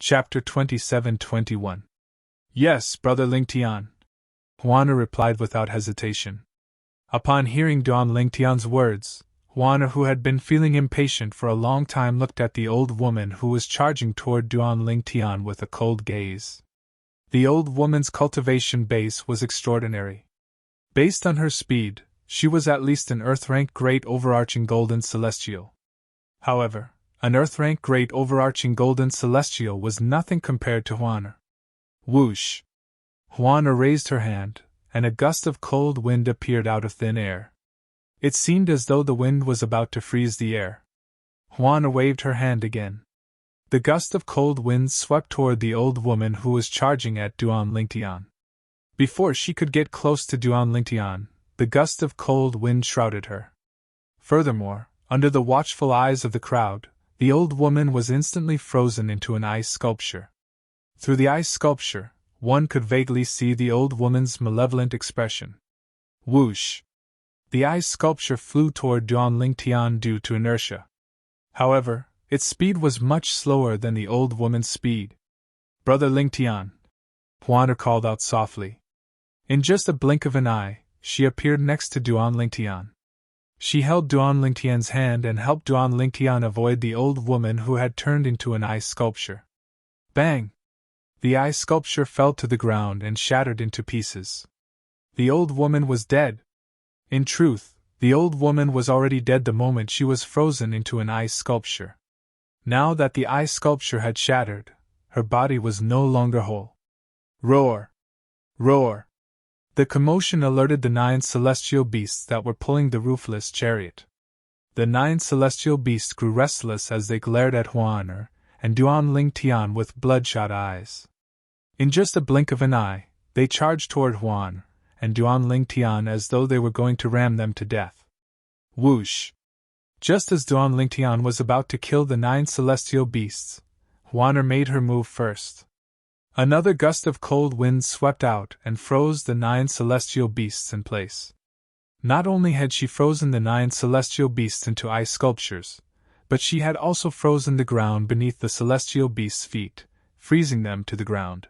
Chapter 27-21. Yes, Brother Lingtian, Juana replied without hesitation. Upon hearing Don Lingtian's words, Juana, who had been feeling impatient for a long time, looked at the old woman who was charging toward Don Lingtian with a cold gaze. The old woman's cultivation base was extraordinary. Based on her speed, she was at least an Earth-rank great overarching golden celestial. However, an Earth-rank great overarching golden celestial was nothing compared to Juana. Whoosh! Juana raised her hand, and a gust of cold wind appeared out of thin air. It seemed as though the wind was about to freeze the air. Juana waved her hand again. The gust of cold wind swept toward the old woman who was charging at Duan Lingtian. Before she could get close to Duan Lingtian, the gust of cold wind shrouded her. Furthermore, under the watchful eyes of the crowd, the old woman was instantly frozen into an ice sculpture. Through the ice sculpture, one could vaguely see the old woman's malevolent expression. Whoosh! The ice sculpture flew toward Duan Lingtian due to inertia. However, its speed was much slower than the old woman's speed. Brother Lingtian, Juana called out softly. In just a blink of an eye, she appeared next to Duan Lingtian. She held Duan Lingtian's hand and helped Duan Lingtian avoid the old woman who had turned into an ice sculpture. Bang! The ice sculpture fell to the ground and shattered into pieces. The old woman was dead. In truth, the old woman was already dead the moment she was frozen into an ice sculpture. Now that the ice sculpture had shattered, her body was no longer whole. Roar! Roar! The commotion alerted the 9 celestial beasts that were pulling the roofless chariot. The 9 celestial beasts grew restless as they glared at Juana and Duan Lingtian with bloodshot eyes. In just a blink of an eye, they charged toward Juan and Duan Lingtian as though they were going to ram them to death. Whoosh! Just as Duan Lingtian was about to kill the 9 celestial beasts, Juana made her move first. Another gust of cold wind swept out and froze the 9 celestial beasts in place. Not only had she frozen the 9 celestial beasts into ice sculptures, but she had also frozen the ground beneath the celestial beasts' feet, freezing them to the ground.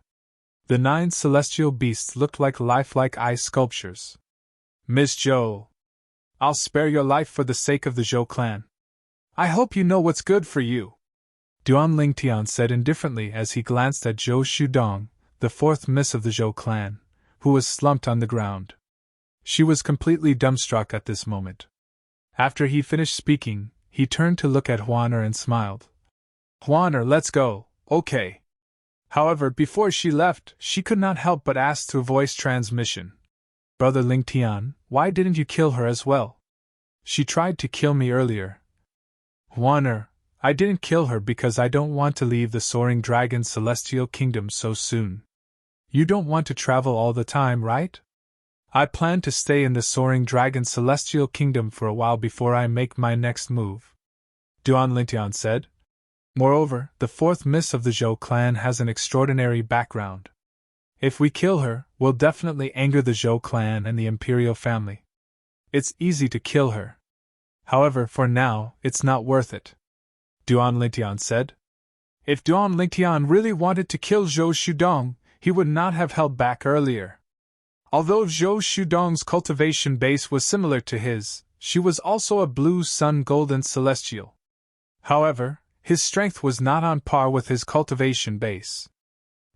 The 9 celestial beasts looked like lifelike ice sculptures. Miss Zhou, I'll spare your life for the sake of the Zhou clan. I hope you know what's good for you, Duan Lingtian said indifferently as he glanced at Zhou Shudong, the 4th miss of the Zhou clan, who was slumped on the ground. She was completely dumbstruck at this moment. After he finished speaking, he turned to look at Juana and smiled. Juana, let's go, okay. However, before she left, she could not help but ask through voice transmission. Brother Lingtian, why didn't you kill her as well? She tried to kill me earlier. Juana, I didn't kill her because I don't want to leave the Soaring Dragon Celestial Kingdom so soon. You don't want to travel all the time, right? I plan to stay in the Soaring Dragon Celestial Kingdom for a while before I make my next move, Duan Lingtian said. Moreover, the 4th miss of the Zhou clan has an extraordinary background. If we kill her, we'll definitely anger the Zhou clan and the imperial family. It's easy to kill her. However, for now, it's not worth it, Duan Lingtian said. If Duan Lingtian really wanted to kill Zhou Shudong, he would not have held back earlier. Although Zhou Shudong's cultivation base was similar to his, she was also a blue sun golden celestial. However, his strength was not on par with his cultivation base.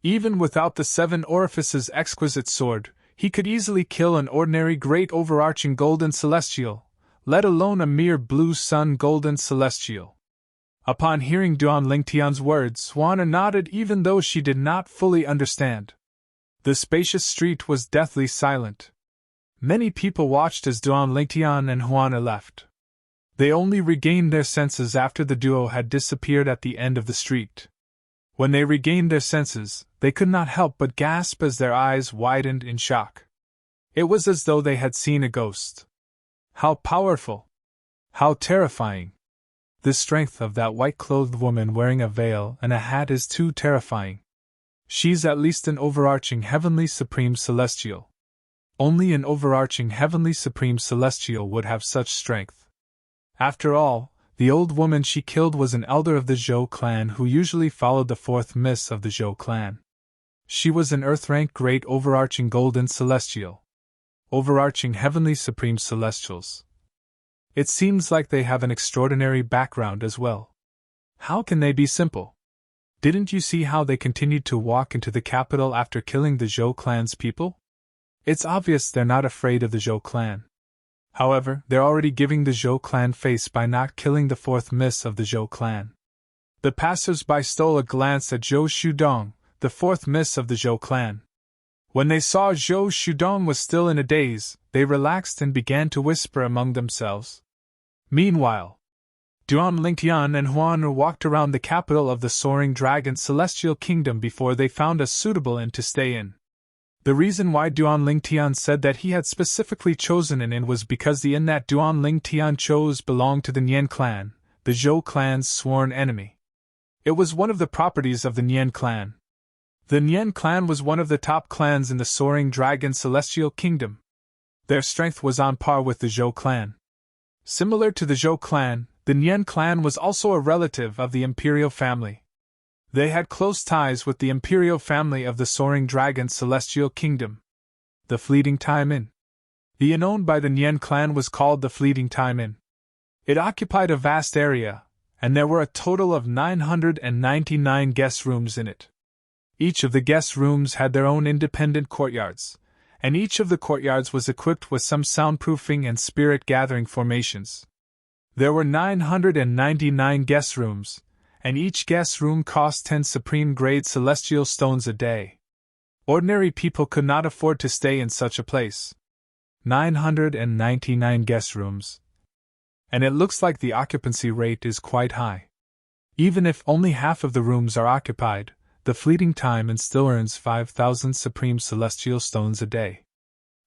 Even without the 7 orifices exquisite sword, he could easily kill an ordinary great overarching golden celestial, let alone a mere blue sun golden celestial. Upon hearing Duan Lingtian's words, Juana nodded even though she did not fully understand. The spacious street was deathly silent. Many people watched as Duan Lingtian and Juana left. They only regained their senses after the duo had disappeared at the end of the street. When they regained their senses, they could not help but gasp as their eyes widened in shock. It was as though they had seen a ghost. How powerful! How terrifying! The strength of that white-clothed woman wearing a veil and a hat is too terrifying. She's at least an overarching heavenly supreme celestial. Only an overarching heavenly supreme celestial would have such strength. After all, The old woman she killed was an elder of the Zhou clan who usually followed the fourth miss of the Zhou clan. She was an earth-rank great overarching golden celestial. Overarching heavenly supreme celestials. It seems like they have an extraordinary background as well. How can they be simple? Didn't you see how they continued to walk into the capital after killing the Zhou clan's people? It's obvious they're not afraid of the Zhou clan. However, they're already giving the Zhou clan face by not killing the fourth miss of the Zhou clan. The passers-by stole a glance at Zhou Shudong, the fourth miss of the Zhou clan. When they saw Zhou Shudong was still in a daze, they relaxed and began to whisper among themselves. Meanwhile, Duan Lingtian and Huan walked around the capital of the Soaring Dragon Celestial Kingdom before they found a suitable inn to stay in. The reason why Duan Lingtian said that he had specifically chosen an inn was because the inn that Duan Lingtian chose belonged to the Nian clan, the Zhou clan's sworn enemy. It was one of the properties of the Nian clan. The Nian clan was one of the top clans in the Soaring Dragon Celestial Kingdom. Their strength was on par with the Zhou clan. Similar to the Zhou clan, the Nian clan was also a relative of the imperial family. They had close ties with the imperial family of the Soaring Dragon Celestial Kingdom. The Fleeting Time Inn. The inn owned by the Nian clan was called the Fleeting Time Inn. It occupied a vast area, and there were a total of 999 guest rooms in it. Each of the guest rooms had their own independent courtyards, and each of the courtyards was equipped with some soundproofing and spirit-gathering formations. There were 999 guest rooms, and each guest room cost 10 supreme-grade celestial stones a day. Ordinary people could not afford to stay in such a place. 999 guest rooms. And it looks like the occupancy rate is quite high. Even if only half of the rooms are occupied, the Fleeting Time Inn still earns 5,000 supreme celestial stones a day.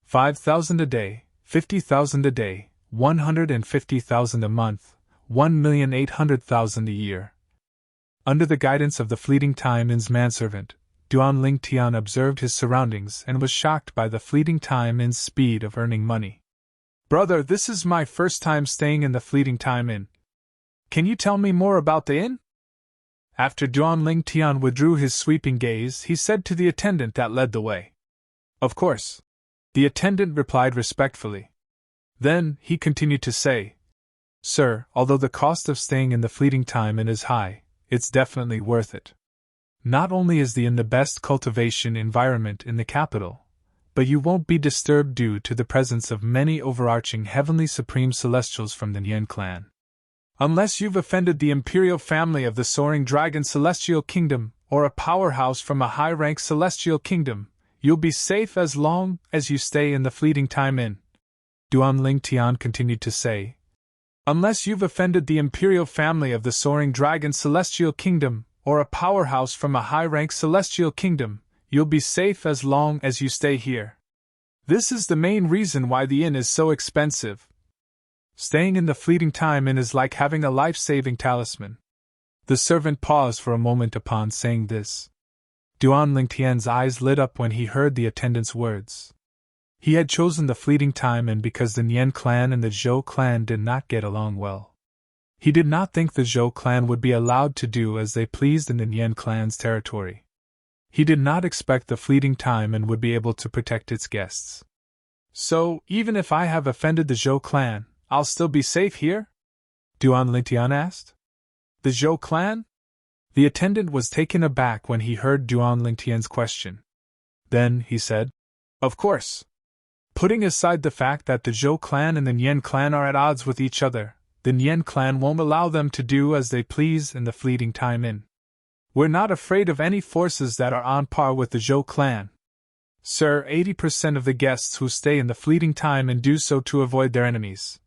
5,000 a day, 50,000 a day, 150,000 a month, 1,800,000 a year. Under the guidance of the Fleeting Time Inn's manservant, Duan Lingtian observed his surroundings and was shocked by the Fleeting Time Inn's speed of earning money. Brother, this is my first time staying in the Fleeting Time Inn. Can you tell me more about the inn? After Duan Lingtian withdrew his sweeping gaze, he said to the attendant that led the way. Of course. The attendant replied respectfully. Then, he continued to say, Sir, although the cost of staying in the Fleeting Time Inn is high, it's definitely worth it. Not only is the inn the best cultivation environment in the capital, but you won't be disturbed due to the presence of many overarching heavenly supreme celestials from the Nian clan. Unless you've offended the imperial family of the Soaring Dragon Celestial Kingdom, or a powerhouse from a high-rank celestial kingdom, you'll be safe as long as you stay in the Fleeting Time Inn. Duan Lingtian continued to say, Unless you've offended the imperial family of the Soaring Dragon Celestial Kingdom, or a powerhouse from a high-rank celestial kingdom, you'll be safe as long as you stay here. This is the main reason why the inn is so expensive. Staying in the Fleeting Time Inn is like having a life-saving talisman. The servant paused for a moment upon saying this. Duan Lingtian's eyes lit up when he heard the attendant's words. He had chosen the Fleeting Time Inn because the Nian clan and the Zhou clan did not get along well. He did not think the Zhou clan would be allowed to do as they pleased in the Nian clan's territory. He did not expect the Fleeting Time Inn would be able to protect its guests. So, even if I have offended the Zhou clan, I'll still be safe here? Duan Lingtian asked. The Zhou clan? The attendant was taken aback when he heard Duan Lingtian's question. Then, he said, Of course. Putting aside the fact that the Zhou clan and the Nian clan are at odds with each other, the Nian clan won't allow them to do as they please in the Fleeting Time Inn. We're not afraid of any forces that are on par with the Zhou clan. Sir, 80% of the guests who stay in the Fleeting Time Inn do so to avoid their enemies.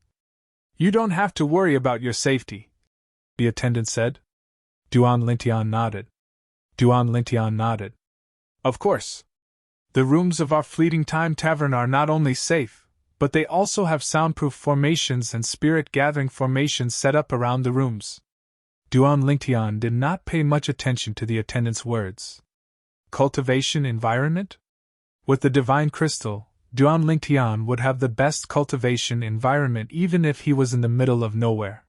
You don't have to worry about your safety, the attendant said. Duan Lingtian nodded. Of course. The rooms of our Fleeting Time Tavern are not only safe, but they also have soundproof formations and spirit-gathering formations set up around the rooms. Duan Lingtian did not pay much attention to the attendant's words. Cultivation environment? With the divine crystal, Duan Lingtian would have the best cultivation environment even if he was in the middle of nowhere.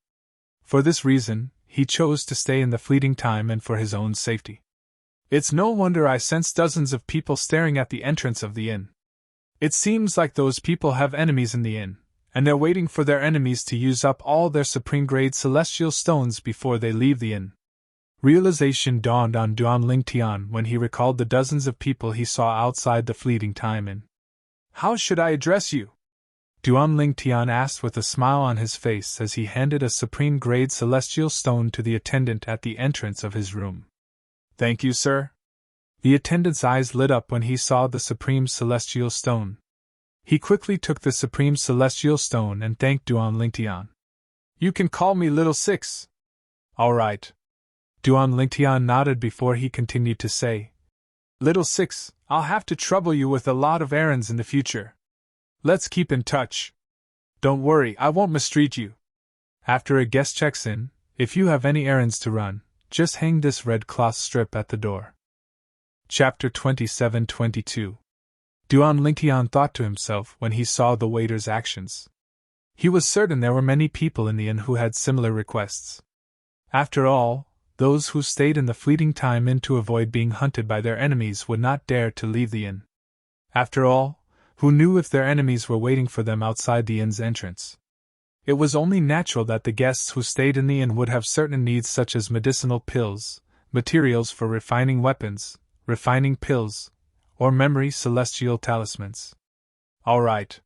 For this reason, he chose to stay in the fleeting time and for his own safety. It's no wonder I sense dozens of people staring at the entrance of the inn. It seems like those people have enemies in the inn, and they're waiting for their enemies to use up all their supreme-grade celestial stones before they leave the inn. Realization dawned on Duan Lingtian when he recalled the dozens of people he saw outside the fleeting time inn. How should I address you? Duan Lingtian asked with a smile on his face as he handed a supreme-grade celestial stone to the attendant at the entrance of his room. Thank you, sir. The attendant's eyes lit up when he saw the supreme celestial stone. He quickly took the supreme celestial stone and thanked Duan Lingtian. You can call me Little Six. All right. Duan Lingtian nodded before he continued to say, Little Six, I'll have to trouble you with a lot of errands in the future. Let's keep in touch. Don't worry, I won't mistreat you. After a guest checks in, if you have any errands to run, just hang this red cloth strip at the door. Chapter 27-22. Duan Lingtian thought to himself when he saw the waiter's actions. He was certain there were many people in the inn who had similar requests. After all, those who stayed in the fleeting time inn to avoid being hunted by their enemies would not dare to leave the inn. After all, who knew if their enemies were waiting for them outside the inn's entrance? It was only natural that the guests who stayed in the inn would have certain needs such as medicinal pills, materials for refining weapons, refining pills, or memory celestial talismans. All right.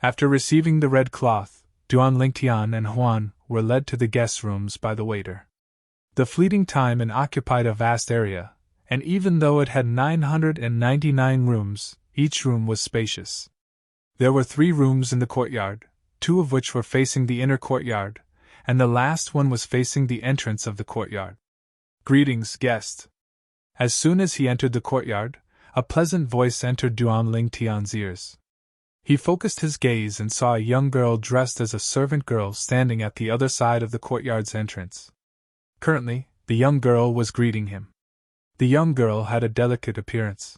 After receiving the red cloth, Duan Lingtian and Huan were led to the guest rooms by the waiter. The fleeting time inn occupied a vast area, and even though it had 999 rooms, each room was spacious. There were 3 rooms in the courtyard, 2 of which were facing the inner courtyard, and the last one was facing the entrance of the courtyard. Greetings, guest. As soon as he entered the courtyard, a pleasant voice entered Duan Lingtian's ears. He focused his gaze and saw a young girl dressed as a servant girl standing at the other side of the courtyard's entrance. Currently, the young girl was greeting him. The young girl had a delicate appearance.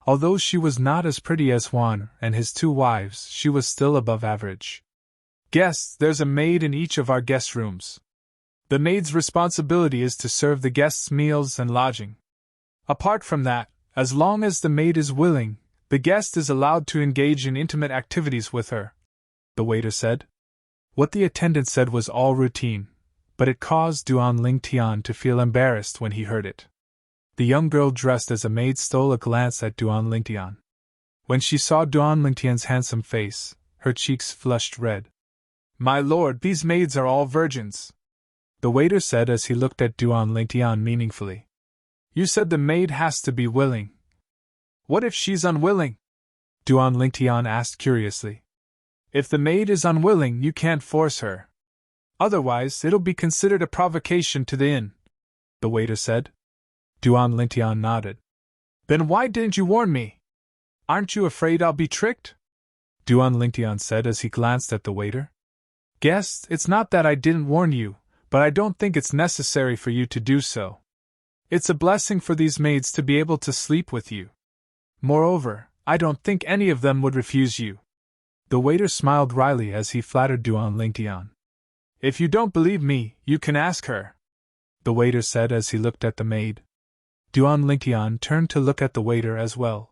Although she was not as pretty as Huan and his 2 wives, she was still above average. Guests, there's a maid in each of our guest rooms. The maid's responsibility is to serve the guests meals and lodging. Apart from that, as long as the maid is willing, the guest is allowed to engage in intimate activities with her, the waiter said. What the attendant said was all routine, but it caused Duan Lingtian to feel embarrassed when he heard it. The young girl dressed as a maid stole a glance at Duan Lingtian. When she saw Duan Lingtian's handsome face, her cheeks flushed red. My lord, these maids are all virgins, the waiter said as he looked at Duan Lingtian meaningfully. You said the maid has to be willing. What if she's unwilling? Duan Lingtian asked curiously. If the maid is unwilling, you can't force her. Otherwise, it'll be considered a provocation to the inn, the waiter said. Duan Lingtian nodded. Then why didn't you warn me? Aren't you afraid I'll be tricked? Duan Lingtian said as he glanced at the waiter. Guest, it's not that I didn't warn you, but I don't think it's necessary for you to do so. It's a blessing for these maids to be able to sleep with you. Moreover, I don't think any of them would refuse you. The waiter smiled wryly as he flattered Duan Lingtian. If you don't believe me, you can ask her, the waiter said as he looked at the maid. Duan Lingtian turned to look at the waiter as well.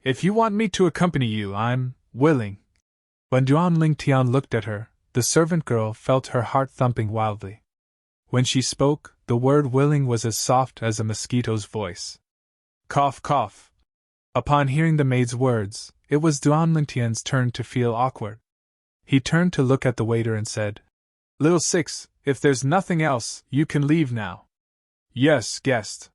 If you want me to accompany you, I'm willing. When Duan Lingtian looked at her, the servant girl felt her heart thumping wildly. When she spoke, the word willing was as soft as a mosquito's voice. Cough, cough. Upon hearing the maid's words, it was Duan Lingtian's turn to feel awkward. He turned to look at the waiter and said, Little Six, if there's nothing else, you can leave now. Yes, guest.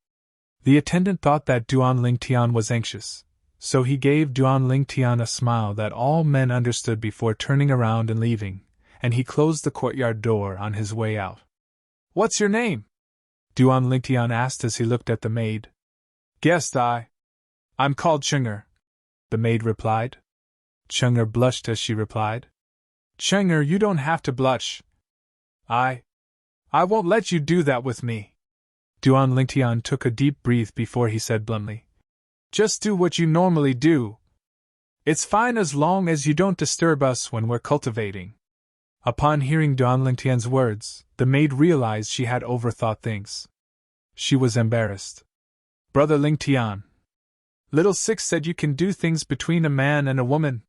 The attendant thought that Duan Lingtian was anxious, so he gave Duan Lingtian a smile that all men understood before turning around and leaving, and he closed the courtyard door on his way out. What's your name? Duan Lingtian asked as he looked at the maid. Guest, I'm called Cheng'er, the maid replied. Cheng'er blushed as she replied. Cheng'er, you don't have to blush. I won't let you do that with me. Duan Lingtian took a deep breath before he said bluntly. Just do what you normally do. It's fine as long as you don't disturb us when we're cultivating. Upon hearing Don Lingtian's words, the maid realized she had overthought things. She was embarrassed. Brother Lingtian, Little Six said you can do things between a man and a woman.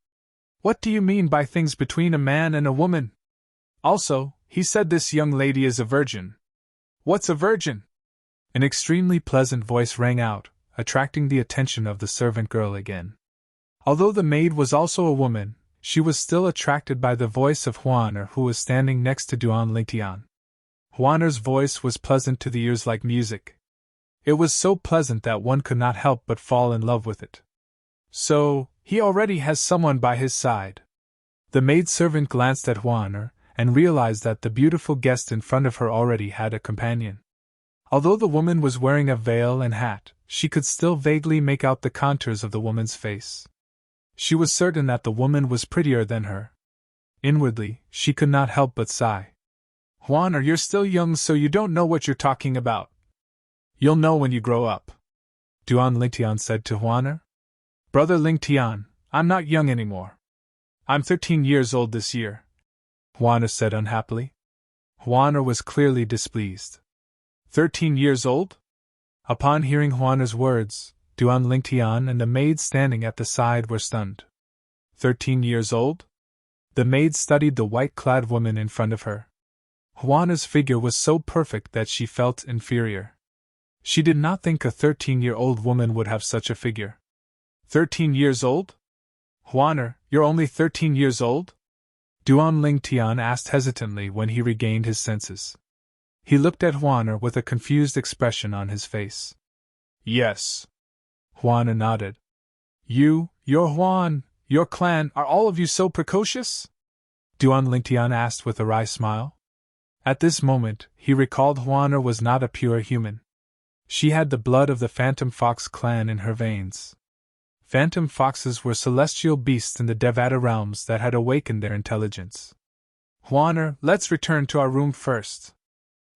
What do you mean by things between a man and a woman? Also, he said this young lady is a virgin. What's a virgin? An extremely pleasant voice rang out, attracting the attention of the servant girl again. Although the maid was also a woman, she was still attracted by the voice of Huaner, who was standing next to Duan Lingtian. Huaner's voice was pleasant to the ears like music. It was so pleasant that one could not help but fall in love with it. So, he already has someone by his side. The maidservant glanced at Huaner, and realized that the beautiful guest in front of her already had a companion. Although the woman was wearing a veil and hat, she could still vaguely make out the contours of the woman's face. She was certain that the woman was prettier than her. Inwardly, she could not help but sigh. Huaner, you're still young, so you don't know what you're talking about. You'll know when you grow up, Duan Lingtian said to Huaner. Brother Lingtian, I'm not young anymore. I'm 13 years old this year, Huaner said unhappily. Huaner was clearly displeased. 13 years old? Upon hearing Huaner's words, Duan Lingtian and the maid standing at the side were stunned. 13 years old? The maid studied the white-clad woman in front of her. Huaner's figure was so perfect that she felt inferior. She did not think a 13-year-old woman would have such a figure. 13 years old? Huaner, you're only 13 years old? Duan Lingtian asked hesitantly when he regained his senses. He looked at Huaner with a confused expression on his face. Yes. Huaner nodded. Your Huan, your clan, are all of you so precocious? Duan Lingtian asked with a wry smile. At this moment, he recalled Huaner was not a pure human. She had the blood of the Phantom Fox clan in her veins. Phantom foxes were celestial beasts in the Devata realms that had awakened their intelligence. Huaner, let's return to our room first.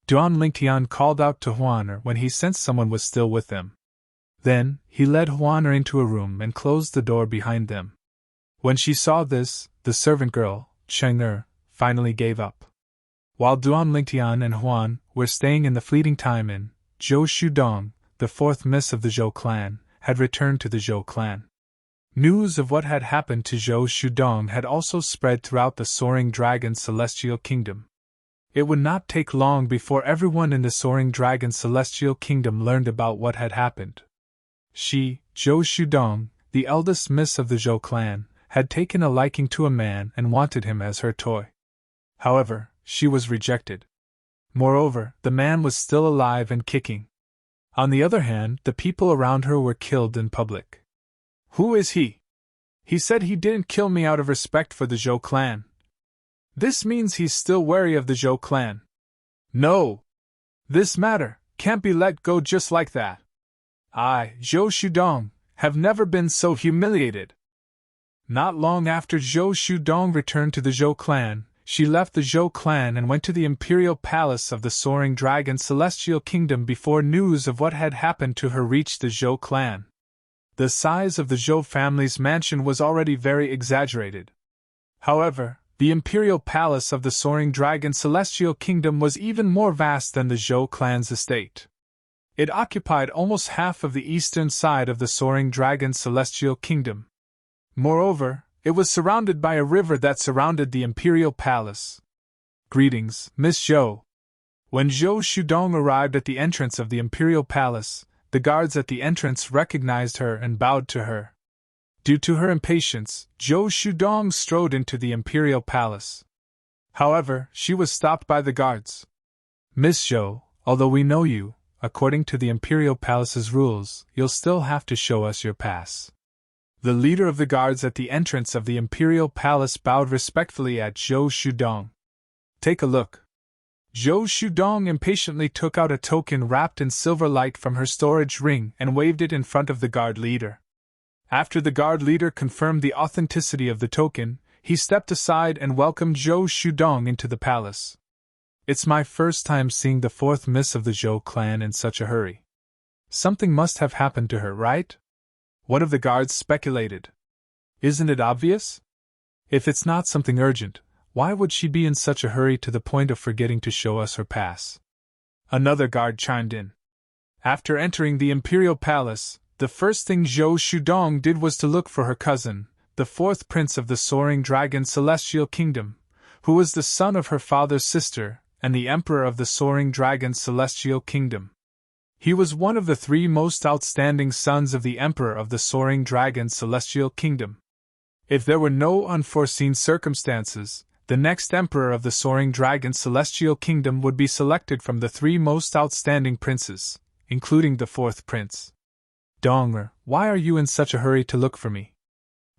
Duan Lingtian called out to Huaner when he sensed someone was still with them. Then, he led Huaner into a room and closed the door behind them. When she saw this, the servant girl, Cheng'er, finally gave up. While Duan Lingtian and Huan were staying in the fleeting time inn, Zhou Shudong, the fourth miss of the Zhou clan, had returned to the Zhou clan. News of what had happened to Zhou Shudong had also spread throughout the Soaring Dragon Celestial Kingdom. It would not take long before everyone in the Soaring Dragon Celestial Kingdom learned about what had happened. She, Zhou Shudong, the eldest miss of the Zhou clan, had taken a liking to a man and wanted him as her toy. However, she was rejected. Moreover, the man was still alive and kicking. On the other hand, the people around her were killed in public. Who is he? He said he didn't kill me out of respect for the Zhou clan. This means he's still wary of the Zhou clan. No! This matter can't be let go just like that. I, Zhou Shudong, have never been so humiliated. Not long after Zhou Shudong returned to the Zhou clan, she left the Zhou clan and went to the imperial palace of the Soaring Dragon Celestial Kingdom before news of what had happened to her reached the Zhou clan. The size of the Zhou family's mansion was already very exaggerated. However, the imperial palace of the Soaring Dragon Celestial Kingdom was even more vast than the Zhou clan's estate. It occupied almost half of the eastern side of the Soaring Dragon Celestial Kingdom. Moreover, it was surrounded by a river that surrounded the imperial palace. Greetings, Miss Zhou. When Zhou Shudong arrived at the entrance of the imperial palace, the guards at the entrance recognized her and bowed to her. Due to her impatience, Zhou Shudong strode into the imperial palace. However, she was stopped by the guards. Miss Zhou, although we know you, according to the imperial palace's rules, you'll still have to show us your pass. The leader of the guards at the entrance of the imperial palace bowed respectfully at Zhou Shudong. Take a look. Zhou Shudong impatiently took out a token wrapped in silver light from her storage ring and waved it in front of the guard leader. After the guard leader confirmed the authenticity of the token, he stepped aside and welcomed Zhou Shudong into the palace. It's my first time seeing the fourth miss of the Zhou clan in such a hurry. Something must have happened to her, right? One of the guards speculated. Isn't it obvious? If it's not something urgent, Why would she be in such a hurry to the point of forgetting to show us her pass? Another guard chimed in. After entering the imperial palace, the first thing Zhou Shudong did was to look for her cousin, the fourth prince of the Soaring Dragon Celestial Kingdom, who was the son of her father's sister, and the emperor of the Soaring Dragon Celestial Kingdom. He was one of the three most outstanding sons of the emperor of the Soaring Dragon Celestial Kingdom. If there were no unforeseen circumstances, the next emperor of the Soaring Dragon Celestial Kingdom would be selected from the three most outstanding princes, including the fourth prince. Donger, why are you in such a hurry to look for me?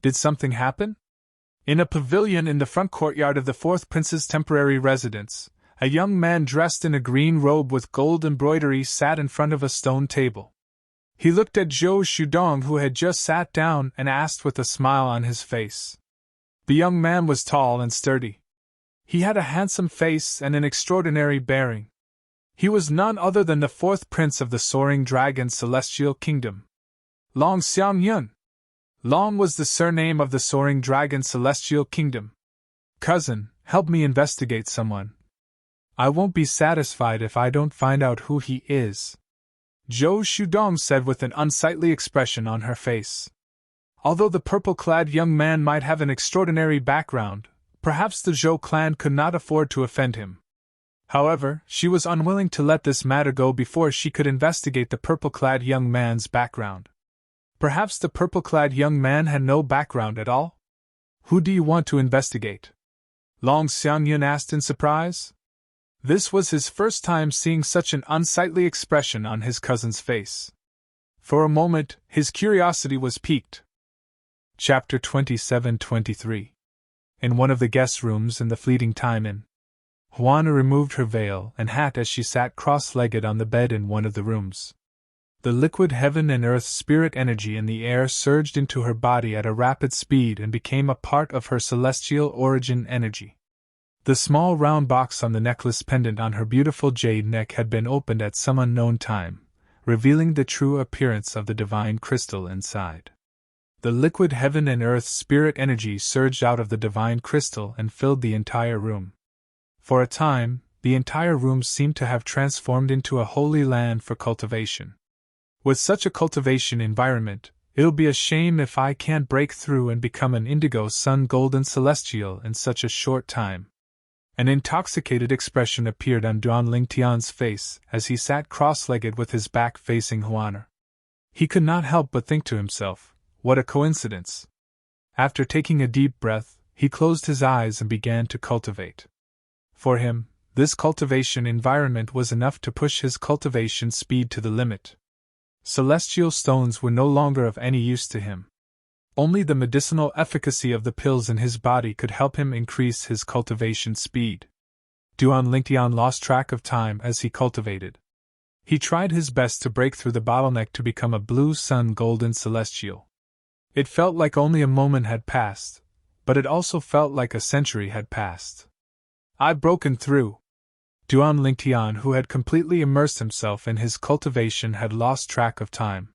Did something happen? In a pavilion in the front courtyard of the fourth prince's temporary residence, a young man dressed in a green robe with gold embroidery sat in front of a stone table. He looked at Zhou Shudong, who had just sat down, and asked with a smile on his face. The young man was tall and sturdy. He had a handsome face and an extraordinary bearing. He was none other than the fourth prince of the Soaring Dragon Celestial Kingdom, Long Xiangyun. Long was the surname of the Soaring Dragon Celestial Kingdom. Cousin, help me investigate someone. I won't be satisfied if I don't find out who he is, Zhou Shudong said with an unsightly expression on her face. Although the purple-clad young man might have an extraordinary background, perhaps the Zhou clan could not afford to offend him. However, she was unwilling to let this matter go before she could investigate the purple-clad young man's background. Perhaps the purple-clad young man had no background at all? Who do you want to investigate? Long Xiangyun asked in surprise. This was his first time seeing such an unsightly expression on his cousin's face. For a moment, his curiosity was piqued. Chapter 27-23. In one of the guest rooms in the Fleeting Time Inn, Juana removed her veil and hat as she sat cross-legged on the bed in one of the rooms. The liquid heaven and earth spirit energy in the air surged into her body at a rapid speed and became a part of her celestial origin energy. The small round box on the necklace pendant on her beautiful jade neck had been opened at some unknown time, revealing the true appearance of the divine crystal inside. The liquid heaven and earth spirit energy surged out of the divine crystal and filled the entire room. For a time, the entire room seemed to have transformed into a holy land for cultivation. With such a cultivation environment, it'll be a shame if I can't break through and become an indigo sun golden celestial in such a short time. An intoxicated expression appeared on Duan Lingtian's face as he sat cross-legged with his back facing Juana. He could not help but think to himself, what a coincidence. After taking a deep breath, he closed his eyes and began to cultivate. For him, this cultivation environment was enough to push his cultivation speed to the limit. Celestial stones were no longer of any use to him. Only the medicinal efficacy of the pills in his body could help him increase his cultivation speed. Duan Lingtian lost track of time as he cultivated. He tried his best to break through the bottleneck to become a blue sun golden celestial. It felt like only a moment had passed, but it also felt like a century had passed. I've broken through. Duan Lingtian, who had completely immersed himself in his cultivation, had lost track of time.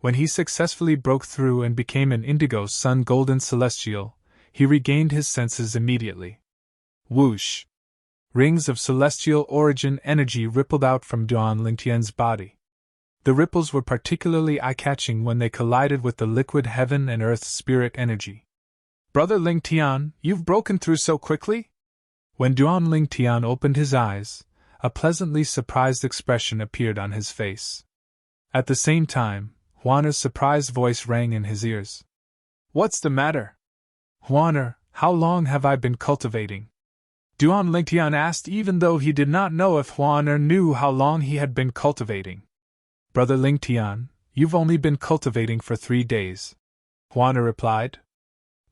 When he successfully broke through and became an indigo sun golden celestial, he regained his senses immediately. Whoosh! Rings of celestial origin energy rippled out from Duan Lingtian's body. The ripples were particularly eye-catching when they collided with the liquid heaven and earth spirit energy. Brother Lingtian, you've broken through so quickly? When Duan Lingtian opened his eyes, a pleasantly surprised expression appeared on his face. At the same time, Juana's surprised voice rang in his ears. What's the matter? Juana, how long have I been cultivating? Duan Lingtian asked, even though he did not know if Juana knew how long he had been cultivating. Brother Lingtian, you've only been cultivating for 3 days, Juana replied.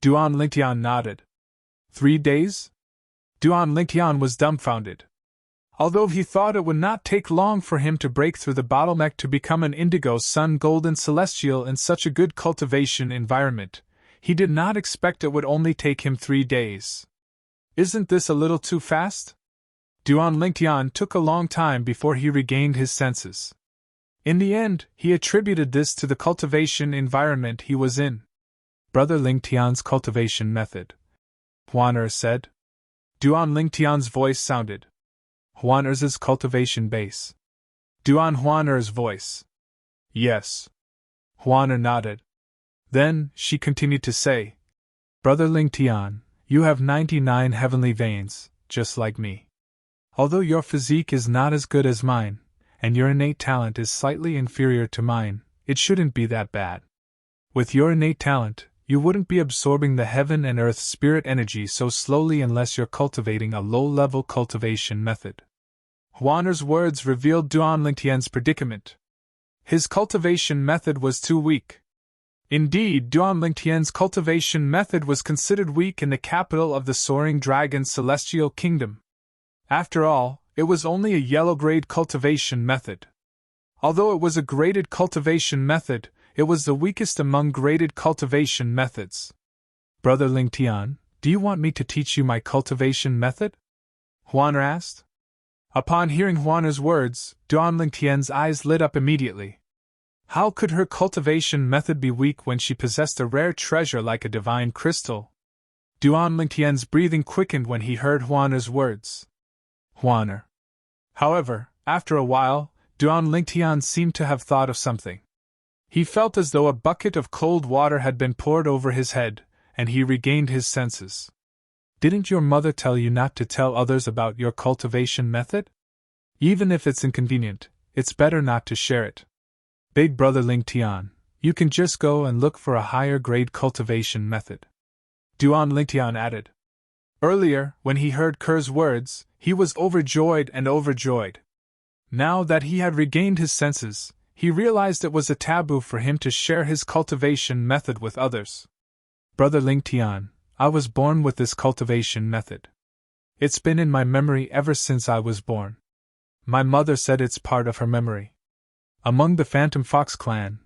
Duan Lingtian nodded. 3 days? Duan Lingtian was dumbfounded. Although he thought it would not take long for him to break through the bottleneck to become an indigo sun golden celestial in such a good cultivation environment, he did not expect it would only take him 3 days. Isn't this a little too fast? Duan Lingtian took a long time before he regained his senses. In the end, he attributed this to the cultivation environment he was in. Brother Lingtian's cultivation method, Juana said. Duan Lingtian's voice sounded. Huan'er's cultivation base. Duan Huan'er's voice. Yes. Huan'er nodded. Then, she continued to say, Brother Lingtian, you have 99 heavenly veins, just like me. Although your physique is not as good as mine, and your innate talent is slightly inferior to mine, it shouldn't be that bad. With your innate talent, you wouldn't be absorbing the heaven and earth spirit energy so slowly unless you're cultivating a low-level cultivation method. Huan'er's words revealed Duan Lingtian's predicament. His cultivation method was too weak. Indeed, Duan Lingtian's cultivation method was considered weak in the capital of the Soaring Dragon's celestial kingdom. After all, it was only a yellow-grade cultivation method. Although it was a graded cultivation method, it was the weakest among graded cultivation methods. Brother Lingtian, do you want me to teach you my cultivation method? Huan'er asked. Upon hearing Huan'er's words, Duan Lingtian's eyes lit up immediately. How could her cultivation method be weak when she possessed a rare treasure like a divine crystal? Duan Lingtian's breathing quickened when he heard Huan'er's words. Huan'er. However, after a while, Duan Lingtian seemed to have thought of something. He felt as though a bucket of cold water had been poured over his head, and he regained his senses. Didn't your mother tell you not to tell others about your cultivation method? Even if it's inconvenient, it's better not to share it. Big Brother Lingtian, you can just go and look for a higher grade cultivation method. Duan Lingtian added. Earlier, when he heard Ker's words, he was overjoyed. Now that he had regained his senses, he realized it was a taboo for him to share his cultivation method with others. Brother Lingtian, I was born with this cultivation method. It's been in my memory ever since I was born. My mother said it's part of her memory. Among the Phantom Fox clan,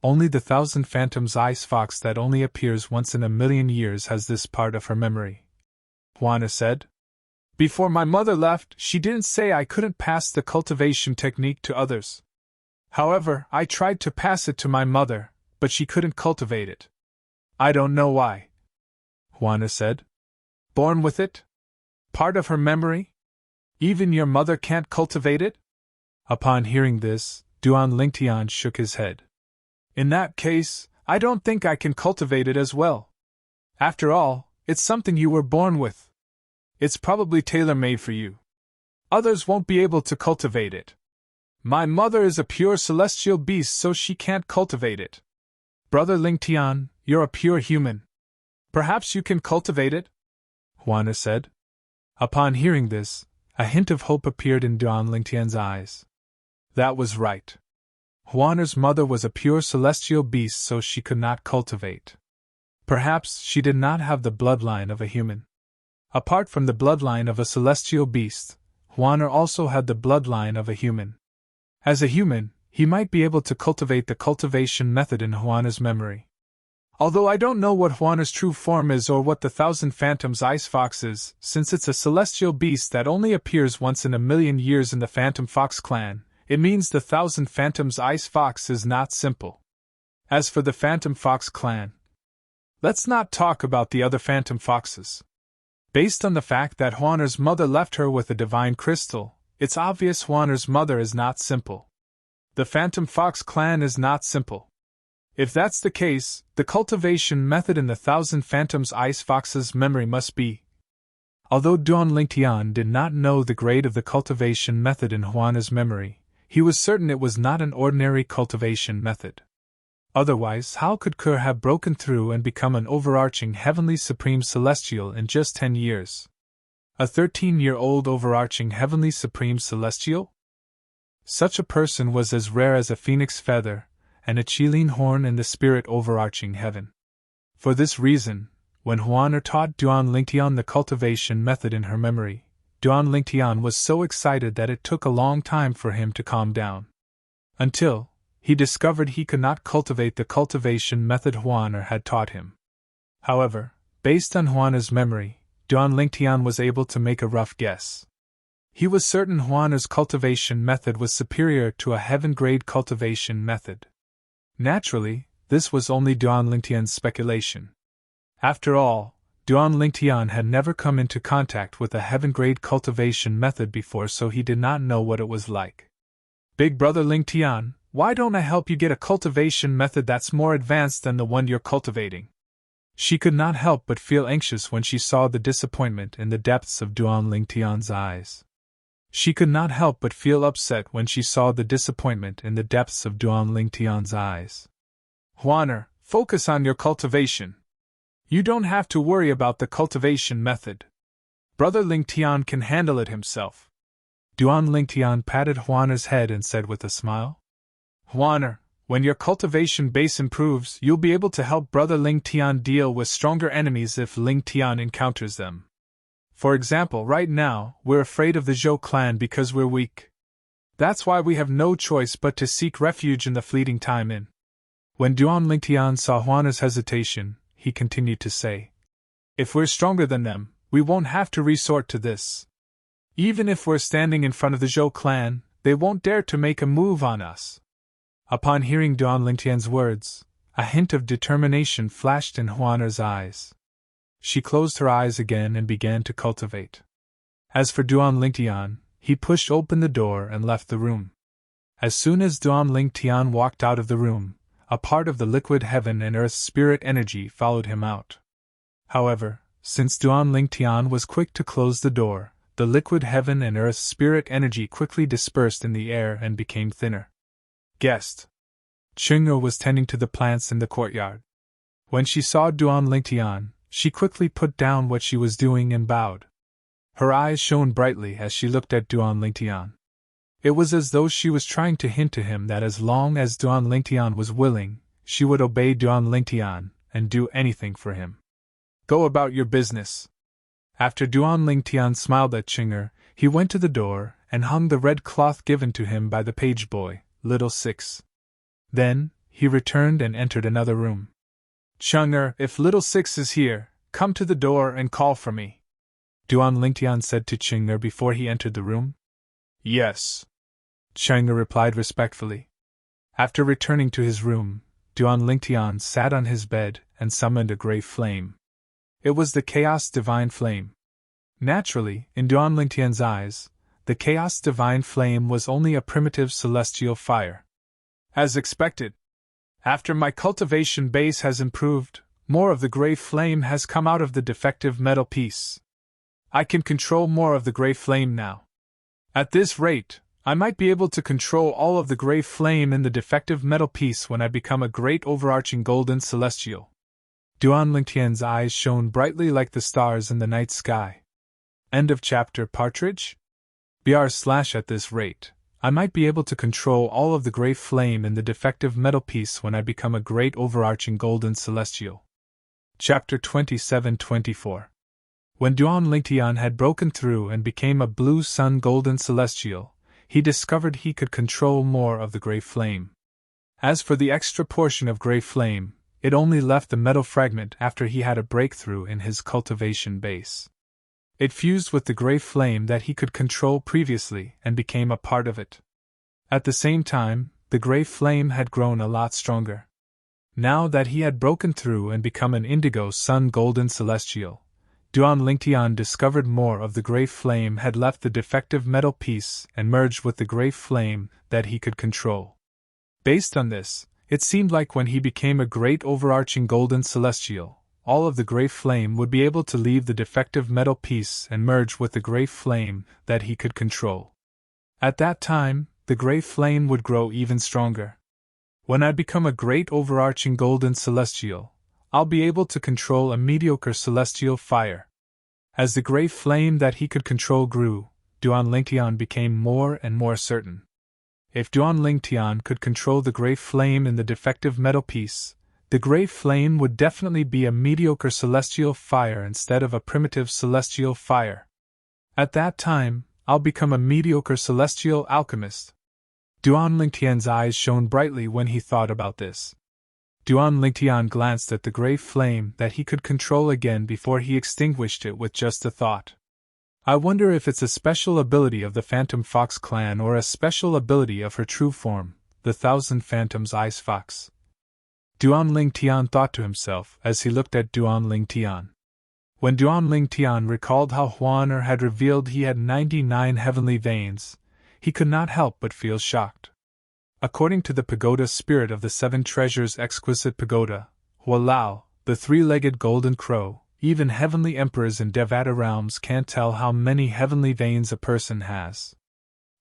only the 1,000 Phantoms Ice Fox that only appears once in a million years has this part of her memory. Huan'er said. Before my mother left, she didn't say I couldn't pass the cultivation technique to others. However, I tried to pass it to my mother, but she couldn't cultivate it. I don't know why. Huan'er said. Born with it? Part of her memory? Even your mother can't cultivate it? Upon hearing this, Duan Lingtian shook his head. In that case, I don't think I can cultivate it as well. After all, it's something you were born with. It's probably tailor-made for you. Others won't be able to cultivate it. My mother is a pure celestial beast, so she can't cultivate it. Brother Lingtian, you're a pure human. Perhaps you can cultivate it? Huan'er said. Upon hearing this, a hint of hope appeared in Duan Lingtian's eyes. That was right. Huan'er's mother was a pure celestial beast, so she could not cultivate. Perhaps she did not have the bloodline of a human. Apart from the bloodline of a celestial beast, Huan'er also had the bloodline of a human. As a human, he might be able to cultivate the cultivation method in Huan'er's memory. Although I don't know what Huan'er's true form is or what the 1,000 Phantoms Ice Fox is, since it's a celestial beast that only appears once in a million years in the Phantom Fox clan, it means the 1,000 Phantoms Ice Fox is not simple. As for the Phantom Fox clan, let's not talk about the other Phantom Foxes. Based on the fact that Huan'er's mother left her with a divine crystal, it's obvious Huan'er's mother is not simple. The Phantom Fox clan is not simple. If that's the case, the cultivation method in the 1,000 Phantoms Ice Fox's memory must be. Although Duan Lingtian did not know the grade of the cultivation method in Huan'er's memory, he was certain it was not an ordinary cultivation method. Otherwise, how could Ker have broken through and become an overarching heavenly supreme celestial in just 10 years? A 13-year-old overarching heavenly supreme celestial? Such a person was as rare as a phoenix feather and a Qilin horn in the spirit overarching heaven. For this reason, when Huan'er taught Duan Lingtian the cultivation method in her memory, Duan Lingtian was so excited that it took a long time for him to calm down. Until he discovered he could not cultivate the cultivation method Huan'er had taught him. However, based on Huan'er's memory, Duan Lingtian was able to make a rough guess. He was certain Huan'er's cultivation method was superior to a heaven-grade cultivation method. Naturally, this was only Duan Lingtian's speculation. After all, Duan Lingtian had never come into contact with a heaven-grade cultivation method before, so he did not know what it was like. Big brother Lingtian, why don't I help you get a cultivation method that's more advanced than the one you're cultivating? She could not help but feel anxious when she saw the disappointment in the depths of Duan Lingtian's eyes. She could not help but feel upset when she saw the disappointment in the depths of Duan Lingtian's eyes. Huaner, focus on your cultivation. You don't have to worry about the cultivation method. Brother Lingtian can handle it himself. Duan Lingtian patted Huaner's head and said with a smile, Huaner, when your cultivation base improves, you'll be able to help Brother Lingtian deal with stronger enemies if Lingtian encounters them. For example, right now, we're afraid of the Zhou clan because we're weak. That's why we have no choice but to seek refuge in the fleeting time inn. When Duan Lingtian saw Huaner's hesitation, he continued to say, If we're stronger than them, we won't have to resort to this. Even if we're standing in front of the Zhou clan, they won't dare to make a move on us. Upon hearing Duan Lingtian's words, a hint of determination flashed in Huaner's eyes. She closed her eyes again and began to cultivate. As for Duan Lingtian, he pushed open the door and left the room. As soon as Duan Lingtian walked out of the room, a part of the liquid heaven and earth spirit energy followed him out. However, since Duan Lingtian was quick to close the door, the liquid heaven and earth spirit energy quickly dispersed in the air and became thinner. Guest. Ching'er was tending to the plants in the courtyard. When she saw Duan Lingtian, she quickly put down what she was doing and bowed. Her eyes shone brightly as she looked at Duan Lingtian. It was as though she was trying to hint to him that as long as Duan Lingtian was willing, she would obey Duan Lingtian and do anything for him. Go about your business. After Duan Lingtian smiled at Ching'er, he went to the door and hung the red cloth given to him by the page boy, Little Six. Then, he returned and entered another room. Chang'er, if Little Six is here, come to the door and call for me. Duan Lingtian said to Chang'er before he entered the room. Yes. Chang'er replied respectfully. After returning to his room, Duan Lingtian sat on his bed and summoned a gray flame. It was the Chaos Divine Flame. Naturally, in Duan Lingtian's eyes, the Chaos Divine Flame was only a primitive celestial fire. As expected, after my cultivation base has improved, more of the gray flame has come out of the defective metal piece. I can control more of the gray flame now. At this rate, I might be able to control all of the gray flame in the defective metal piece when I become a great overarching golden celestial. Duan Lingtian's eyes shone brightly like the stars in the night sky. End of chapter. Partridge? At this rate, I might be able to control all of the gray flame in the defective metal piece when I become a great overarching golden celestial. Chapter 27-24. When Duan Lingtian had broken through and became a blue sun golden celestial, he discovered he could control more of the gray flame. As for the extra portion of gray flame, it only left the metal fragment after he had a breakthrough in his cultivation base. It fused with the gray flame that he could control previously and became a part of it. At the same time, the gray flame had grown a lot stronger. Now that he had broken through and become an indigo sun golden celestial, Duan Lingtian discovered more of the gray flame had left the defective metal piece and merged with the gray flame that he could control. Based on this, it seemed like when he became a great overarching golden celestial, all of the gray flame would be able to leave the defective metal piece and merge with the gray flame that he could control. At that time, the gray flame would grow even stronger. When I become a great overarching golden celestial, I'll be able to control a mediocre celestial fire. As the gray flame that he could control grew, Duan Lingtian became more and more certain. If Duan Lingtian could control the gray flame in the defective metal piece, the gray flame would definitely be a mediocre celestial fire instead of a primitive celestial fire. At that time, I'll become a mediocre celestial alchemist. Duan Lingtian's eyes shone brightly when he thought about this. Duan Lingtian glanced at the gray flame that he could control again before he extinguished it with just a thought. I wonder if it's a special ability of the Phantom Fox clan or a special ability of her true form, the Thousand Phantoms Ice Fox. Duan Lingtian thought to himself as he looked at Duan Lingtian. When Duan Ling Tian recalled how Huaner had revealed he had 99 heavenly veins, he could not help but feel shocked. According to the pagoda spirit of the Seven Treasures' exquisite pagoda, Hualao, the three-legged golden crow, even heavenly emperors in Devata realms can't tell how many heavenly veins a person has.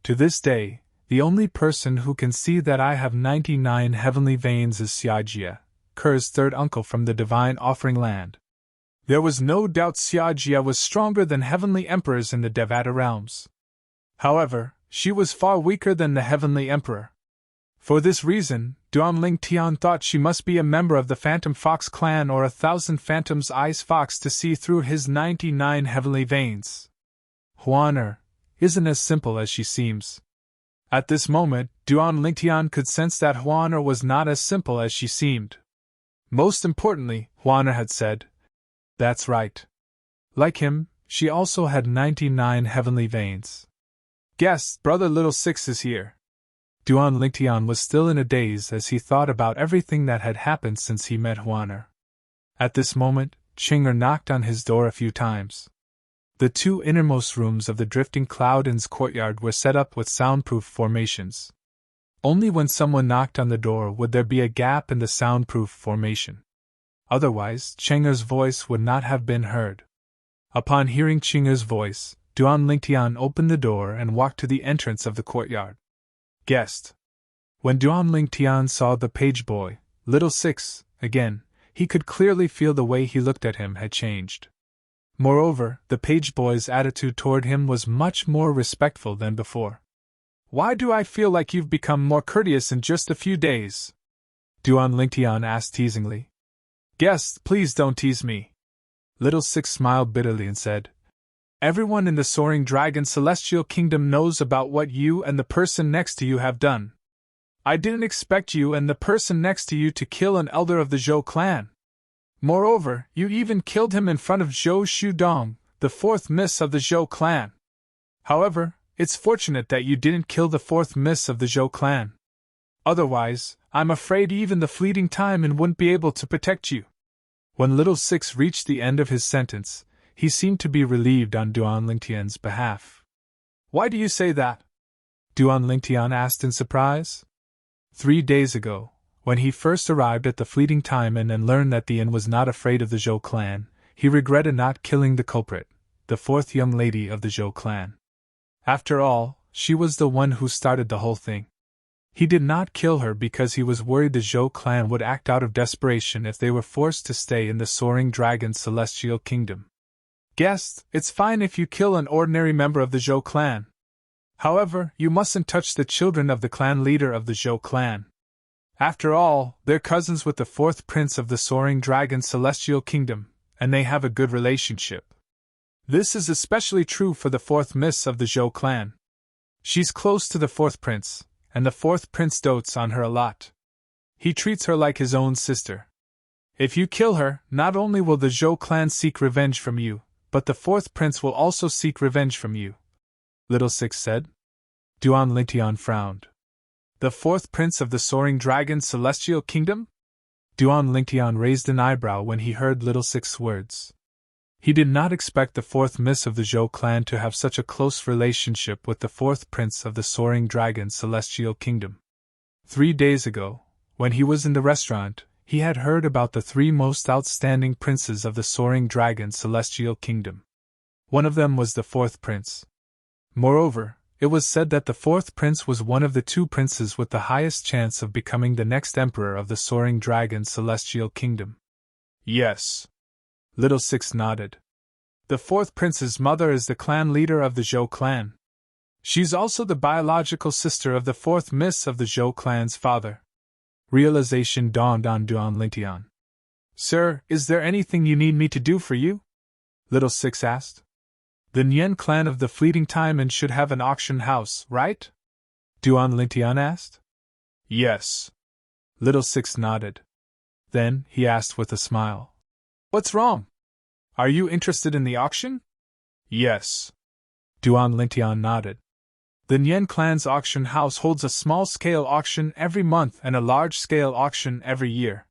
To this day, the only person who can see that I have 99 heavenly veins is Xiajia, Ker's third uncle from the divine offering land. There was no doubt Xiajia was stronger than heavenly emperors in the Devata realms. However, she was far weaker than the heavenly emperor. For this reason, Duan Ling Tian thought she must be a member of the Phantom Fox clan or 1,000 Phantom's Eyes Fox to see through his 99 heavenly veins. Huaner isn't as simple as she seems. At this moment, Duan Ling Tian could sense that Huaner was not as simple as she seemed. Most importantly, Huaner had said, "That's right." Like him, she also had 99 heavenly veins. "Guess, Brother Little Six is here." Duan Ling Tian was still in a daze as he thought about everything that had happened since he met Huaner. At this moment, Chinger knocked on his door a few times. The two innermost rooms of the Drifting Cloud Inn's courtyard were set up with soundproof formations. Only when someone knocked on the door would there be a gap in the soundproof formation. Otherwise, Chinger's voice would not have been heard. Upon hearing Chinger's voice, Duan Ling Tian opened the door and walked to the entrance of the courtyard. Guest. When Duan Ling Tian saw the page boy, Little Six, again, he could clearly feel the way he looked at him had changed. Moreover, the page boy's attitude toward him was much more respectful than before. "Why do I feel like you've become more courteous in just a few days?" Duan Ling Tian asked teasingly. "Guest, please don't tease me." Little Six smiled bitterly and said, "Everyone in the Soaring Dragon Celestial Kingdom knows about what you and the person next to you have done. I didn't expect you and the person next to you to kill an elder of the Zhou clan. Moreover, you even killed him in front of Zhou Shudong, the fourth miss of the Zhou clan. However, it's fortunate that you didn't kill the fourth miss of the Zhou clan. Otherwise, I'm afraid even the fleeting time and wouldn't be able to protect you." When Little Six reached the end of his sentence, he seemed to be relieved on Duan Ling Tian's behalf. "Why do you say that?" Duan Ling Tian asked in surprise. 3 days ago, when he first arrived at the Fleeting Time Inn and learned that the inn was not afraid of the Zhou clan, he regretted not killing the culprit, the fourth young lady of the Zhou clan. After all, she was the one who started the whole thing. He did not kill her because he was worried the Zhou clan would act out of desperation if they were forced to stay in the Soaring Dragon Celestial Kingdom. "Guest, it's fine if you kill an ordinary member of the Zhou clan. However, you mustn't touch the children of the clan leader of the Zhou clan. After all, they're cousins with the fourth prince of the Soaring Dragon Celestial Kingdom, and they have a good relationship. This is especially true for the fourth miss of the Zhou clan. She's close to the fourth prince, and the fourth prince dotes on her a lot. He treats her like his own sister. If you kill her, not only will the Zhou clan seek revenge from you, but the fourth prince will also seek revenge from you," Little Six said. Duan Ling Tian frowned. "The fourth prince of the Soaring Dragon Celestial Kingdom?" Duan Ling Tian raised an eyebrow when he heard Little Six's words. He did not expect the fourth miss of the Zhou clan to have such a close relationship with the fourth prince of the Soaring Dragon Celestial Kingdom. 3 days ago, when he was in the restaurant, he had heard about the 3 most outstanding princes of the Soaring Dragon Celestial Kingdom. One of them was the fourth prince. Moreover, it was said that the fourth prince was one of the 2 princes with the highest chance of becoming the next emperor of the Soaring Dragon Celestial Kingdom. "Yes." Little Six nodded. "The fourth prince's mother is the clan leader of the Zhou clan. She's also the biological sister of the fourth miss of the Zhou clan's father." Realization dawned on Duan Ling Tian. "Sir, is there anything you need me to do for you?" Little Six asked. "The Nian clan of the Fleeting Time and should have an auction house, right?" Duan Ling Tian asked. "Yes." Little Six nodded. Then, he asked with a smile, "What's wrong? Are you interested in the auction?" "Yes." Duan Ling Tian nodded. "The Nian clan's auction house holds a small-scale auction every month and a large-scale auction every year.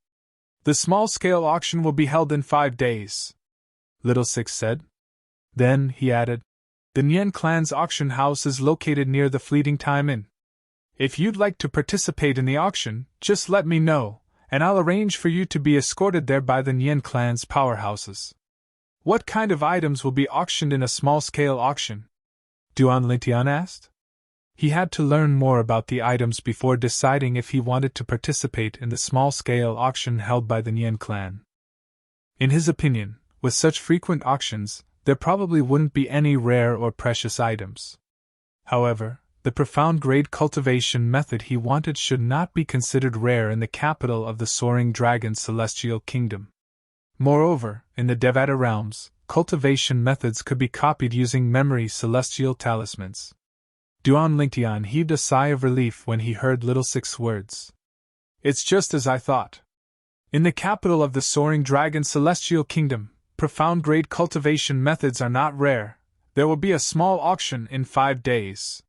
The small-scale auction will be held in 5 days. Little Six said. Then, he added, the Nien clan's auction house is located near the Fleeting Time Inn. If you'd like to participate in the auction, just let me know, and I'll arrange for you to be escorted there by the Nien clan's powerhouses. What kind of items will be auctioned in a small-scale auction? Duan Lingtian asked. He had to learn more about the items before deciding if he wanted to participate in the small-scale auction held by the Nien clan. In his opinion, with such frequent auctions, there probably wouldn't be any rare or precious items. However, the profound grade cultivation method he wanted should not be considered rare in the capital of the Soaring Dragon Celestial Kingdom. Moreover, in the Devata realms, cultivation methods could be copied using memory celestial talismans. Duan Lingtian heaved a sigh of relief when he heard Little Six's words. It's just as I thought. In the capital of the Soaring Dragon Celestial Kingdom, profound grade cultivation methods are not rare. There will be a small auction in 5 days.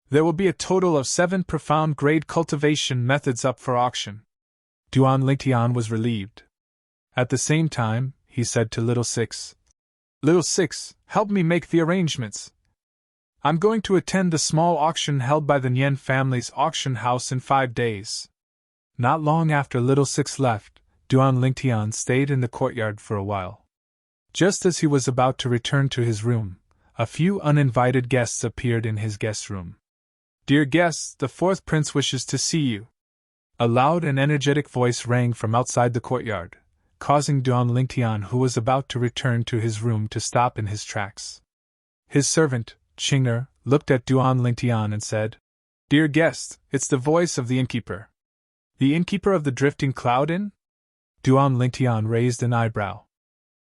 There will be a total of 7 profound grade cultivation methods up for auction. Duan Lingtian was relieved. At the same time, he said to Little Six, Little Six, help me make the arrangements. I'm going to attend the small auction held by the Nien family's auction house in 5 days. Not long after Little Six left, Duan Lingtian stayed in the courtyard for a while. Just as he was about to return to his room, a few uninvited guests appeared in his guest room. Dear guests, the 4th prince wishes to see you. A loud and energetic voice rang from outside the courtyard, causing Duan Lingtian, who was about to return to his room, to stop in his tracks. His servant, Qing'er, looked at Duan Lingtian and said, Dear guest, it's the voice of the innkeeper. The innkeeper of the Drifting Cloud Inn? Duan Lingtian raised an eyebrow.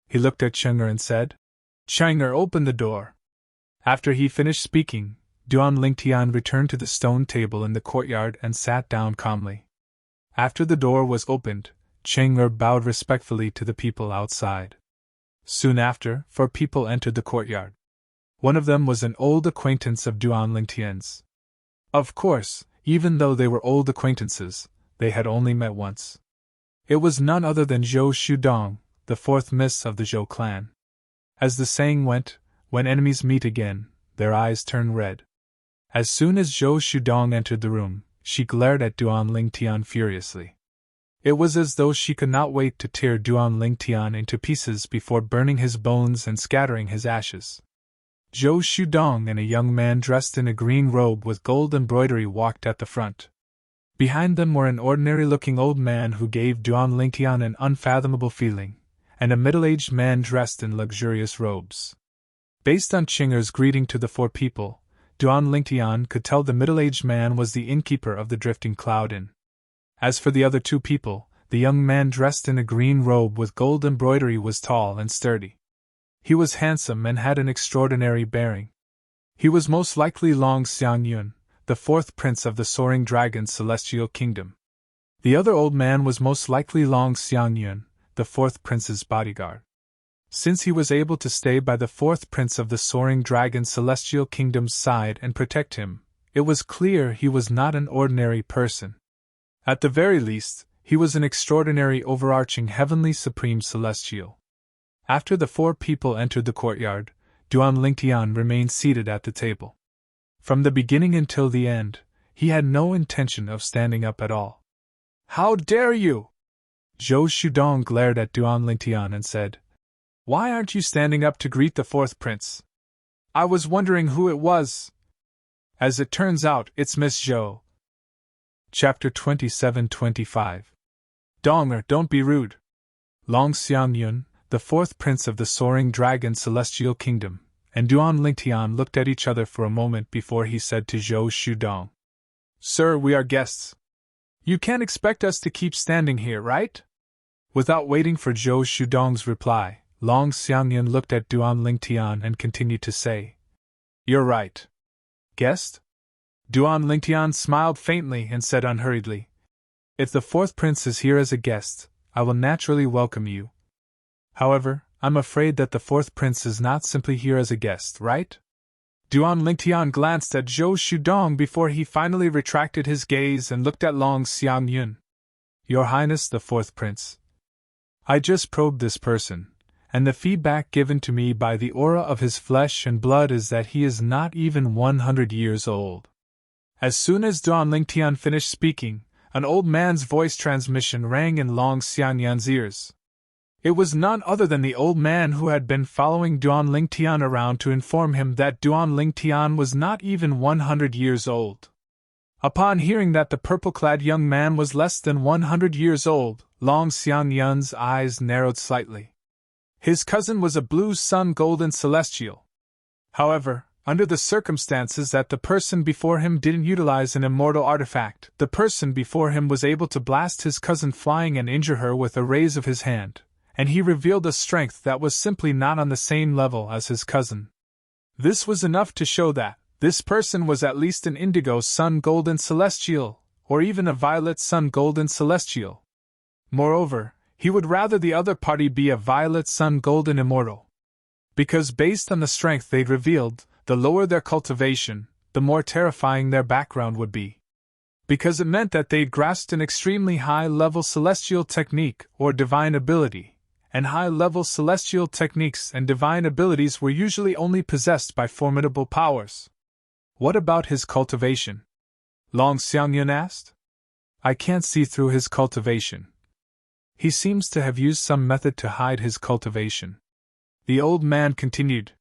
He looked at Qing'er and said, Qing'er, open the door. After he finished speaking, Duan Lingtian returned to the stone table in the courtyard and sat down calmly. After the door was opened, Qing'er bowed respectfully to the people outside. Soon after, 4 people entered the courtyard. One of them was an old acquaintance of Duan Lingtian's. Of course, even though they were old acquaintances, they had only met once. It was none other than Zhou Shudong, the 4th miss of the Zhou clan. As the saying went, when enemies meet again, their eyes turn red. As soon as Zhou Shudong entered the room, she glared at Duan Lingtian furiously. It was as though she could not wait to tear Duan Lingtian into pieces before burning his bones and scattering his ashes. Zhou Shudong and a young man dressed in a green robe with gold embroidery walked at the front. Behind them were an ordinary-looking old man who gave Duan Lingtian an unfathomable feeling, and a middle-aged man dressed in luxurious robes. Based on Qing'er's greeting to the 4 people, Duan Lingtian could tell the middle-aged man was the innkeeper of the Drifting Cloud Inn. As for the other 2 people, the young man dressed in a green robe with gold embroidery was tall and sturdy. He was handsome and had an extraordinary bearing. He was most likely Long Xiangyun, the 4th prince of the Soaring Dragon Celestial Kingdom. The other old man was most likely Long Xiangyun, the 4th prince's bodyguard. Since he was able to stay by the 4th prince of the Soaring Dragon Celestial Kingdom's side and protect him, it was clear he was not an ordinary person. At the very least, he was an extraordinary overarching heavenly supreme celestial. After the 4 people entered the courtyard, Duan Lingtian remained seated at the table. From the beginning until the end, he had no intention of standing up at all. How dare you! Zhou Shudong glared at Duan Lingtian and said, Why aren't you standing up to greet the 4th prince? I was wondering who it was. As it turns out, it's Miss Zhou. Chapter 27-25. Donger, don't be rude. Long Xiangyun, the 4th prince of the Soaring Dragon Celestial Kingdom, and Duan Lingtian looked at each other for a moment before he said to Zhou Shudong, Sir, we are guests. You can't expect us to keep standing here, right? Without waiting for Zhou Shudong's reply, Long Xiangyun looked at Duan Lingtian and continued to say, You're right. Guest? Duan Lingtian smiled faintly and said unhurriedly, If the 4th prince is here as a guest, I will naturally welcome you. However, I'm afraid that the 4th prince is not simply here as a guest, right? Duan Lingtian glanced at Zhou Shudong before he finally retracted his gaze and looked at Long Xiangyun. Your Highness the 4th prince. I just probed this person, and the feedback given to me by the aura of his flesh and blood is that he is not even 100 years old. As soon as Duan Lingtian finished speaking, an old man's voice transmission rang in Long Xiangyan's ears. It was none other than the old man who had been following Duan Lingtian around to inform him that Duan Lingtian was not even 100 years old. Upon hearing that the purple-clad young man was less than 100 years old, Long Xiangyan's eyes narrowed slightly. His cousin was a blue sun golden celestial. However, under the circumstances that the person before him didn't utilize an immortal artifact, the person before him was able to blast his cousin flying and injure her with a raise of his hand, and he revealed a strength that was simply not on the same level as his cousin. This was enough to show that this person was at least an indigo sun golden celestial, or even a violet sun golden celestial. Moreover, he would rather the other party be a violet sun golden immortal. Because based on the strength they'd revealed, the lower their cultivation, the more terrifying their background would be. Because it meant that they'd grasped an extremely high-level celestial technique or divine ability, and high-level celestial techniques and divine abilities were usually only possessed by formidable powers. What about his cultivation? Long Xiangyan asked. I can't see through his cultivation. He seems to have used some method to hide his cultivation. The old man continued.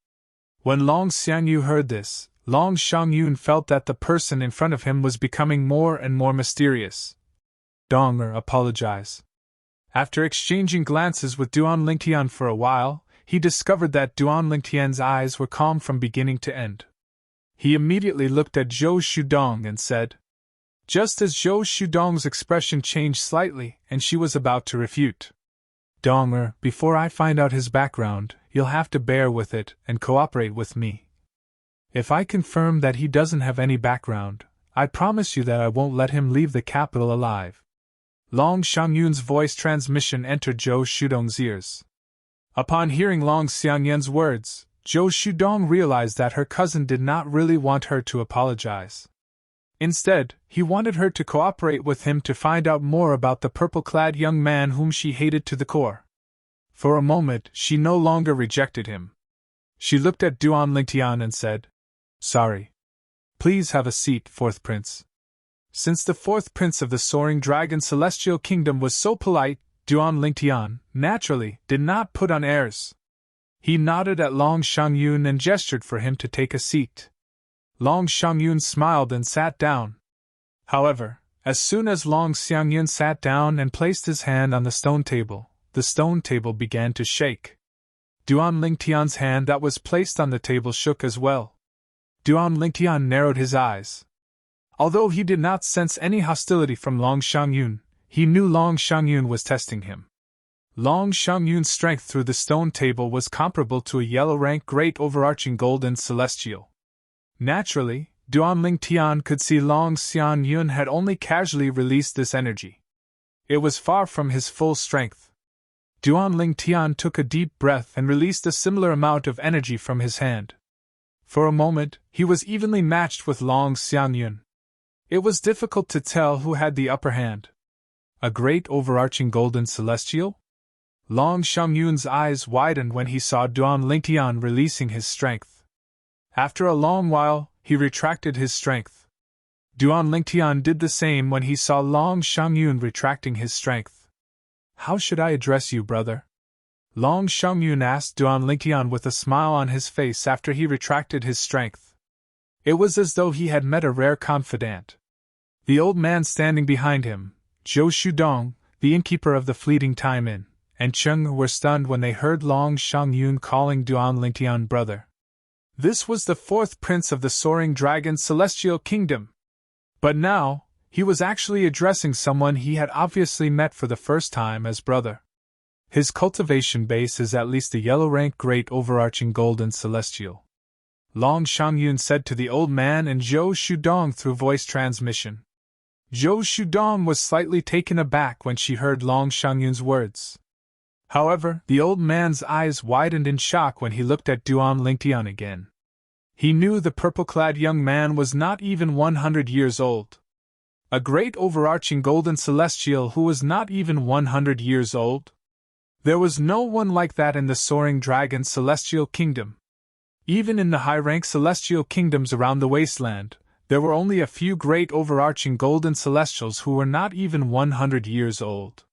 When Long Xiangyu heard this, Long Xiangyun felt that the person in front of him was becoming more and more mysterious. Donger apologized. After exchanging glances with Duan Lingtian for a while, he discovered that Duan Lingtian's eyes were calm from beginning to end. He immediately looked at Zhou Shudong and said, just as Zhou Shudong's expression changed slightly and she was about to refute. Donger, before I find out his background, you'll have to bear with it and cooperate with me. If I confirm that he doesn't have any background, I promise you that I won't let him leave the capital alive. Long Xiangyun's voice transmission entered Zhou Shudong's ears. Upon hearing Long Xiangyan's words, Zhou Shudong realized that her cousin did not really want her to apologize. Instead, he wanted her to cooperate with him to find out more about the purple-clad young man whom she hated to the core. For a moment, she no longer rejected him. She looked at Duan Lingtian and said, Sorry. Please have a seat, fourth prince. Since the fourth prince of the Soaring Dragon Celestial Kingdom was so polite, Duan Lingtian, naturally, did not put on airs. He nodded at Long Xiangyun and gestured for him to take a seat. Long Xiangyun smiled and sat down. However, as soon as Long Xiangyun sat down and placed his hand on the stone table began to shake. Duan Lingtian's hand that was placed on the table shook as well. Duan Lingtian narrowed his eyes. Although he did not sense any hostility from Long Xiangyun, he knew Long Xiangyun was testing him. Long Xiangyun's strength through the stone table was comparable to a yellow-rank great overarching golden celestial. Naturally, Duan Lingtian could see Long Xiangyun had only casually released this energy. It was far from his full strength. Duan Lingtian took a deep breath and released a similar amount of energy from his hand. For a moment, he was evenly matched with Long Xiangyun. It was difficult to tell who had the upper hand. A great overarching golden celestial? Long Xiangyun's eyes widened when he saw Duan Lingtian releasing his strength. After a long while, he retracted his strength. Duan Lingtian did the same when he saw Long Xiangyun retracting his strength. How should I address you, brother? Long Xiangyun asked Duan Lingtian with a smile on his face after he retracted his strength. It was as though he had met a rare confidant. The old man standing behind him, Zhou Shudong, the innkeeper of the Fleeting Time Inn, and Cheng were stunned when they heard Long Xiangyun calling Duan Lingtian brother. This was the fourth prince of the Soaring Dragon Celestial Kingdom. But now, he was actually addressing someone he had obviously met for the first time as brother. His cultivation base is at least a yellow-rank great overarching golden celestial. Long Xiangyun said to the old man and Zhou Shudong through voice transmission. Zhou Shudong was slightly taken aback when she heard Long Xiangyun's words. However, the old man's eyes widened in shock when he looked at Duan Lingtian again. He knew the purple-clad young man was not even 100 years old. A great overarching golden celestial who was not even 100 years old? There was no one like that in the Soaring Dragon's celestial kingdom. Even in the high-rank celestial kingdoms around the wasteland, there were only a few great overarching golden celestials who were not even 100 years old.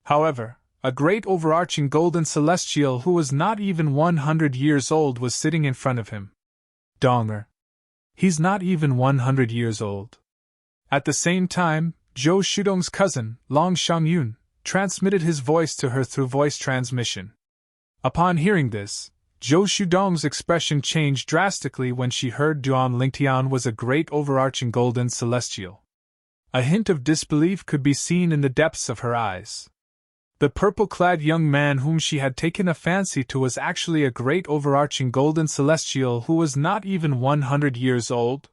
However, a great overarching golden celestial who was not even 100 years old was sitting in front of him. Donger. He's not even 100 years old. At the same time, Zhou Shudong's cousin, Long Shangyun, transmitted his voice to her through voice transmission. Upon hearing this, Zhou Shudong's expression changed drastically when she heard Duan Lingtian was a great overarching golden celestial. A hint of disbelief could be seen in the depths of her eyes. The purple-clad young man whom she had taken a fancy to was actually a great overarching golden celestial who was not even 100 years old.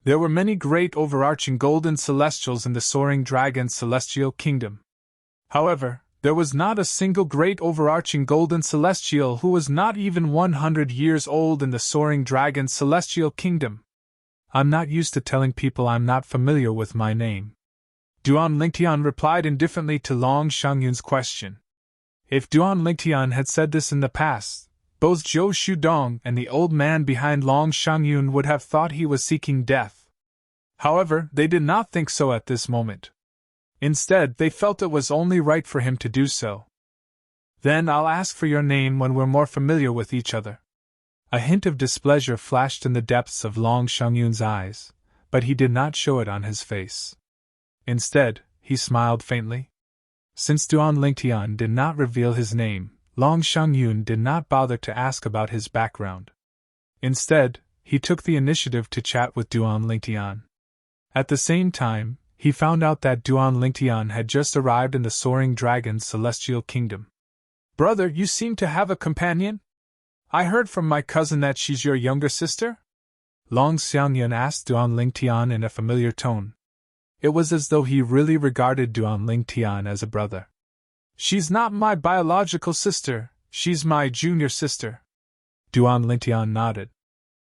There were many great overarching golden celestials in the Soaring Dragon's celestial kingdom. However, there was not a single great overarching golden celestial who was not even 100 years old in the Soaring Dragon's celestial kingdom. I'm not used to telling people I'm not familiar with my name. Duan Lingtian replied indifferently to Long Shangyun's question. If Duan Lingtian had said this in the past, both Zhou Shudong and the old man behind Long Shangyun would have thought he was seeking death. However, they did not think so at this moment. Instead, they felt it was only right for him to do so. Then I'll ask for your name when we're more familiar with each other. A hint of displeasure flashed in the depths of Long Shangyun's eyes, but he did not show it on his face. Instead, he smiled faintly. Since Duan Lingtian did not reveal his name, Long Shangyun did not bother to ask about his background. Instead, he took the initiative to chat with Duan Lingtian. At the same time, he found out that Duan Lingtian had just arrived in the Soaring Dragon's celestial kingdom. Brother, you seem to have a companion? I heard from my cousin that she's your younger sister? Long Xiangyun asked Duan Lingtian in a familiar tone. It was as though he really regarded Duan Lingtian as a brother. She's not my biological sister, she's my junior sister. Duan Lingtian nodded.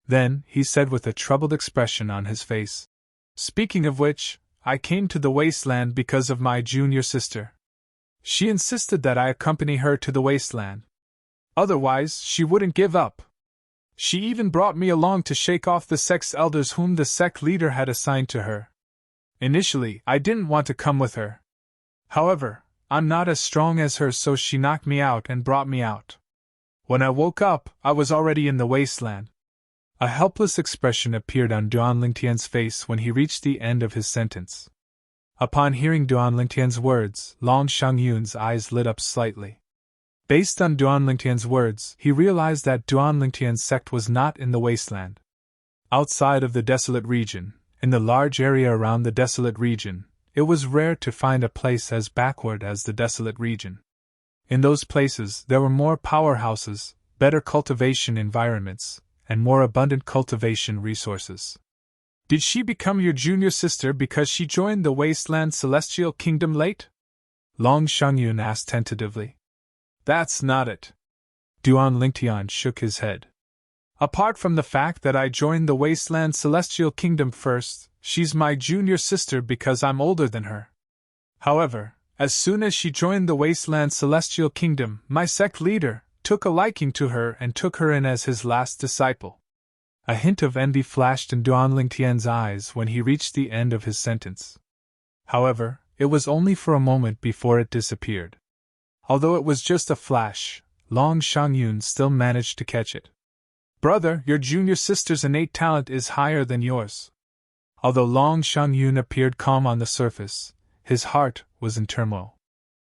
Then, he said with a troubled expression on his face, Speaking of which, I came to the wasteland because of my junior sister. She insisted that I accompany her to the wasteland. Otherwise, she wouldn't give up. She even brought me along to shake off the sect's elders whom the sect leader had assigned to her. Initially, I didn't want to come with her. However, I'm not as strong as her, so she knocked me out and brought me out. When I woke up, I was already in the wasteland. A helpless expression appeared on Duan Lingtian's face when he reached the end of his sentence. Upon hearing Duan Lingtian's words, Long Shangyun's eyes lit up slightly. Based on Duan Lingtian's words, he realized that Duan Lingtian's sect was not in the wasteland. Outside of the desolate region, in the large area around the desolate region, it was rare to find a place as backward as the desolate region. In those places, there were more powerhouses, better cultivation environments, and more abundant cultivation resources. Did she become your junior sister because she joined the Wasteland Celestial Kingdom late? Long Shangyun asked tentatively. That's not it. Duan Lingtian shook his head. Apart from the fact that I joined the Wasteland Celestial Kingdom first, she's my junior sister because I'm older than her. However, as soon as she joined the Wasteland Celestial Kingdom, my sect leader took a liking to her and took her in as his last disciple. A hint of envy flashed in Duan Lingtian's eyes when he reached the end of his sentence. However, it was only for a moment before it disappeared. Although it was just a flash, Long Shangyun still managed to catch it. Brother, your junior sister's innate talent is higher than yours. Although Long Shangyun appeared calm on the surface, his heart was in turmoil.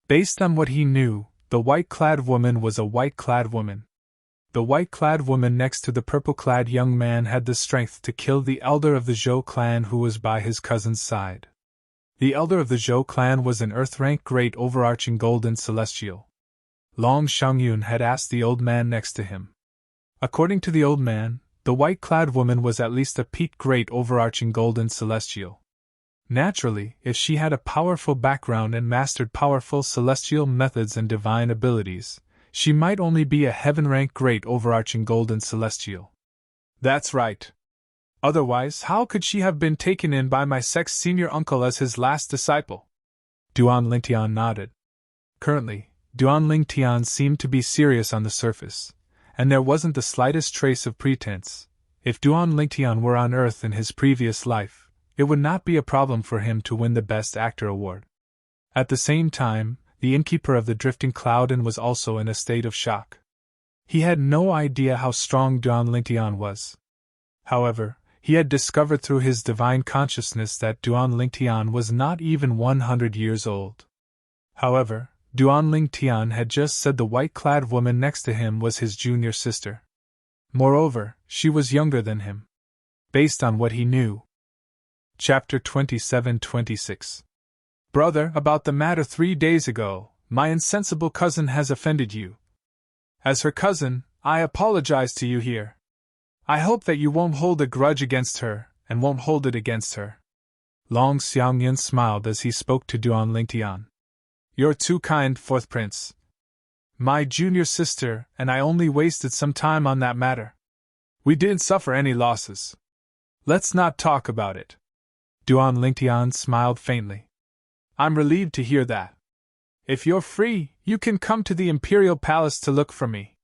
Based on what he knew, the white-clad woman was a white-clad woman. The white-clad woman next to the purple-clad young man had the strength to kill the elder of the Zhou clan who was by his cousin's side. The elder of the Zhou clan was an earth-rank great overarching golden celestial. Long Shangyun had asked the old man next to him. According to the old man, the white-clad woman was at least a peak great overarching golden celestial. Naturally, if she had a powerful background and mastered powerful celestial methods and divine abilities, she might only be a heaven-rank great overarching golden celestial. That's right. Otherwise, how could she have been taken in by my sect's senior uncle as his last disciple? Duan Lingtian nodded. Currently, Duan Lingtian seemed to be serious on the surface, and there wasn't the slightest trace of pretense. If Duan Lingtian were on Earth in his previous life, it would not be a problem for him to win the Best Actor award. At the same time, the innkeeper of the Drifting Cloud Inn was also in a state of shock. He had no idea how strong Duan Lingtian was. However, he had discovered through his divine consciousness that Duan Lingtian was not even 100 years old. However, Duan Lingtian had just said the white-clad woman next to him was his junior sister. Moreover, she was younger than him. Based on what he knew. Chapter 27-26. Brother, about the matter 3 days ago, my insensible cousin has offended you. As her cousin, I apologize to you here. I hope that you won't hold a grudge against her, and won't hold it against her. Long Xiangyun smiled as he spoke to Duan Lingtian. You're too kind, fourth prince. My junior sister and I only wasted some time on that matter. We didn't suffer any losses. Let's not talk about it. Duan Lingtian smiled faintly. I'm relieved to hear that. If you're free, you can come to the Imperial Palace to look for me.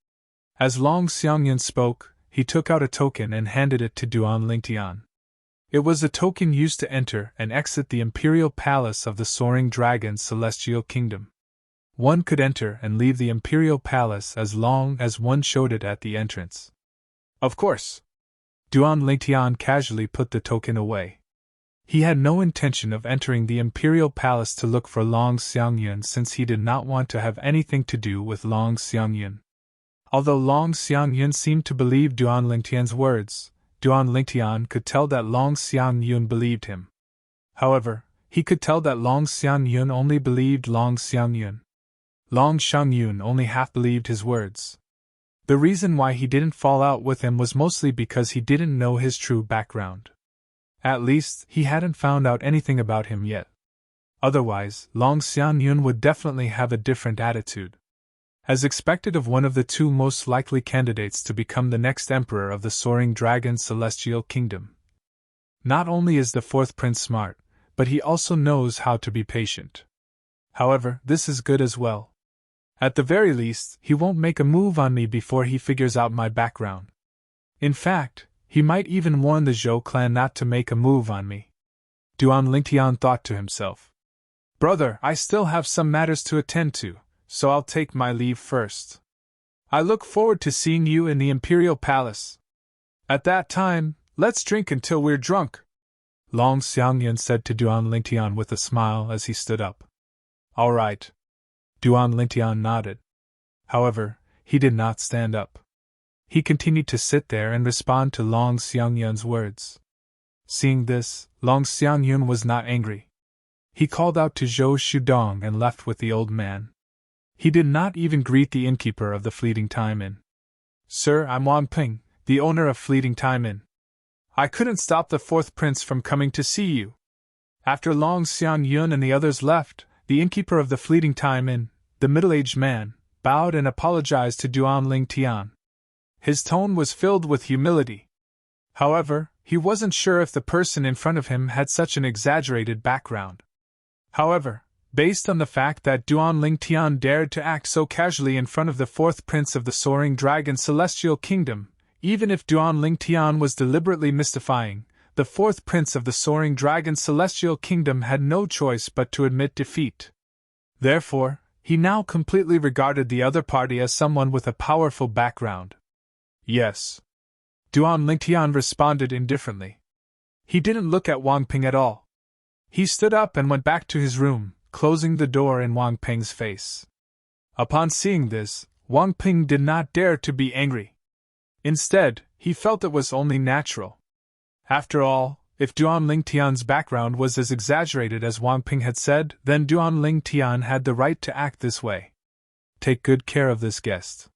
As Long Xiangyun spoke, he took out a token and handed it to Duan Lingtian. It was a token used to enter and exit the Imperial Palace of the Soaring Dragon's Celestial Kingdom. One could enter and leave the Imperial Palace as long as one showed it at the entrance. Of course. Duan Lingtian casually put the token away. He had no intention of entering the Imperial Palace to look for Long Xiangyun since he did not want to have anything to do with Long Xiangyun. Although Long Xiangyun seemed to believe Duan Lingtian's words, Duan Lingtian could tell that Long Xiangyun believed him. However, he could tell that Long Xiangyun only believed Long Xiangyun. Long Xiangyun only half believed his words. The reason why he didn't fall out with him was mostly because he didn't know his true background. At least, he hadn't found out anything about him yet. Otherwise, Long Xiangyun would definitely have a different attitude. As expected of one of the two most likely candidates to become the next emperor of the Soaring Dragon's Celestial Kingdom. Not only is the fourth prince smart, but he also knows how to be patient. However, this is good as well. At the very least, he won't make a move on me before he figures out my background. In fact, he might even warn the Zhou clan not to make a move on me. Duan Lingtian thought to himself. Brother, I still have some matters to attend to, so I'll take my leave first. I look forward to seeing you in the Imperial Palace. At that time, let's drink until we're drunk. Long Xiangyun said to Duan Lingtian with a smile as he stood up. All right. Duan Lingtian nodded. However, he did not stand up. He continued to sit there and respond to Long Xiangyun's words. Seeing this, Long Xiangyun was not angry. He called out to Zhou Shudong and left with the old man. He did not even greet the innkeeper of the Fleeting Time Inn. Sir, I'm Wang Ping, the owner of Fleeting Time Inn. I couldn't stop the fourth prince from coming to see you. After Long Xiangyun and the others left, the innkeeper of the Fleeting Time Inn, the middle-aged man, bowed and apologized to Duan Lingtian. His tone was filled with humility. However, he wasn't sure if the person in front of him had such an exaggerated background. However, based on the fact that Duan Lingtian dared to act so casually in front of the fourth prince of the Soaring Dragon's Celestial Kingdom, even if Duan Lingtian was deliberately mystifying, the fourth prince of the Soaring Dragon's Celestial Kingdom had no choice but to admit defeat. Therefore, he now completely regarded the other party as someone with a powerful background. Yes. Duan Lingtian responded indifferently. He didn't look at Wang Ping at all. He stood up and went back to his room, closing the door in Wang Ping's face. Upon seeing this, Wang Ping did not dare to be angry. Instead, he felt it was only natural. After all, if Duan Lingtian's background was as exaggerated as Wang Ping had said, then Duan Lingtian had the right to act this way. Take good care of this guest.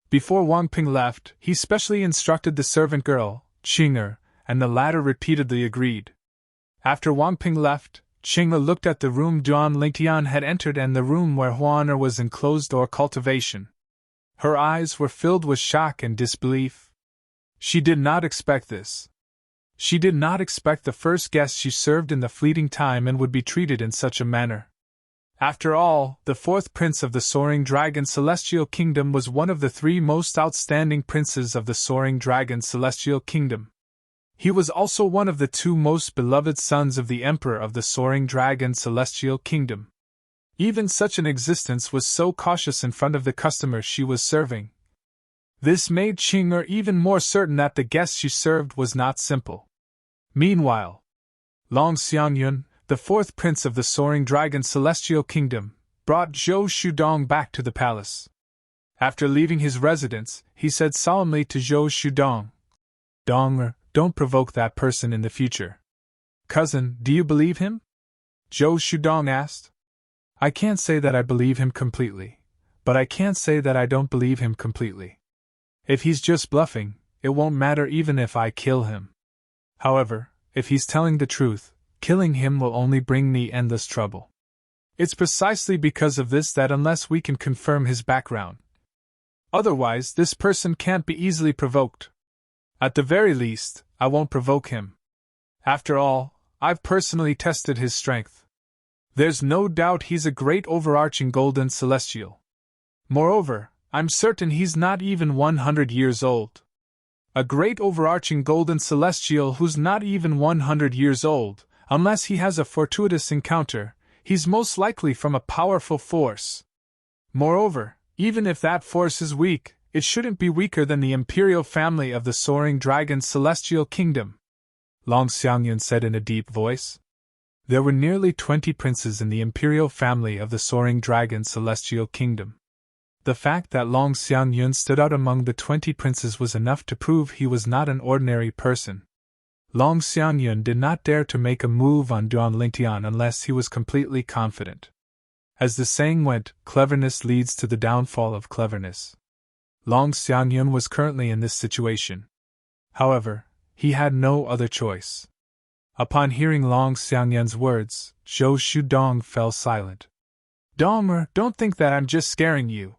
Before Wang Ping left, he specially instructed the servant girl, Qing'er, and the latter repeatedly agreed. After Wang Ping left, Qing'er looked at the room Duan Lingtian had entered and the room where Huaner was in closed-door cultivation. Her eyes were filled with shock and disbelief. She did not expect this. She did not expect the first guest she served in the Fleeting Time and would be treated in such a manner. After all, the fourth prince of the Soaring Dragon Celestial Kingdom was one of the three most outstanding princes of the Soaring Dragon Celestial Kingdom. He was also one of the two most beloved sons of the Emperor of the Soaring Dragon Celestial Kingdom. Even such an existence was so cautious in front of the customer she was serving. This made Qing'er even more certain that the guest she served was not simple. Meanwhile, Long Xiangyun, the fourth prince of the Soaring Dragon Celestial Kingdom, brought Zhou Shudong back to the palace. After leaving his residence, he said solemnly to Zhou Shudong, "Donger, don't provoke that person in the future." "Cousin, do you believe him?" Zhou Shudong asked. "I can't say that I believe him completely, but I can't say that I don't believe him completely. If he's just bluffing, it won't matter even if I kill him. However, if he's telling the truth, killing him will only bring me endless trouble. It's precisely because of this that unless we can confirm his background, otherwise this person can't be easily provoked. At the very least, I won't provoke him. After all, I've personally tested his strength. There's no doubt he's a great overarching golden celestial. Moreover, I'm certain he's not even 100 years old. A great overarching golden celestial who's not even 100 years old, unless he has a fortuitous encounter, he's most likely from a powerful force. Moreover, even if that force is weak, it shouldn't be weaker than the imperial family of the Soaring Dragon Celestial Kingdom," Long Xiangyun said in a deep voice. There were nearly 20 princes in the imperial family of the Soaring Dragon Celestial Kingdom. The fact that Long Xiangyun stood out among the 20 princes was enough to prove he was not an ordinary person. Long Xiangyun did not dare to make a move on Duan Lingtian unless he was completely confident. As the saying went, cleverness leads to the downfall of cleverness. Long Xiangyun was currently in this situation. However, he had no other choice. Upon hearing Long Xiangyun's words, Zhou Shudong fell silent. "Donger, don't think that I'm just scaring you.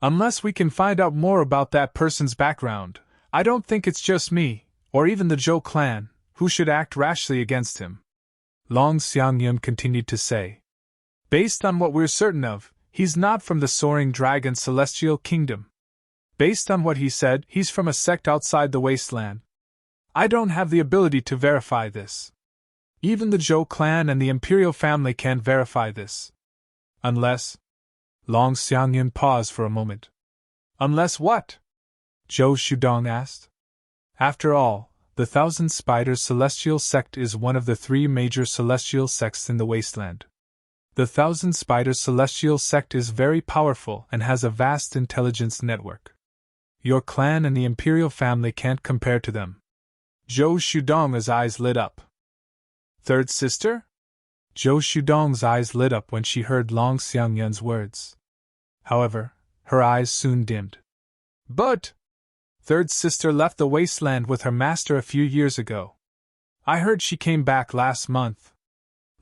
Unless we can find out more about that person's background, I don't think it's just me, or even the Zhou clan, who should act rashly against him," Long Xiangyun continued to say. "Based on what we're certain of, he's not from the Soaring Dragon Celestial Kingdom. Based on what he said, he's from a sect outside the wasteland. I don't have the ability to verify this. Even the Zhou clan and the imperial family can't verify this. Unless..." Long Xiangyun paused for a moment. "Unless what?" Zhou Shudong asked. "After all, the Thousand Spiders Celestial Sect is one of the three major celestial sects in the wasteland. The Thousand Spiders Celestial Sect is very powerful and has a vast intelligence network. Your clan and the imperial family can't compare to them." Zhou Shudong's eyes lit up. "Third sister?" Zhou Shudong's eyes lit up when she heard Long Xiangyun's words. However, her eyes soon dimmed. "But third sister left the wasteland with her master a few years ago. I heard she came back last month."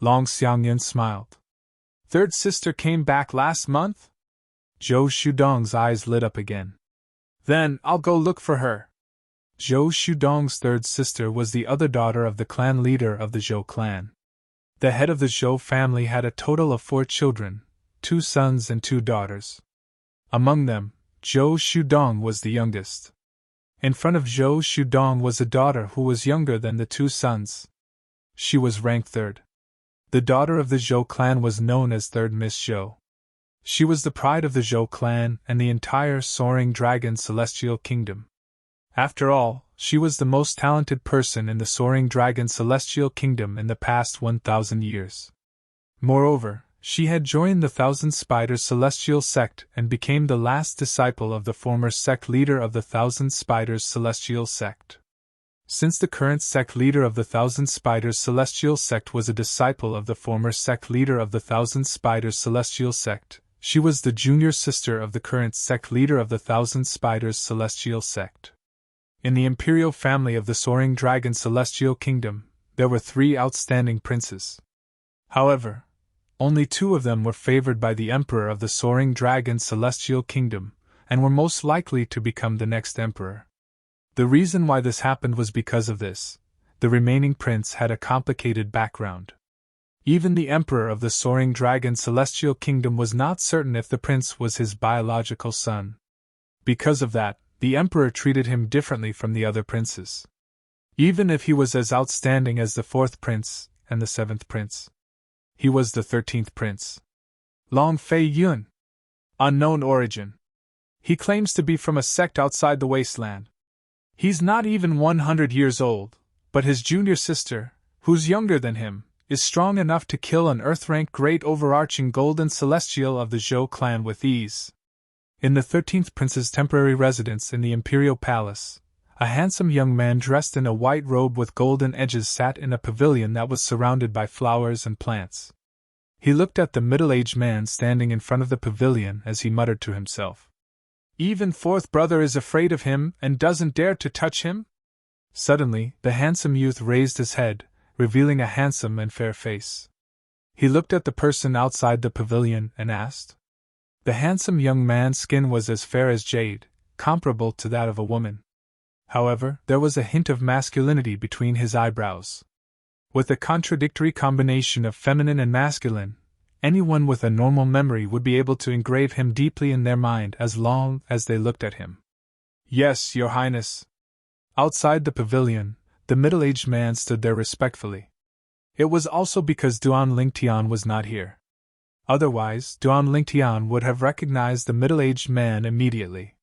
Long Xiangyun smiled. "Third sister came back last month?" Zhou Shudong's eyes lit up again. "Then I'll go look for her." Zhou Shudong's third sister was the other daughter of the clan leader of the Zhou clan. The head of the Zhou family had a total of 4 children, 2 sons and 2 daughters. Among them, Zhou Shudong was the youngest. In front of Zhou Shudong was a daughter who was younger than the 2 sons. She was ranked 3rd. The daughter of the Zhou clan was known as 3rd Miss Zhou. She was the pride of the Zhou clan and the entire Soaring Dragon Celestial Kingdom. After all, she was the most talented person in the Soaring Dragon Celestial Kingdom in the past 1,000 years. Moreover, she had joined the Thousand Spiders Celestial Sect and became the last disciple of the former sect leader of the Thousand Spiders Celestial Sect. Since the current sect leader of the Thousand Spiders Celestial Sect was a disciple of the former sect leader of the Thousand Spiders Celestial Sect, she was the junior sister of the current sect leader of the Thousand Spiders Celestial Sect. In the imperial family of the Soaring Dragon Celestial Kingdom, there were 3 outstanding princes. However, only 2 of them were favored by the Emperor of the Soaring Dragon Celestial Kingdom, and were most likely to become the next emperor. The reason why this happened was because of this: the remaining prince had a complicated background. Even the emperor of the Soaring Dragon Celestial Kingdom was not certain if the prince was his biological son. Because of that, the emperor treated him differently from the other princes. Even if he was as outstanding as the 4th prince and the 7th prince. He was the 13th prince. Long Fei Yun. Unknown origin. He claims to be from a sect outside the wasteland. He's not even 100 years old, but his junior sister, who's younger than him, is strong enough to kill an Earth-rank great overarching golden celestial of the Zhou clan with ease. In the 13th prince's temporary residence in the imperial palace, a handsome young man dressed in a white robe with golden edges sat in a pavilion that was surrounded by flowers and plants. He looked at the middle-aged man standing in front of the pavilion as he muttered to himself. Even 4th brother is afraid of him and doesn't dare to touch him? Suddenly, the handsome youth raised his head, revealing a handsome and fair face. He looked at the person outside the pavilion and asked. The handsome young man's skin was as fair as jade, comparable to that of a woman. However, there was a hint of masculinity between his eyebrows. With a contradictory combination of feminine and masculine, anyone with a normal memory would be able to engrave him deeply in their mind as long as they looked at him. Yes, Your Highness. Outside the pavilion, the middle-aged man stood there respectfully. It was also because Duan Lingtian was not here. Otherwise, Duan Lingtian would have recognized the middle-aged man immediately.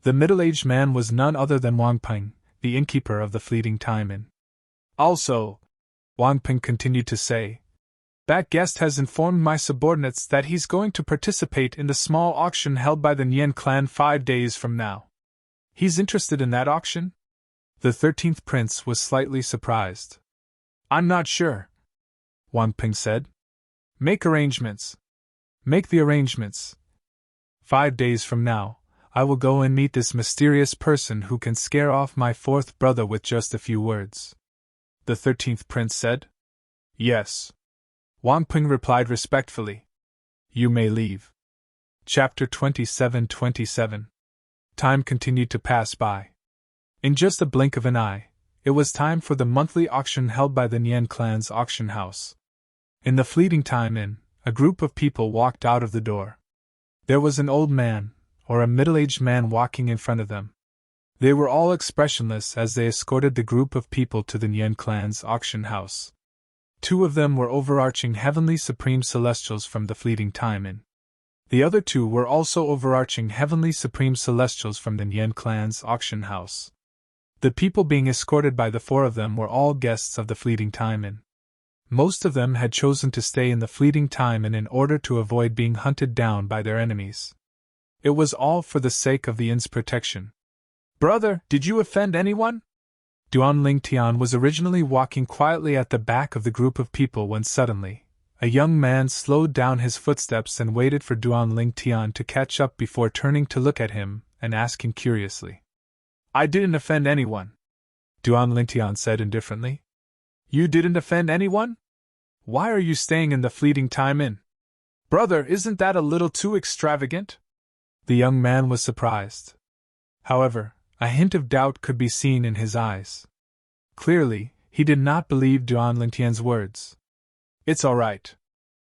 The middle-aged man was none other than Wang Peng, the innkeeper of the Fleeting Time Inn. Also, Wang Peng continued to say, that guest has informed my subordinates that he's going to participate in the small auction held by the Nian clan 5 days from now. He's interested in that auction? The 13th prince was slightly surprised. I'm not sure, Wang Peng said. Make arrangements. Make the arrangements. 5 days from now, I will go and meet this mysterious person who can scare off my 4th brother with just a few words. The 13th prince said. Yes. Wang Peng replied respectfully. You may leave. Chapter 27:27. Time continued to pass by. In just a blink of an eye, it was time for the monthly auction held by the Nian clan's auction house. In the Fleeting Time Inn, a group of people walked out of the door. There was an old man, or a middle-aged man walking in front of them. They were all expressionless as they escorted the group of people to the Nian clan's auction house. 2 of them were overarching heavenly supreme celestials from the Fleeting Time Inn. The other 2 were also overarching heavenly supreme celestials from the Nian clan's auction house. The people being escorted by the 4 of them were all guests of the Fleeting Time Inn. Most of them had chosen to stay in the Fleeting Time Inn in order to avoid being hunted down by their enemies. It was all for the sake of the inn's protection. Brother, did you offend anyone? Duan Lingtian was originally walking quietly at the back of the group of people when suddenly, a young man slowed down his footsteps and waited for Duan Lingtian to catch up before turning to look at him and asking curiously. I didn't offend anyone, Duan Lingtian said indifferently. You didn't offend anyone? Why are you staying in the Fleeting Time Inn? Brother, isn't that a little too extravagant? The young man was surprised. However, a hint of doubt could be seen in his eyes. Clearly, he did not believe Duan Lingtian's words. It's all right,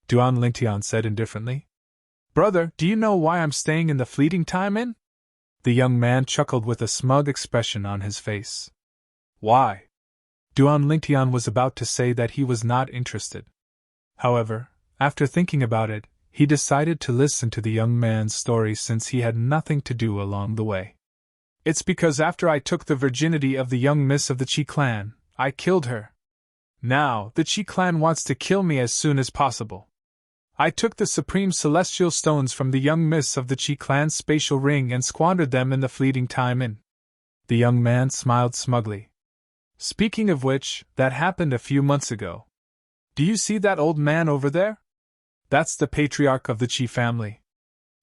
Duan Lingtian said indifferently. Brother, do you know why I'm staying in the Fleeting Time Inn? The young man chuckled with a smug expression on his face. Why? Duan Lingtian was about to say that he was not interested. However, after thinking about it, he decided to listen to the young man's story since he had nothing to do along the way. It's because after I took the virginity of the young miss of the Qi clan, I killed her. Now, the Qi clan wants to kill me as soon as possible. I took the supreme celestial stones from the young miss of the Qi clan's spatial ring and squandered them in the Fleeting Time Inn. The young man smiled smugly. Speaking of which, that happened a few months ago. Do you see that old man over there? That's the patriarch of the Qi family.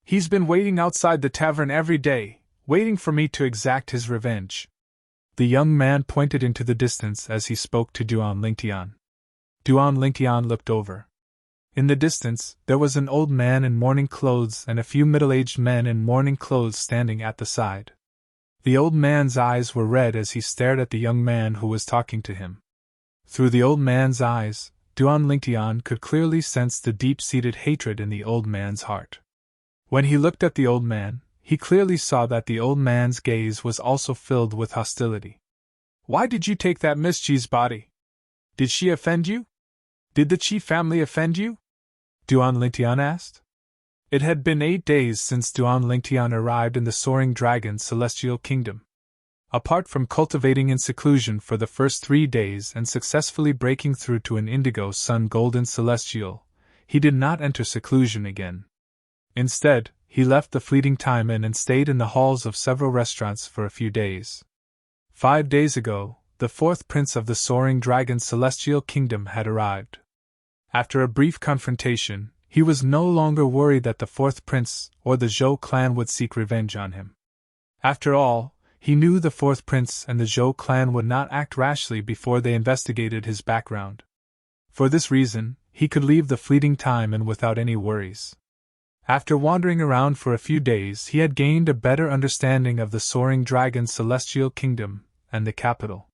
He's been waiting outside the tavern every day, waiting for me to exact his revenge. The young man pointed into the distance as he spoke to Duan Lingtian. Duan Lingtian looked over. In the distance, there was an old man in mourning clothes and a few middle-aged men in mourning clothes standing at the side. The old man's eyes were red as he stared at the young man who was talking to him. Through the old man's eyes, Duan Lingtian could clearly sense the deep-seated hatred in the old man's heart. When he looked at the old man, he clearly saw that the old man's gaze was also filled with hostility. "Why did you take that Miss Chi's body? Did she offend you? Did the Chi family offend you?" Duan Lingtian asked. It had been 8 days since Duan Lingtian arrived in the Soaring Dragon's celestial kingdom. Apart from cultivating in seclusion for the first 3 days and successfully breaking through to an indigo sun golden celestial, he did not enter seclusion again. Instead, he left the fleeting time inn and stayed in the halls of several restaurants for a few days. 5 days ago, the 4th prince of the Soaring Dragon's celestial kingdom had arrived. After a brief confrontation, he was no longer worried that the 4th prince or the Zhou clan would seek revenge on him. After all, he knew the 4th prince and the Zhou clan would not act rashly before they investigated his background. For this reason, he could leave the fleeting time inn without any worries. After wandering around for a few days, he had gained a better understanding of the Soaring Dragon's celestial kingdom and the capital.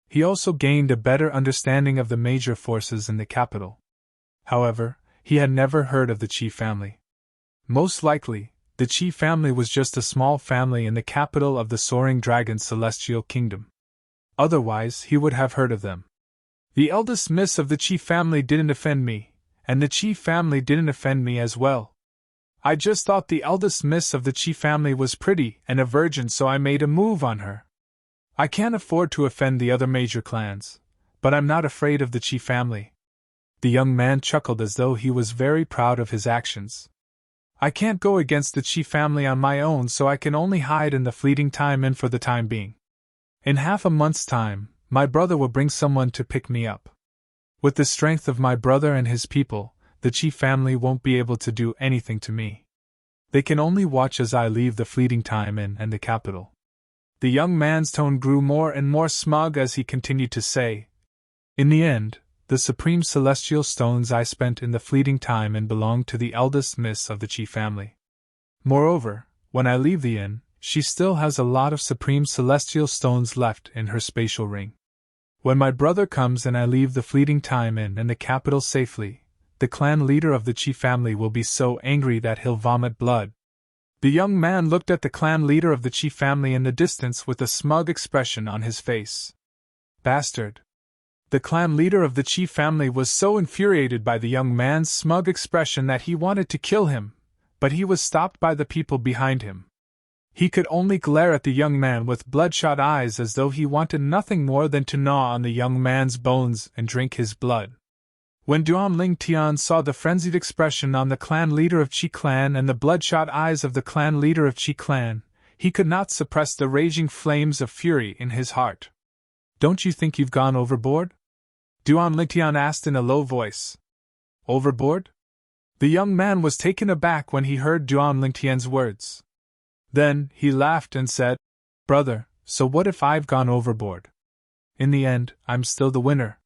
He also gained a better understanding of the major forces in the capital. However, he had never heard of the Chi family. Most likely, the Chi family was just a small family in the capital of the Soaring Dragon's celestial kingdom. Otherwise, he would have heard of them. "The eldest miss of the Chi family didn't offend me, and the Chi family didn't offend me as well. I just thought the eldest miss of the Chi family was pretty and a virgin, so I made a move on her. I can't afford to offend the other major clans, but I'm not afraid of the Chi family." The young man chuckled as though he was very proud of his actions. "I can't go against the Chi family on my own, so I can only hide in the fleeting time inn for the time being. In half a month's time, my brother will bring someone to pick me up. With the strength of my brother and his people, the Chi family won't be able to do anything to me. They can only watch as I leave the fleeting time inn and the capital." The young man's tone grew more and more smug as he continued to say, "In the end, the supreme celestial stones I spent in the fleeting time inn belong to the eldest miss of the Chi family. Moreover, when I leave the inn, she still has a lot of supreme celestial stones left in her spatial ring. When my brother comes and I leave the fleeting time inn and the capital safely, the clan leader of the Chi family will be so angry that he'll vomit blood." The young man looked at the clan leader of the Chi family in the distance with a smug expression on his face. "Bastard." The clan leader of the Chi family was so infuriated by the young man's smug expression that he wanted to kill him, but he was stopped by the people behind him. He could only glare at the young man with bloodshot eyes as though he wanted nothing more than to gnaw on the young man's bones and drink his blood. When Duan Lingtian saw the frenzied expression on the clan leader of Chi clan and the bloodshot eyes of the clan leader of Chi clan, he could not suppress the raging flames of fury in his heart. "Don't you think you've gone overboard?" Duan Lingtian asked in a low voice. "Overboard?" The young man was taken aback when he heard Duan Lingtian's words. Then he laughed and said, "Brother, so what if I've gone overboard? In the end, I'm still the winner.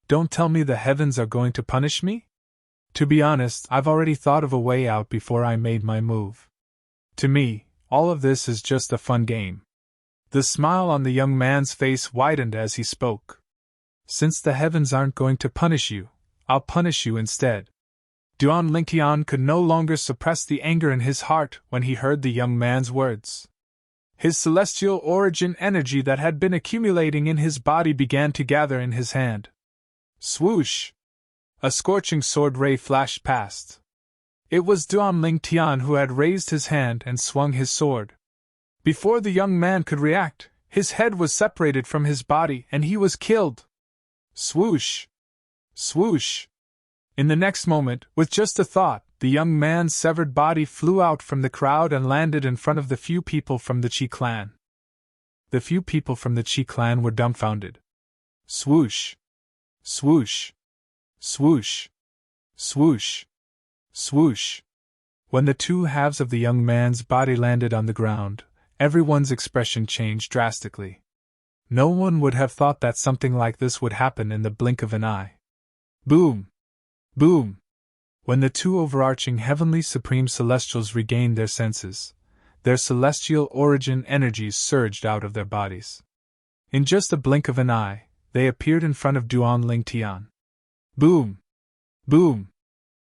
Don't tell me the heavens are going to punish me? To be honest, I've already thought of a way out before I made my move. To me, all of this is just a fun game." The smile on the young man's face widened as he spoke. "Since the heavens aren't going to punish you, I'll punish you instead." Duan Lingtian could no longer suppress the anger in his heart when he heard the young man's words. His celestial origin energy that had been accumulating in his body began to gather in his hand. Swoosh! A scorching sword ray flashed past. It was Duan Lingtian who had raised his hand and swung his sword. Before the young man could react, his head was separated from his body and he was killed. Swoosh! Swoosh! In the next moment, with just a thought, the young man's severed body flew out from the crowd and landed in front of the few people from the Chi clan. The few people from the Chi clan were dumbfounded. Swoosh! Swoosh! Swoosh! Swoosh! Swoosh! When the two halves of the young man's body landed on the ground, everyone's expression changed drastically. No one would have thought that something like this would happen in the blink of an eye. Boom! Boom! When the two overarching heavenly supreme celestials regained their senses, their celestial origin energies surged out of their bodies. In just a blink of an eye, they appeared in front of Duan Lingtian. Boom! Boom!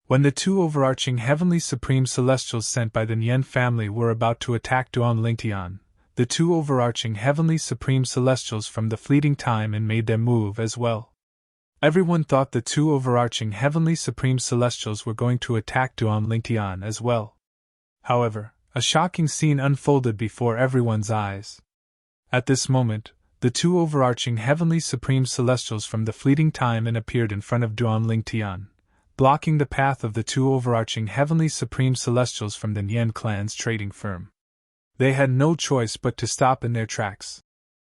When the two overarching heavenly supreme celestials sent by the Nien family were about to attack Duan Lingtian, the two overarching heavenly supreme celestials from the fleeting time and made their move as well. Everyone thought the two overarching heavenly supreme celestials were going to attack Duan Lingtian as well. However, a shocking scene unfolded before everyone's eyes. At this moment, the two overarching heavenly supreme celestials from the fleeting time and appeared in front of Duan Lingtian, blocking the path of the two overarching heavenly supreme celestials from the Nien clan's trading firm. They had no choice but to stop in their tracks.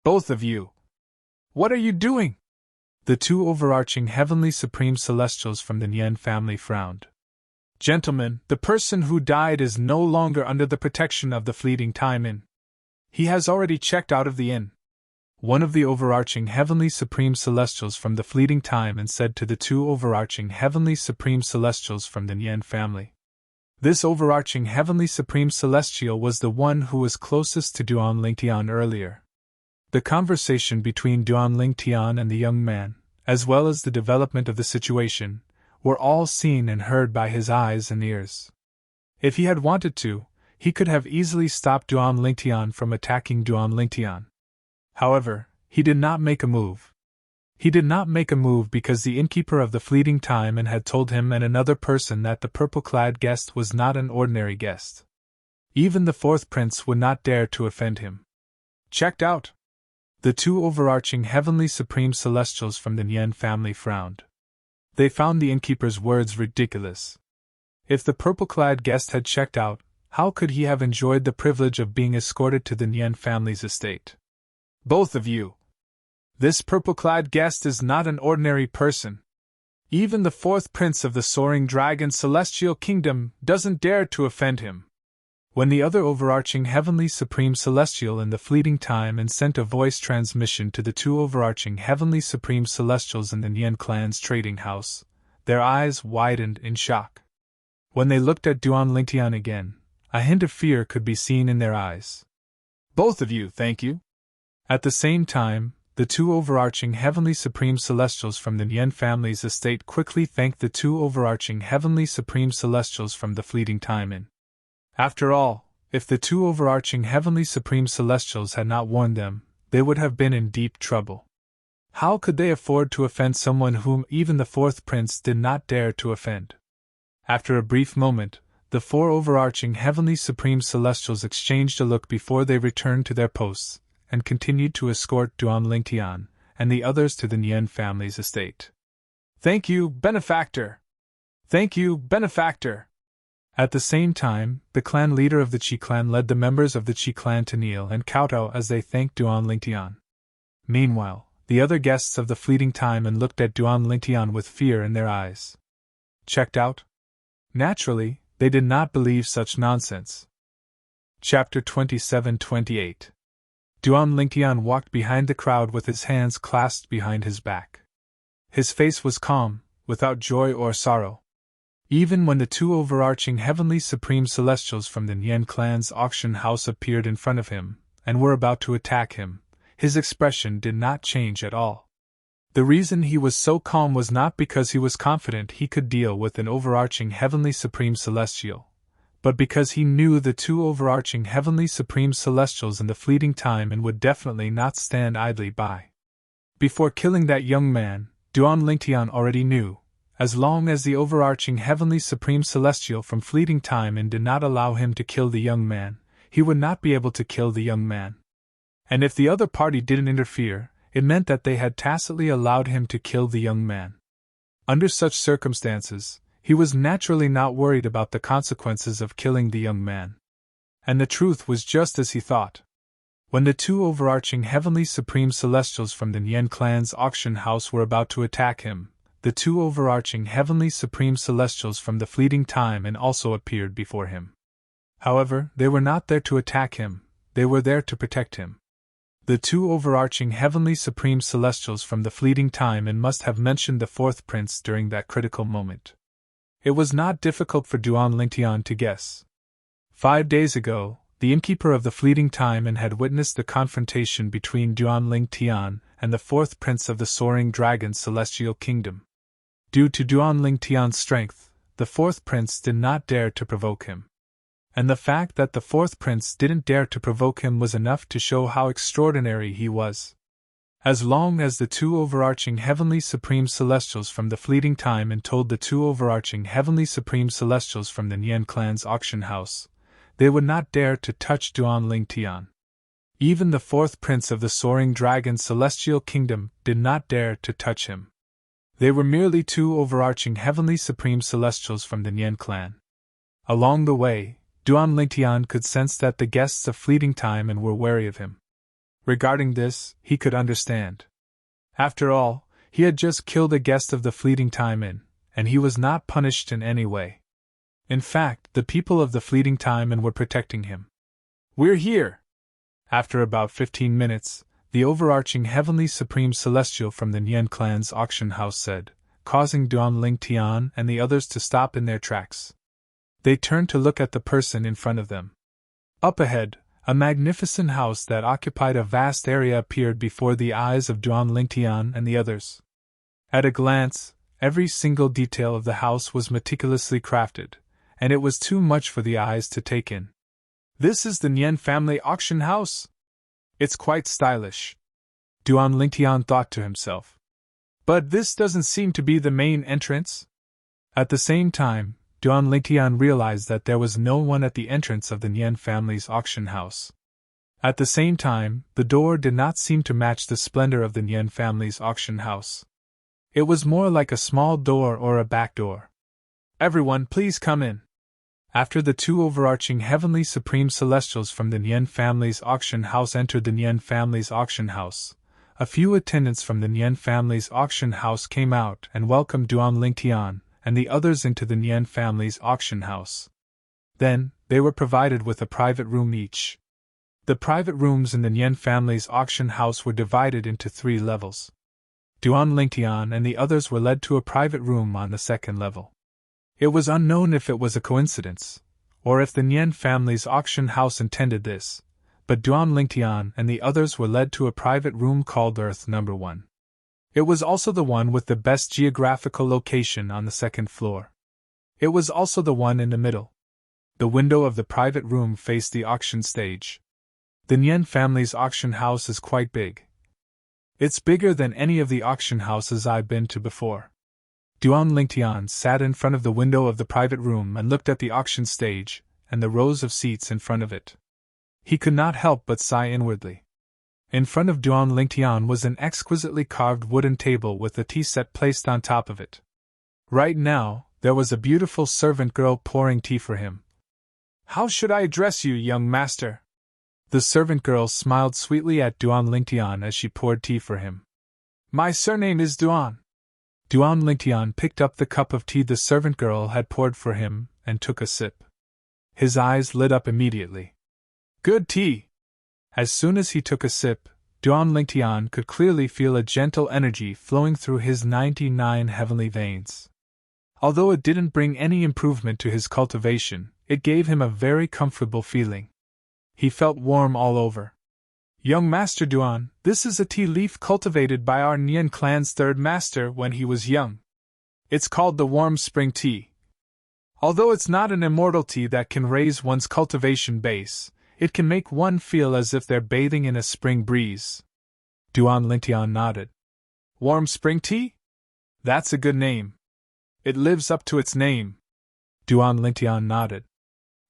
Both of you! What are you doing? The two overarching heavenly supreme celestials from the Nien family frowned. Gentlemen, the person who died is no longer under the protection of the fleeting time inn. He has already checked out of the inn. One of the overarching heavenly supreme celestials from the fleeting time and said to the two overarching heavenly supreme celestials from the Nien family. This overarching heavenly supreme celestial was the one who was closest to Duan Lingtian earlier. The conversation between Duan Lingtian and the young man, as well as the development of the situation, were all seen and heard by his eyes and ears. If he had wanted to, he could have easily stopped Duan Lingtian from attacking Duan Lingtian. However, he did not make a move. He did not make a move because the innkeeper of the fleeting time and had told him and another person that the purple-clad guest was not an ordinary guest. Even the fourth prince would not dare to offend him. Checked out! The two overarching heavenly supreme celestials from the Nien family frowned. They found the innkeeper's words ridiculous. If the purple-clad guest had checked out, how could he have enjoyed the privilege of being escorted to the Nien family's estate? Both of you! This purple-clad guest is not an ordinary person. Even the fourth prince of the Soaring Dragon Celestial Kingdom doesn't dare to offend him. When the other overarching heavenly supreme celestial in the fleeting time and sent a voice transmission to the two overarching heavenly supreme celestials in the Nien clan's trading house, their eyes widened in shock. When they looked at Duan Lingtian again, a hint of fear could be seen in their eyes. Both of you, thank you. At the same time, the two overarching heavenly supreme celestials from the Nien family's estate quickly thanked the two overarching heavenly supreme celestials from the fleeting time in. After all, if the two overarching heavenly supreme celestials had not warned them, they would have been in deep trouble. How could they afford to offend someone whom even the fourth prince did not dare to offend? After a brief moment, the four overarching heavenly supreme celestials exchanged a look before they returned to their posts, and continued to escort Duan Lingtian and the others to the Nien family's estate. Thank you, benefactor! Thank you, benefactor! At the same time, the clan leader of the Qi clan led the members of the Qi clan to kneel and kowtow as they thanked Duan Lingtian. Meanwhile, the other guests of the fleeting time and looked at Duan Lingtian with fear in their eyes. Checked out? Naturally, they did not believe such nonsense. Chapter 27-28. Duan Lingtian walked behind the crowd with his hands clasped behind his back. His face was calm, without joy or sorrow. Even when the two overarching heavenly supreme celestials from the Nien clan's auction house appeared in front of him, and were about to attack him, his expression did not change at all. The reason he was so calm was not because he was confident he could deal with an overarching heavenly supreme celestial, but because he knew the two overarching heavenly supreme celestials in the fleeting time and would definitely not stand idly by. Before killing that young man, Duan Lingtian already knew, as long as the overarching heavenly supreme celestial from fleeting time and did not allow him to kill the young man, he would not be able to kill the young man. And if the other party didn't interfere, it meant that they had tacitly allowed him to kill the young man. Under such circumstances, he was naturally not worried about the consequences of killing the young man. And the truth was just as he thought. When the two overarching heavenly supreme celestials from the Nien clan's auction house were about to attack him, the two overarching heavenly supreme celestials from the fleeting time and also appeared before him. However, they were not there to attack him, they were there to protect him. The two overarching heavenly supreme celestials from the fleeting time and must have mentioned the fourth prince during that critical moment. It was not difficult for Duan Lingtian to guess. 5 days ago, the innkeeper of the fleeting time and had witnessed the confrontation between Duan Lingtian and the fourth prince of the Soaring Dragon Celestial Kingdom. Due to Duan Lingtian's strength, the fourth prince did not dare to provoke him. And the fact that the fourth prince didn't dare to provoke him was enough to show how extraordinary he was. As long as the two overarching heavenly supreme celestials from the fleeting time and told the two overarching heavenly supreme celestials from the Nian clan's auction house, they would not dare to touch Duan Lingtian. Even the fourth prince of the Soaring Dragon Celestial Kingdom did not dare to touch him. They were merely two overarching heavenly supreme celestials from the Nian clan. Along the way, Duan Lingtian could sense that the guests of fleeting time and were wary of him. Regarding this, he could understand. After all, he had just killed a guest of the fleeting time and he was not punished in any way. In fact, the people of the fleeting time were protecting him. "We're here!" After about 15 minutes, the overarching heavenly supreme celestial from the Nian clan's auction house said, causing Duan Lingtian and the others to stop in their tracks. They turned to look at the person in front of them. Up ahead, a magnificent house that occupied a vast area appeared before the eyes of Duan Lingtian and the others. At a glance, every single detail of the house was meticulously crafted, and it was too much for the eyes to take in. "This is the Nian family auction house? It's quite stylish," Duan Lingtian thought to himself. "But this doesn't seem to be the main entrance." At the same time, Duan Lingtian realized that there was no one at the entrance of the Nian family's auction house. At the same time, the door did not seem to match the splendor of the Nian family's auction house. It was more like a small door or a back door. "Everyone, please come in." After the two overarching heavenly supreme celestials from the Nian family's auction house entered the Nian family's auction house, a few attendants from the Nian family's auction house came out and welcomed Duan Lingtian and the others into the Nian family's auction house. Then, they were provided with a private room each. The private rooms in the Nian family's auction house were divided into 3 levels. Duan Lingtian and the others were led to a private room on the 2nd level. It was unknown if it was a coincidence, or if the Nian family's auction house intended this, but Duan Lingtian and the others were led to a private room called Earth Number 1. It was also the one with the best geographical location on the 2nd floor. It was also the one in the middle. The window of the private room faced the auction stage. The Nian family's auction house is quite big. It's bigger than any of the auction houses I've been to before. Duan Lingtian sat in front of the window of the private room and looked at the auction stage and the rows of seats in front of it. He could not help but sigh inwardly. In front of Duan Lingtian was an exquisitely carved wooden table with a tea set placed on top of it. Right now, there was a beautiful servant girl pouring tea for him. "How should I address you, young master?" The servant girl smiled sweetly at Duan Lingtian as she poured tea for him. "My surname is Duan." Duan Lingtian picked up the cup of tea the servant girl had poured for him and took a sip. His eyes lit up immediately. "Good tea!" As soon as he took a sip, Duan Lingtian could clearly feel a gentle energy flowing through his 99 heavenly veins. Although it didn't bring any improvement to his cultivation, it gave him a very comfortable feeling. He felt warm all over. "Young Master Duan, this is a tea leaf cultivated by our Nian clan's 3rd master when he was young. It's called the warm spring tea. Although it's not an immortal tea that can raise one's cultivation base, it can make one feel as if they're bathing in a spring breeze." Duan Lingtian nodded. "Warm spring tea? That's a good name. It lives up to its name." Duan Lingtian nodded.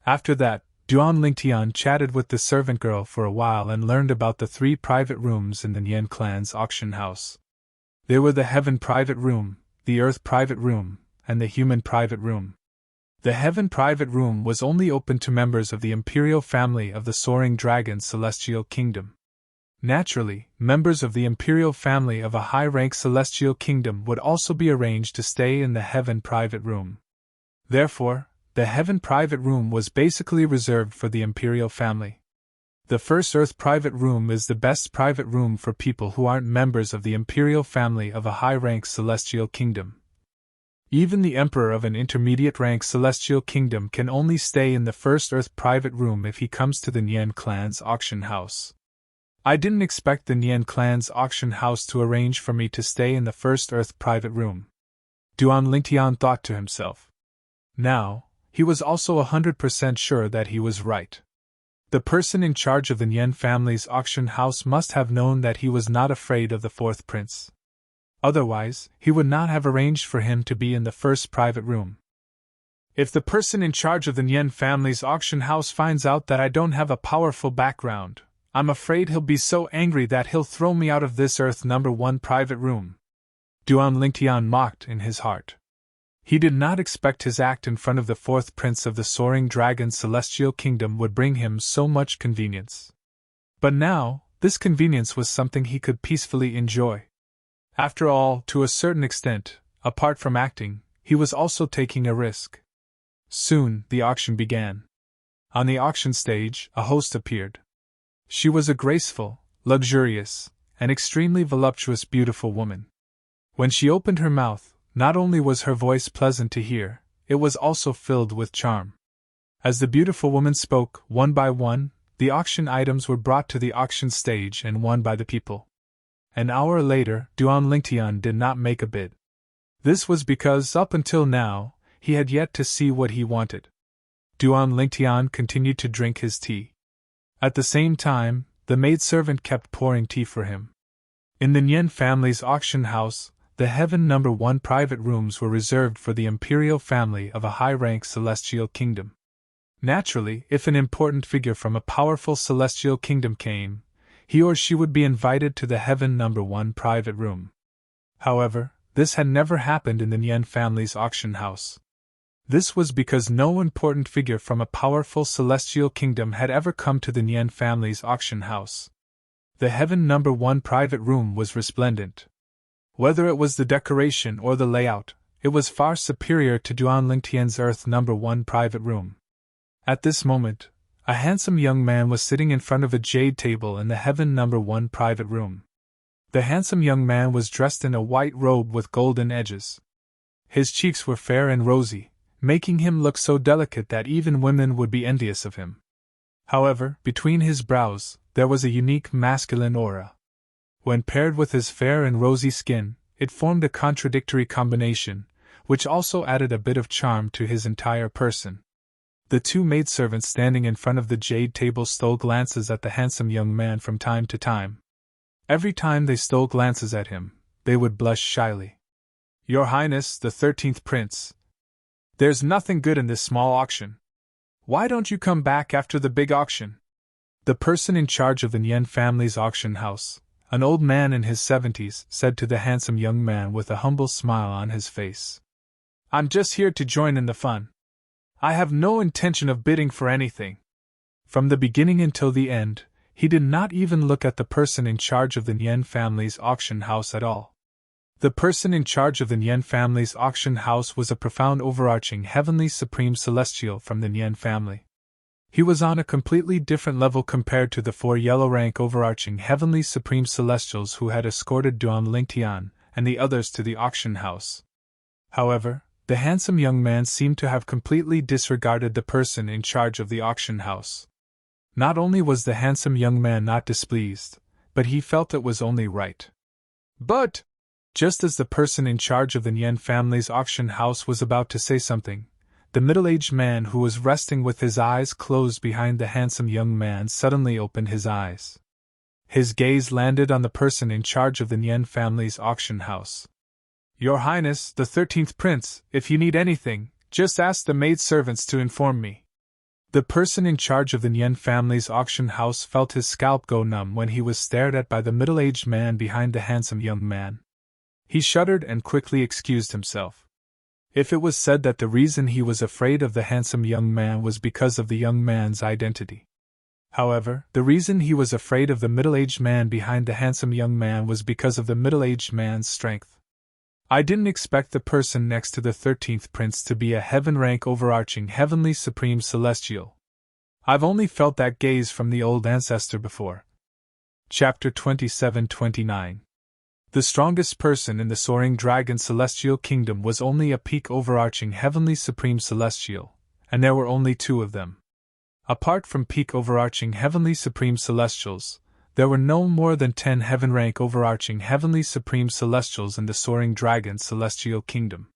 After that, Duan Lingtian chatted with the servant girl for a while and learned about the 3 private rooms in the Nian clan's auction house. They were the Heaven private room, the Earth private room, and the Human private room. The Heaven private room was only open to members of the imperial family of the Soaring Dragon Celestial Kingdom. Naturally, members of the imperial family of a high-rank celestial kingdom would also be arranged to stay in the Heaven private room. Therefore, the Heaven private room was basically reserved for the imperial family. The first Earth private room is the best private room for people who aren't members of the imperial family of a high-rank celestial kingdom. Even the emperor of an intermediate-rank celestial kingdom can only stay in the first Earth private room if he comes to the Nian clan's auction house. I didn't expect the Nian clan's auction house to arrange for me to stay in the first Earth private room. Duan Lingtian thought to himself. Now, he was also 100% sure that he was right. The person in charge of the Nian family's auction house must have known that he was not afraid of the fourth prince. Otherwise, he would not have arranged for him to be in the first private room. If the person in charge of the Nian family's auction house finds out that I don't have a powerful background, I'm afraid he'll be so angry that he'll throw me out of this Earth number 1 private room. Duan Lingtian mocked in his heart. He did not expect his act in front of the fourth prince of the Soaring Dragon's celestial kingdom would bring him so much convenience. But now, this convenience was something he could peacefully enjoy. After all, to a certain extent, apart from acting, he was also taking a risk. Soon, the auction began. On the auction stage, a host appeared. She was a graceful, luxurious, and extremely voluptuous beautiful woman. When she opened her mouth, not only was her voice pleasant to hear, it was also filled with charm. As the beautiful woman spoke, one by one, the auction items were brought to the auction stage and won by the people. An hour later, Duan Lingtian did not make a bid. This was because, up until now, he had yet to see what he wanted. Duan Lingtian continued to drink his tea. At the same time, the maidservant kept pouring tea for him. In the Nian family's auction house, the Heaven number 1 private rooms were reserved for the imperial family of a high-rank celestial kingdom. Naturally, if an important figure from a powerful celestial kingdom came, he or she would be invited to the Heaven number 1 private room. However, this had never happened in the Nian family's auction house. This was because no important figure from a powerful celestial kingdom had ever come to the Nian family's auction house. The Heaven number 1 private room was resplendent. Whether it was the decoration or the layout, it was far superior to Duan Lingtian's Earth number 1 private room. At this moment, a handsome young man was sitting in front of a jade table in the Heaven number 1 private room. The handsome young man was dressed in a white robe with golden edges. His cheeks were fair and rosy, making him look so delicate that even women would be envious of him. However, between his brows, there was a unique masculine aura. When paired with his fair and rosy skin, it formed a contradictory combination, which also added a bit of charm to his entire person. The two maidservants standing in front of the jade table stole glances at the handsome young man from time to time. Every time they stole glances at him, they would blush shyly. "Your Highness, the 13th Prince. There's nothing good in this small auction. Why don't you come back after the big auction?" The person in charge of the Nian family's auction house, an old man in his 70s, said to the handsome young man with a humble smile on his face. "I'm just here to join in the fun. I have no intention of bidding for anything." From the beginning until the end, he did not even look at the person in charge of the Nian family's auction house at all. The person in charge of the Nian family's auction house was a profound overarching heavenly supreme celestial from the Nian family. He was on a completely different level compared to the 4 yellow-rank overarching heavenly supreme celestials who had escorted Duan Lingtian and the others to the auction house. However, the handsome young man seemed to have completely disregarded the person in charge of the auction house. Not only was the handsome young man not displeased, but he felt it was only right. But, just as the person in charge of the Nian family's auction house was about to say something, the middle-aged man who was resting with his eyes closed behind the handsome young man suddenly opened his eyes. His gaze landed on the person in charge of the Nian family's auction house. "Your Highness, the 13th Prince, if you need anything, just ask the maidservants to inform me." The person in charge of the Nian family's auction house felt his scalp go numb when he was stared at by the middle-aged man behind the handsome young man. He shuddered and quickly excused himself. If it was said that the reason he was afraid of the handsome young man was because of the young man's identity. However, the reason he was afraid of the middle-aged man behind the handsome young man was because of the middle-aged man's strength. "I didn't expect the person next to the 13th Prince to be a heaven-rank overarching heavenly supreme celestial. I've only felt that gaze from the old ancestor before." Chapter 27-29. The strongest person in the Soaring Dragon Celestial Kingdom was only a peak overarching heavenly supreme celestial, and there were only 2 of them. Apart from peak overarching heavenly supreme celestials, there were no more than 10 heaven-rank overarching heavenly supreme celestials in the Soaring Dragon Celestial Kingdom.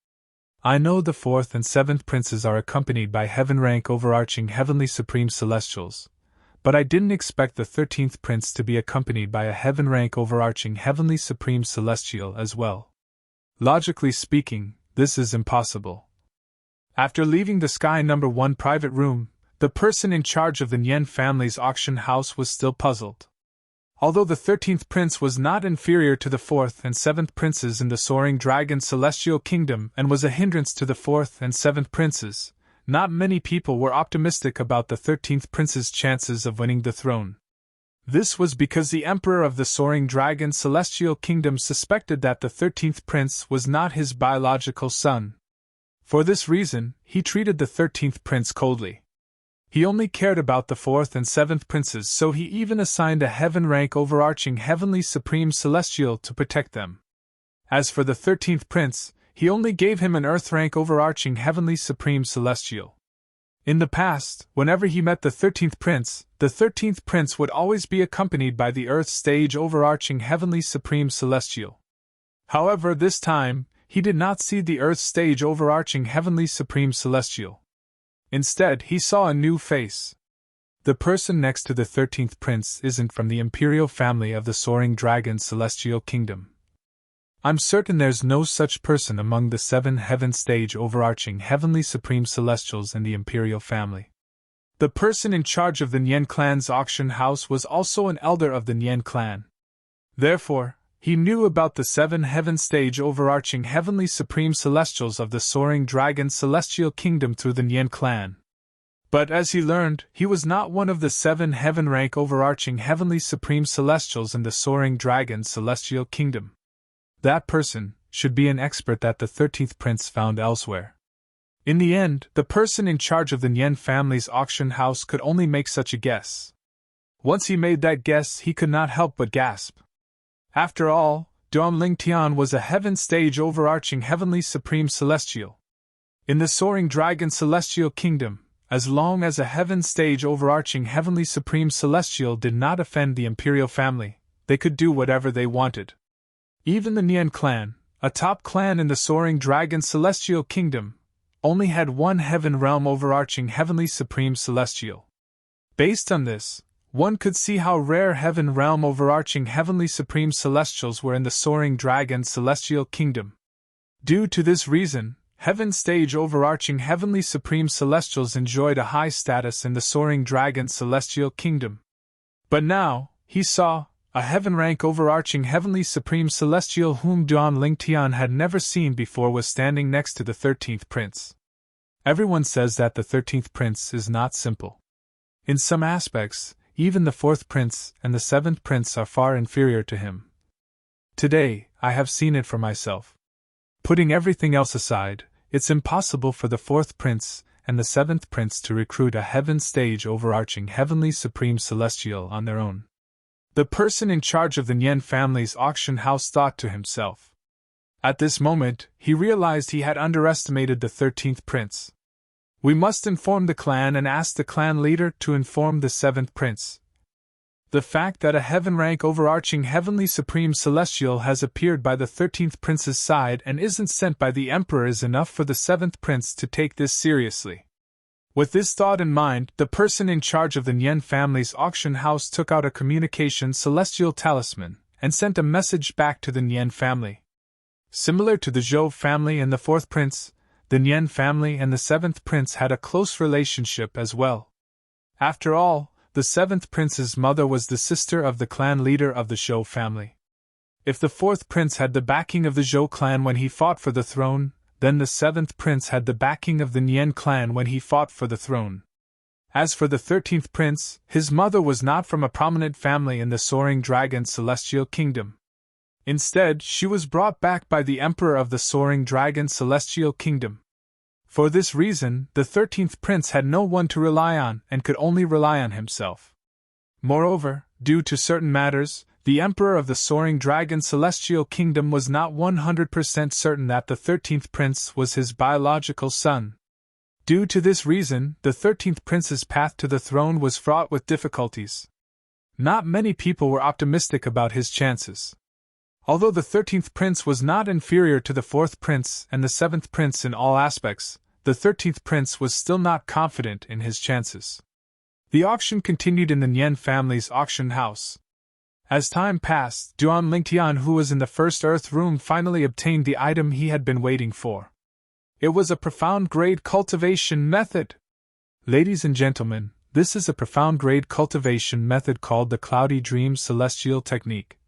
I know the 4th and 7th princes are accompanied by heaven-rank overarching heavenly supreme celestials, but I didn't expect the 13th prince to be accompanied by a heaven-rank overarching heavenly supreme celestial as well. Logically speaking, this is impossible. After leaving the Sky No. 1 private room, the person in charge of the Nian family's auction house was still puzzled. Although the 13th prince was not inferior to the 4th and 7th princes in the Soaring Dragon Celestial Kingdom and was a hindrance to the 4th and 7th princes, not many people were optimistic about the 13th prince's chances of winning the throne. This was because the Emperor of the Soaring Dragon Celestial Kingdom suspected that the 13th prince was not his biological son. For this reason, he treated the 13th prince coldly. He only cared about the 4th and 7th princes, so he even assigned a heaven-rank overarching heavenly supreme celestial to protect them. As for the 13th prince, he only gave him an earth-rank overarching heavenly supreme celestial. In the past, whenever he met the 13th prince would always be accompanied by the earth-stage overarching heavenly supreme celestial. However, this time, he did not see the earth-stage overarching heavenly supreme celestial. Instead, he saw a new face. The person next to the 13th prince isn't from the imperial family of the Soaring Dragon Celestial Kingdom. I'm certain there's no such person among the 7 heaven-stage overarching heavenly supreme celestials in the imperial family. The person in charge of the Nian clan's auction house was also an elder of the Nian clan. Therefore, he knew about the 7 heaven-stage overarching heavenly supreme celestials of the Soaring Dragon Celestial Kingdom through the Nian clan. But as he learned, he was not one of the 7 heaven-rank overarching heavenly supreme celestials in the Soaring Dragon Celestial Kingdom. That person should be an expert that the 13th prince found elsewhere. In the end, the person in charge of the Nian family's auction house could only make such a guess. Once he made that guess, he could not help but gasp. After all, Duan Lingtian was a heaven-stage overarching heavenly supreme celestial. In the Soaring Dragon Celestial Kingdom, as long as a heaven-stage overarching heavenly supreme celestial did not offend the imperial family, they could do whatever they wanted. Even the Nian clan, a top clan in the Soaring Dragon Celestial Kingdom, only had one heaven realm overarching heavenly supreme celestial. Based on this, one could see how rare heaven realm overarching heavenly supreme celestials were in the Soaring Dragon Celestial Kingdom. Due to this reason, heaven stage overarching heavenly supreme celestials enjoyed a high status in the Soaring Dragon Celestial Kingdom. But now, he saw a heaven rank overarching heavenly supreme celestial whom Duan Lingtian had never seen before was standing next to the 13th prince. Everyone says that the 13th prince is not simple. In some aspects, even the 4th prince and the 7th prince are far inferior to him. Today, I have seen it for myself. Putting everything else aside, it's impossible for the 4th prince and the 7th prince to recruit a heaven stage overarching heavenly supreme celestial on their own. The person in charge of the Nian family's auction house thought to himself. At this moment, he realized he had underestimated the 13th prince. We must inform the clan and ask the clan leader to inform the 7th prince. The fact that a heaven-rank overarching heavenly supreme celestial has appeared by the 13th prince's side and isn't sent by the emperor is enough for the 7th prince to take this seriously. With this thought in mind, the person in charge of the Nian family's auction house took out a communication celestial talisman and sent a message back to the Nian family. Similar to the Zhou family and the 4th prince, the Nian family and the 7th prince had a close relationship as well. After all, the 7th prince's mother was the sister of the clan leader of the Zhou family. If the 4th prince had the backing of the Zhou clan when he fought for the throne, then the 7th prince had the backing of the Nian clan when he fought for the throne. As for the 13th prince, his mother was not from a prominent family in the Soaring Dragon Celestial Kingdom. Instead, she was brought back by the Emperor of the Soaring Dragon Celestial Kingdom. For this reason, the 13th prince had no one to rely on and could only rely on himself. Moreover, due to certain matters, the Emperor of the Soaring Dragon Celestial Kingdom was not 100% certain that the 13th prince was his biological son. Due to this reason, the 13th prince's path to the throne was fraught with difficulties. Not many people were optimistic about his chances. Although the 13th prince was not inferior to the 4th prince and the 7th prince in all aspects, the 13th prince was still not confident in his chances. The auction continued in the Nian family's auction house. As time passed, Duan Lingtian, who was in the first earth room, finally obtained the item he had been waiting for. It was a profound grade cultivation method. Ladies and gentlemen, this is a profound grade cultivation method called the Cloudy Dream Celestial Technique.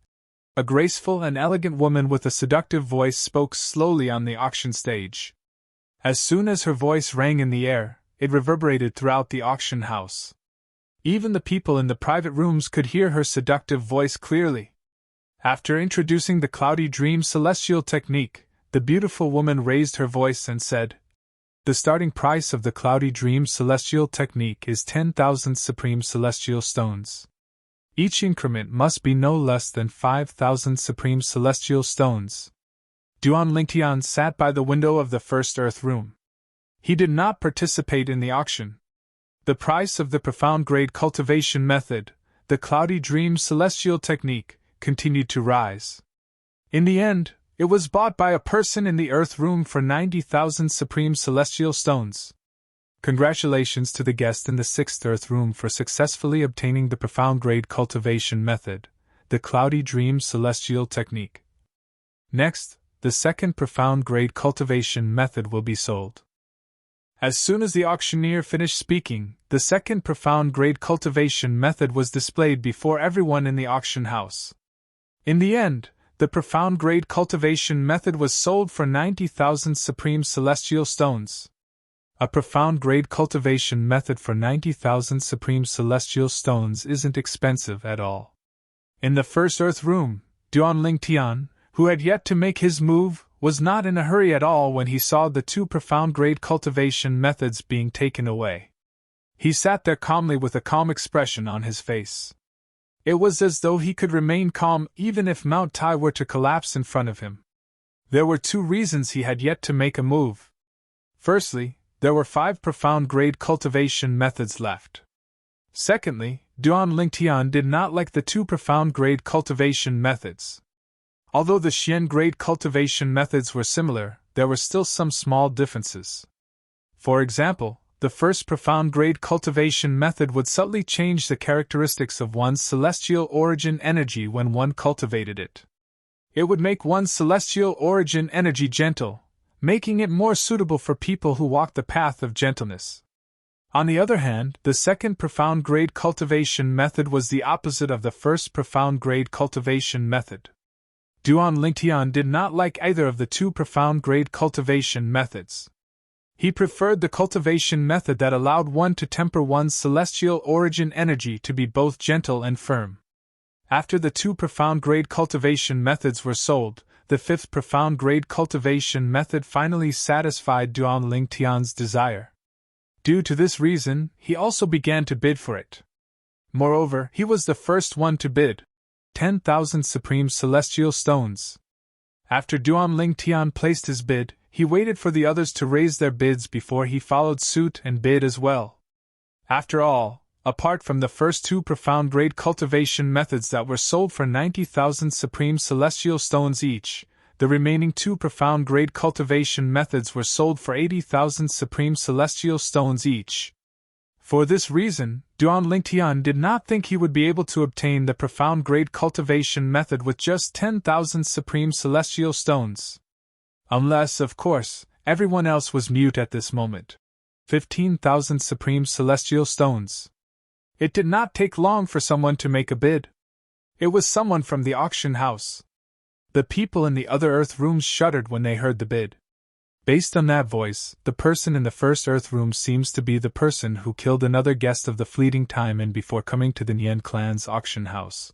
A graceful and elegant woman with a seductive voice spoke slowly on the auction stage. As soon as her voice rang in the air, it reverberated throughout the auction house. Even the people in the private rooms could hear her seductive voice clearly. After introducing the Cloudy Dream Celestial Technique, the beautiful woman raised her voice and said, "The starting price of the Cloudy Dream Celestial Technique is 10,000 Supreme Celestial Stones. Each increment must be no less than 5,000 Supreme Celestial Stones." Duan Lingtian sat by the window of the first earth room. He did not participate in the auction. The price of the profound grade cultivation method, the Cloudy Dream Celestial Technique, continued to rise. In the end, it was bought by a person in the earth room for 90,000 Supreme Celestial Stones. Congratulations to the guest in the 6th earth room for successfully obtaining the profound grade cultivation method, the Cloudy Dream Celestial Technique. Next, the second profound grade cultivation method will be sold. As soon as the auctioneer finished speaking, the second profound grade cultivation method was displayed before everyone in the auction house. In the end, the profound grade cultivation method was sold for 90,000 Supreme Celestial Stones. A profound grade cultivation method for 90,000 Supreme Celestial Stones isn't expensive at all. In the first earth room, Duan Lingtian, who had yet to make his move, was not in a hurry at all when he saw the two profound grade cultivation methods being taken away. He sat there calmly with a calm expression on his face. It was as though he could remain calm even if Mount Tai were to collapse in front of him. There were two reasons he had yet to make a move. Firstly, there were 5 profound grade cultivation methods left. Secondly, Duan Lingtian did not like the 2 profound grade cultivation methods. Although the Xian grade cultivation methods were similar, there were still some small differences. For example, the first profound grade cultivation method would subtly change the characteristics of one's celestial origin energy when one cultivated it. It would make one's celestial origin energy gentle, making it more suitable for people who walk the path of gentleness. On the other hand, the second profound grade cultivation method was the opposite of the first profound grade cultivation method. Duan Lingtian did not like either of the 2 profound grade cultivation methods. He preferred the cultivation method that allowed one to temper one's celestial origin energy to be both gentle and firm. After the 2 profound grade cultivation methods were sold, the 5th profound grade cultivation method finally satisfied Duan Lingtian's desire. Due to this reason, he also began to bid for it. Moreover, he was the first one to bid. 10,000 Supreme Celestial Stones. After Duan Lingtian placed his bid, he waited for the others to raise their bids before he followed suit and bid as well. After all, apart from the first 2 profound grade cultivation methods that were sold for 90,000 Supreme Celestial Stones each, the remaining 2 profound grade cultivation methods were sold for 80,000 Supreme Celestial Stones each. For this reason, Duan Lingtian did not think he would be able to obtain the profound grade cultivation method with just 10,000 Supreme Celestial Stones. Unless, of course, everyone else was mute at this moment. 15,000 Supreme Celestial Stones. It did not take long for someone to make a bid. It was someone from the auction house. The people in the other earth rooms shuddered when they heard the bid. Based on that voice, the person in the first earth room seems to be the person who killed another guest of the fleeting time and before coming to the Nian clan's auction house.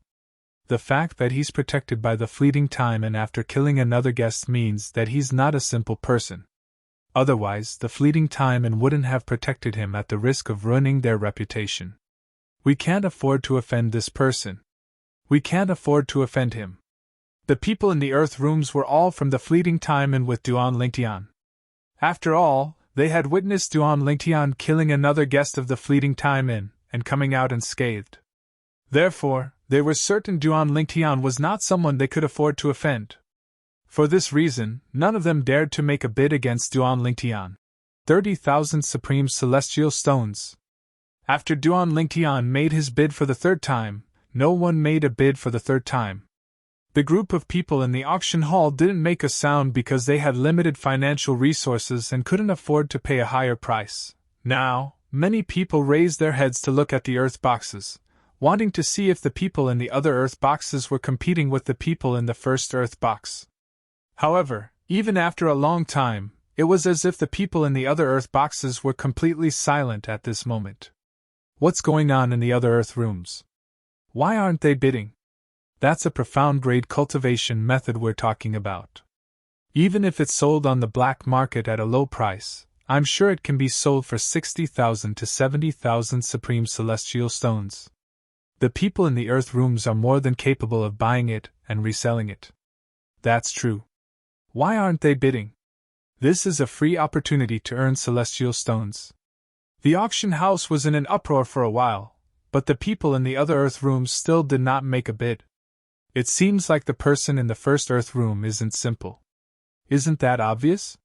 The fact that he's protected by the fleeting time and after killing another guest means that he's not a simple person. Otherwise, the fleeting time and wouldn't have protected him at the risk of ruining their reputation. We can't afford to offend this person. We can't afford to offend him. The people in the earth rooms were all from the fleeting time and with Duan Lingtian. After all, they had witnessed Duan Lingtian killing another guest of the fleeting time and coming out unscathed. Therefore, They were certain Duan Lingtian was not someone they could afford to offend. For this reason, none of them dared to make a bid against Duan Lingtian. 30,000 supreme celestial stones. After Duan Lingtian made his bid for the third time, no one made a bid for the third time. The group of people in the auction hall didn't make a sound because they had limited financial resources and couldn't afford to pay a higher price. Now, many people raised their heads to look at the earth boxes, wanting to see if the people in the other earth boxes were competing with the people in the first earth box. However, even after a long time, it was as if the people in the other earth boxes were completely silent at this moment. What's going on in the other earth rooms? Why aren't they bidding? That's a profound grade cultivation method we're talking about. Even if it's sold on the black market at a low price, I'm sure it can be sold for 60,000 to 70,000 supreme celestial stones. The people in the earth rooms are more than capable of buying it and reselling it. That's true. Why aren't they bidding? This is a free opportunity to earn celestial stones. The auction house was in an uproar for a while, but the people in the other earth rooms still did not make a bid. It seems like the person in the first earth room isn't simple. Isn't that obvious?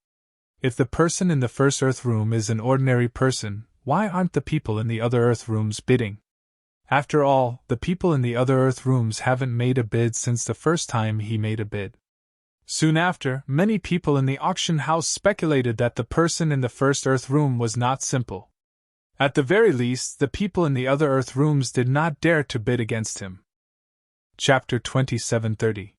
If the person in the first earth room is an ordinary person, why aren't the people in the other earth rooms bidding? After all, the people in the other earth rooms haven't made a bid since the first time he made a bid. Soon after, many people in the auction house speculated that the person in the first earth room was not simple. At the very least, the people in the other earth rooms did not dare to bid against him. Chapter 2730.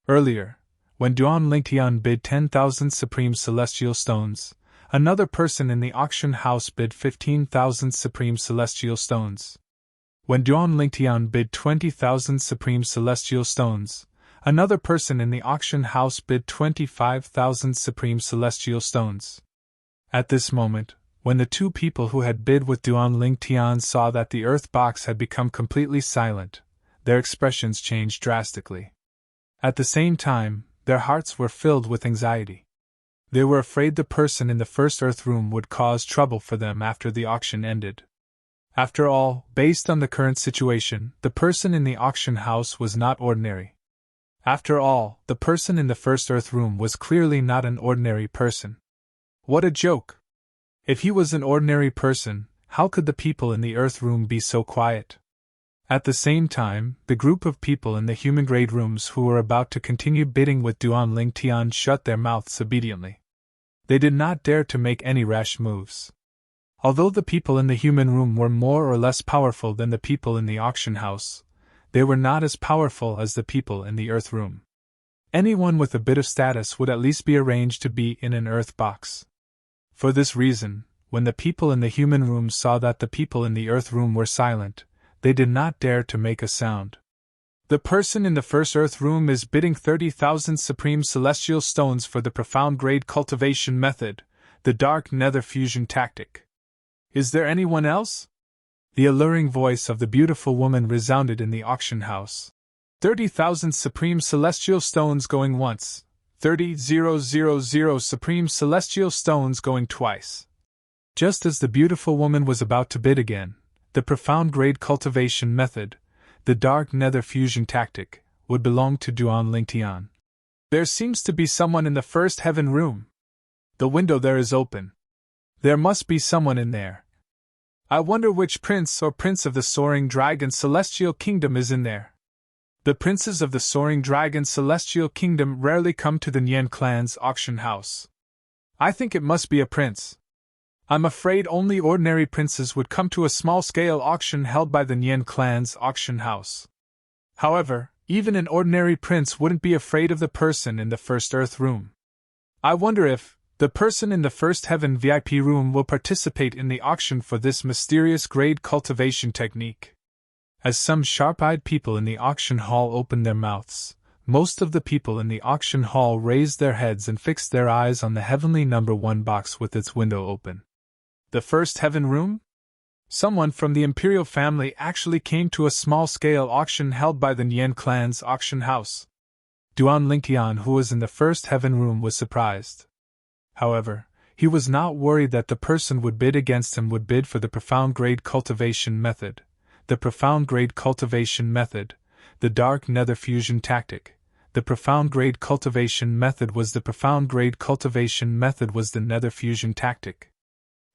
Earlier, when Duan Lingtian bid 10,000 supreme celestial stones, another person in the auction house bid 15,000 supreme celestial stones. When Duan Lingtian bid 20,000 supreme celestial stones, another person in the auction house bid 25,000 supreme celestial stones. At this moment, when the two people who had bid with Duan Lingtian saw that the earth box had become completely silent, their expressions changed drastically. At the same time, their hearts were filled with anxiety. They were afraid the person in the first earth room would cause trouble for them after the auction ended. After all, based on the current situation, the person in the auction house was not ordinary. After all, the person in the first earth room was clearly not an ordinary person. What a joke! If he was an ordinary person, how could the people in the earth room be so quiet? At the same time, the group of people in the human grade rooms who were about to continue bidding with Duan Lingtian shut their mouths obediently. They did not dare to make any rash moves. Although the people in the human room were more or less powerful than the people in the auction house, they were not as powerful as the people in the earth room. Anyone with a bit of status would at least be arranged to be in an earth box. For this reason, when the people in the human room saw that the people in the earth room were silent, they did not dare to make a sound. The person in the first earth room is bidding 30,000 supreme celestial stones for the profound grade cultivation method, the dark nether fusion tactic. Is there anyone else? The alluring voice of the beautiful woman resounded in the auction house. 30,000 supreme celestial stones going once, 30,000 supreme celestial stones going twice. Just as the beautiful woman was about to bid again, the profound grade cultivation method, the dark nether fusion tactic, would belong to Duan Lingtian. There seems to be someone in the first heaven room. The window there is open. There must be someone in there. I wonder which prince or prince of the Soaring Dragon Celestial Kingdom is in there. The princes of the Soaring Dragon Celestial Kingdom rarely come to the Nian clan's auction house. I think it must be a prince. I'm afraid only ordinary princes would come to a small-scale auction held by the Nian clan's auction house. However, even an ordinary prince wouldn't be afraid of the person in the first earth room. I wonder if the person in the first heaven VIP room will participate in the auction for this mysterious grade cultivation technique. As some sharp-eyed people in the auction hall opened their mouths, most of the people in the auction hall raised their heads and fixed their eyes on the heavenly number 1 box with its window open. The first heaven room? Someone from the imperial family actually came to a small-scale auction held by the Nian clan's auction house. Duan Lingtian, who was in the first heaven room, was surprised. However, he was not worried that the person would bid against him would bid for the profound grade cultivation method, the profound grade cultivation method, the dark nether fusion tactic. The profound grade cultivation method was the profound grade cultivation method was the nether fusion tactic.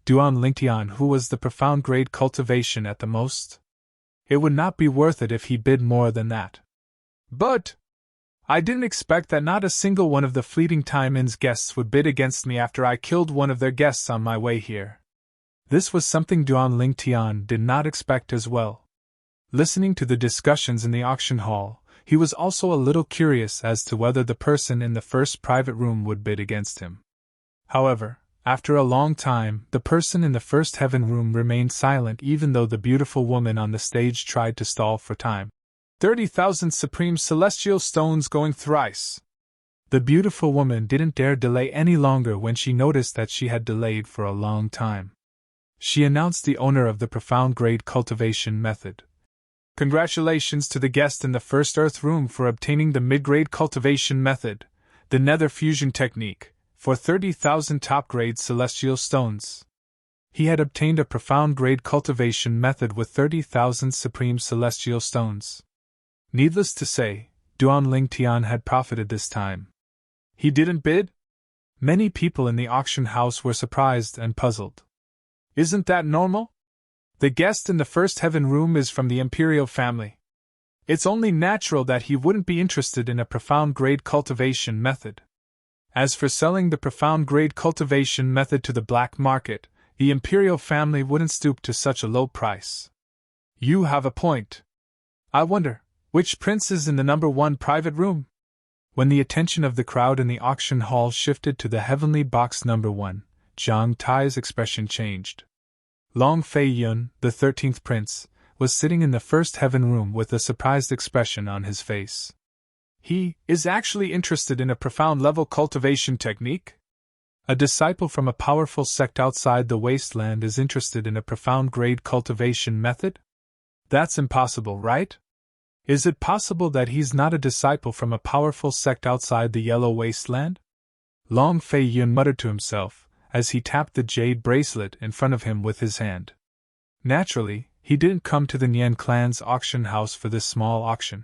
Duan Lingtian, who was the profound grade cultivation at the most? It would not be worth it if he bid more than that. But I didn't expect that not a single one of the Fleeting Time Inn's guests would bid against me after I killed one of their guests on my way here. This was something Duan Lingtian did not expect as well. Listening to the discussions in the auction hall, he was also a little curious as to whether the person in the first private room would bid against him. However, after a long time, the person in the first heaven room remained silent even though the beautiful woman on the stage tried to stall for time. 30,000 supreme celestial stones going thrice. The beautiful woman didn't dare delay any longer when she noticed that she had delayed for a long time. She announced the owner of the profound grade cultivation method. Congratulations to the guest in the first earth room for obtaining the mid-grade cultivation method, the nether fusion technique, for 30,000 top-grade celestial stones. He had obtained a profound grade cultivation method with 30,000 supreme celestial stones. Needless to say, Duan Lingtian had profited this time. He didn't bid? Many people in the auction house were surprised and puzzled. Isn't that normal? The guest in the first heaven room is from the imperial family. It's only natural that he wouldn't be interested in a profound grade cultivation method. As for selling the profound grade cultivation method to the black market, the imperial family wouldn't stoop to such a low price. You have a point. I wonder, which prince is in the number 1 private room? When the attention of the crowd in the auction hall shifted to the heavenly box number 1, Zhang Tai's expression changed. Long Fei Yun, the 13th prince, was sitting in the first heaven room with a surprised expression on his face. He is actually interested in a profound level cultivation technique? A disciple from a powerful sect outside the wasteland is interested in a profound grade cultivation method? That's impossible, right? Is it possible that he's not a disciple from a powerful sect outside the yellow wasteland? Long Fei Yun muttered to himself, as he tapped the jade bracelet in front of him with his hand. Naturally, he didn't come to the Nian clan's auction house for this small auction.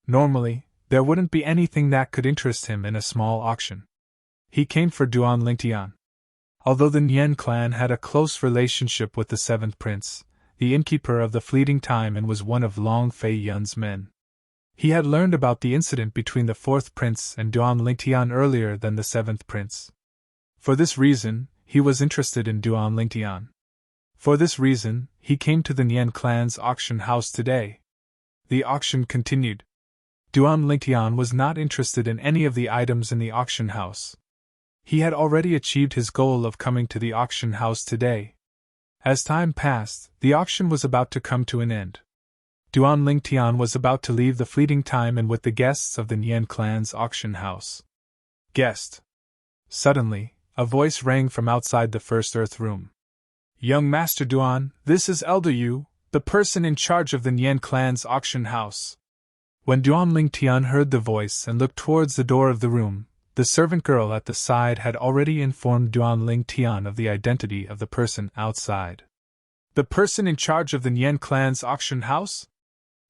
Normally, there wouldn't be anything that could interest him in a small auction. He came for Duan Lingtian. Although the Nian clan had a close relationship with the 7th prince, the innkeeper of the Fleeting Time and was one of Long Fei Yun's men. He had learned about the incident between the 4th prince and Duan Lingtian earlier than the 7th prince. For this reason, he was interested in Duan Lingtian. For this reason, he came to the Nian clan's auction house today. The auction continued. Duan Lingtian was not interested in any of the items in the auction house. He had already achieved his goal of coming to the auction house today. As time passed, the auction was about to come to an end. Duan Lingtian was about to leave the Fleeting Time and with the guests of the Nian clan's auction house. Guest. Suddenly, a voice rang from outside the first earth room. Young Master Duan, this is Elder Yu, the person in charge of the Nian clan's auction house. When Duan Lingtian heard the voice and looked towards the door of the room, the servant girl at the side had already informed Duan Lingtian of the identity of the person outside. The person in charge of the Nian clan's auction house?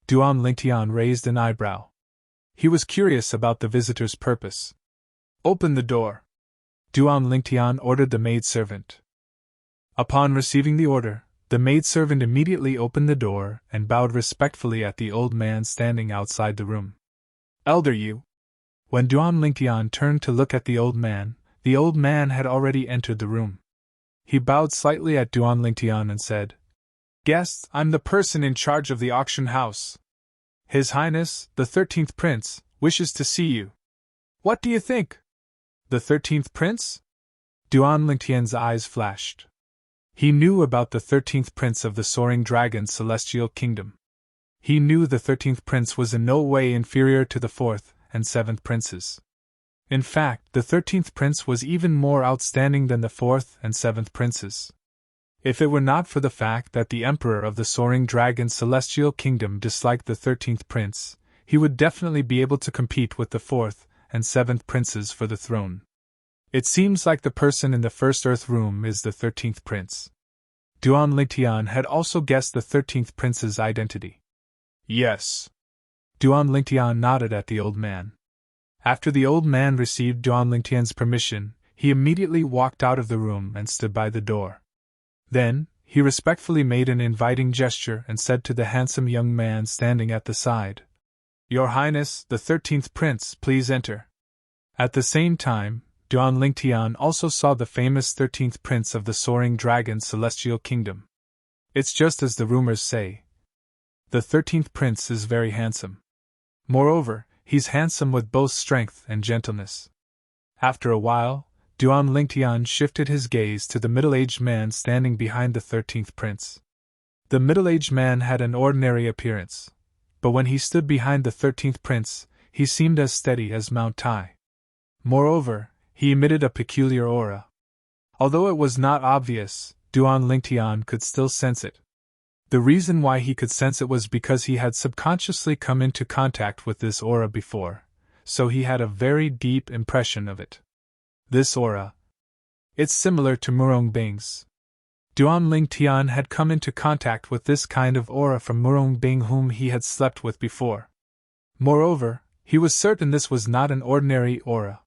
Duan Lingtian raised an eyebrow. He was curious about the visitor's purpose. Open the door. Duan Lingtian ordered the maidservant. Upon receiving the order, the maidservant immediately opened the door and bowed respectfully at the old man standing outside the room. Elder Yu. When Duan Lingtian turned to look at the old man had already entered the room. He bowed slightly at Duan Lingtian and said, Guests, I'm the person in charge of the auction house. His Highness, the 13th Prince, wishes to see you. What do you think? The 13th Prince? Duan Lingtian's eyes flashed. He knew about the 13th Prince of the Soaring Dragon's Celestial Kingdom. He knew the 13th Prince was in no way inferior to the 4th and 7th Princes. In fact, the 13th Prince was even more outstanding than the 4th and 7th Princes. If it were not for the fact that the Emperor of the Soaring Dragon's Celestial Kingdom disliked the 13th Prince, he would definitely be able to compete with the 4th and 7th Princes for the throne. It seems like the person in the first Earth room is the 13th Prince. Duan Lingtian had also guessed the 13th prince's identity. Yes. Duan Lingtian nodded at the old man. After the old man received Duan Lingtian's permission, he immediately walked out of the room and stood by the door. Then, he respectfully made an inviting gesture and said to the handsome young man standing at the side, "Your Highness, the 13th prince, please enter." At the same time, Duan Lingtian also saw the famous 13th prince of the Soaring Dragon Celestial Kingdom. It's just as the rumors say. The 13th prince is very handsome. Moreover, he's handsome with both strength and gentleness. After a while, Duan Lingtian shifted his gaze to the middle-aged man standing behind the 13th prince. The middle-aged man had an ordinary appearance, but when he stood behind the 13th prince, he seemed as steady as Mount Tai. Moreover, he emitted a peculiar aura. Although it was not obvious, Duan Lingtian could still sense it. The reason why he could sense it was because he had subconsciously come into contact with this aura before, so he had a very deep impression of it. This aura. It's similar to Murong Bing's. Duan Lingtian had come into contact with this kind of aura from Murong Bing, whom he had slept with before. Moreover, he was certain this was not an ordinary aura.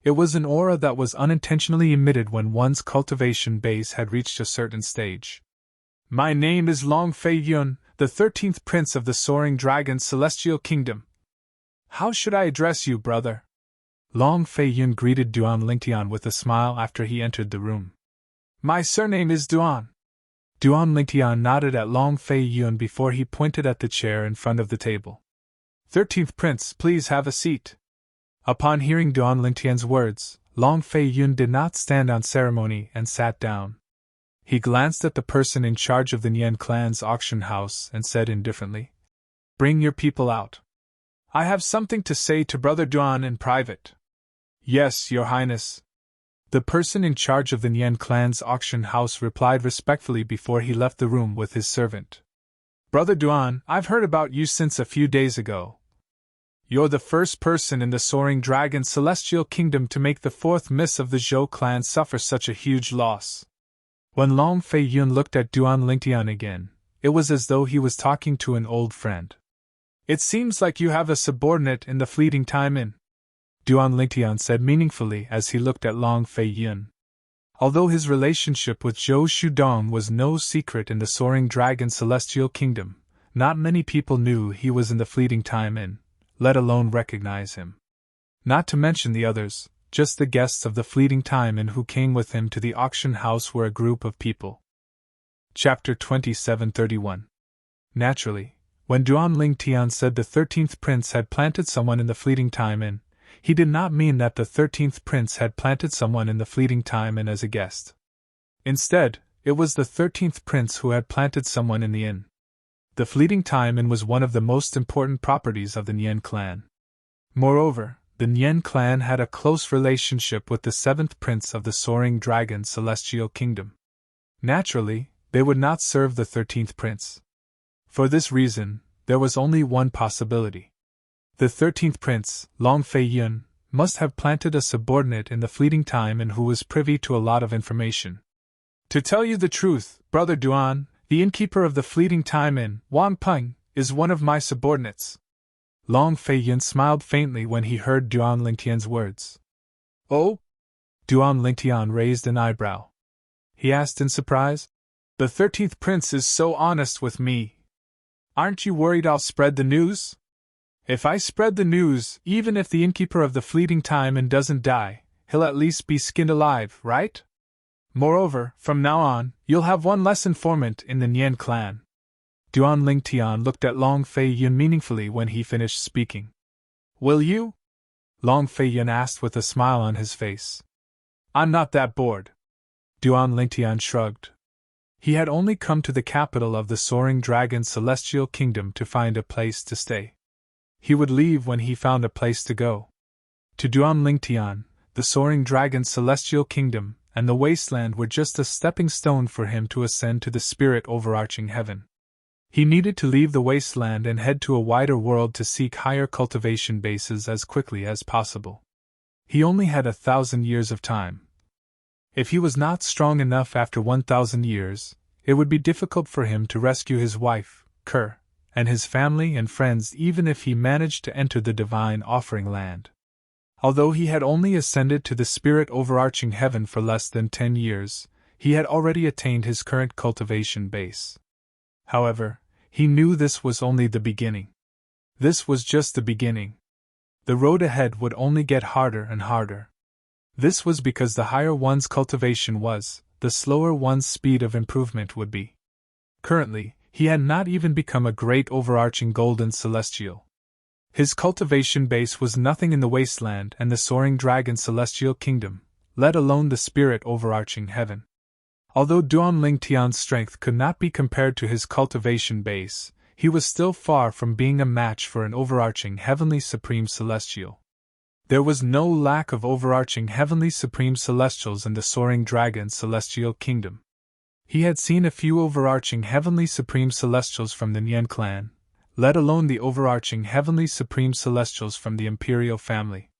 It was an aura that was unintentionally emitted when one's cultivation base had reached a certain stage. "My name is Long Fei Yun, the 13th prince of the Soaring Dragon Celestial Kingdom. How should I address you, brother?" Long Fei Yun greeted Duan Lingtian with a smile after he entered the room. "My surname is Duan." Duan Lingtian nodded at Long Fei Yun before he pointed at the chair in front of the table. "13th prince, please have a seat." Upon hearing Duan Lingtian's words, Long Fei Yun did not stand on ceremony and sat down. He glanced at the person in charge of the Nian clan's auction house and said indifferently, "Bring your people out. I have something to say to Brother Duan in private." "Yes, Your Highness." The person in charge of the Nian clan's auction house replied respectfully before he left the room with his servant. "Brother Duan, I've heard about you since a few days ago. You're the first person in the Soaring Dragon Celestial Kingdom to make the 4th miss of the Zhou clan suffer such a huge loss." When Long Fei Yun looked at Duan Lingtian again, it was as though he was talking to an old friend. "It seems like you have a subordinate in the Fleeting Time Inn," Duan Lingtian said meaningfully as he looked at Long Fei Yun. Although his relationship with Zhou Shudong was no secret in the Soaring Dragon Celestial Kingdom, not many people knew he was in the Fleeting Time Inn, let alone recognize him. Not to mention the others, just the guests of the Fleeting Time Inn who came with him to the auction house were a group of people. Chapter 2731. Naturally, when Duan Lingtian said the 13th prince had planted someone in the Fleeting Time Inn, he did not mean that the 13th prince had planted someone in the Fleeting Time Inn as a guest. Instead, it was the 13th prince who had planted someone in the inn. The Fleeting Time Inn was one of the most important properties of the Nian clan. Moreover, the Nian clan had a close relationship with the 7th prince of the Soaring Dragon Celestial Kingdom. Naturally, they would not serve the 13th prince. For this reason, there was only one possibility. The 13th prince, Long Fei Yun, must have planted a subordinate in the Fleeting Time and who was privy to a lot of information. "To tell you the truth, Brother Duan, the innkeeper of the Fleeting Time Inn, Wang Peng, is one of my subordinates." Long Fei Yun smiled faintly when he heard Duan Lingtian's words. "Oh?" Duan Lingtian raised an eyebrow. He asked in surprise. "The 13th prince is so honest with me. Aren't you worried I'll spread the news? If I spread the news, even if the innkeeper of the Fleeting Time Inn doesn't die, he'll at least be skinned alive, right? Moreover, from now on, you'll have one less informant in the Nian clan." Duan Lingtian looked at Long Fei Yun meaningfully when he finished speaking. "Will you?" Long Fei Yun asked with a smile on his face. "I'm not that bored." Duan Lingtian shrugged. He had only come to the capital of the Soaring Dragon Celestial Kingdom to find a place to stay. He would leave when he found a place to go. To Duan Lingtian, the Soaring Dragon Celestial Kingdom and the wasteland were just a stepping stone for him to ascend to the spirit overarching heaven. He needed to leave the wasteland and head to a wider world to seek higher cultivation bases as quickly as possible. He only had 1,000 years of time. If he was not strong enough after 1,000 years, it would be difficult for him to rescue his wife, Kerr, and his family and friends even if he managed to enter the divine offering land. Although he had only ascended to the spirit overarching heaven for less than 10 years, he had already attained his current cultivation base. However, he knew this was only the beginning. This was just the beginning. The road ahead would only get harder and harder. This was because the higher one's cultivation was, the slower one's speed of improvement would be. Currently, he had not even become a great overarching golden celestial. His cultivation base was nothing in the wasteland and the soaring dragon celestial kingdom, let alone the spirit overarching heaven. Although Duan Lingtian's strength could not be compared to his cultivation base, he was still far from being a match for an overarching heavenly supreme celestial. There was no lack of overarching heavenly supreme celestials in the soaring dragon celestial kingdom. He had seen a few overarching heavenly supreme celestials from the Nian clan, let alone the overarching heavenly supreme celestials from the imperial family.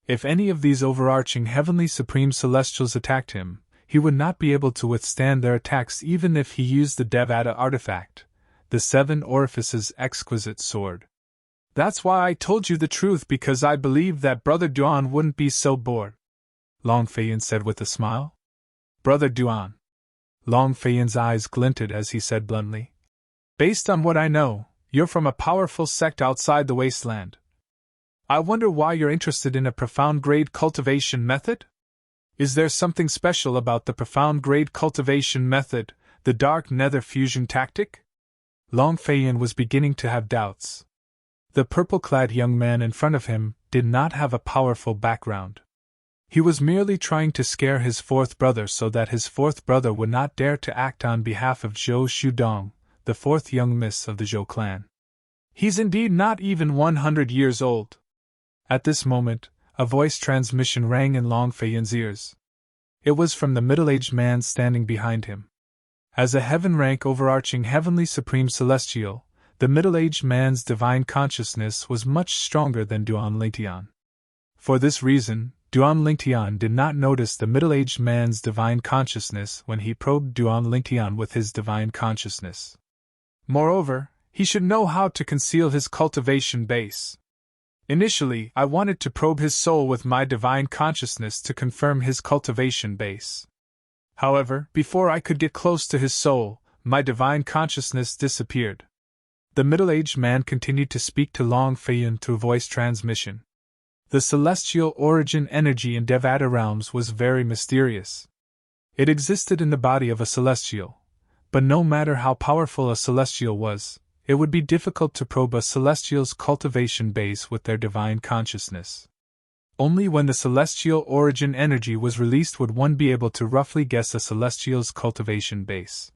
If any of these overarching heavenly supreme celestials attacked him, he would not be able to withstand their attacks even if he used the Devata artifact, the Seven Orifices exquisite sword. That's why I told you the truth, because I believed that Brother Duan wouldn't be so bored, Long Feiyan said with a smile. Brother Duan. Long Feiyan's eyes glinted as he said bluntly. Based on what I know, you're from a powerful sect outside the wasteland. I wonder why you're interested in a profound grade cultivation method? Is there something special about the profound grade cultivation method, the dark nether fusion tactic? Long Feiyan was beginning to have doubts. The purple-clad young man in front of him did not have a powerful background. He was merely trying to scare his fourth brother so that his fourth brother would not dare to act on behalf of Zhou Shudong, the fourth young miss of the Zhou clan. He's indeed not even 100 years old. At this moment, a voice transmission rang in Long Feiyan's ears. It was from the middle-aged man standing behind him. As a heaven-rank overarching heavenly supreme celestial, the middle-aged man's divine consciousness was much stronger than Duan Lingtian. For this reason, Duan Lingtian did not notice the middle-aged man's divine consciousness when he probed Duan Lingtian with his divine consciousness. Moreover, he should know how to conceal his cultivation base. Initially, I wanted to probe his soul with my divine consciousness to confirm his cultivation base. However, before I could get close to his soul, my divine consciousness disappeared. The middle-aged man continued to speak to Long Feiyan through voice transmission. The celestial origin energy in Devata realms was very mysterious. It existed in the body of a celestial, but no matter how powerful a celestial was, it would be difficult to probe a celestial's cultivation base with their divine consciousness. Only when the celestial origin energy was released would one be able to roughly guess a celestial's cultivation base.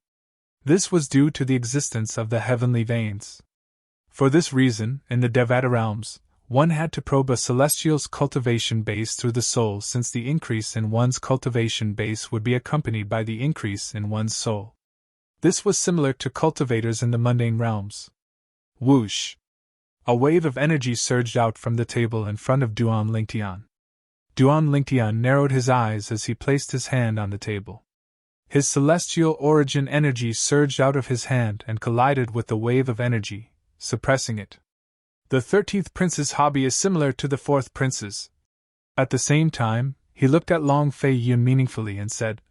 This was due to the existence of the heavenly veins. For this reason, in the Devata realms, one had to probe a celestial's cultivation base through the soul, since the increase in one's cultivation base would be accompanied by the increase in one's soul. This was similar to cultivators in the mundane realms. Whoosh! A wave of energy surged out from the table in front of Duan Lingtian. Duan Lingtian narrowed his eyes as he placed his hand on the table. His celestial origin energy surged out of his hand and collided with the wave of energy, suppressing it. The 13th prince's hobby is similar to the 4th prince's. At the same time, he looked at Long Feiyan meaningfully and said,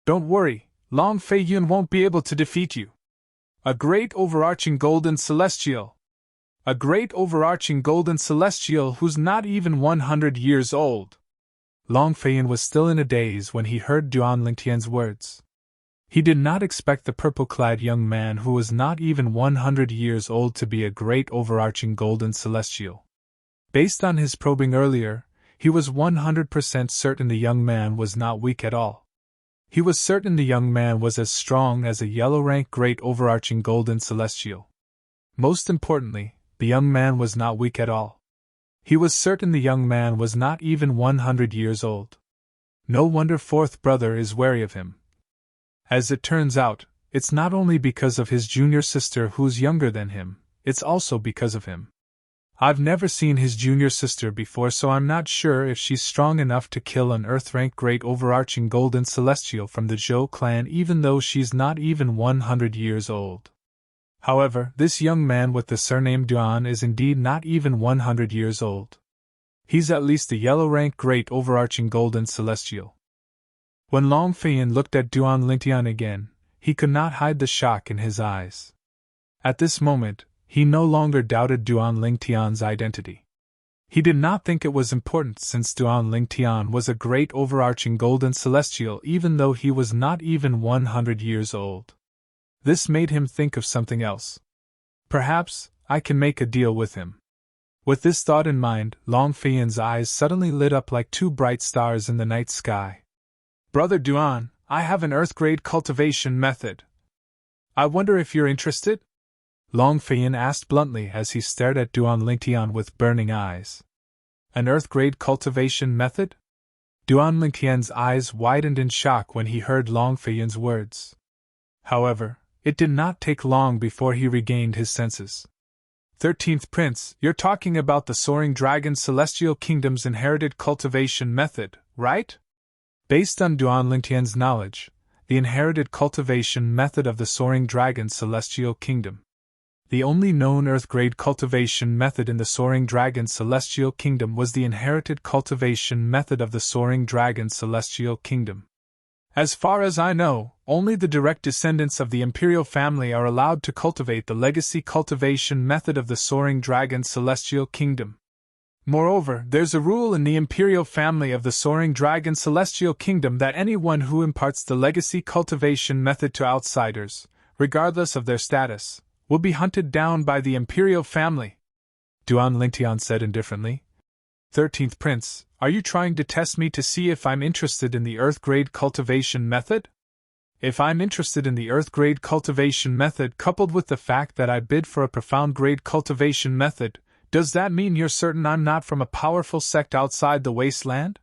"Don't worry, Long Feiyan won't be able to defeat you. A great overarching golden celestial. A great overarching golden celestial who's not even 100 years old." Long Feiyan was still in a daze when he heard Duan Lingtian's words. He did not expect the purple-clad young man who was not even 100 years old to be a great overarching golden celestial. Based on his probing earlier, he was 100% certain the young man was not weak at all. He was certain the young man was as strong as a yellow-rank great overarching golden celestial. Most importantly, the young man was not weak at all. He was certain the young man was not even 100 years old. No wonder fourth brother is wary of him. As it turns out, it's not only because of his junior sister who's younger than him, it's also because of him. I've never seen his junior sister before, so I'm not sure if she's strong enough to kill an Earth-rank great overarching golden celestial from the Zhou clan, even though she's not even 100 years old. However, this young man with the surname Duan is indeed not even 100 years old. He's at least a yellow-rank great overarching golden celestial. When Long Feiyan looked at Duan Lingtian again, he could not hide the shock in his eyes. At this moment, he no longer doubted Duan Lingtian's identity. He did not think it was important, since Duan Lingtian was a great overarching golden celestial even though he was not even 100 years old. This made him think of something else. Perhaps I can make a deal with him. With this thought in mind, Long Feiyan's eyes suddenly lit up like two bright stars in the night sky. Brother Duan, I have an Earth-grade cultivation method. I wonder if you're interested? Long Feiyan asked bluntly as he stared at Duan Lingtian with burning eyes. An Earth-grade cultivation method? Duan Lingtian's eyes widened in shock when he heard Long Feiyan's words. However, it did not take long before he regained his senses. 13th Prince, you're talking about the Soaring Dragon Celestial Kingdom's inherited cultivation method, right? Based on Duan Lingtian's knowledge, the inherited cultivation method of the Soaring Dragon Celestial Kingdom. The only known Earth-grade cultivation method in the Soaring Dragon Celestial Kingdom was the inherited cultivation method of the Soaring Dragon Celestial Kingdom. As far as I know, only the direct descendants of the imperial family are allowed to cultivate the legacy cultivation method of the Soaring Dragon Celestial Kingdom. Moreover, there's a rule in the imperial family of the Soaring Dragon Celestial Kingdom that anyone who imparts the legacy cultivation method to outsiders, regardless of their status, will be hunted down by the imperial family, Duan Lingtian said indifferently. 13th Prince, are you trying to test me to see if I'm interested in the Earth-grade cultivation method? If I'm interested in the Earth-grade cultivation method coupled with the fact that I bid for a profound-grade cultivation method, does that mean you're certain I'm not from a powerful sect outside the wasteland?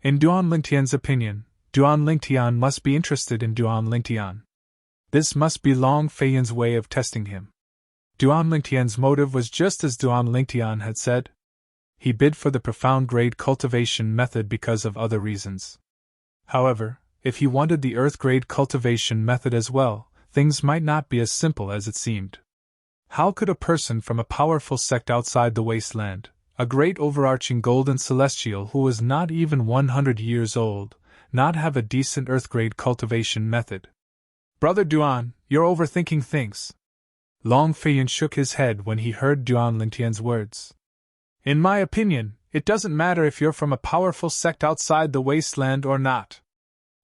In Duan Lingtian's opinion, Duan Lingtian must be interested in Duan Lingtian. This must be Long Feiyan's way of testing him. Duan Lingtian's motive was just as Duan Lingtian had said. He bid for the profound-grade cultivation method because of other reasons. However, if he wanted the Earth-grade cultivation method as well, things might not be as simple as it seemed. How could a person from a powerful sect outside the wasteland, a great overarching golden celestial who was not even 100 years old, not have a decent Earth-grade cultivation method? Brother Duan, you're overthinking things. Long Feiyan shook his head when he heard Duan Lingtian's words. In my opinion, it doesn't matter if you're from a powerful sect outside the wasteland or not.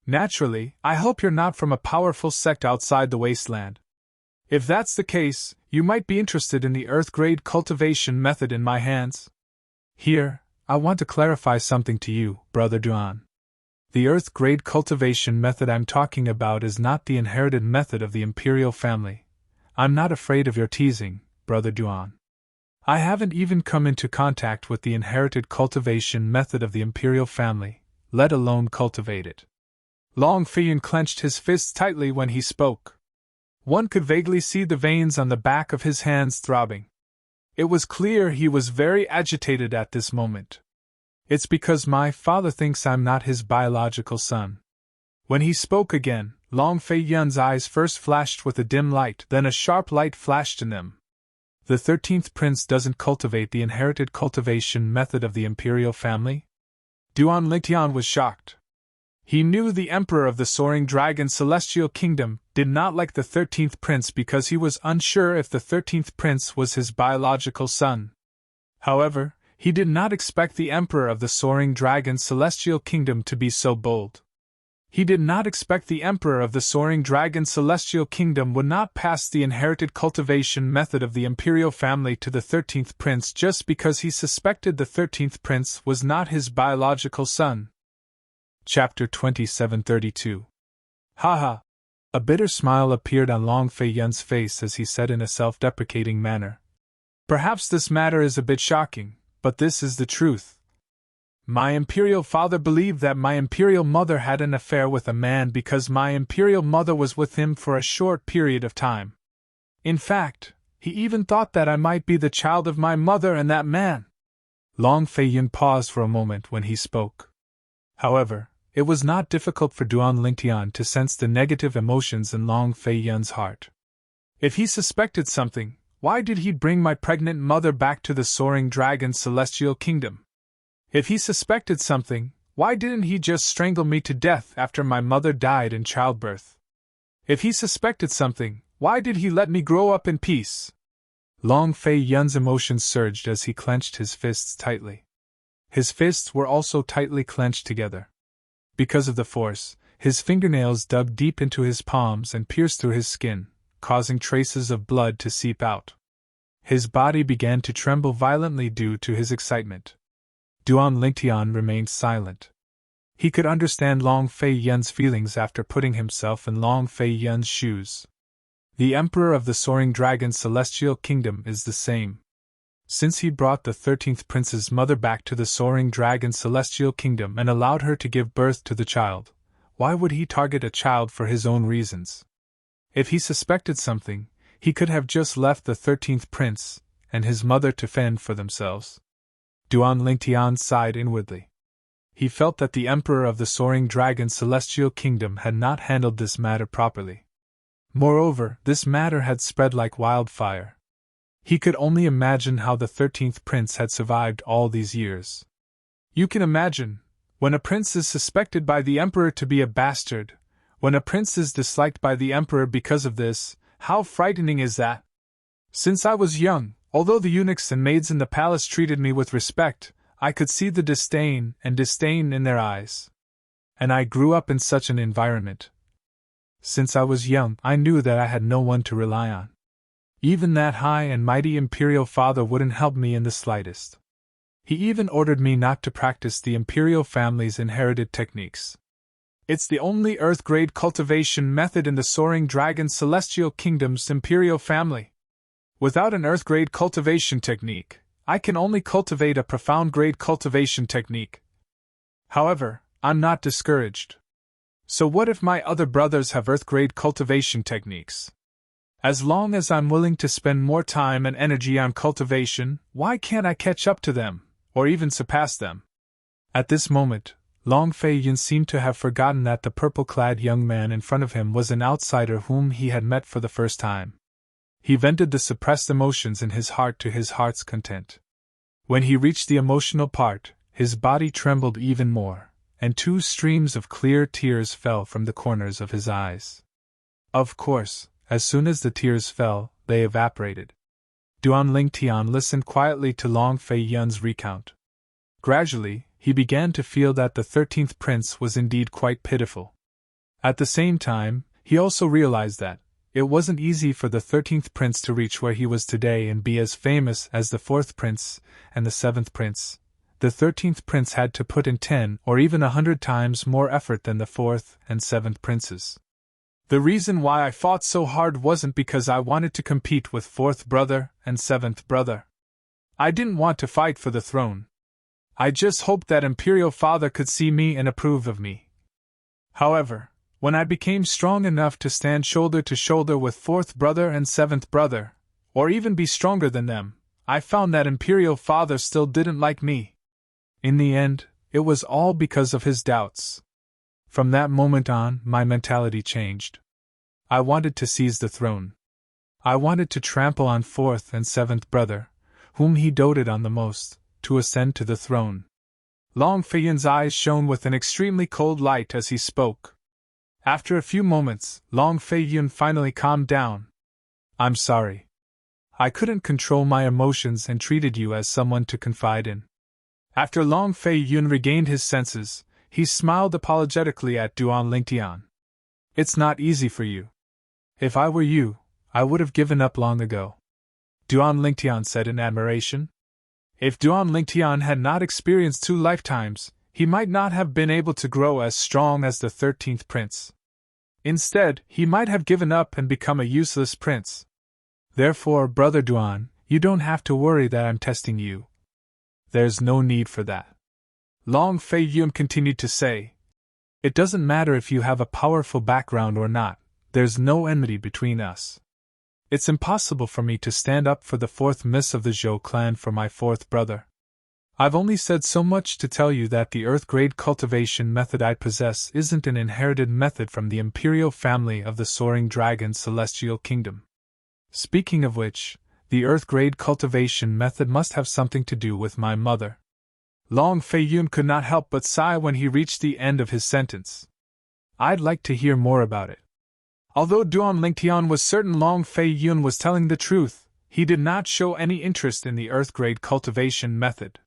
Naturally, I hope you're not from a powerful sect outside the wasteland. If that's the case, you might be interested in the Earth-grade cultivation method in my hands. Here, I want to clarify something to you, Brother Duan. The Earth-grade cultivation method I'm talking about is not the inherited method of the imperial family. I'm not afraid of your teasing, Brother Duan. I haven't even come into contact with the inherited cultivation method of the imperial family, let alone cultivate it. Long Feiyan clenched his fists tightly when he spoke. One could vaguely see the veins on the back of his hands throbbing. It was clear he was very agitated at this moment. It's because my father thinks I'm not his biological son. When he spoke again, Long Feiyan's eyes first flashed with a dim light, then a sharp light flashed in them. The 13th Prince doesn't cultivate the inherited cultivation method of the imperial family? Duan Lingtian was shocked. He knew the Emperor of the Soaring Dragon Celestial Kingdom did not like the 13th Prince because he was unsure if the 13th Prince was his biological son. However, he did not expect the Emperor of the Soaring Dragon Celestial Kingdom to be so bold. He did not expect the Emperor of the Soaring Dragon Celestial Kingdom would not pass the inherited cultivation method of the imperial family to the 13th Prince just because he suspected the 13th Prince was not his biological son. Chapter 2732. Haha! A bitter smile appeared on Long Feiyan's face as he said in a self-deprecating manner. Perhaps this matter is a bit shocking, but this is the truth. My imperial father believed that my imperial mother had an affair with a man because my imperial mother was with him for a short period of time. In fact, He even thought that I might be the child of my mother and that man. Long Fei Yun paused for a moment when he spoke. However, it was not difficult for Duan Lingtian to sense the negative emotions in Long Fei Yun's heart. If he suspected something, why did he bring my pregnant mother back to the Soaring Dragon's celestial kingdom? If he suspected something, why didn't he just strangle me to death after my mother died in childbirth? If he suspected something, why did he let me grow up in peace? Long Fei Yun's emotions surged as he clenched his fists tightly. His fists were also tightly clenched together. Because of the force, his fingernails dug deep into his palms and pierced through his skin, causing traces of blood to seep out. His body began to tremble violently due to his excitement. Duan Lingtian remained silent. He could understand Long Fei Yun's feelings after putting himself in Long Fei Yun's shoes. The Emperor of the Soaring Dragon's celestial kingdom is the same. Since he brought the 13th prince's mother back to the Soaring Dragon's celestial kingdom and allowed her to give birth to the child, why would he target a child for his own reasons? If he suspected something, he could have just left the 13th prince and his mother to fend for themselves. Duan Lingtian sighed inwardly. He felt that the Emperor of the Soaring Dragon's celestial kingdom had not handled this matter properly. Moreover, this matter had spread like wildfire. He could only imagine how the 13th prince had survived all these years. You can imagine, when a prince is suspected by the emperor to be a bastard, when a prince is disliked by the emperor because of this, how frightening is that? Since I was young, although the eunuchs and maids in the palace treated me with respect, I could see the disdain in their eyes. And I grew up in such an environment. Since I was young, I knew that I had no one to rely on. Even that high and mighty imperial father wouldn't help me in the slightest. He even ordered me not to practice the imperial family's inherited techniques. It's the only earth-grade cultivation method in the Soaring Dragon's celestial kingdom's imperial family. Without an earth-grade cultivation technique, I can only cultivate a profound-grade cultivation technique. However, I'm not discouraged. So what if my other brothers have earth-grade cultivation techniques? As long as I'm willing to spend more time and energy on cultivation, why can't I catch up to them, or even surpass them? At this moment, Long Fei Yun seemed to have forgotten that the purple-clad young man in front of him was an outsider whom he had met for the first time. He vented the suppressed emotions in his heart to his heart's content. When he reached the emotional part, his body trembled even more, and 2 streams of clear tears fell from the corners of his eyes. Of course, as soon as the tears fell, they evaporated. Duan Lingtian listened quietly to Long Fei Yun's recount. Gradually, he began to feel that the 13th prince was indeed quite pitiful. At the same time, he also realized that it wasn't easy for the 13th prince to reach where he was today and be as famous as the 4th prince and the 7th prince. The 13th prince had to put in 10 or even 100 times more effort than the 4th and 7th princes. The reason why I fought so hard wasn't because I wanted to compete with 4th brother and 7th brother. I didn't want to fight for the throne. I just hoped that Imperial Father could see me and approve of me. However, when I became strong enough to stand shoulder to shoulder with 4th brother and 7th brother, or even be stronger than them, I found that Imperial Father still didn't like me. In the end, it was all because of his doubts. From that moment on, my mentality changed. I wanted to seize the throne. I wanted to trample on 4th and 7th brother, whom he doted on the most, to ascend to the throne. Long Fei Yun's eyes shone with an extremely cold light as he spoke. After a few moments, Long Fei Yun finally calmed down. I'm sorry. I couldn't control my emotions and treated you as someone to confide in. After Long Fei Yun regained his senses, he smiled apologetically at Duan Lingtian. It's not easy for you. If I were you, I would have given up long ago. Duan Lingtian said in admiration. If Duan Lingtian had not experienced 2 lifetimes, he might not have been able to grow as strong as the 13th prince. Instead, he might have given up and become a useless prince. Therefore, Brother Duan, you don't have to worry that I'm testing you. There's no need for that. Long Fei Yun continued to say, it doesn't matter if you have a powerful background or not, there's no enmity between us. It's impossible for me to stand up for the fourth miss of the Zhou clan for my fourth brother. I've only said so much to tell you that the earth-grade cultivation method I possess isn't an inherited method from the imperial family of the Soaring Dragon Celestial Kingdom. Speaking of which, the earth-grade cultivation method must have something to do with my mother. Long Fei Yun could not help but sigh when he reached the end of his sentence. I'd like to hear more about it. Although Duan Lingtian was certain Long Fei Yun was telling the truth, he did not show any interest in the earth-grade cultivation method.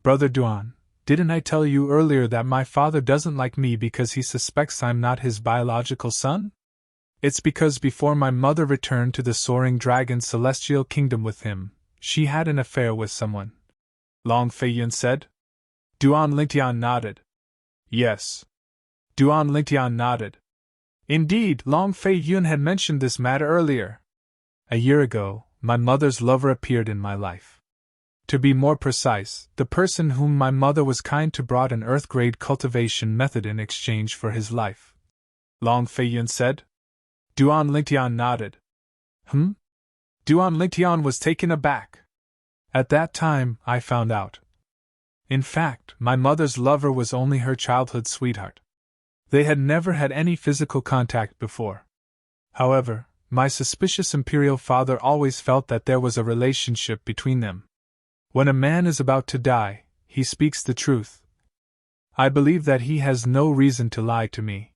Brother Duan, didn't I tell you earlier that my father doesn't like me because he suspects I'm not his biological son? It's because before my mother returned to the Soaring Dragon Celestial Kingdom with him, she had an affair with someone. Long Fei Yun said. Duan Lingtian nodded. Yes. Duan Lingtian nodded. Indeed, Long Fei Yun had mentioned this matter earlier. A year ago, my mother's lover appeared in my life. To be more precise, the person whom my mother was kind to brought an earth-grade cultivation method in exchange for his life. Long Fei Yun said. Duan Lingtian nodded. Duan Lingtian was taken aback. At that time, I found out. In fact, my mother's lover was only her childhood sweetheart. They had never had any physical contact before. However, my suspicious imperial father always felt that there was a relationship between them. When a man is about to die, he speaks the truth. I believe that he has no reason to lie to me.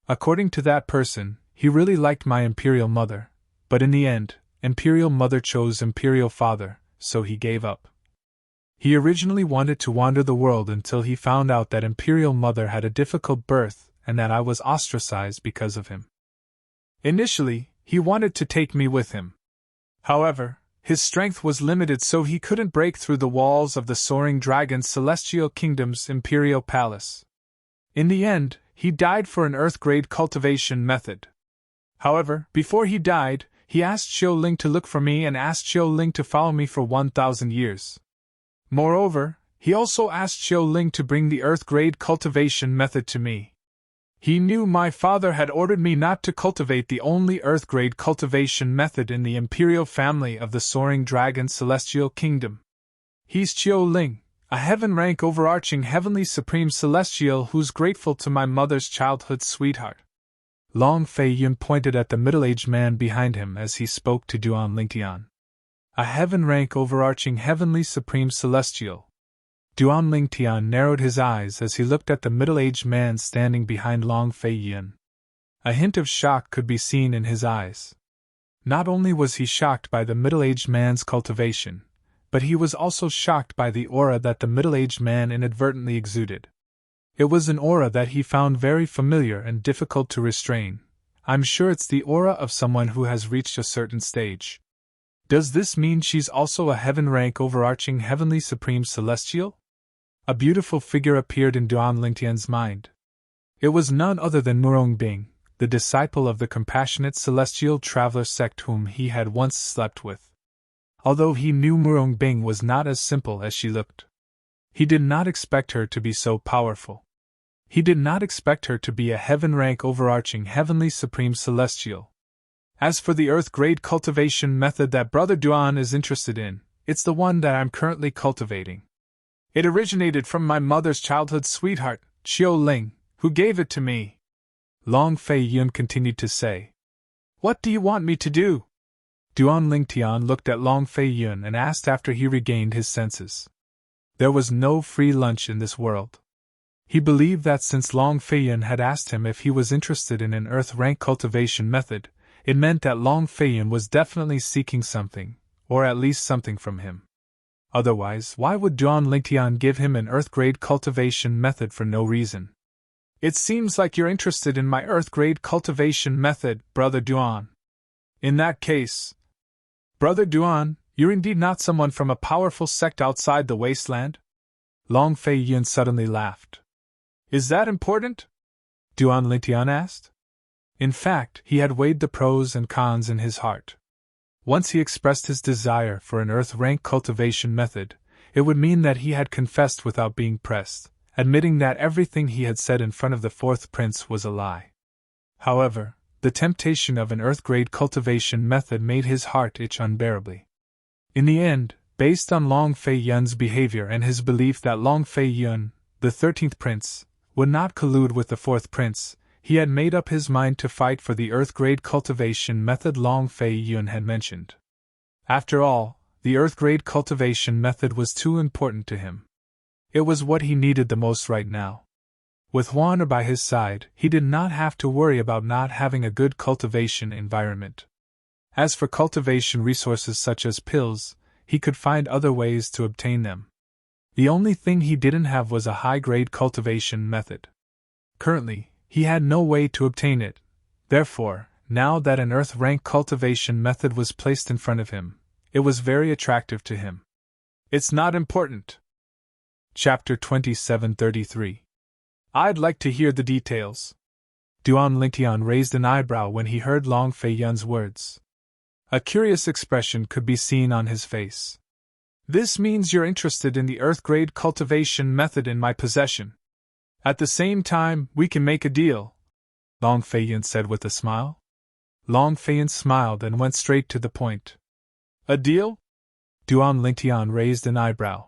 According to that person, he really liked my imperial mother, but in the end, imperial mother chose imperial father, so he gave up. He originally wanted to wander the world until he found out that imperial mother had a difficult birth and that I was ostracized because of him. Initially, he wanted to take me with him. However, his strength was limited, so he couldn't break through the walls of the Soaring Dragon Celestial Kingdom's imperial palace. In the end, he died for an earth-grade cultivation method. However, before he died, he asked Xiu Ling to look for me and asked Xiu Ling to follow me for 1,000 years. Moreover, he also asked Xiu Ling to bring the earth-grade cultivation method to me. He knew my father had ordered me not to cultivate the only earth-grade cultivation method in the imperial family of the Soaring Dragon Celestial Kingdom. He's Xiu Ling, a heaven-rank overarching heavenly supreme celestial who's grateful to my mother's childhood sweetheart. Long Fei Yun pointed at the middle-aged man behind him as he spoke to Duan Lingtian. A heaven-rank overarching heavenly supreme celestial. Duan Lingtian narrowed his eyes as he looked at the middle-aged man standing behind Long Fei Yun. A hint of shock could be seen in his eyes. Not only was he shocked by the middle-aged man's cultivation, but he was also shocked by the aura that the middle-aged man inadvertently exuded. It was an aura that he found very familiar and difficult to restrain. I'm sure it's the aura of someone who has reached a certain stage. Does this mean she's also a heaven-rank overarching heavenly supreme celestial? A beautiful figure appeared in Duan Lingtian's mind. It was none other than Murong Bing, the disciple of the compassionate celestial traveler sect whom he had once slept with. Although he knew Murong Bing was not as simple as she looked. He did not expect her to be so powerful. He did not expect her to be a heaven-rank overarching heavenly supreme celestial. As for the earth-grade cultivation method that Brother Duan is interested in, it's the one that I'm currently cultivating. It originated from my mother's childhood sweetheart, Xiu Ling, who gave it to me. Long Fei Yun continued to say. What do you want me to do? Duan Lingtian looked at Long Fei Yun and asked after he regained his senses. There was no free lunch in this world. He believed that since Long Fei Yun had asked him if he was interested in an earth-rank cultivation method, it meant that Long Fei Yun was definitely seeking something, or at least something from him. Otherwise, why would Duan Lingtian give him an earth-grade cultivation method for no reason? It seems like you're interested in my earth-grade cultivation method, Brother Duan. In that case, Brother Duan, you're indeed not someone from a powerful sect outside the wasteland? Long Fei Yun suddenly laughed. Is that important? Duan Lingtian asked. In fact, he had weighed the pros and cons in his heart. Once he expressed his desire for an earth-rank cultivation method, it would mean that he had confessed without being pressed, admitting that everything he had said in front of the fourth prince was a lie. However, the temptation of an Earth-grade cultivation method made his heart itch unbearably. In the end, based on Long Fei Yun's behavior and his belief that Long Fei Yun, the 13th prince, would not collude with the 4th prince, he had made up his mind to fight for the Earth-grade cultivation method Long Fei Yun had mentioned. After all, the Earth-grade cultivation method was too important to him. It was what he needed the most right now. With Juana by his side, he did not have to worry about not having a good cultivation environment. As for cultivation resources such as pills, he could find other ways to obtain them. The only thing he didn't have was a high-grade cultivation method. Currently, he had no way to obtain it. Therefore, now that an Earth-rank cultivation method was placed in front of him, it was very attractive to him. It's not important. Chapter 2733. I'd like to hear the details. Duan Lingtian raised an eyebrow when he heard Long Fei Yun's words. A curious expression could be seen on his face. This means you're interested in the Earth-grade cultivation method in my possession. At the same time, we can make a deal, Long Fei Yun said with a smile. Long Fei Yun smiled and went straight to the point. A deal? Duan Lingtian raised an eyebrow.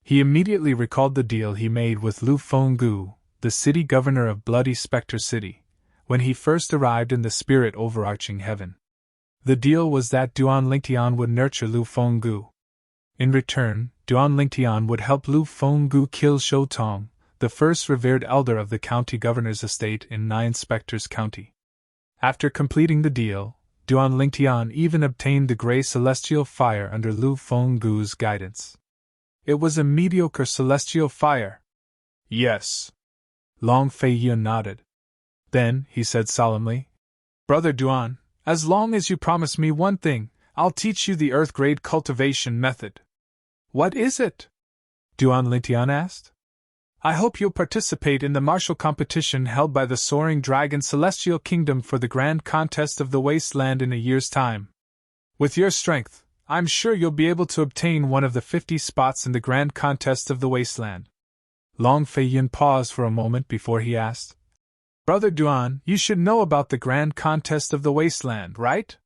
He immediately recalled the deal he made with Lu Fenggu, the city governor of Bloody Spectre City, when he first arrived in the spirit overarching heaven. The deal was that Duan Lingtian would nurture Lu Fenggu. In return, Duan Lingtian would help Lu Fenggu kill Shou Tong, the first revered elder of the county governor's estate in Nine Spectres County. After completing the deal, Duan Lingtian even obtained the Grey Celestial Fire under Lu Fenggu's guidance. It was a mediocre celestial fire. Yes. Long Fei Yun nodded. Then, he said solemnly, Brother Duan, as long as you promise me one thing, I'll teach you the Earth-grade cultivation method. What is it? Duan Lingtian asked. I hope you'll participate in the martial competition held by the Soaring Dragon Celestial Kingdom for the Grand Contest of the Wasteland in a year's time. With your strength, I'm sure you'll be able to obtain one of the 50 spots in the Grand Contest of the Wasteland. Long Fei Yun paused for a moment before he asked, Brother Duan, you should know about the Grand Contest of the Wasteland, right?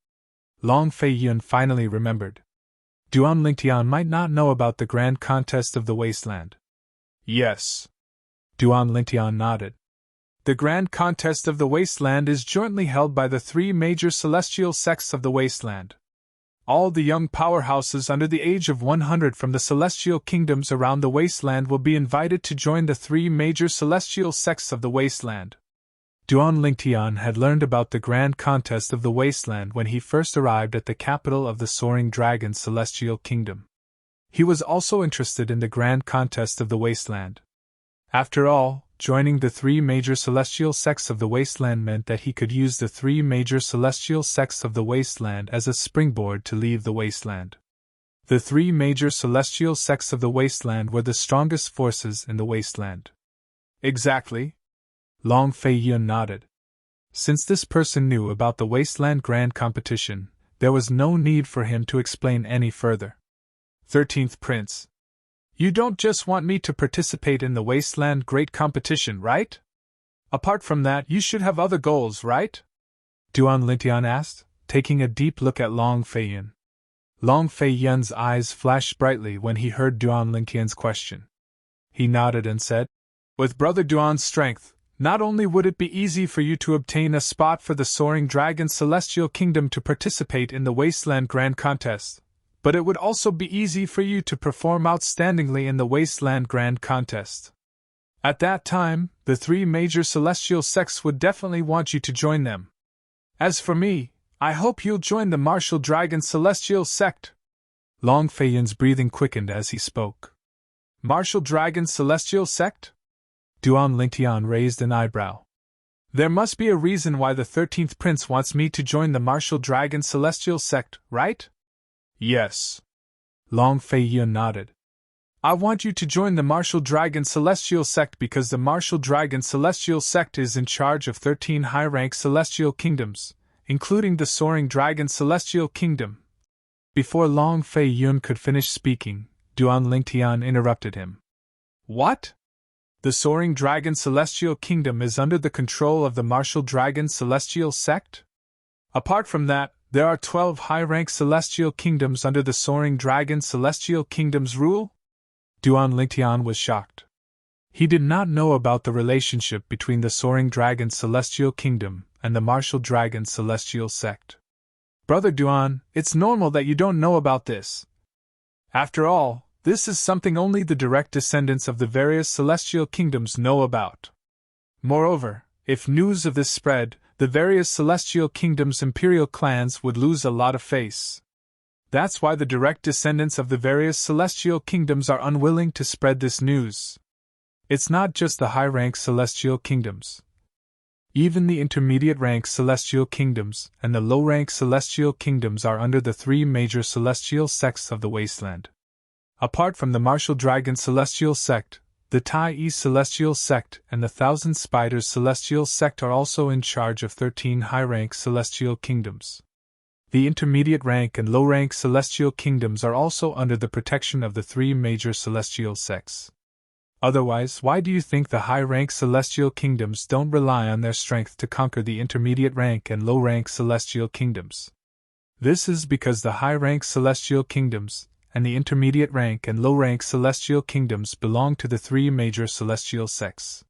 Long Fei Yun finally remembered. Duan Lingtian might not know about the Grand Contest of the Wasteland. Yes. Duan Lingtian nodded. The Grand Contest of the Wasteland is jointly held by the 3 major celestial sects of the Wasteland. All the young powerhouses under the age of 100 from the celestial kingdoms around the Wasteland will be invited to join the 3 major celestial sects of the Wasteland. Duan Lingtian had learned about the Grand Contest of the Wasteland when he first arrived at the capital of the Soaring Dragon Celestial Kingdom. He was also interested in the Grand Contest of the Wasteland. After all, joining the 3 major celestial sects of the Wasteland meant that he could use the 3 major celestial sects of the Wasteland as a springboard to leave the Wasteland. The 3 major celestial sects of the Wasteland were the strongest forces in the Wasteland. Exactly. Long Fei Yun nodded. Since this person knew about the Wasteland Grand Competition, there was no need for him to explain any further. 13th Prince. You don't just want me to participate in the Wasteland Great Competition, right? Apart from that, you should have other goals, right? Duan Lingtian asked, taking a deep look at Long Fei Yun. Long Fei Yun's eyes flashed brightly when he heard Duan Lingtian's question. He nodded and said, With Brother Duan's strength, not only would it be easy for you to obtain a spot for the Soaring Dragon Celestial Kingdom to participate in the Wasteland Grand Contest, but it would also be easy for you to perform outstandingly in the Wasteland Grand Contest. At that time, the 3 major celestial sects would definitely want you to join them. As for me, I hope you'll join the Martial Dragon Celestial Sect. Long Fei Yun's breathing quickened as he spoke. Martial Dragon Celestial Sect? Duan Lingtian raised an eyebrow. There must be a reason why the 13th Prince wants me to join the Martial Dragon Celestial Sect, right? Yes. Long Fei Yun nodded. I want you to join the Martial Dragon Celestial Sect because the Martial Dragon Celestial Sect is in charge of 13 high-rank celestial kingdoms, including the Soaring Dragon Celestial Kingdom. Before Long Fei Yun could finish speaking, Duan Lingtian interrupted him. What? The Soaring Dragon Celestial Kingdom is under the control of the Martial Dragon Celestial Sect? Apart from that, there are 12 high-rank celestial kingdoms under the Soaring Dragon Celestial Kingdom's rule? Duan Lingtian was shocked. He did not know about the relationship between the Soaring Dragon Celestial Kingdom and the Martial Dragon Celestial Sect. Brother Duan, it's normal that you don't know about this. After all, this is something only the direct descendants of the various celestial kingdoms know about. Moreover, if news of this spread, the various celestial kingdoms' imperial clans would lose a lot of face. That's why the direct descendants of the various celestial kingdoms are unwilling to spread this news. It's not just the high-rank celestial kingdoms. Even the intermediate-rank celestial kingdoms and the low-rank celestial kingdoms are under the 3 major celestial sects of the wasteland. Apart from the Martial Dragon Celestial Sect, the Tai Yi Celestial Sect and the Thousand Spiders Celestial Sect are also in charge of 13 high-rank celestial kingdoms. The intermediate-rank and low-rank celestial kingdoms are also under the protection of the 3 major celestial sects. Otherwise, why do you think the high-rank celestial kingdoms don't rely on their strength to conquer the intermediate-rank and low-rank celestial kingdoms? This is because the high-rank celestial kingdoms and the intermediate-rank and low-rank celestial kingdoms belong to the 3 major celestial sects.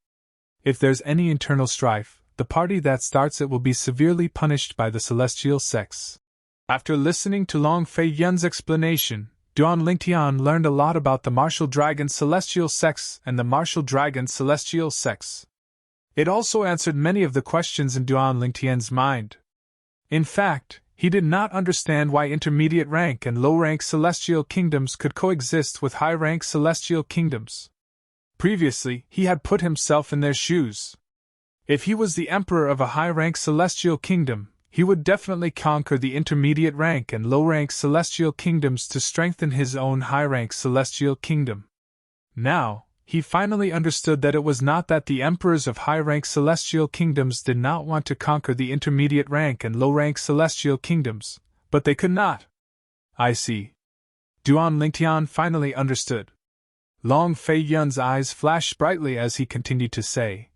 If there's any internal strife, the party that starts it will be severely punished by the celestial sects. After listening to Long Fei Yun's explanation, Duan Lingtian learned a lot about the Martial Dragon Celestial Sects and the Martial Dragon Celestial Sects. It also answered many of the questions in Duan Lingtian's mind. In fact, he did not understand why intermediate rank and low rank celestial kingdoms could coexist with high rank celestial kingdoms. Previously, he had put himself in their shoes. If he was the emperor of a high rank celestial kingdom, he would definitely conquer the intermediate rank and low rank celestial kingdoms to strengthen his own high rank celestial kingdom. Now, he finally understood that it was not that the emperors of high-rank celestial kingdoms did not want to conquer the intermediate rank and low-rank celestial kingdoms, but they could not. I see. Duan Lingtian finally understood. Long Fei Yun's eyes flashed brightly as he continued to say,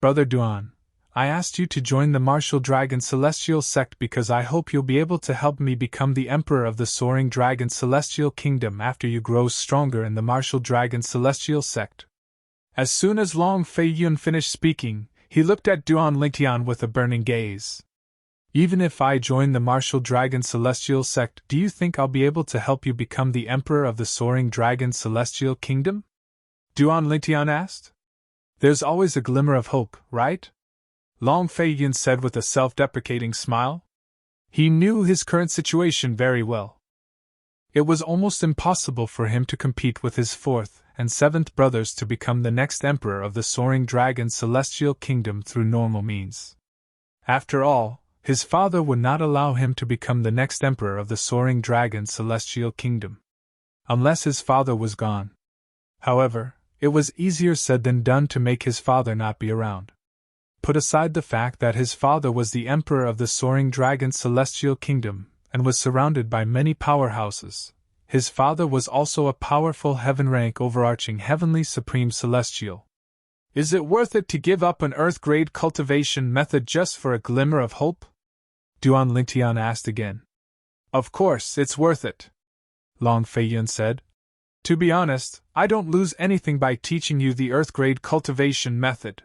Brother Duan, I asked you to join the Martial Dragon Celestial Sect because I hope you'll be able to help me become the Emperor of the Soaring Dragon Celestial Kingdom after you grow stronger in the Martial Dragon Celestial Sect. As soon as Long Fei Yun finished speaking, he looked at Duan Lingtian with a burning gaze. Even if I join the Martial Dragon Celestial Sect, do you think I'll be able to help you become the Emperor of the Soaring Dragon Celestial Kingdom? Duan Lingtian asked. There's always a glimmer of hope, right? Long Fei Yun said with a self-deprecating smile. He knew his current situation very well. It was almost impossible for him to compete with his 4th and 7th brothers to become the next emperor of the Soaring Dragon Celestial Kingdom through normal means. After all, his father would not allow him to become the next emperor of the Soaring Dragon Celestial Kingdom, unless his father was gone. However, it was easier said than done to make his father not be around. Put aside the fact that his father was the emperor of the Soaring Dragon Celestial Kingdom and was surrounded by many powerhouses, his father was also a powerful heaven-rank overarching heavenly supreme celestial. Is it worth it to give up an earth-grade cultivation method just for a glimmer of hope? Duan Lingtian asked again. Of course, it's worth it, Long Fei Yun said. To be honest, I don't lose anything by teaching you the earth-grade cultivation method.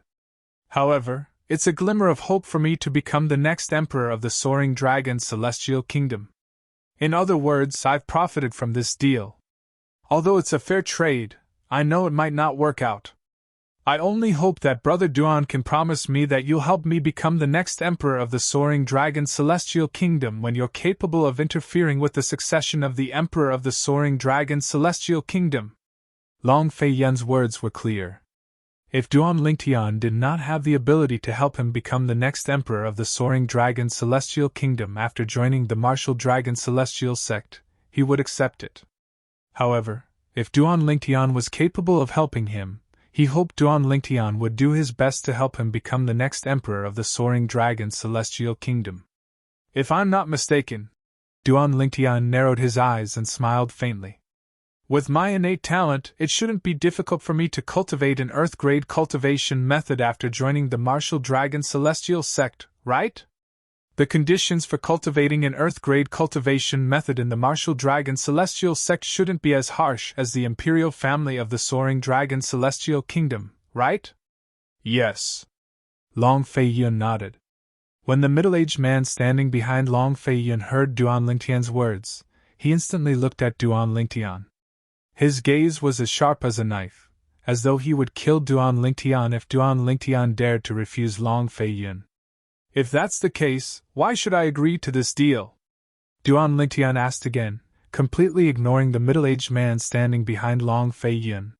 However, it's a glimmer of hope for me to become the next emperor of the Soaring Dragon Celestial Kingdom. In other words, I've profited from this deal. Although it's a fair trade, I know it might not work out. I only hope that Brother Duan can promise me that you'll help me become the next emperor of the Soaring Dragon Celestial Kingdom when you're capable of interfering with the succession of the Emperor of the Soaring Dragon Celestial Kingdom. Long Fei Yun's words were clear. If Duan Lingtian did not have the ability to help him become the next emperor of the Soaring Dragon Celestial Kingdom after joining the Martial Dragon Celestial Sect, he would accept it. However, if Duan Lingtian was capable of helping him, he hoped Duan Lingtian would do his best to help him become the next emperor of the Soaring Dragon Celestial Kingdom. If I'm not mistaken, Duan Lingtian narrowed his eyes and smiled faintly. With my innate talent, it shouldn't be difficult for me to cultivate an Earth-grade cultivation method after joining the Martial Dragon Celestial Sect, right? The conditions for cultivating an Earth-grade cultivation method in the Martial Dragon Celestial Sect shouldn't be as harsh as the Imperial family of the Soaring Dragon Celestial Kingdom, right? Yes. Long Fei Yun nodded. When the middle-aged man standing behind Long Fei Yun heard Duan Lingtian's words, he instantly looked at Duan Lingtian. His gaze was as sharp as a knife, as though he would kill Duan Lingtian if Duan Lingtian dared to refuse Long Fei Yun. If that's the case, why should I agree to this deal? Duan Lingtian asked again, completely ignoring the middle-aged man standing behind Long Fei Yun.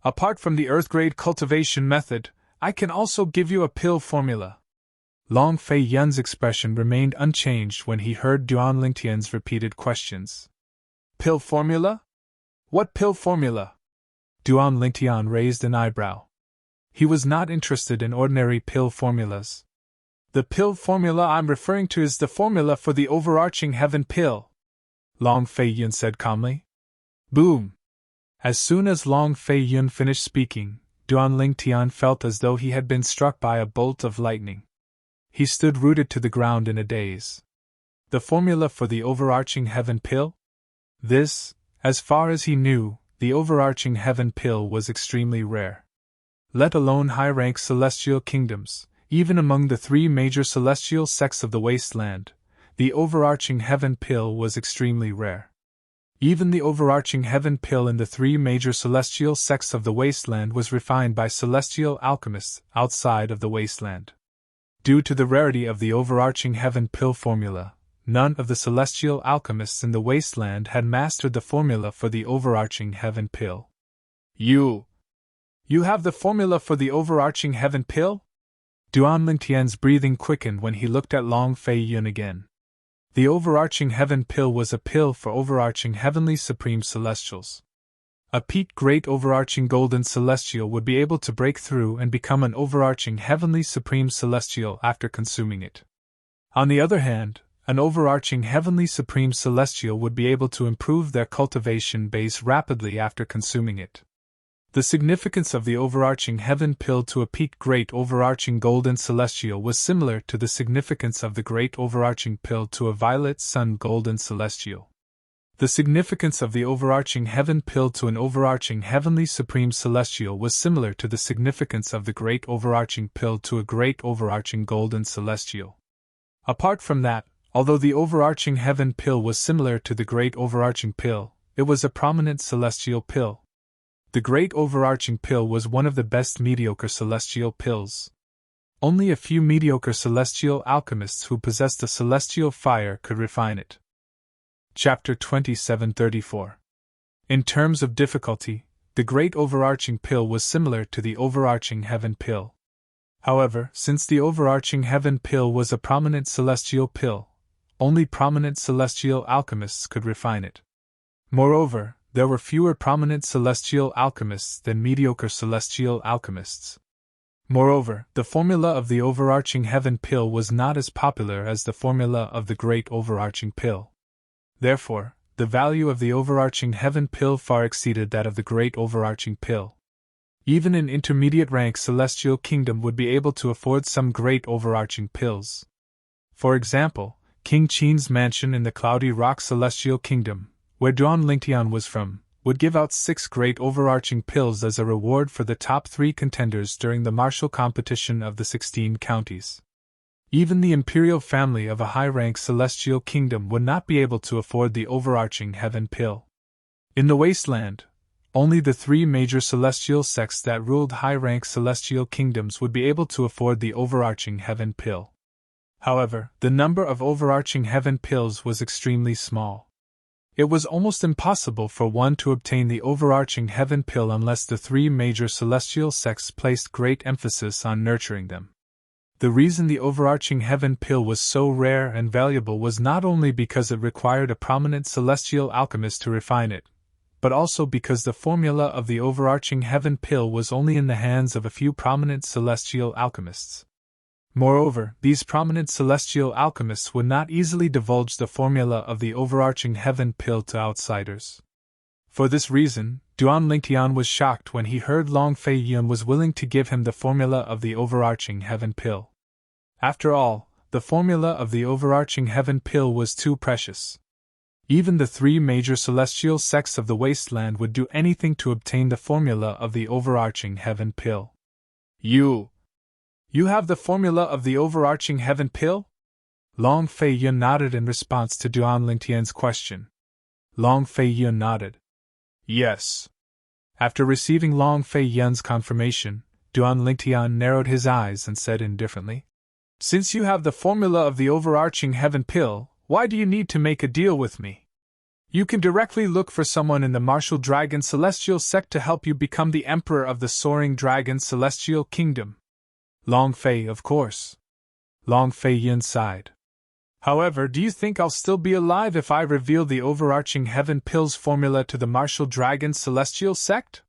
Apart from the Earth-grade cultivation method, I can also give you a pill formula. Long Fei Yun's expression remained unchanged when he heard Duan Lingtian's repeated questions. Pill formula? What pill formula? Duan Lingtian raised an eyebrow. He was not interested in ordinary pill formulas. The pill formula I'm referring to is the formula for the overarching heaven pill, Long Fei Yun said calmly. Boom! As soon as Long Fei Yun finished speaking, Duan Lingtian felt as though he had been struck by a bolt of lightning. He stood rooted to the ground in a daze. The formula for the overarching heaven pill? This, as far as he knew, the overarching heaven pill was extremely rare. Let alone high-rank celestial kingdoms, even among the three major celestial sects of the wasteland, the overarching heaven pill was extremely rare. Even the overarching heaven pill in the three major celestial sects of the wasteland was refined by celestial alchemists outside of the wasteland. Due to the rarity of the overarching heaven pill formula, none of the celestial alchemists in the wasteland had mastered the formula for the overarching heaven pill. You have the formula for the overarching heaven pill? Duan Lingtian's breathing quickened when he looked at Long Fei Yun again. The overarching heaven pill was a pill for overarching heavenly supreme celestials. A peak great overarching golden celestial would be able to break through and become an overarching heavenly supreme celestial after consuming it. On the other hand, an overarching heavenly supreme celestial would be able to improve their cultivation base rapidly after consuming it. The significance of the overarching heaven pill to a peak great overarching golden celestial was similar to the significance of the great overarching pill to a violet sun golden celestial. The significance of the overarching heaven pill to an overarching heavenly supreme celestial was similar to the significance of the great overarching pill to a great overarching golden celestial. Apart from that, although the overarching heaven pill was similar to the great overarching pill, it was a prominent celestial pill. The great overarching pill was one of the best mediocre celestial pills. Only a few mediocre celestial alchemists who possessed a celestial fire could refine it. Chapter 2734. In terms of difficulty, the great overarching pill was similar to the overarching heaven pill. However, since the overarching heaven pill was a prominent celestial pill, only prominent celestial alchemists could refine it. Moreover, there were fewer prominent celestial alchemists than mediocre celestial alchemists. Moreover, the formula of the overarching heaven pill was not as popular as the formula of the great overarching pill. Therefore, the value of the overarching heaven pill far exceeded that of the great overarching pill. Even an intermediate rank celestial kingdom would be able to afford some great overarching pills. For example, King Qin's mansion in the Cloudy Rock Celestial Kingdom, where Duan Lingtian was from, would give out 6 great overarching pills as a reward for the top 3 contenders during the martial competition of the 16 counties. Even the imperial family of a high-rank celestial kingdom would not be able to afford the overarching heaven pill. In the wasteland, only the 3 major celestial sects that ruled high-rank celestial kingdoms would be able to afford the overarching heaven pill. However, the number of overarching heaven pills was extremely small. It was almost impossible for one to obtain the overarching heaven pill unless the 3 major celestial sects placed great emphasis on nurturing them. The reason the overarching heaven pill was so rare and valuable was not only because it required a prominent celestial alchemist to refine it, but also because the formula of the overarching heaven pill was only in the hands of a few prominent celestial alchemists. Moreover, these prominent celestial alchemists would not easily divulge the formula of the overarching heaven pill to outsiders. For this reason, Duan Lingtian was shocked when he heard Long Fei Yun was willing to give him the formula of the overarching heaven pill. After all, the formula of the overarching heaven pill was too precious. Even the three major celestial sects of the wasteland would do anything to obtain the formula of the overarching heaven pill. You have the formula of the overarching heaven pill? Long Fei Yun nodded in response to Duan Lingtian's question. Long Fei Yun nodded. Yes. After receiving Long Fei Yun's confirmation, Duan Lingtian narrowed his eyes and said indifferently, Since you have the formula of the overarching heaven pill, why do you need to make a deal with me? You can directly look for someone in the martial dragon celestial sect to help you become the emperor of the soaring dragon celestial kingdom. Long Fei, of course. Long Fei Yun sighed. However, do you think I'll still be alive if I reveal the overarching heaven pill's formula to the martial dragon celestial sect?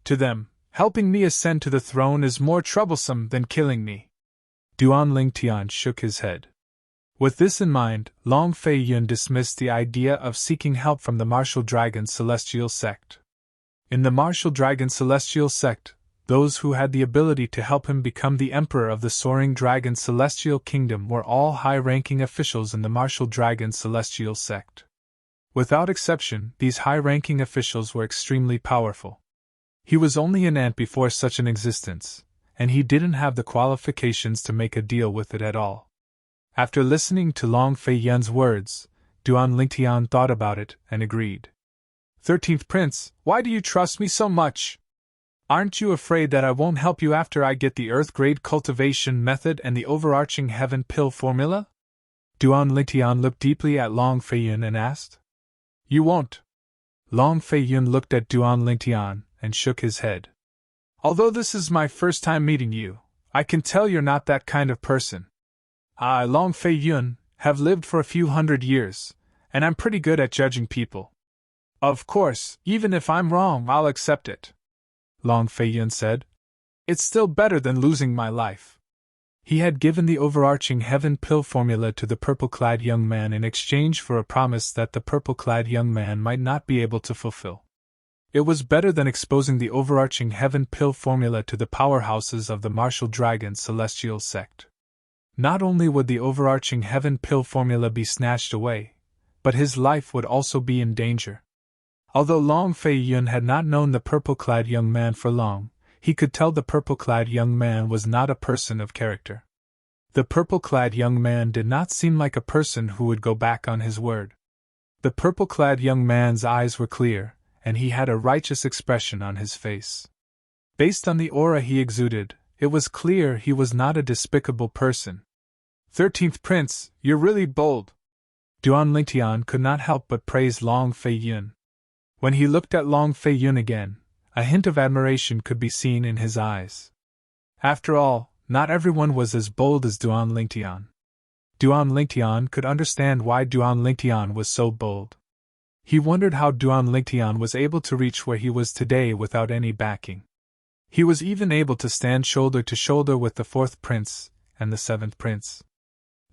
To them, helping me ascend to the throne is more troublesome than killing me. Duan Lingtian shook his head. With this in mind, Long Fei Yun dismissed the idea of seeking help from the martial dragon celestial sect. In the martial dragon celestial sect, those who had the ability to help him become the emperor of the soaring dragon celestial kingdom were all high-ranking officials in the martial dragon celestial sect. Without exception, these high-ranking officials were extremely powerful. He was only an ant before such an existence, and he didn't have the qualifications to make a deal with it at all. After listening to Long Fei Yun's words, Duan Lingtian thought about it and agreed. 13th Prince, why do you trust me so much? Aren't you afraid that I won't help you after I get the Earth-grade cultivation method and the overarching heaven pill formula? Duan Lingtian looked deeply at Long Fei Yun and asked. You won't. Long Fei Yun looked at Duan Lingtian and shook his head. Although this is my first time meeting you, I can tell you're not that kind of person. I, Long Fei Yun, have lived for a few hundred years, and I'm pretty good at judging people. Of course, even if I'm wrong, I'll accept it. Long Fei Yun said. It's still better than losing my life. He had given the overarching heaven pill formula to the purple-clad young man in exchange for a promise that the purple-clad young man might not be able to fulfill. It was better than exposing the overarching heaven pill formula to the powerhouses of the martial dragon celestial sect. Not only would the overarching heaven pill formula be snatched away, but his life would also be in danger. Although Long Fei Yun had not known the purple-clad young man for long, he could tell the purple-clad young man was not a person of character. The purple-clad young man did not seem like a person who would go back on his word. The purple-clad young man's eyes were clear, and he had a righteous expression on his face. Based on the aura he exuded, it was clear he was not a despicable person. 13th Prince, you're really bold. Duan Lingtian could not help but praise Long Fei Yun. When he looked at Long Fei Yun again, a hint of admiration could be seen in his eyes. After all, not everyone was as bold as Duan Lingtian. Duan Lingtian could understand why Duan Lingtian was so bold. He wondered how Duan Lingtian was able to reach where he was today without any backing. He was even able to stand shoulder to shoulder with the 4th Prince and the 7th Prince.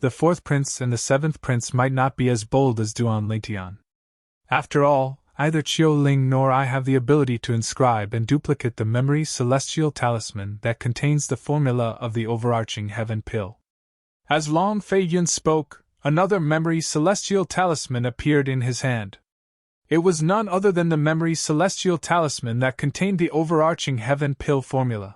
The 4th Prince and the 7th Prince might not be as bold as Duan Lingtian. After all, either Qiu Ling nor I have the ability to inscribe and duplicate the memory celestial talisman that contains the formula of the overarching heaven pill. As Long Fei Yun spoke, another memory celestial talisman appeared in his hand. It was none other than the memory celestial talisman that contained the overarching heaven pill formula.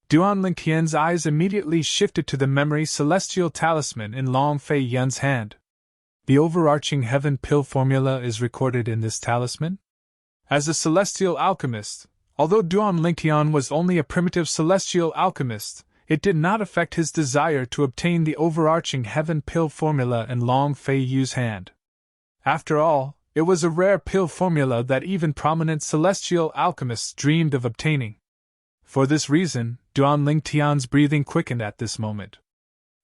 Duan Lingtian's eyes immediately shifted to the memory celestial talisman in Long Fei Yun's hand. The overarching heaven pill formula is recorded in this talisman? As a celestial alchemist, although Duan Lingtian was only a primitive celestial alchemist, it did not affect his desire to obtain the overarching heaven pill formula in Long Fei Yun's hand. After all, it was a rare pill formula that even prominent celestial alchemists dreamed of obtaining. For this reason, Duan Lingtian's breathing quickened at this moment.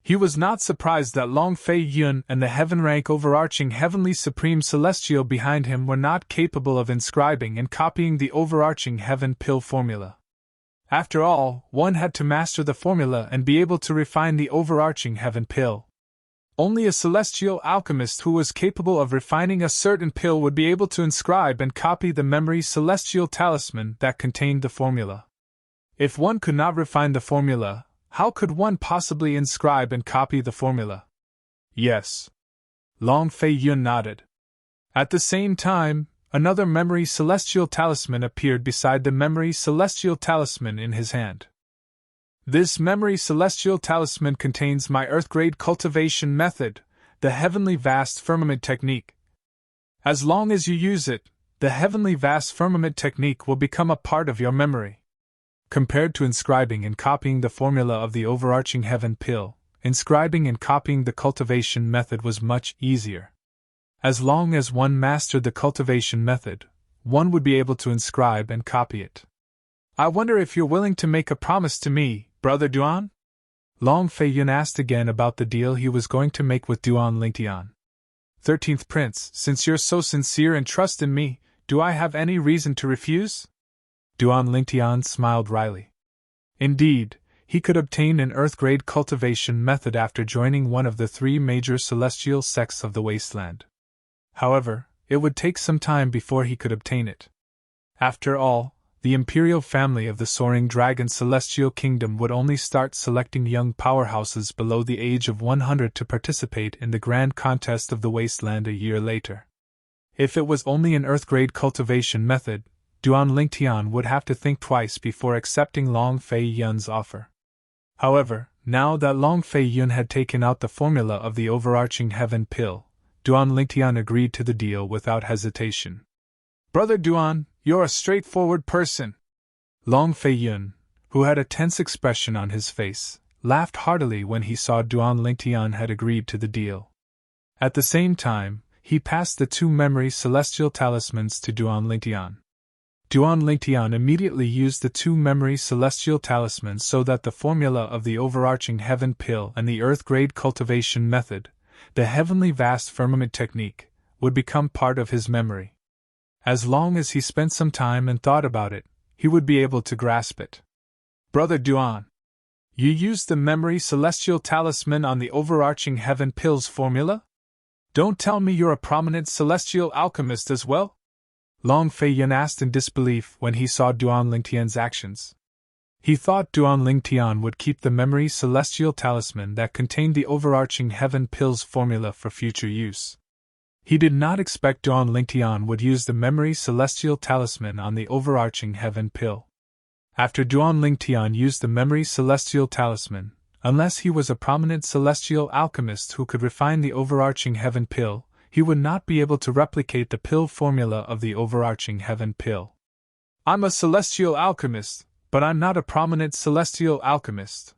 He was not surprised that Long Fei Yun and the heaven-rank overarching heavenly supreme celestial behind him were not capable of inscribing and copying the overarching heaven pill formula. After all, one had to master the formula and be able to refine the overarching heaven pill. Only a celestial alchemist who was capable of refining a certain pill would be able to inscribe and copy the memory celestial talisman that contained the formula. If one could not refine the formula, how could one possibly inscribe and copy the formula? Yes. Long Fei Yun nodded. At the same time, another memory celestial talisman appeared beside the memory celestial talisman in his hand. This memory celestial talisman contains my earth-grade cultivation method, the heavenly vast firmament technique. As long as you use it, the heavenly vast firmament technique will become a part of your memory. Compared to inscribing and copying the formula of the overarching heaven pill, inscribing and copying the cultivation method was much easier. As long as one mastered the cultivation method, one would be able to inscribe and copy it. I wonder if you're willing to make a promise to me, Brother Duan? Long Fei Yun asked again about the deal he was going to make with Duan Lingtian. 13th Prince, since you're so sincere and trust in me, do I have any reason to refuse? Duan Lingtian smiled wryly. Indeed, he could obtain an earth-grade cultivation method after joining one of the 3 major celestial sects of the wasteland. However, it would take some time before he could obtain it. After all, the imperial family of the Soaring Dragon Celestial Kingdom would only start selecting young powerhouses below the age of 100 to participate in the grand contest of the wasteland a year later. If it was only an earth-grade cultivation method, Duan Lingtian would have to think twice before accepting Long Fei Yun's offer. However, now that Long Fei Yun had taken out the formula of the overarching heaven pill, Duan Lingtian agreed to the deal without hesitation. Brother Duan, you're a straightforward person. Long Fei Yun, who had a tense expression on his face, laughed heartily when he saw Duan Lingtian had agreed to the deal. At the same time, he passed the 2 memory celestial talismans to Duan Lingtian. Duan Lingtian immediately used the 2 memory celestial talismans so that the formula of the overarching heaven pill and the earth-grade cultivation method, the heavenly vast firmament technique, would become part of his memory. As long as he spent some time and thought about it, he would be able to grasp it. Brother Duan, you used the memory celestial talisman on the overarching heaven pill's formula? Don't tell me you're a prominent celestial alchemist as well? Long Fei Yun asked in disbelief when he saw Duan Lingtian's actions. He thought Duan Lingtian would keep the memory celestial talisman that contained the overarching heaven pill's formula for future use. He did not expect Duan Lingtian would use the memory celestial talisman on the overarching heaven pill. After Duan Lingtian used the memory celestial talisman, unless he was a prominent celestial alchemist who could refine the overarching heaven pill, he would not be able to replicate the pill formula of the overarching heaven pill. I'm a celestial alchemist, but I'm not a prominent celestial alchemist.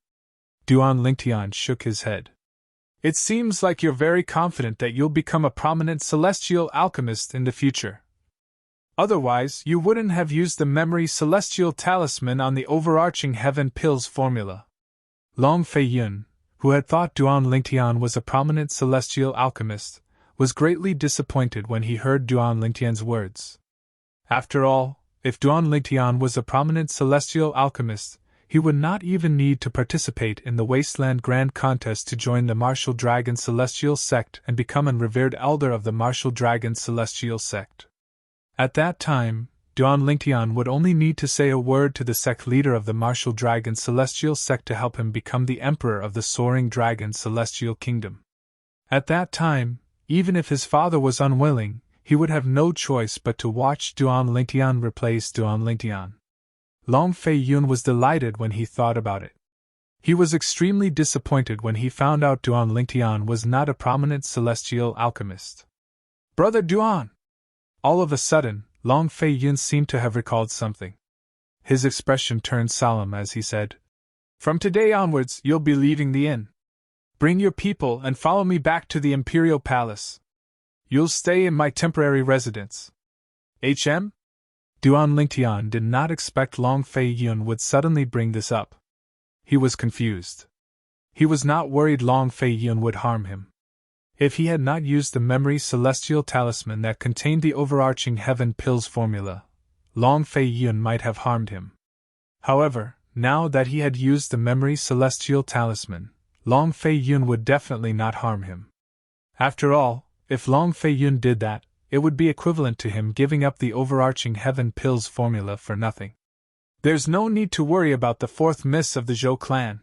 Duan Lingtian shook his head. It seems like you're very confident that you'll become a prominent celestial alchemist in the future. Otherwise, you wouldn't have used the memory celestial talisman on the overarching heaven pill's formula. Long Fei Yun, who had thought Duan Lingtian was a prominent celestial alchemist, was greatly disappointed when he heard Duan Lingtian's words. After all, if Duan Lingtian was a prominent celestial alchemist, he would not even need to participate in the Wasteland Grand Contest to join the Martial Dragon Celestial Sect and become an revered elder of the Martial Dragon Celestial Sect. At that time, Duan Lingtian would only need to say a word to the sect leader of the Martial Dragon Celestial Sect to help him become the Emperor of the Soaring Dragon Celestial Kingdom. At that time, even if his father was unwilling, he would have no choice but to watch Duan Lingtian replace Duan Lingtian. Long Fei Yun was delighted when he thought about it. He was extremely disappointed when he found out Duan Lingtian was not a prominent celestial alchemist. Brother Duan! All of a sudden, Long Fei Yun seemed to have recalled something. His expression turned solemn as he said, From today onwards, you'll be leaving the inn. Bring your people and follow me back to the Imperial Palace. You'll stay in my temporary residence. HM? Duan Lingtian did not expect Long Fei Yun would suddenly bring this up. He was confused. He was not worried Long Fei Yun would harm him. If he had not used the memory celestial talisman that contained the overarching heaven pill's formula, Long Fei Yun might have harmed him. However, now that he had used the memory celestial talisman, Long Fei Yun would definitely not harm him. After all, if Long Fei Yun did that, it would be equivalent to him giving up the overarching heaven pills formula for nothing. There's no need to worry about the fourth miss of the Zhou clan.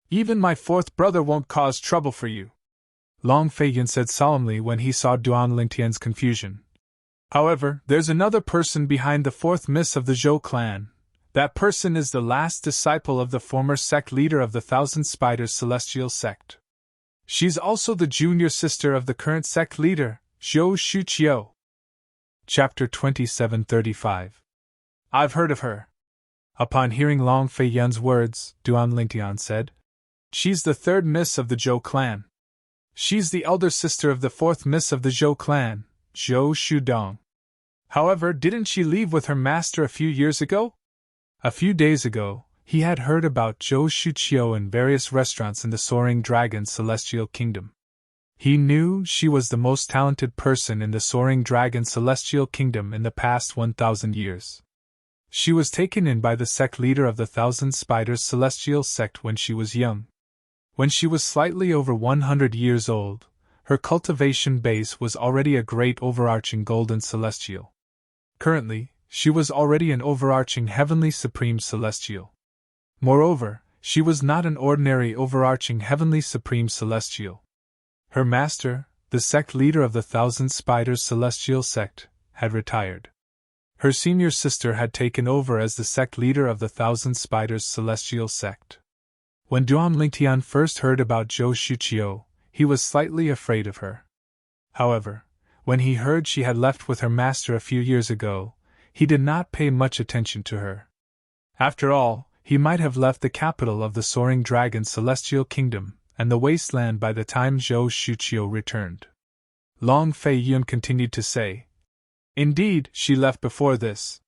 Even my fourth brother won't cause trouble for you, Long Fei Yun said solemnly when he saw Duan Lingtian's confusion. However, there's another person behind the fourth miss of the Zhou clan. That person is the last disciple of the former sect leader of the Thousand Spiders Celestial Sect. She's also the junior sister of the current sect leader, Zhou Shuqiu. Chapter 2735. I've heard of her. Upon hearing Long Fei Yun's words, Duan Lingtian said, She's the third miss of the Zhou clan. She's the elder sister of the fourth miss of the Zhou clan, Zhou Shudong. However, didn't she leave with her master a few years ago? A few days ago, he had heard about Zhou Shuqiu in various restaurants in the Soaring Dragon Celestial Kingdom. He knew she was the most talented person in the Soaring Dragon Celestial Kingdom in the past 1,000 years. She was taken in by the sect leader of the Thousand Spiders Celestial Sect when she was young. When she was slightly over 100 years old, her cultivation base was already a great overarching golden celestial. Currently, she was already an overarching heavenly supreme celestial. Moreover, she was not an ordinary overarching heavenly supreme celestial. Her master, the sect leader of the Thousand Spiders Celestial Sect, had retired. Her senior sister had taken over as the sect leader of the Thousand Spiders Celestial Sect. When Duan Lingtian first heard about Zhou Shuqiu, he was slightly afraid of her. However, when he heard she had left with her master a few years ago, he did not pay much attention to her. After all, he might have left the capital of the Soaring Dragon Celestial Kingdom and the wasteland by the time Zhou Shuqiu returned. Long Fei Yun continued to say, Indeed, she left before this.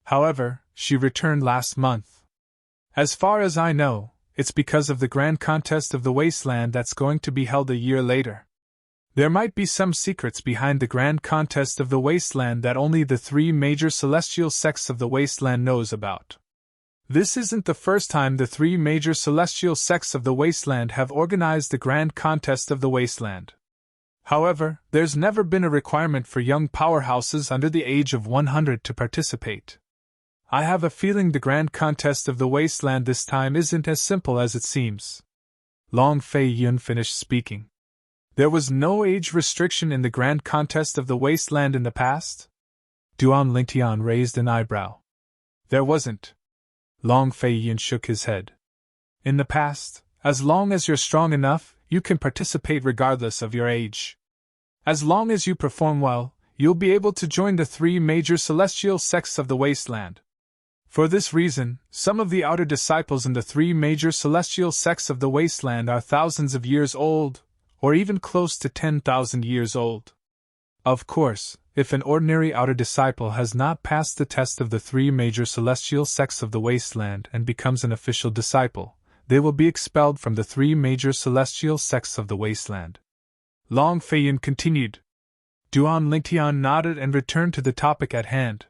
However, she returned last month. As far as I know, it's because of the grand contest of the wasteland that's going to be held a year later. There might be some secrets behind the grand contest of the wasteland that only the three major celestial sects of the wasteland knows about. This isn't the first time the three major celestial sects of the wasteland have organized the grand contest of the wasteland. However, there's never been a requirement for young powerhouses under the age of 100 to participate. I have a feeling the grand contest of the wasteland this time isn't as simple as it seems. Long Fei Yun finished speaking. There was no age restriction in the grand contest of the wasteland in the past? Duan Lingtian raised an eyebrow. There wasn't. Long Fei Yun shook his head. In the past, as long as you're strong enough, you can participate regardless of your age. As long as you perform well, you'll be able to join the three major celestial sects of the wasteland. For this reason, some of the outer disciples in the three major celestial sects of the wasteland are thousands of years old, or even close to 10,000 years old. Of course, if an ordinary outer disciple has not passed the test of the three major celestial sects of the wasteland and becomes an official disciple, they will be expelled from the three major celestial sects of the wasteland. Long Fei Yun continued. Duan Lingtian nodded and returned to the topic at hand.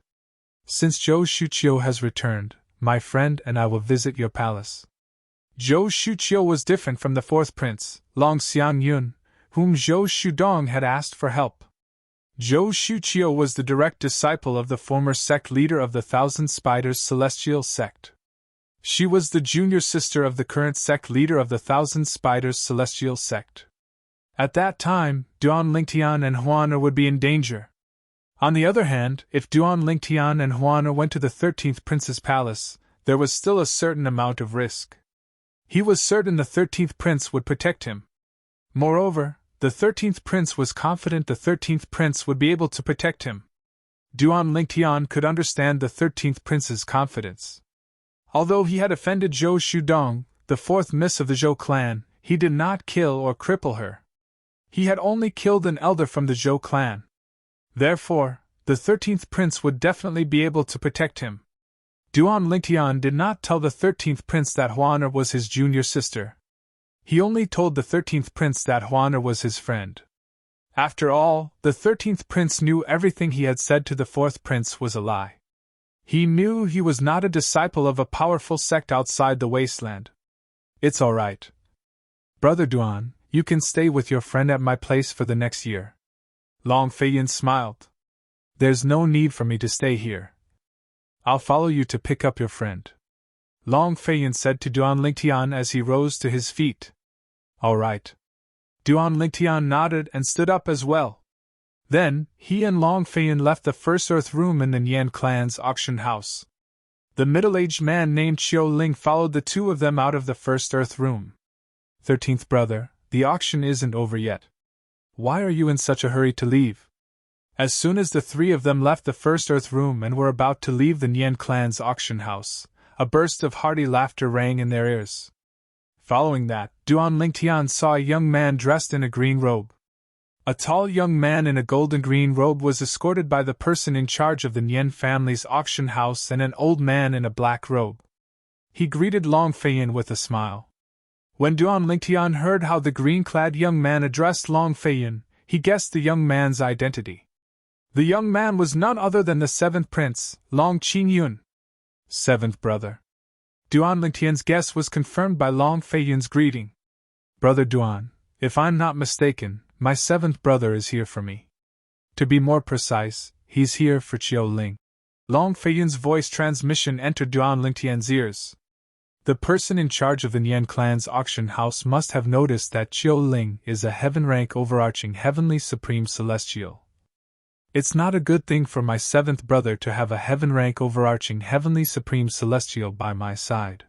Since Zhou Shuqiu has returned, my friend and I will visit your palace. Zhou Shuqiu was different from the fourth prince, Long Xiangyun, whom Zhou Shudong had asked for help. Zhou Shuqiu was the direct disciple of the former sect leader of the Thousand Spiders Celestial Sect. She was the junior sister of the current sect leader of the Thousand Spiders Celestial Sect. At that time, Duan Lingtian and Huana would be in danger. On the other hand, if Duan Lingtian and Huana went to the 13th Prince's palace, there was still a certain amount of risk. He was certain the 13th Prince would protect him. Moreover, the 13th Prince was confident the 13th Prince would be able to protect him. Duan Lingtian could understand the 13th Prince's confidence. Although he had offended Zhou Shudong, the fourth miss of the Zhou clan, he did not kill or cripple her. He had only killed an elder from the Zhou clan. Therefore, the 13th Prince would definitely be able to protect him. Duan Lingtian did not tell the 13th Prince that Huana was his junior sister. He only told the 13th Prince that Huana was his friend. After all, the 13th Prince knew everything he had said to the 4th Prince was a lie. He knew he was not a disciple of a powerful sect outside the wasteland. It's all right. Brother Duan, you can stay with your friend at my place for the next year. Long Feiyin smiled. There's no need for me to stay here. I'll follow you to pick up your friend. Long Feiyin said to Duan Lingtian as he rose to his feet. All right. Duan Lingtian nodded and stood up as well. Then, he and Long Feiyin left the first earth room in the Nian clan's auction house. The middle-aged man named Qiu Ling followed the two of them out of the first earth room. 13th brother, the auction isn't over yet. Why are you in such a hurry to leave? As soon as the three of them left the first earth room and were about to leave the Nian clan's auction house, a burst of hearty laughter rang in their ears. Following that, Duan Lingtian saw a young man dressed in a green robe. A tall young man in a golden green robe was escorted by the person in charge of the Nian family's auction house and an old man in a black robe. He greeted Long Feiyin with a smile. When Duan Lingtian heard how the green-clad young man addressed Long Feiyin, he guessed the young man's identity. The young man was none other than the seventh prince, Long Qingyun. Seventh brother. Duan Lingtian's guess was confirmed by Long Feiyin's greeting. Brother Duan, if I'm not mistaken, my seventh brother is here for me. To be more precise, he's here for Qiu Ling. Long Feiyin's voice transmission entered Duan Lingtian's ears. The person in charge of the Nian clan's auction house must have noticed that Qiu Ling is a heaven-rank overarching heavenly supreme celestial. It's not a good thing for my seventh brother to have a heaven-rank overarching heavenly supreme celestial by my side.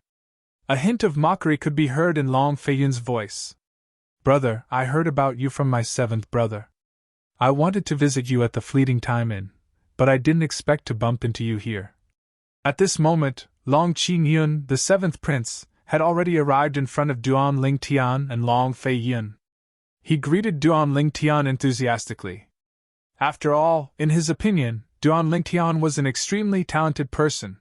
A hint of mockery could be heard in Long Feiyin's voice. Brother, I heard about you from my seventh brother. I wanted to visit you at the Fleeting Time Inn, but I didn't expect to bump into you here. At this moment, Long Qingyun, the seventh prince, had already arrived in front of Duan Lingtian and Long Feiyin. He greeted Duan Lingtian enthusiastically. After all, in his opinion, Duan Lingtian was an extremely talented person.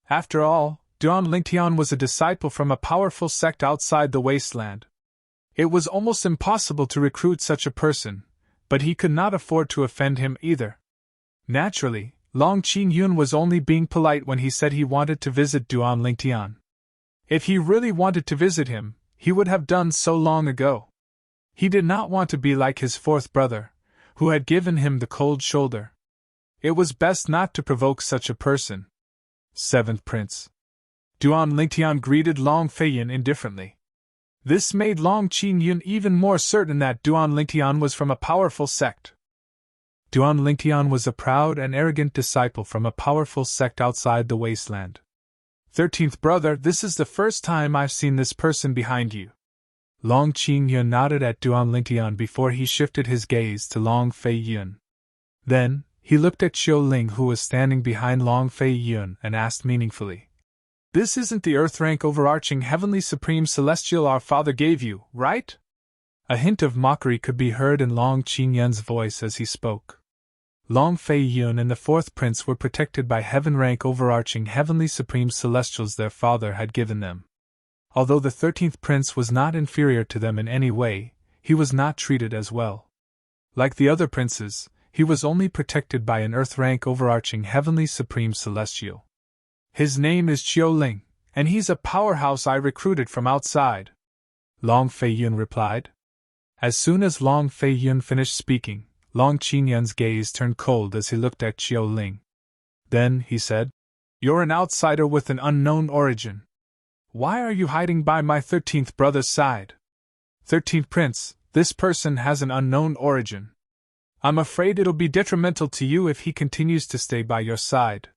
After all, Duan Lingtian was a disciple from a powerful sect outside the wasteland. It was almost impossible to recruit such a person, but he could not afford to offend him either. Naturally, Long Qingyun was only being polite when he said he wanted to visit Duan Lingtian. If he really wanted to visit him, he would have done so long ago. He did not want to be like his fourth brother, who had given him the cold shoulder. It was best not to provoke such a person. Seventh Prince. Duan Lingtian greeted Long Feiyin indifferently. This made Long Qingyun even more certain that Duan Lingtian was from a powerful sect. Duan Lingtian was a proud and arrogant disciple from a powerful sect outside the wasteland. 13th brother, this is the first time I've seen this person behind you. Long Qingyun nodded at Duan Lingtian before he shifted his gaze to Long Feiyin. Then, he looked at Qiu Ling who was standing behind Long Feiyin and asked meaningfully. This isn't the earth-rank overarching heavenly supreme celestial our father gave you, right? A hint of mockery could be heard in Long Qingyun's voice as he spoke. Long Feiyin and the fourth prince were protected by heaven-rank overarching heavenly supreme celestials their father had given them. Although the 13th prince was not inferior to them in any way, he was not treated as well. Like the other princes, he was only protected by an earth-rank overarching heavenly supreme celestial. His name is Qiu Ling, and he's a powerhouse I recruited from outside. Long Feiyin replied. As soon as Long Feiyin finished speaking, Long Qingyun's gaze turned cold as he looked at Qiu Ling. Then, he said, You're an outsider with an unknown origin. Why are you hiding by my 13th brother's side? 13th Prince, this person has an unknown origin. I'm afraid it'll be detrimental to you if he continues to stay by your side.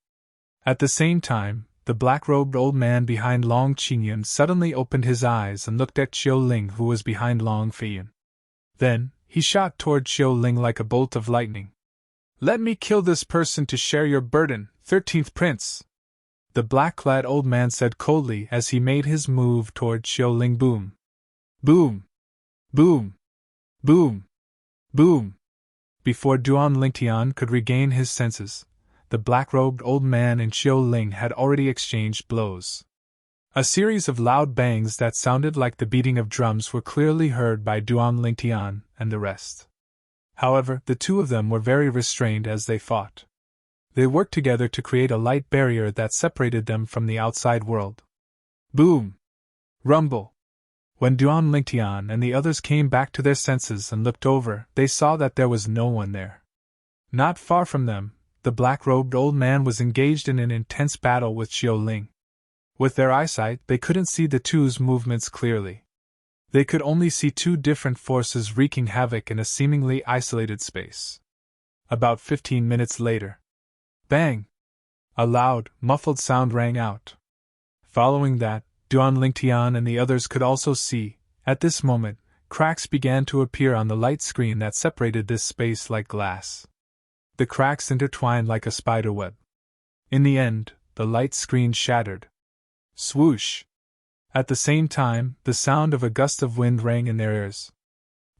At the same time, the black-robed old man behind Long Qingyun suddenly opened his eyes and looked at Qiu Ling who was behind Long Feiyin. Then, he shot toward Qiu Ling like a bolt of lightning. Let me kill this person to share your burden, 13th Prince. The black-clad old man said coldly as he made his move toward Qiu Ling. Boom. Boom. Boom. Boom. Boom. Before Duan Lingtian could regain his senses, the black-robed old man and Qiu Ling had already exchanged blows. A series of loud bangs that sounded like the beating of drums were clearly heard by Duan Lingtian and the rest. However, the two of them were very restrained as they fought. They worked together to create a light barrier that separated them from the outside world. Boom! Rumble! When Duan Lingtian and the others came back to their senses and looked over, they saw that there was no one there. Not far from them, the black-robed old man was engaged in an intense battle with Xiao Ling. With their eyesight, they couldn't see the two's movements clearly. They could only see two different forces wreaking havoc in a seemingly isolated space. About 15 minutes later, bang! A loud, muffled sound rang out. Following that, Duan Lingtian and the others could also see, at this moment, cracks began to appear on the light screen that separated this space like glass. The cracks intertwined like a spider web. In the end, the light screen shattered. Swoosh! At the same time, the sound of a gust of wind rang in their ears.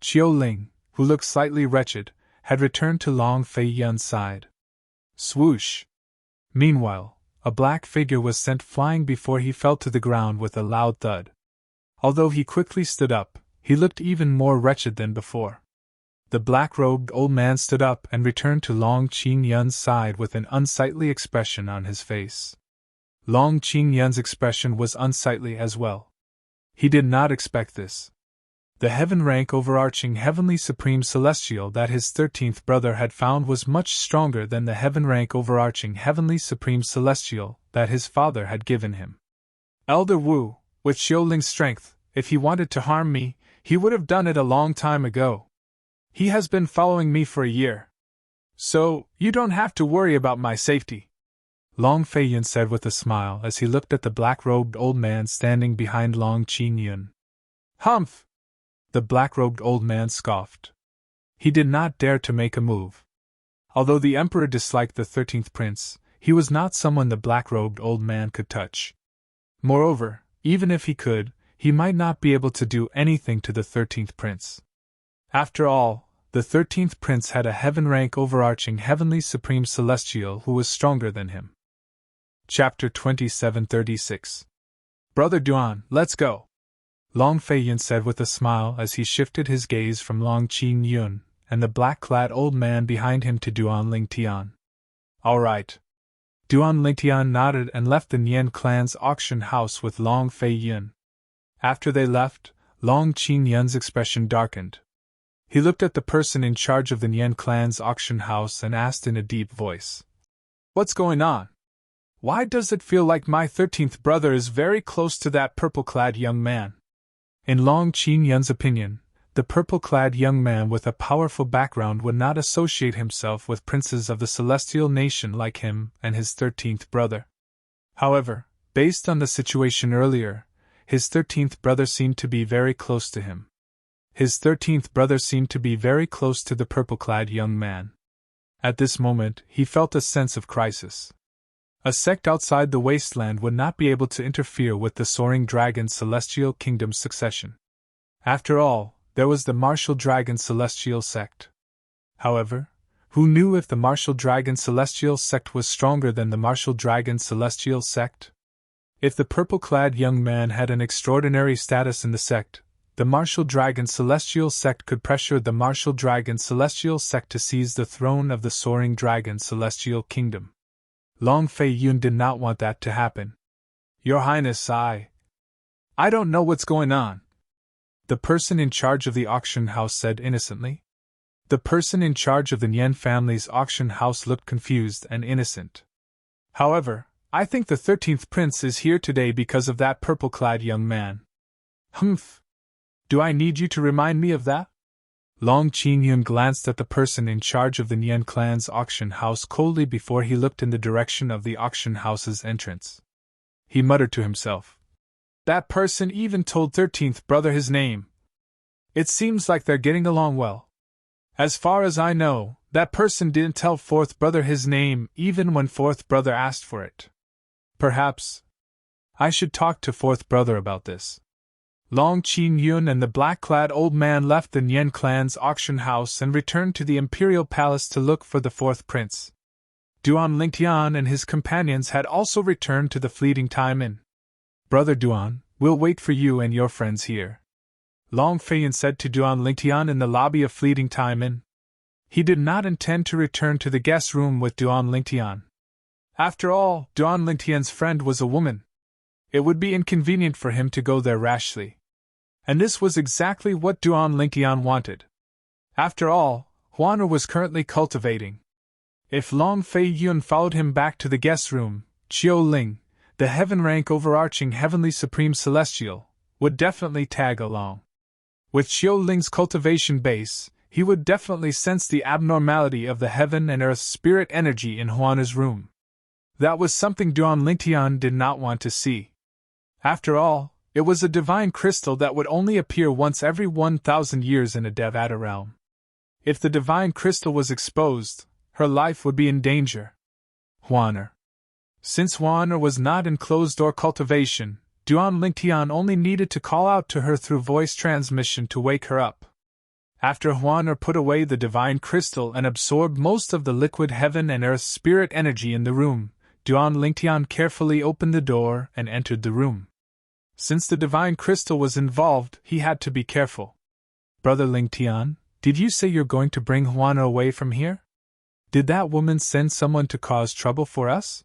Xiao Ling, who looked slightly wretched, had returned to Long Fei Yun's side. Swoosh! Meanwhile, a black figure was sent flying before he fell to the ground with a loud thud. Although he quickly stood up, he looked even more wretched than before. The black-robed old man stood up and returned to Long Qing Yun's side with an unsightly expression on his face. Long Qing Yun's expression was unsightly as well. He did not expect this. The heaven-rank overarching heavenly supreme celestial that his 13th brother had found was much stronger than the heaven-rank overarching heavenly supreme celestial that his father had given him. Elder Wu, with Xiao Ling's strength, if he wanted to harm me, he would have done it a long time ago. He has been following me for a year. So, you don't have to worry about my safety, Long Fei Yun said with a smile as he looked at the black-robed old man standing behind Long Qing Yun. Humph! The black-robed old man scoffed. He did not dare to make a move. Although the emperor disliked the 13th prince, he was not someone the black-robed old man could touch. Moreover, even if he could, he might not be able to do anything to the 13th prince. After all, the 13th prince had a heaven-rank overarching heavenly supreme celestial who was stronger than him. Chapter 2736. Brother Duan, let's go, Long Fei Yun said with a smile as he shifted his gaze from Long Qing Yun and the black-clad old man behind him to Duan Lingtian. All right. Duan Lingtian nodded and left the Nian clan's auction house with Long Fei Yun. After they left, Long Qing Yun's expression darkened. He looked at the person in charge of the Nian clan's auction house and asked in a deep voice, "What's going on? Why does it feel like my 13th brother is very close to that purple-clad young man?" In Long Qing Yun's opinion, the purple-clad young man with a powerful background would not associate himself with princes of the celestial nation like him and his 13th brother. However, based on the situation earlier, his 13th brother seemed to be very close to him. His 13th brother seemed to be very close to the purple-clad young man. At this moment, he felt a sense of crisis. A sect outside the wasteland would not be able to interfere with the Soaring Dragon's celestial kingdom's succession. After all, there was the Martial Dragon Celestial Sect. However, who knew if the Martial Dragon Celestial Sect was stronger than the Martial Dragon Celestial Sect? If the purple-clad young man had an extraordinary status in the sect, the Martial Dragon Celestial Sect could pressure the Martial Dragon Celestial Sect to seize the throne of the Soaring Dragon Celestial Kingdom. Long Fei Yun did not want that to happen. Your Highness, I don't know what's going on, the person in charge of the auction house said innocently. The person in charge of the Nian family's auction house looked confused and innocent. However, I think the 13th prince is here today because of that purple-clad young man. Humph! Do I need you to remind me of that? Long Qing Yun glanced at the person in charge of the Nian clan's auction house coldly before he looked in the direction of the auction house's entrance. He muttered to himself. That person even told 13th brother his name. It seems like they're getting along well. As far as I know, that person didn't tell 4th brother his name even when 4th brother asked for it. Perhaps I should talk to 4th brother about this. Long Qing Yun and the black-clad old man left the Nian clan's auction house and returned to the imperial palace to look for the 4th prince. Duan Lingtian and his companions had also returned to the Fleeting Time Inn. Brother Duan, we'll wait for you and your friends here, Long Fei Yun said to Duan Lingtian in the lobby of Fleeting Time Inn. He did not intend to return to the guest room with Duan Lingtian. After all, Duan Lingtian's friend was a woman. It would be inconvenient for him to go there rashly. And this was exactly what Duan Lingtian wanted. After all, Huaner was currently cultivating. If Long Fei Yun followed him back to the guest room, Qiu Ling, the heaven-rank overarching heavenly supreme celestial, would definitely tag along. With Qiu Ling's cultivation base, he would definitely sense the abnormality of the heaven and earth spirit energy in Huaner's room. That was something Duan Lingtian did not want to see. After all, it was a divine crystal that would only appear once every 1,000 years in a Devata realm. If the divine crystal was exposed, her life would be in danger. Huaner. Since Huaner was not in closed-door cultivation, Duan Lingtian only needed to call out to her through voice transmission to wake her up. After Huaner put away the divine crystal and absorbed most of the liquid heaven and earth spirit energy in the room, Duan Lingtian carefully opened the door and entered the room. Since the divine crystal was involved, he had to be careful. Brother Lingtian, did you say you're going to bring Huaner away from here? Did that woman send someone to cause trouble for us?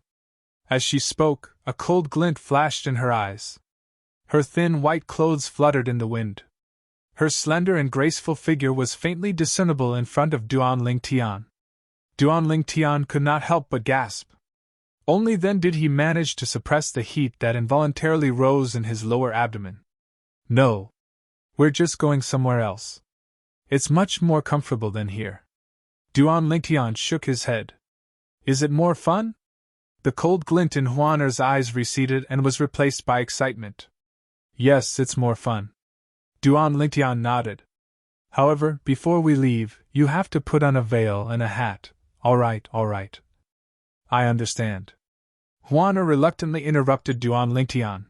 As she spoke, a cold glint flashed in her eyes. Her thin white clothes fluttered in the wind. Her slender and graceful figure was faintly discernible in front of Duan Lingtian. Duan Lingtian could not help but gasp. Only then did he manage to suppress the heat that involuntarily rose in his lower abdomen. No. We're just going somewhere else. It's much more comfortable than here. Duan Lingtian shook his head. Is it more fun? The cold glint in Huaner's eyes receded and was replaced by excitement. Yes, it's more fun. Duan Lingtian nodded. However, before we leave, you have to put on a veil and a hat. All right. I understand. Huaner reluctantly interrupted Duan Lingtian.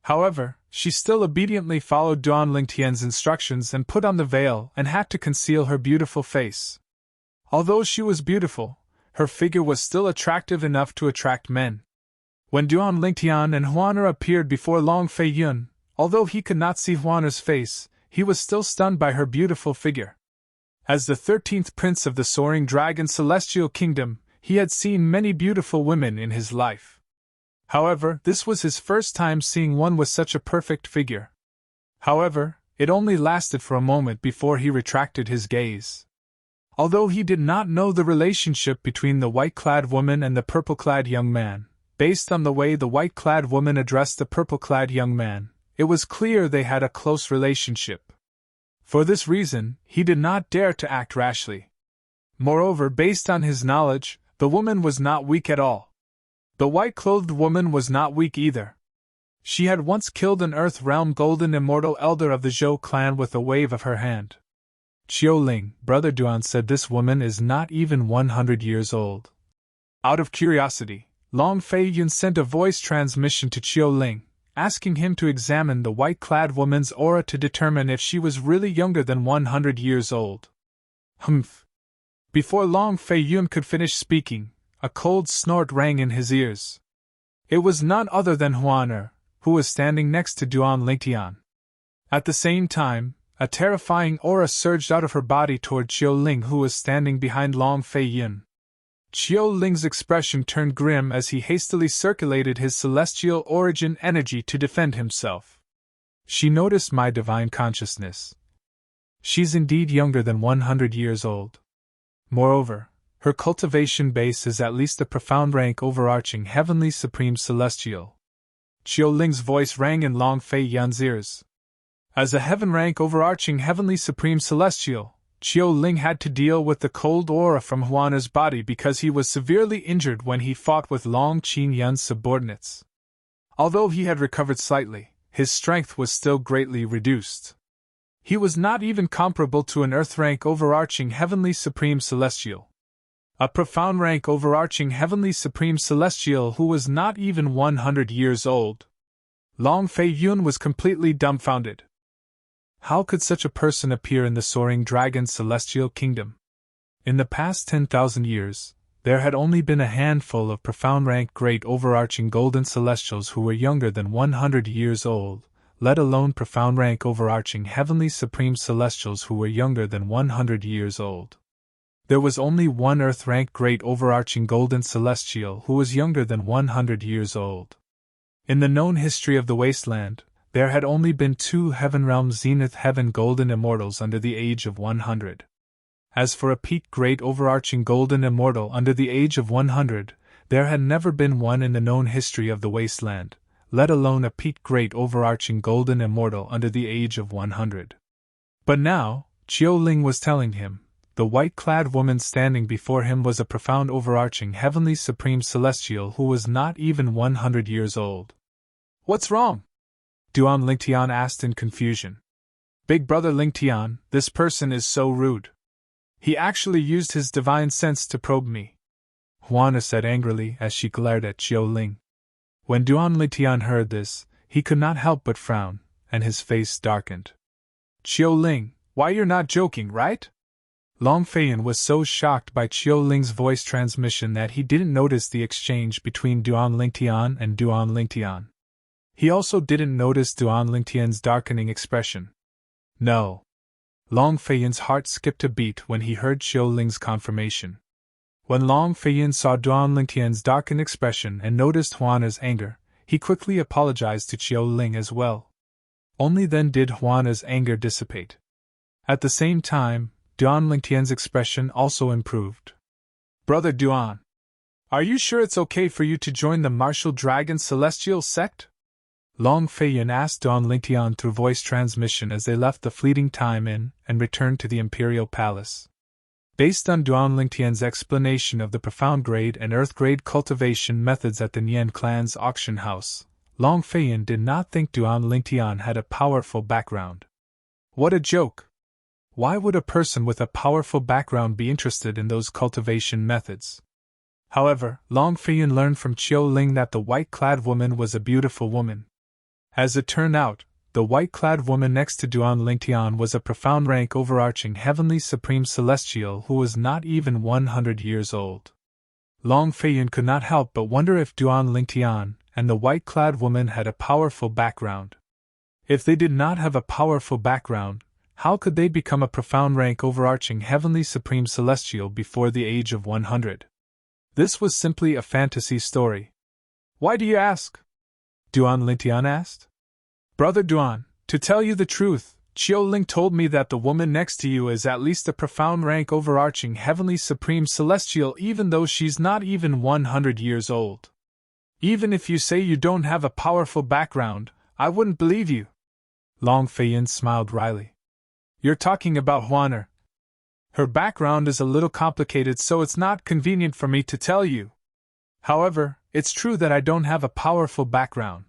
However, she still obediently followed Duan Lingtian's instructions and put on the veil and hat to conceal her beautiful face. Although she was beautiful, her figure was still attractive enough to attract men. When Duan Lingtian and Huaner appeared before Long Fei Yun, although he could not see Huaner's face, he was still stunned by her beautiful figure. As the 13th prince of the Soaring Dragon Celestial Kingdom, he had seen many beautiful women in his life. However, this was his first time seeing one with such a perfect figure. However, it only lasted for a moment before he retracted his gaze. Although he did not know the relationship between the white-clad woman and the purple-clad young man, based on the way the white-clad woman addressed the purple-clad young man, it was clear they had a close relationship. For this reason, he did not dare to act rashly. Moreover, based on his knowledge, the woman was not weak at all. The white-clothed woman was not weak either. She had once killed an Earth Realm golden immortal elder of the Zhou clan with a wave of her hand. Qiu Ling, Brother Duan said this woman is not even 100 years old. Out of curiosity, Long Fei Yun sent a voice transmission to Qiu Ling, asking him to examine the white-clad woman's aura to determine if she was really younger than 100 years old. Humph! Before Long Fei Yun could finish speaking, a cold snort rang in his ears. It was none other than Huaner, who was standing next to Duan Lingtian. At the same time, a terrifying aura surged out of her body toward Qiu Ling, who was standing behind Long Fei Yun. Qiu Ling's expression turned grim as he hastily circulated his celestial origin energy to defend himself. She noticed my divine consciousness. She's indeed younger than 100 years old. Moreover, her cultivation base is at least a profound rank overarching heavenly supreme celestial. Qiu Ling's voice rang in Long Fei Yun's ears. As a heaven rank overarching heavenly supreme celestial, Qiu Ling had to deal with the cold aura from Huaner's body because he was severely injured when he fought with Long Qin Yun's subordinates. Although he had recovered slightly, his strength was still greatly reduced. He was not even comparable to an earth rank overarching heavenly supreme celestial. A profound rank overarching heavenly supreme celestial who was not even 100 years old. Long Fei Yun was completely dumbfounded. How could such a person appear in the Soaring Dragon Celestial Kingdom? In the past 10,000 years, there had only been a handful of profound rank great overarching golden celestials who were younger than 100 years old, let alone profound rank overarching heavenly supreme celestials who were younger than 100 years old. There was only one earth rank great overarching golden celestial who was younger than 100 years old. In the known history of the wasteland, there had only been 2 heaven realms zenith heaven golden immortals under the age of 100. As for a peak great overarching golden immortal under the age of 100, there had never been one in the known history of the wasteland, let alone a peak great overarching golden immortal under the age of 100. But now, Chiu Ling was telling him, the white-clad woman standing before him was a profound overarching heavenly supreme celestial who was not even 100 years old. "What's wrong?" Duan Lingtian asked in confusion. "Big brother Lingtian, this person is so rude. He actually used his divine sense to probe me," Juana said angrily as she glared at Chiu Ling. When Duan Lingtian heard this, he could not help but frown, and his face darkened. "Chiu Ling, why you're not joking, right?" Long Feiyan was so shocked by Chiu Ling's voice transmission that he didn't notice the exchange between Duan Lingtian and Duan Lingtian. He also didn't notice Duan Lingtian's darkening expression. No. Long Feiyan's heart skipped a beat when he heard Chiu Ling's confirmation. When Long Feiyan saw Duan Lingtian's darkened expression and noticed Juana's anger, he quickly apologized to Chiu Ling as well. Only then did Juana's anger dissipate. At the same time, Duan Lingtian's expression also improved. "Brother Duan, are you sure it's okay for you to join the Martial Dragon Celestial Sect?" Long Feiyan asked Duan Lingtian through voice transmission as they left the fleeting time inn and returned to the Imperial Palace. Based on Duan Lingtian's explanation of the profound grade and earth grade cultivation methods at the Nian clan's auction house, Long Feiyan did not think Duan Lingtian had a powerful background. What a joke! Why would a person with a powerful background be interested in those cultivation methods? However, Long Feiyan learned from Chiu Ling that the white-clad woman was a beautiful woman. As it turned out, the white-clad woman next to Duan Lingtian was a profound rank overarching heavenly supreme celestial who was not even 100 years old. Long Feiyan could not help but wonder if Duan Lingtian and the white-clad woman had a powerful background. If they did not have a powerful background, how could they become a profound rank overarching heavenly supreme celestial before the age of 100? This was simply a fantasy story. "Why do you ask?" Duan Lingtian asked. "Brother Duan, to tell you the truth, Chiu Ling told me that the woman next to you is at least a profound rank overarching heavenly supreme celestial even though she's not even 100 years old. Even if you say you don't have a powerful background, I wouldn't believe you." Long Feiyan smiled wryly. "You're talking about Juana. Her background is a little complicated, so it's not convenient for me to tell you. However, it's true that I don't have a powerful background.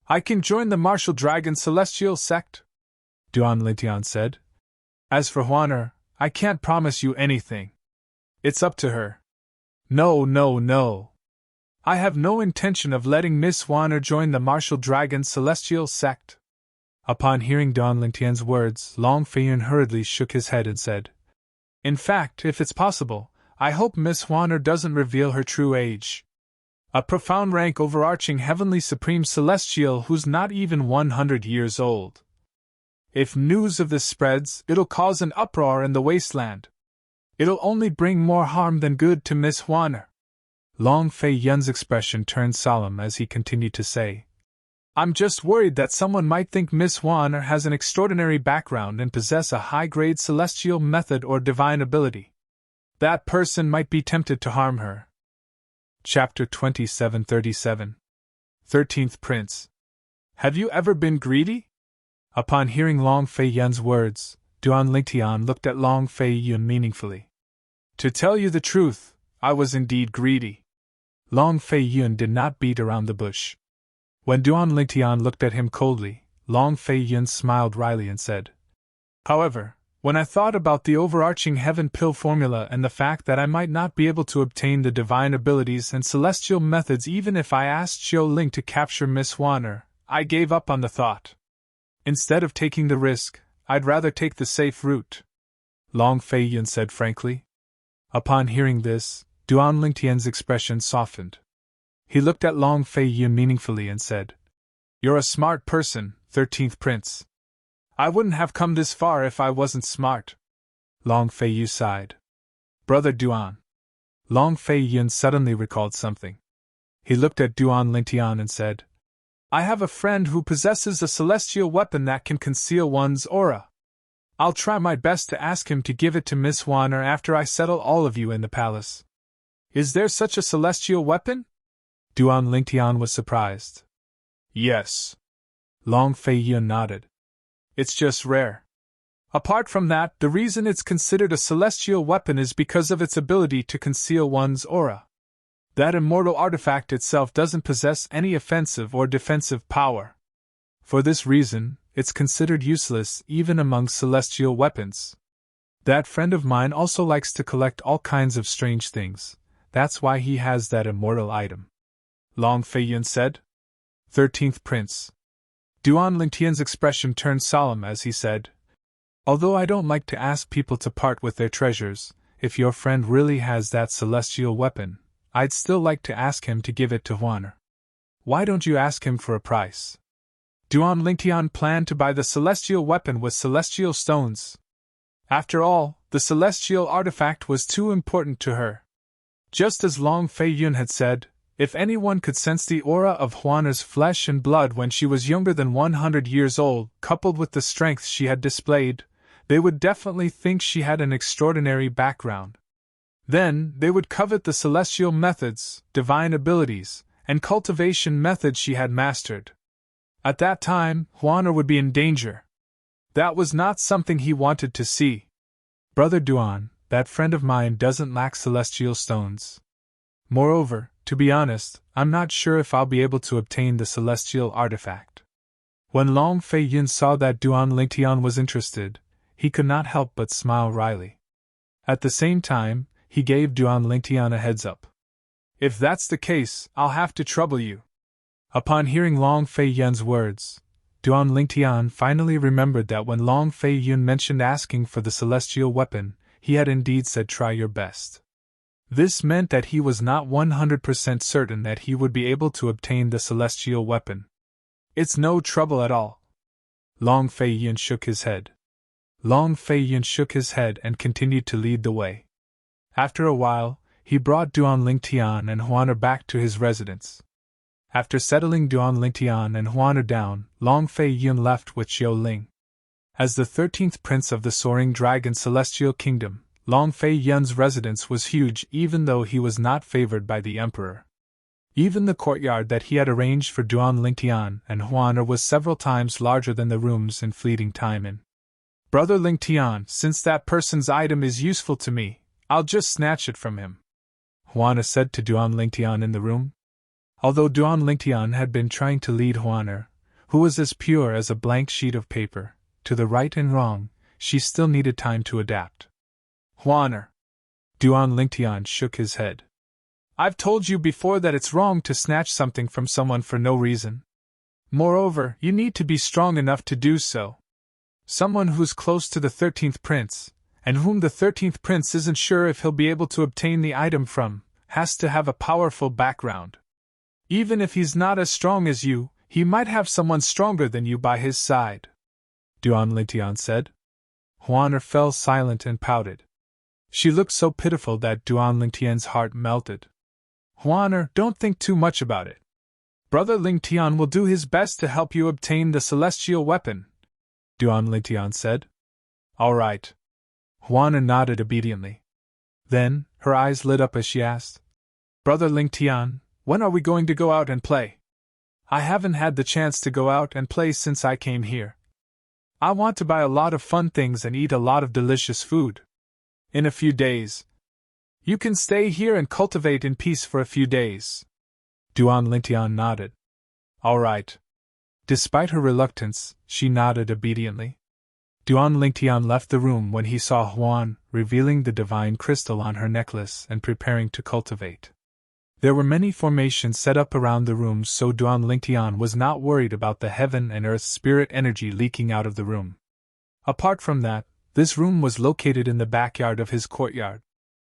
I can join the Martial Dragon Celestial Sect," Duan Lingtian said. "As for Juana, I can't promise you anything. It's up to her. No. I have no intention of letting Miss Juana join the Martial Dragon Celestial Sect." Upon hearing Duan Lingtian's words, Long Feiyan hurriedly shook his head and said, "In fact, if it's possible, I hope Miss Juana doesn't reveal her true age. A profound rank overarching heavenly supreme celestial who's not even 100 years old. If news of this spreads, it'll cause an uproar in the wasteland. It'll only bring more harm than good to Miss Juana." Long Feiyan's expression turned solemn as he continued to say, "I'm just worried that someone might think Miss Juana has an extraordinary background and possess a high-grade celestial method or divine ability. That person might be tempted to harm her." Chapter 2737. 13th Prince. "Have you ever been greedy?" Upon hearing Long Feiyan's words, Duan Lingtian looked at Long Feiyan meaningfully. "To tell you the truth, I was indeed greedy." Long Feiyan did not beat around the bush. When Duan Lingtian looked at him coldly, Long Feiyan smiled wryly and said, "However, when I thought about the overarching heaven pill formula and the fact that I might not be able to obtain the divine abilities and celestial methods even if I asked Chiu Ling to capture Miss Juana, I gave up on the thought. Instead of taking the risk, I'd rather take the safe route," Long Feiyan said frankly. Upon hearing this, Duan Lingtian's expression softened. He looked at Long Feiyan meaningfully and said, "You're a smart person, 13th Prince. I wouldn't have come this far if I wasn't smart." Long Feiyan sighed. "Brother Duan." Long Feiyan suddenly recalled something. He looked at Duan Lingtian and said, I have a friend who possesses a celestial weapon that can conceal one's aura. I'll try my best to ask him to give it to Miss Warner after I settle all of you in the palace. Is there such a celestial weapon? Duan Lingtian was surprised. Yes. Long Fei Yun nodded. It's just rare. Apart from that, the reason it's considered a celestial weapon is because of its ability to conceal one's aura. That immortal artifact itself doesn't possess any offensive or defensive power. For this reason, it's considered useless even among celestial weapons. That friend of mine also likes to collect all kinds of strange things. That's why he has that immortal item. Long Fei Yun said. 13th Prince. Duan Lingtian's expression turned solemn as he said, Although I don't like to ask people to part with their treasures, if your friend really has that celestial weapon, I'd still like to ask him to give it to Huaner. Why don't you ask him for a price? Duan Lingtian planned to buy the celestial weapon with celestial stones. After all, the celestial artifact was too important to her. Just as Long Fei Yun had said, if anyone could sense the aura of Huaner's flesh and blood when she was younger than 100 years old, coupled with the strength she had displayed, they would definitely think she had an extraordinary background. Then, they would covet the celestial methods, divine abilities, and cultivation methods she had mastered. At that time, Huaner would be in danger. That was not something he wanted to see. Brother Duan, that friend of mine doesn't lack celestial stones. Moreover, to be honest, I'm not sure if I'll be able to obtain the celestial artifact. When Long Fei Yun saw that Duan Lingtian was interested, he could not help but smile wryly. At the same time, he gave Duan Lingtian a heads up. If that's the case, I'll have to trouble you. Upon hearing Long Fei Yun's words, Duan Lingtian finally remembered that when Long Fei Yun mentioned asking for the celestial weapon, he had indeed said try your best. This meant that he was not 100% certain that he would be able to obtain the celestial weapon. It's no trouble at all. Long Fei Yun shook his head. Long Fei Yun shook his head and continued to lead the way. After a while, he brought Duan Lingtian and Huaner back to his residence. After settling Duan Lingtian and Huaner down, Long Fei Yun left with Xiao Ling. As the 13th Prince of the Soaring Dragon Celestial Kingdom, Long Fei Yun's residence was huge even though he was not favored by the Emperor. Even the courtyard that he had arranged for Duan Lingtian and Huaner was several times larger than the rooms in Fleeting Time Inn. Brother Lingtian, since that person's item is useful to me, I'll just snatch it from him, Huaner said to Duan Lingtian in the room. Although Duan Lingtian had been trying to lead Huaner, who was as pure as a blank sheet of paper, to the right and wrong, she still needed time to adapt. Huaner. Duan Lingtian shook his head. I've told you before that it's wrong to snatch something from someone for no reason. Moreover, you need to be strong enough to do so. Someone who's close to the 13th Prince, and whom the 13th Prince isn't sure if he'll be able to obtain the item from, has to have a powerful background. Even if he's not as strong as you, he might have someone stronger than you by his side, Duan Lingtian said. Huaner fell silent and pouted. She looked so pitiful that Duan Lingtian's heart melted. Huaner, don't think too much about it. Brother Lingtian will do his best to help you obtain the celestial weapon, Duan Lingtian said. All right. Huaner nodded obediently. Then, her eyes lit up as she asked, Brother Lingtian, when are we going to go out and play? I haven't had the chance to go out and play since I came here. I want to buy a lot of fun things and eat a lot of delicious food. In a few days. You can stay here and cultivate in peace for a few days. Duan Lingtian nodded. All right. Despite her reluctance, she nodded obediently. Duan Lingtian left the room when he saw Huan revealing the divine crystal on her necklace and preparing to cultivate. There were many formations set up around the room, so Duan Lingtian was not worried about the heaven and earth spirit energy leaking out of the room. Apart from that, this room was located in the backyard of his courtyard.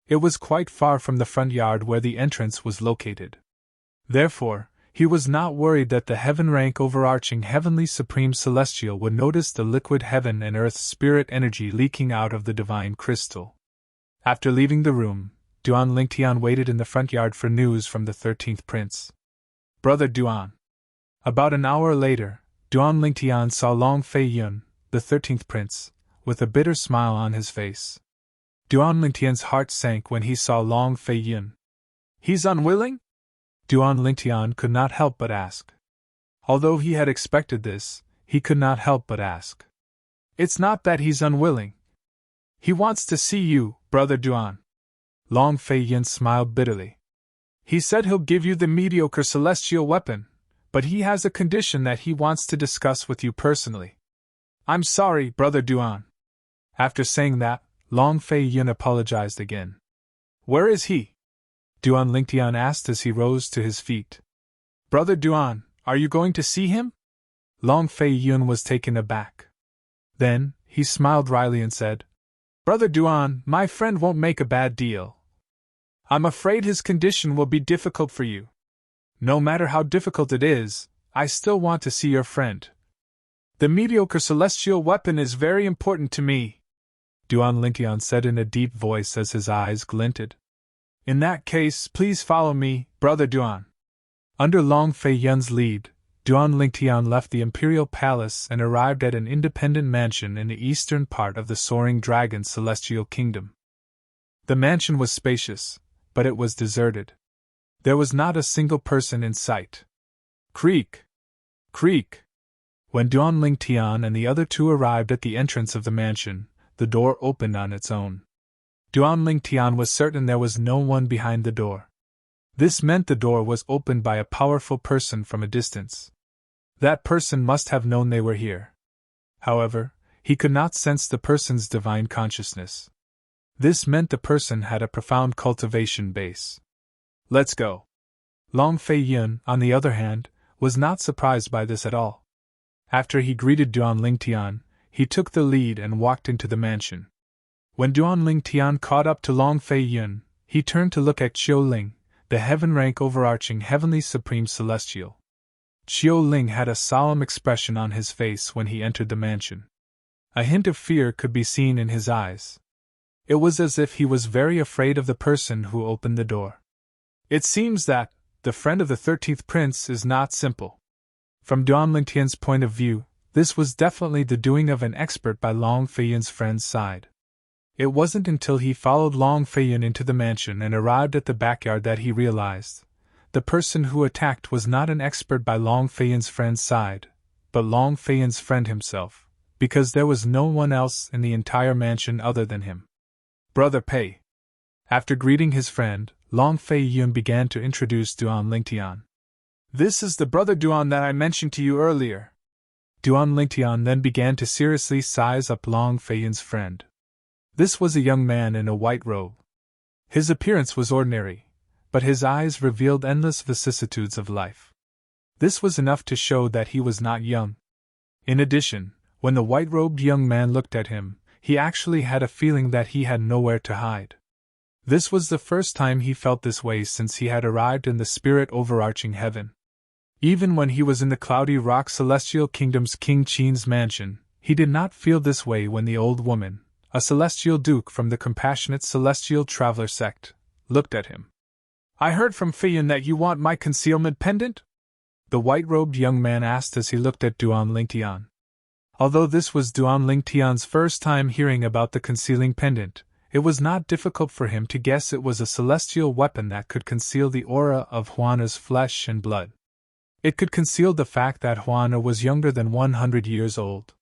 It was quite far from the front yard where the entrance was located. Therefore, he was not worried that the heaven-rank overarching heavenly supreme celestial would notice the liquid heaven and earth spirit energy leaking out of the divine crystal. After leaving the room, Duan Lingtian waited in the front yard for news from the 13th Prince. Brother Duan, About an hour later, Duan Lingtian saw Long Fei Yun, the 13th prince, with a bitter smile on his face. Duan Lingtian's heart sank when he saw Long Fei Yun. He's unwilling? Duan Lingtian could not help but ask. Although he had expected this, he could not help but ask. It's not that he's unwilling. He wants to see you, Brother Duan. Long Fei Yun smiled bitterly. He said he'll give you the mediocre celestial weapon, but he has a condition that he wants to discuss with you personally. I'm sorry, Brother Duan. After saying that, Long Fei Yun apologized again. Where is he? Duan Lingtian asked as he rose to his feet. Brother Duan, are you going to see him? Long Fei Yun was taken aback. Then, he smiled wryly and said, Brother Duan, my friend won't make a bad deal. I'm afraid his condition will be difficult for you. No matter how difficult it is, I still want to see your friend. The mediocre celestial weapon is very important to me, Duan Lingtian said in a deep voice as his eyes glinted. In that case, please follow me, Brother Duan. Under Long Fei Yun's lead, Duan Lingtian left the imperial palace and arrived at an independent mansion in the eastern part of the Soaring Dragon's celestial kingdom. The mansion was spacious, but it was deserted. There was not a single person in sight. Creak! Creak! When Duan Lingtian and the other two arrived at the entrance of the mansion, the door opened on its own. Duan Lingtian was certain there was no one behind the door. This meant the door was opened by a powerful person from a distance. That person must have known they were here. However, he could not sense the person's divine consciousness. This meant the person had a profound cultivation base. Let's go. Long Fei Yun, on the other hand, was not surprised by this at all. After he greeted Duan Lingtian, he took the lead and walked into the mansion. When Duan Lingtian caught up to Long Fei Yun, he turned to look at Qiu Ling, the heaven-rank overarching heavenly supreme celestial. Qiu Ling had a solemn expression on his face when he entered the mansion. A hint of fear could be seen in his eyes. It was as if he was very afraid of the person who opened the door. It seems that the friend of the 13th prince is not simple. From Duan Lingtian's point of view, this was definitely the doing of an expert by Long Fei Yun's friend's side. It wasn't until he followed Long Fei Yun into the mansion and arrived at the backyard that he realized the person who attacked was not an expert by Long Fei Yun's friend's side, but Long Fei Yun's friend himself, because there was no one else in the entire mansion other than him. Brother Pei. After greeting his friend, Long Fei Yun began to introduce Duan Lingtian. This is the Brother Duan that I mentioned to you earlier. Duan Lingtian then began to seriously size up Long Fei Yun's friend. This was a young man in a white robe. His appearance was ordinary, but his eyes revealed endless vicissitudes of life. This was enough to show that he was not young. In addition, when the white-robed young man looked at him, he actually had a feeling that he had nowhere to hide. This was the first time he felt this way since he had arrived in the spirit overarching heaven. Even when he was in the cloudy rock celestial kingdom's King Qin's mansion, he did not feel this way when the old woman, a celestial duke from the compassionate celestial traveler sect, looked at him. I heard from Fei Yun that you want my concealment pendant? The white-robed young man asked as he looked at Duan Lingtian. Although this was Duan Lingtian's first time hearing about the concealing pendant, it was not difficult for him to guess it was a celestial weapon that could conceal the aura of Huana's flesh and blood. It could conceal the fact that Huana was younger than 100 years old.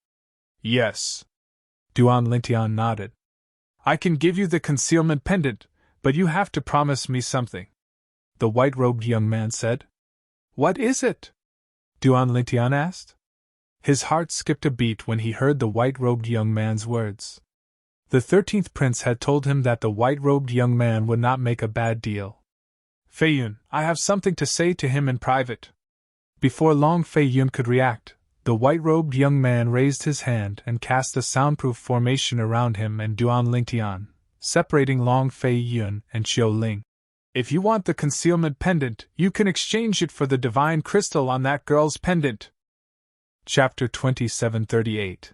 Yes. Duan Lingtian nodded. I can give you the concealment pendant, but you have to promise me something, the white-robed young man said. What is it? Duan Lingtian asked. His heart skipped a beat when he heard the white-robed young man's words. The 13th prince had told him that the white-robed young man would not make a bad deal. Fei Yun, I have something to say to him in private. Before Long Fei Yun could react, the white-robed young man raised his hand and cast a soundproof formation around him and Duan Lingtian, separating Long Fei Yun and Qiu Ling. If you want the concealment pendant, you can exchange it for the divine crystal on that girl's pendant. Chapter 2738.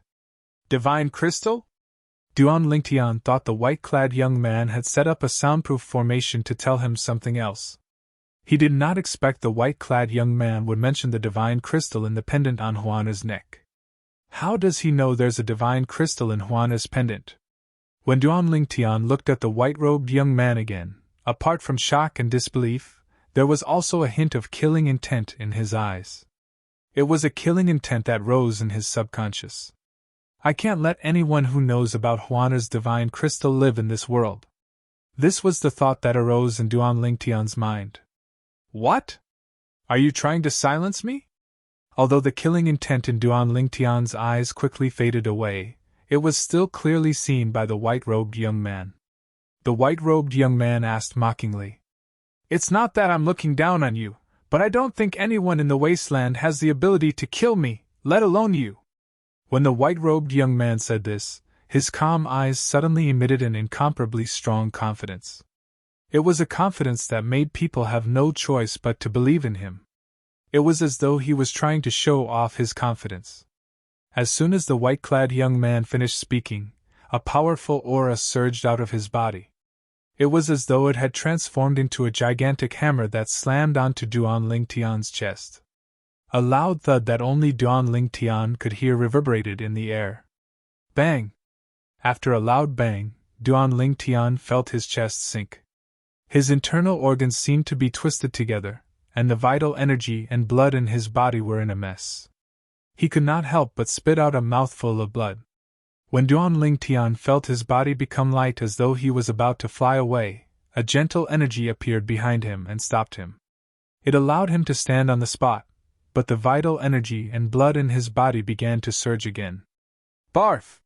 Divine crystal? Duan Lingtian thought the white-clad young man had set up a soundproof formation to tell him something else. He did not expect the white-clad young man would mention the divine crystal in the pendant on Juana's neck. How does he know there's a divine crystal in Juana's pendant? When Duan Lingtian looked at the white-robed young man again, apart from shock and disbelief, there was also a hint of killing intent in his eyes. It was a killing intent that rose in his subconscious. I can't let anyone who knows about Juana's divine crystal live in this world. This was the thought that arose in Duan Lingtian's mind. What? Are you trying to silence me? Although the killing intent in Duan Lingtian's eyes quickly faded away, it was still clearly seen by the white-robed young man. The white-robed young man asked mockingly, "It's not that I'm looking down on you, but I don't think anyone in the wasteland has the ability to kill me, let alone you." When the white-robed young man said this, his calm eyes suddenly emitted an incomparably strong confidence. It was a confidence that made people have no choice but to believe in him. It was as though he was trying to show off his confidence. As soon as the white-clad young man finished speaking, a powerful aura surged out of his body. It was as though it had transformed into a gigantic hammer that slammed onto Duan Lingtian's chest. A loud thud that only Duan Lingtian could hear reverberated in the air. Bang! After a loud bang, Duan Lingtian felt his chest sink. His internal organs seemed to be twisted together, and the vital energy and blood in his body were in a mess. He could not help but spit out a mouthful of blood. When Duan Lingtian felt his body become light as though he was about to fly away, a gentle energy appeared behind him and stopped him. It allowed him to stand on the spot, but the vital energy and blood in his body began to surge again. Barf!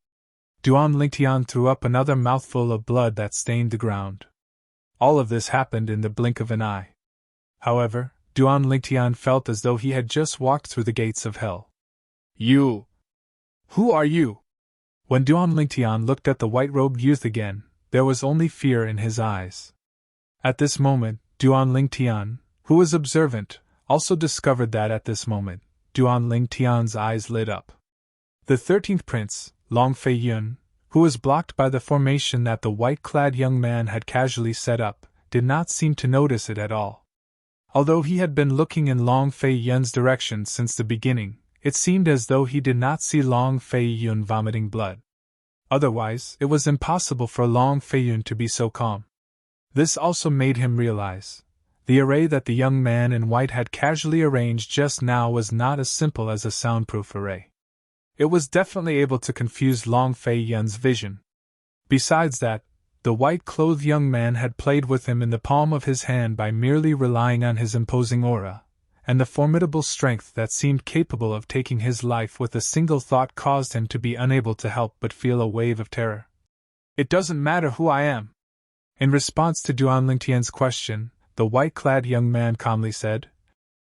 Duan Lingtian threw up another mouthful of blood that stained the ground. All of this happened in the blink of an eye. However, Duan Lingtian felt as though he had just walked through the gates of hell. You! Who are you? When Duan Lingtian looked at the white-robed youth again, there was only fear in his eyes. At this moment, Duan Lingtian, who was observant, also discovered that at this moment, Duan Lingtian's eyes lit up. The 13th prince, Long Fei Yun, who was blocked by the formation that the white-clad young man had casually set up, did not seem to notice it at all. Although he had been looking in Long Fei Yun's direction since the beginning, it seemed as though he did not see Long Fei Yun vomiting blood. Otherwise, it was impossible for Long Fei Yun to be so calm. This also made him realize the array that the young man in white had casually arranged just now was not as simple as a soundproof array. It was definitely able to confuse Long Fei Yun's vision. Besides that, the white-clothed young man had played with him in the palm of his hand by merely relying on his imposing aura, and the formidable strength that seemed capable of taking his life with a single thought caused him to be unable to help but feel a wave of terror. It doesn't matter who I am. In response to Duan Lingtian's question, the white-clad young man calmly said,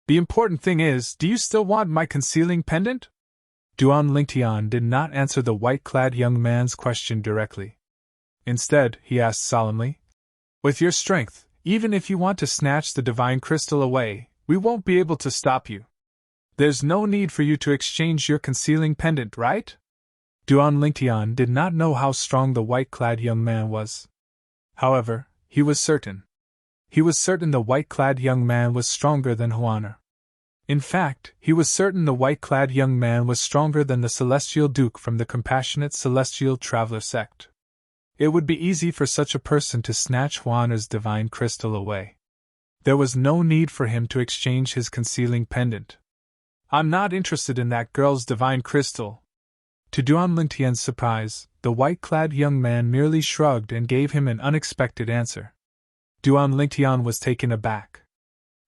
"The important thing is, do you still want my concealing pendant?" Duan Lingtian did not answer the white-clad young man's question directly. Instead, he asked solemnly, "With your strength, even if you want to snatch the divine crystal away, we won't be able to stop you. There's no need for you to exchange your concealing pendant, right?" Duan Lingtian did not know how strong the white-clad young man was. However, he was certain. He was certain the white-clad young man was stronger than Juana. In fact, he was certain the white-clad young man was stronger than the Celestial Duke from the Compassionate Celestial Traveler sect. It would be easy for such a person to snatch Juana's divine crystal away. There was no need for him to exchange his concealing pendant. "I'm not interested in that girl's divine crystal." To Duan Lingtian's surprise, the white-clad young man merely shrugged and gave him an unexpected answer. Duan Lingtian was taken aback.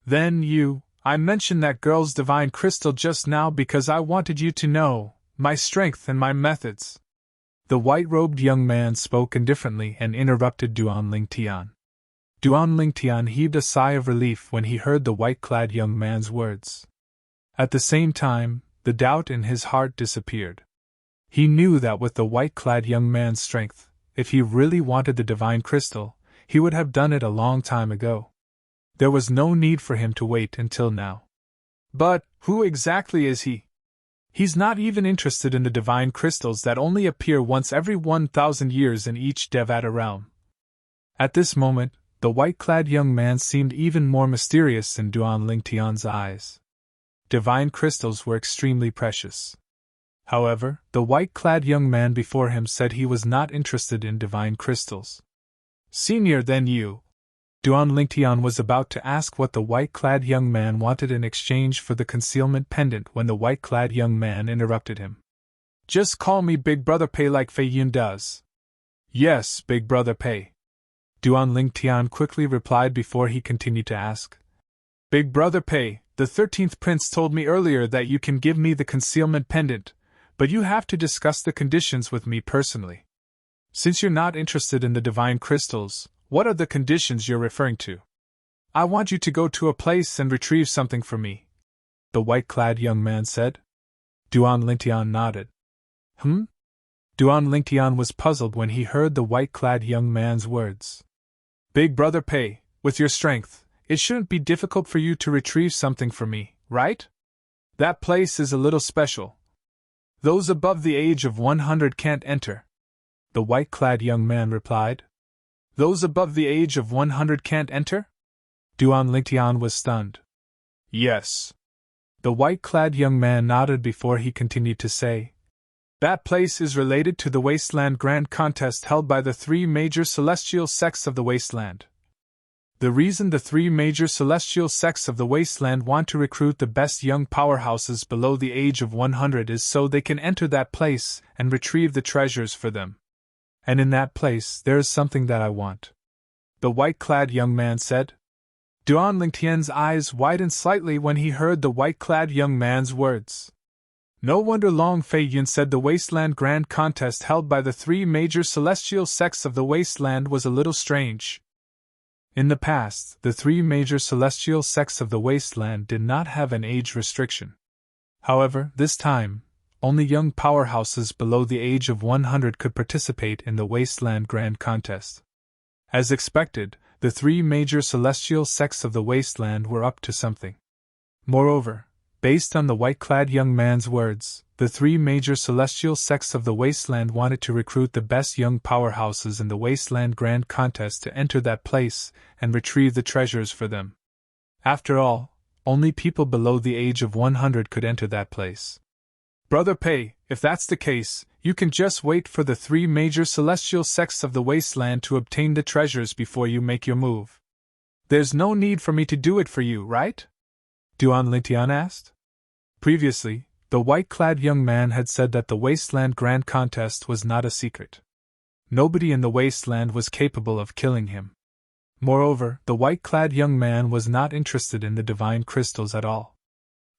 "Then I mentioned that girl's divine crystal just now because I wanted you to know my strength and my methods." The white-robed young man spoke indifferently and interrupted Duan Lingtian. Duan Lingtian heaved a sigh of relief when he heard the white-clad young man's words. At the same time, the doubt in his heart disappeared. He knew that with the white-clad young man's strength, if he really wanted the divine crystal, he would have done it a long time ago. There was no need for him to wait until now. But who exactly is he? He's not even interested in the divine crystals that only appear once every 1,000 years in each Devata realm. At this moment, The white-clad young man seemed even more mysterious in Duan Lingtian's eyes. Divine crystals were extremely precious. However, the white-clad young man before him said he was not interested in divine crystals. Senior than you. Duan Lingtian was about to ask what the white-clad young man wanted in exchange for the concealment pendant when the white-clad young man interrupted him. Just call me Big Brother Pei like Fei Yun does. Yes, Big Brother Pei. Duan Lingtian quickly replied before he continued to ask. Big Brother Pei, the 13th prince told me earlier that you can give me the concealment pendant, but you have to discuss the conditions with me personally. Since you're not interested in the divine crystals, what are the conditions you're referring to? I want you to go to a place and retrieve something for me, the white-clad young man said. Duan Lingtian nodded. Duan Lingtian was puzzled when he heard the white-clad young man's words. Big Brother Pei, with your strength, it shouldn't be difficult for you to retrieve something for me, right? That place is a little special. Those above the age of 100 can't enter. The white-clad young man replied. Those above the age of 100 can't enter? Duan Lingtian was stunned. Yes. The white-clad young man nodded before he continued to say. That place is related to the Wasteland Grand Contest held by the 3 major celestial sects of the Wasteland. The reason the 3 major celestial sects of the Wasteland want to recruit the best young powerhouses below the age of 100 is so they can enter that place and retrieve the treasures for them. And in that place there is something that I want. The white-clad young man said. Duan Lingtian's eyes widened slightly when he heard the white-clad young man's words. No wonder Long Fei Yun said the Wasteland Grand Contest held by the 3 major celestial sects of the Wasteland was a little strange. In the past, the 3 major celestial sects of the Wasteland did not have an age restriction. However, this time, only young powerhouses below the age of 100 could participate in the Wasteland Grand Contest. As expected, the 3 major celestial sects of the Wasteland were up to something. Moreover, based on the white-clad young man's words, the 3 major celestial sects of the Wasteland wanted to recruit the best young powerhouses in the Wasteland Grand Contest to enter that place and retrieve the treasures for them. After all, only people below the age of 100 could enter that place. Brother Pei, if that's the case, you can just wait for the 3 major celestial sects of the Wasteland to obtain the treasures before you make your move. There's no need for me to do it for you, right? Duan Lingtian asked. Previously, the white-clad young man had said that the Wasteland Grand Contest was not a secret. Nobody in the Wasteland was capable of killing him. Moreover, the white-clad young man was not interested in the divine crystals at all.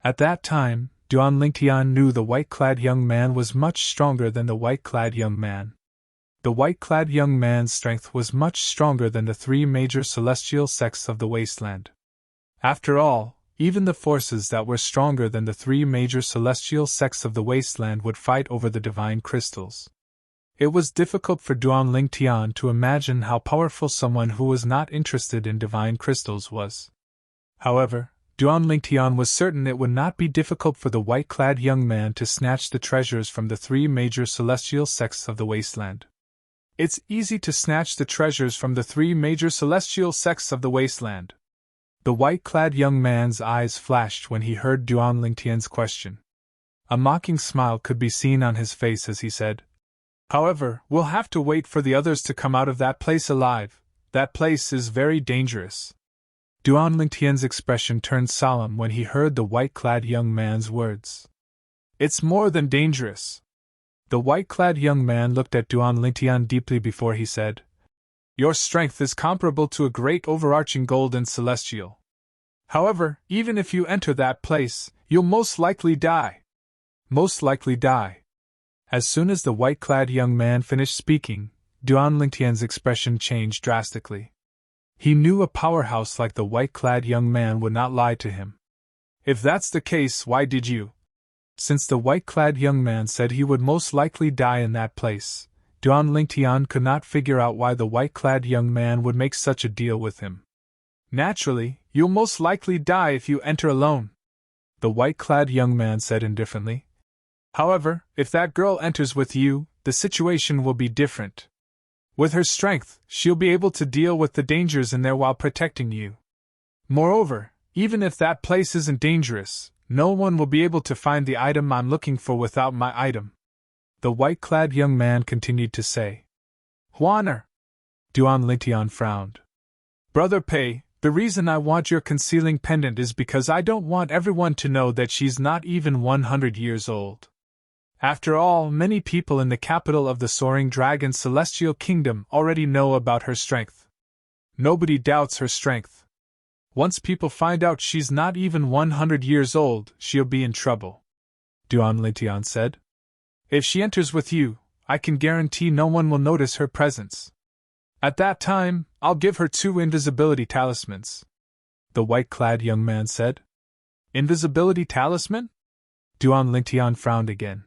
At that time, Duan Lingtian knew the white-clad young man was much stronger than the white-clad young man. The white-clad young man's strength was much stronger than the 3 major celestial sects of the Wasteland. After all, even the forces that were stronger than the 3 major celestial sects of the Wasteland would fight over the divine crystals. It was difficult for Duan Lingtian to imagine how powerful someone who was not interested in divine crystals was. However, Duan Lingtian was certain it would not be difficult for the white-clad young man to snatch the treasures from the 3 major celestial sects of the Wasteland. It's easy to snatch the treasures from the 3 major celestial sects of the Wasteland. The white-clad young man's eyes flashed when he heard Duan Lingtian's question. A mocking smile could be seen on his face as he said, However, we'll have to wait for the others to come out of that place alive. That place is very dangerous. Duan Lingtian's expression turned solemn when he heard the white-clad young man's words. It's more than dangerous. The white-clad young man looked at Duan Lingtian deeply before he said, Your strength is comparable to a great overarching golden celestial. However, even if you enter that place, you'll most likely die. Most likely die. As soon as the white-clad young man finished speaking, Duan Lingtian's expression changed drastically. He knew a powerhouse like the white-clad young man would not lie to him. If that's the case, why did you? Since the white-clad young man said he would most likely die in that place, Duan Lingtian could not figure out why the white-clad young man would make such a deal with him. Naturally, you'll most likely die if you enter alone, the white-clad young man said indifferently. However, if that girl enters with you, the situation will be different. With her strength, she'll be able to deal with the dangers in there while protecting you. Moreover, even if that place isn't dangerous, no one will be able to find the item I'm looking for without my item," the white-clad young man continued to say. "Huaner!" Duan Lingtian frowned. "Brother Pei, the reason I want your concealing pendant is because I don't want everyone to know that she's not even 100 years old. After all, many people in the capital of the Soaring Dragon Celestial Kingdom already know about her strength. Nobody doubts her strength. Once people find out she's not even 100 years old, she'll be in trouble," Duan Lingtian said. "If she enters with you, I can guarantee no one will notice her presence. At that time, I'll give her 2 invisibility talismans," the white-clad young man said. "Invisibility talisman?" Duan Lingtian frowned again.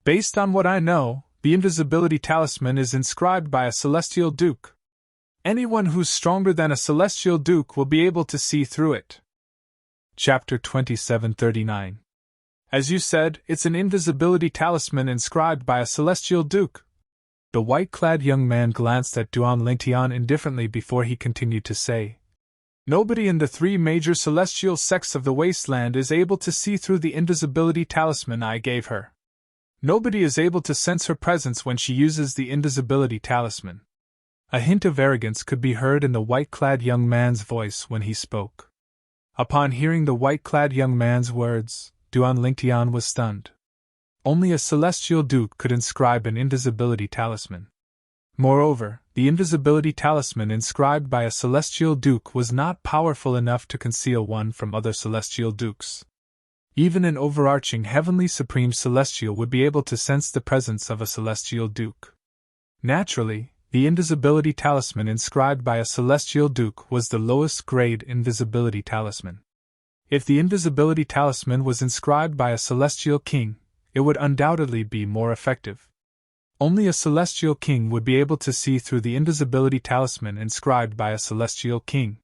"Based on what I know, the invisibility talisman is inscribed by a celestial duke. Anyone who's stronger than a celestial duke will be able to see through it." Chapter 2739. "As you said, it's an invisibility talisman inscribed by a celestial duke." The white-clad young man glanced at Duan Lingtian indifferently before he continued to say, "Nobody in the 3 major celestial sects of the wasteland is able to see through the invisibility talisman I gave her. Nobody is able to sense her presence when she uses the invisibility talisman." A hint of arrogance could be heard in the white-clad young man's voice when he spoke. Upon hearing the white-clad young man's words, Duan Lingtian was stunned. Only a celestial duke could inscribe an invisibility talisman. Moreover, the invisibility talisman inscribed by a celestial duke was not powerful enough to conceal one from other celestial dukes. Even an overarching heavenly supreme celestial would be able to sense the presence of a celestial duke. Naturally, the invisibility talisman inscribed by a celestial duke was the lowest grade invisibility talisman. If the invisibility talisman was inscribed by a celestial king, it would undoubtedly be more effective. Only a celestial king would be able to see through the invisibility talisman inscribed by a celestial king.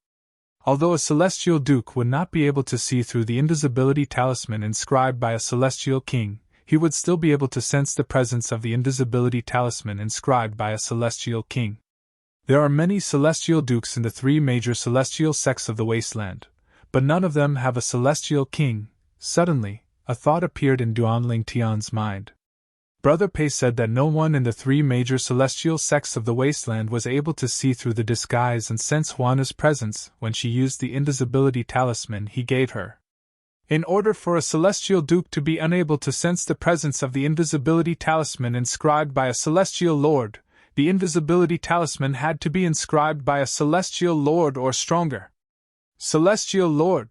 Although a celestial duke would not be able to see through the invisibility talisman inscribed by a celestial king, he would still be able to sense the presence of the invisibility talisman inscribed by a celestial king. There are many celestial dukes in the 3 major celestial sects of the wasteland, but none of them have a celestial king. Suddenly, a thought appeared in Duan Lingtian's mind. Brother Pei said that no one in the 3 major celestial sects of the wasteland was able to see through the disguise and sense Huana's presence when she used the invisibility talisman he gave her. In order for a celestial duke to be unable to sense the presence of the invisibility talisman inscribed by a celestial lord, the invisibility talisman had to be inscribed by a celestial lord or stronger. Celestial lord!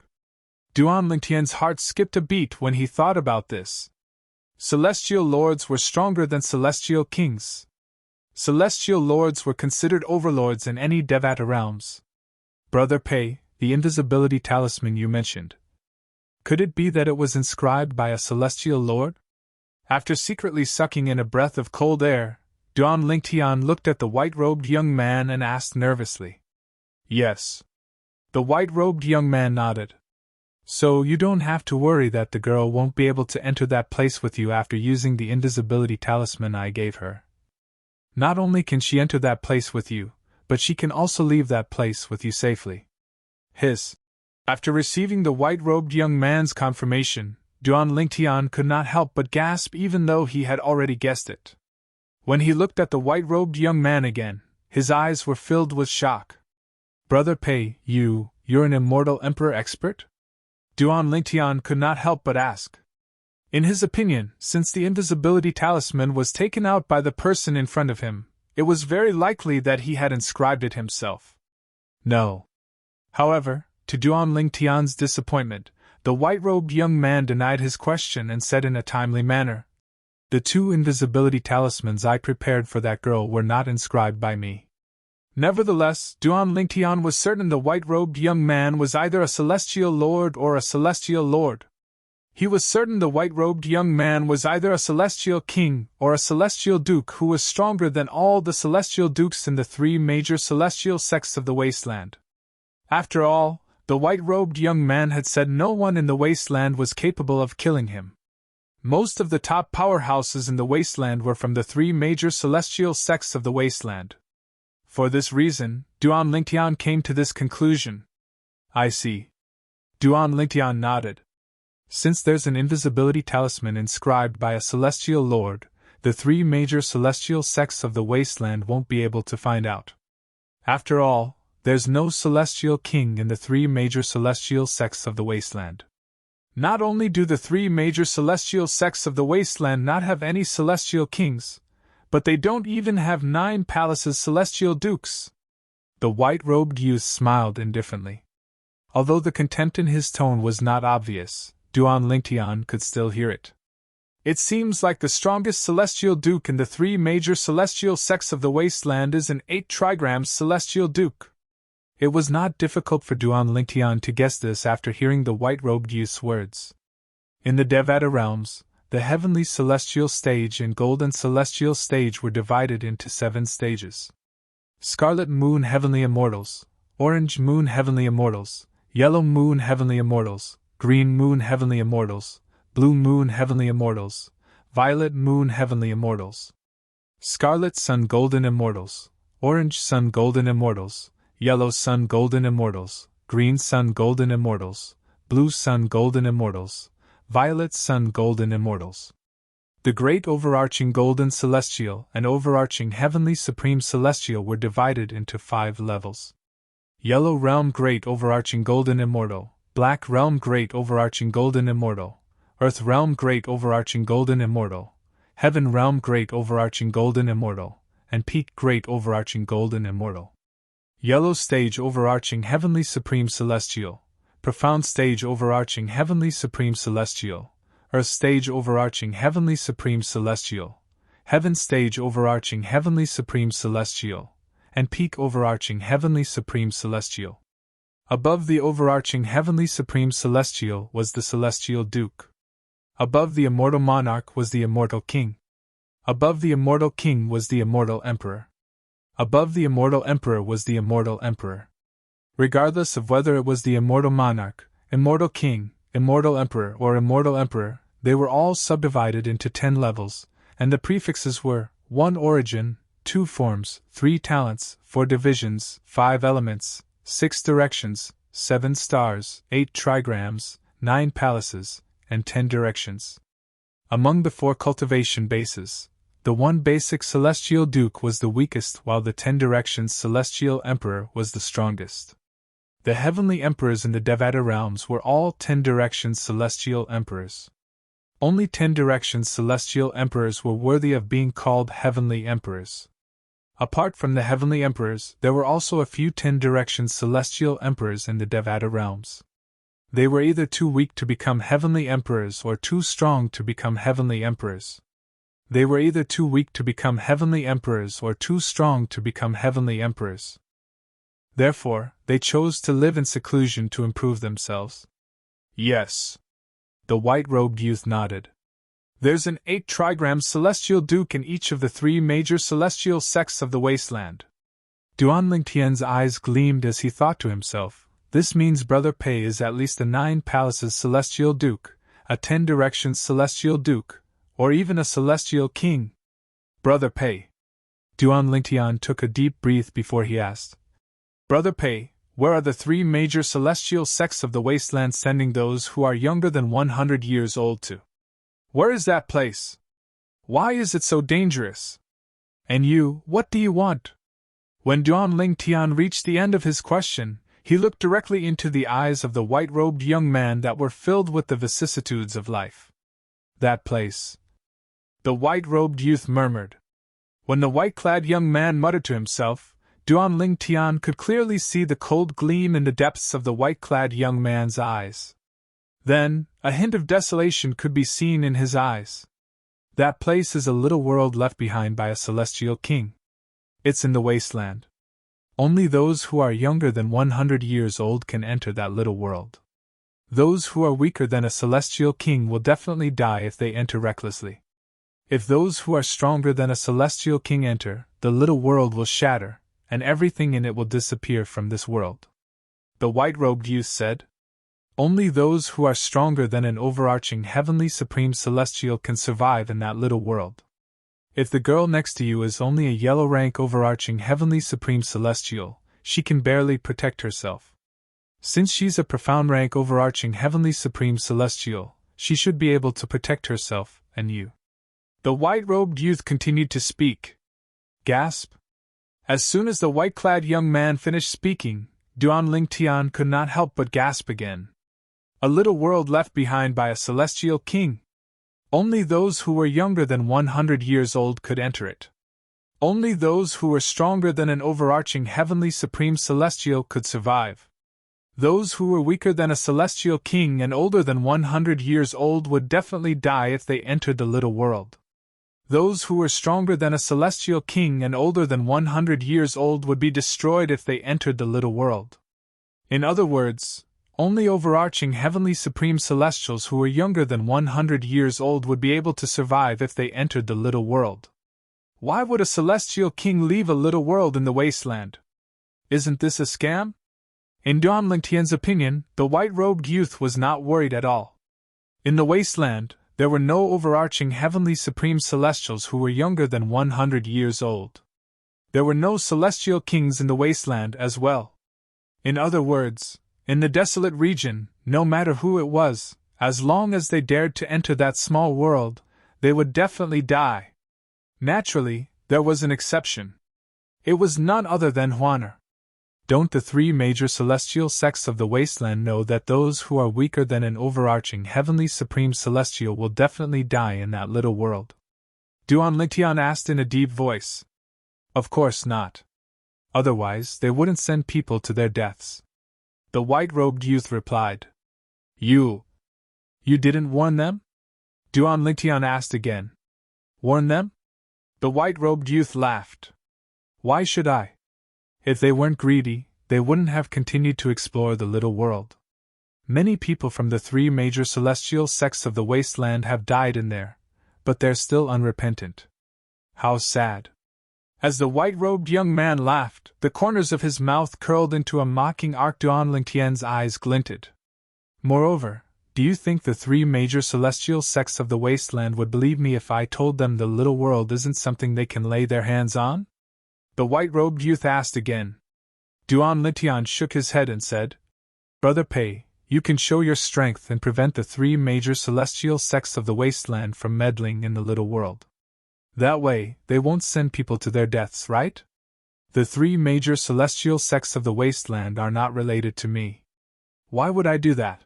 Duan Lingtian's heart skipped a beat when he thought about this. Celestial lords were stronger than celestial kings. Celestial lords were considered overlords in any Devata realms. Brother Pei, the invisibility talisman you mentioned. Could it be that it was inscribed by a celestial lord? After secretly sucking in a breath of cold air, Duan Lingtian looked at the white-robed young man and asked nervously. "Yes." The white-robed young man nodded. "So you don't have to worry that the girl won't be able to enter that place with you after using the invisibility talisman I gave her. Not only can she enter that place with you, but she can also leave that place with you safely." After receiving the white-robed young man's confirmation, Duan Lingtian could not help but gasp even though he had already guessed it. When he looked at the white-robed young man again, his eyes were filled with shock. "Brother Pei, you're an immortal emperor expert?" Duan Lingtian could not help but ask. In his opinion, since the invisibility talisman was taken out by the person in front of him, it was very likely that he had inscribed it himself. No. However, to Duan Lingtian's disappointment, the white-robed young man denied his question and said in a timely manner, "The 2 invisibility talismans I prepared for that girl were not inscribed by me." Nevertheless, Duan Lingtian was certain the white-robed young man was either a celestial lord or a celestial lord. He was certain the white-robed young man was either a celestial king or a celestial duke who was stronger than all the celestial dukes in the 3 major celestial sects of the wasteland. After all, the white-robed young man had said no one in the wasteland was capable of killing him. Most of the top powerhouses in the wasteland were from the 3 major celestial sects of the wasteland. For this reason, Duan Lingtian came to this conclusion. I see. Duan Lingtian nodded. Since there's an invisibility talisman inscribed by a celestial lord, the three major celestial sects of the wasteland won't be able to find out. After all, there's no celestial king in the three major celestial sects of the wasteland. Not only do the three major celestial sects of the wasteland not have any celestial kings, but they don't even have 9 palaces celestial dukes. The white-robed youth smiled indifferently. Although the contempt in his tone was not obvious, Duan Lingtian could still hear it. It seems like the strongest celestial duke in the three major celestial sects of the wasteland is an 8 trigrams celestial duke. It was not difficult for Duan Lingtian to guess this after hearing the white-robed youth's words. In the Devata realms, the heavenly celestial stage and golden celestial stage were divided into 7 stages. Scarlet Moon Heavenly Immortals, Orange Moon Heavenly Immortals, Yellow Moon Heavenly Immortals, Green Moon Heavenly Immortals, Blue Moon Heavenly Immortals, Violet Moon Heavenly Immortals. Scarlet Sun Golden Immortals, Orange Sun Golden Immortals, Yellow Sun Golden Immortals, Green Sun Golden Immortals, Blue Sun Golden Immortals, Violet Sun Golden Immortals. The great overarching Golden Celestial and overarching Heavenly Supreme Celestial were divided into 5 levels. Yellow Realm Great Overarching Golden Immortal, Black Realm Great Overarching Golden Immortal, Earth Realm Great Overarching Golden Immortal, Heaven Realm Great Overarching Golden Immortal, and Peak Great Overarching Golden Immortal. Yellow Stage Overarching Heavenly Supreme Celestial, Profound Stage Overarching Heavenly Supreme Celestial, Earth Stage Overarching Heavenly Supreme Celestial, Heaven Stage Overarching Heavenly Supreme Celestial, and Peak Overarching Heavenly Supreme Celestial. Above the overarching Heavenly Supreme Celestial was the Celestial Duke. Above the Immortal Monarch was the Immortal King. Above the Immortal King was the Immortal Emperor. Above the Immortal Emperor was the Immortal Emperor. Regardless of whether it was the Immortal Monarch, Immortal King, Immortal Emperor, or Immortal Emperor, they were all subdivided into 10 levels, and the prefixes were 1 Origin, 2 Forms, 3 Talents, 4 Divisions, 5 Elements, 6 Directions, 7 Stars, 8 Trigrams, 9 Palaces, and 10 Directions. Among the 4 cultivation bases, the 1 basic Celestial Duke was the weakest, while the 10 Directions Celestial Emperor was the strongest. The heavenly emperors in the Devata realms were all 10 Directions Celestial Emperors. Only 10 Directions Celestial Emperors were worthy of being called Heavenly Emperors. Apart from the Heavenly Emperors, there were also a few 10 Directions Celestial Emperors in the Devata realms. They were either too weak to become Heavenly Emperors or too strong to become Heavenly Emperors. They were either too weak to become Heavenly Emperors or too strong to become Heavenly Emperors. Therefore, they chose to live in seclusion to improve themselves. Yes. The white-robed youth nodded. There's an 8 trigram Celestial Duke in each of the 3 major celestial sects of the wasteland. Duan Lingtian's eyes gleamed as he thought to himself, this means Brother Pei is at least a 9 palaces Celestial Duke, a 10 directions Celestial Duke, or even a Celestial King. Brother Pei. Duan Lingtian took a deep breath before he asked, Brother Pei, where are the 3 major celestial sects of the wasteland sending those who are younger than 100 years old to? Where is that place? Why is it so dangerous? And you, what do you want? When Duan Lingtian reached the end of his question, he looked directly into the eyes of the white-robed young man that were filled with the vicissitudes of life. That place. The white-robed youth murmured. When the white-clad young man muttered to himself, Duan Lingtian could clearly see the cold gleam in the depths of the white-clad young man's eyes. Then, a hint of desolation could be seen in his eyes. That place is a little world left behind by a celestial king. It's in the wasteland. Only those who are younger than 100 years old can enter that little world. Those who are weaker than a celestial king will definitely die if they enter recklessly. If those who are stronger than a celestial king enter, the little world will shatter, and everything in it will disappear from this world. The white-robed youth said, Only those who are stronger than an overarching heavenly supreme celestial can survive in that little world. If the girl next to you is only a yellow rank overarching heavenly supreme celestial, she can barely protect herself. Since she's a profound rank overarching heavenly supreme celestial, she should be able to protect herself and you. The white-robed youth continued to speak. Gasp! As soon as the white-clad young man finished speaking, Duan Lingtian could not help but gasp again. A little world left behind by a celestial king. Only those who were younger than 100 years old could enter it. Only those who were stronger than an overarching heavenly supreme celestial could survive. Those who were weaker than a celestial king and older than 100 years old would definitely die if they entered the little world. Those who were stronger than a celestial king and older than 100 years old would be destroyed if they entered the little world. In other words, only overarching heavenly supreme celestials who were younger than 100 years old would be able to survive if they entered the little world. Why would a celestial king leave a little world in the wasteland? Isn't this a scam? In Duan Lingtian's opinion, the white-robed youth was not worried at all. In the wasteland, there were no overarching heavenly supreme celestials who were younger than 100 years old. There were no celestial kings in the wasteland as well. In other words, in the desolate region, no matter who it was, as long as they dared to enter that small world, they would definitely die. Naturally, there was an exception. It was none other than Huaner. Don't the three major celestial sects of the wasteland know that those who are weaker than an overarching heavenly supreme celestial will definitely die in that little world? Duan Lingtian asked in a deep voice. Of course not. Otherwise, they wouldn't send people to their deaths. The white-robed youth replied. You didn't warn them? Duan Lingtian asked again. Warn them? The white-robed youth laughed. Why should I? If they weren't greedy, they wouldn't have continued to explore the little world. Many people from the three major celestial sects of the wasteland have died in there, but they're still unrepentant. How sad. As the white-robed young man laughed, the corners of his mouth curled into a mocking arc. Duan Lingtian's eyes glinted. Moreover, do you think the three major celestial sects of the wasteland would believe me if I told them the little world isn't something they can lay their hands on? The white-robed youth asked again. Duan Lingtian shook his head and said, Brother Pei, you can show your strength and prevent the three major celestial sects of the wasteland from meddling in the little world. That way, they won't send people to their deaths, right? The three major celestial sects of the wasteland are not related to me. Why would I do that?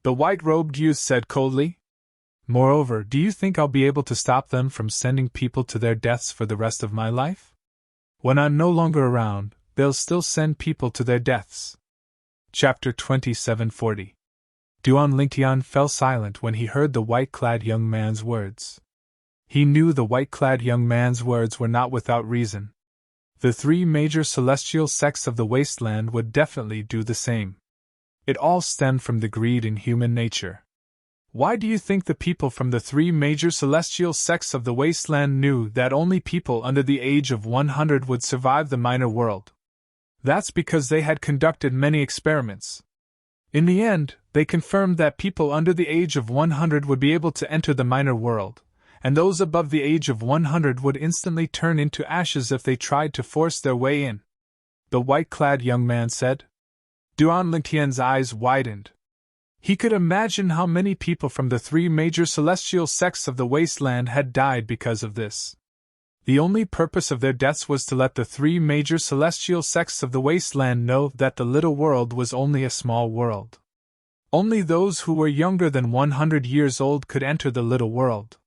The white-robed youth said coldly. Moreover, do you think I'll be able to stop them from sending people to their deaths for the rest of my life? When I'm no longer around, they'll still send people to their deaths. Chapter 2740. Duan Lingtian fell silent when he heard the white-clad young man's words. He knew the white-clad young man's words were not without reason. The three major celestial sects of the wasteland would definitely do the same. It all stemmed from the greed in human nature. Why do you think the people from the three major celestial sects of the wasteland knew that only people under the age of 100 would survive the minor world? That's because they had conducted many experiments. In the end, they confirmed that people under the age of 100 would be able to enter the minor world, and those above the age of 100 would instantly turn into ashes if they tried to force their way in. The white-clad young man said. Duan Lingtian's eyes widened. He could imagine how many people from the three major celestial sects of the wasteland had died because of this. The only purpose of their deaths was to let the three major celestial sects of the wasteland know that the little world was only a small world. Only those who were younger than 100 years old could enter the little world.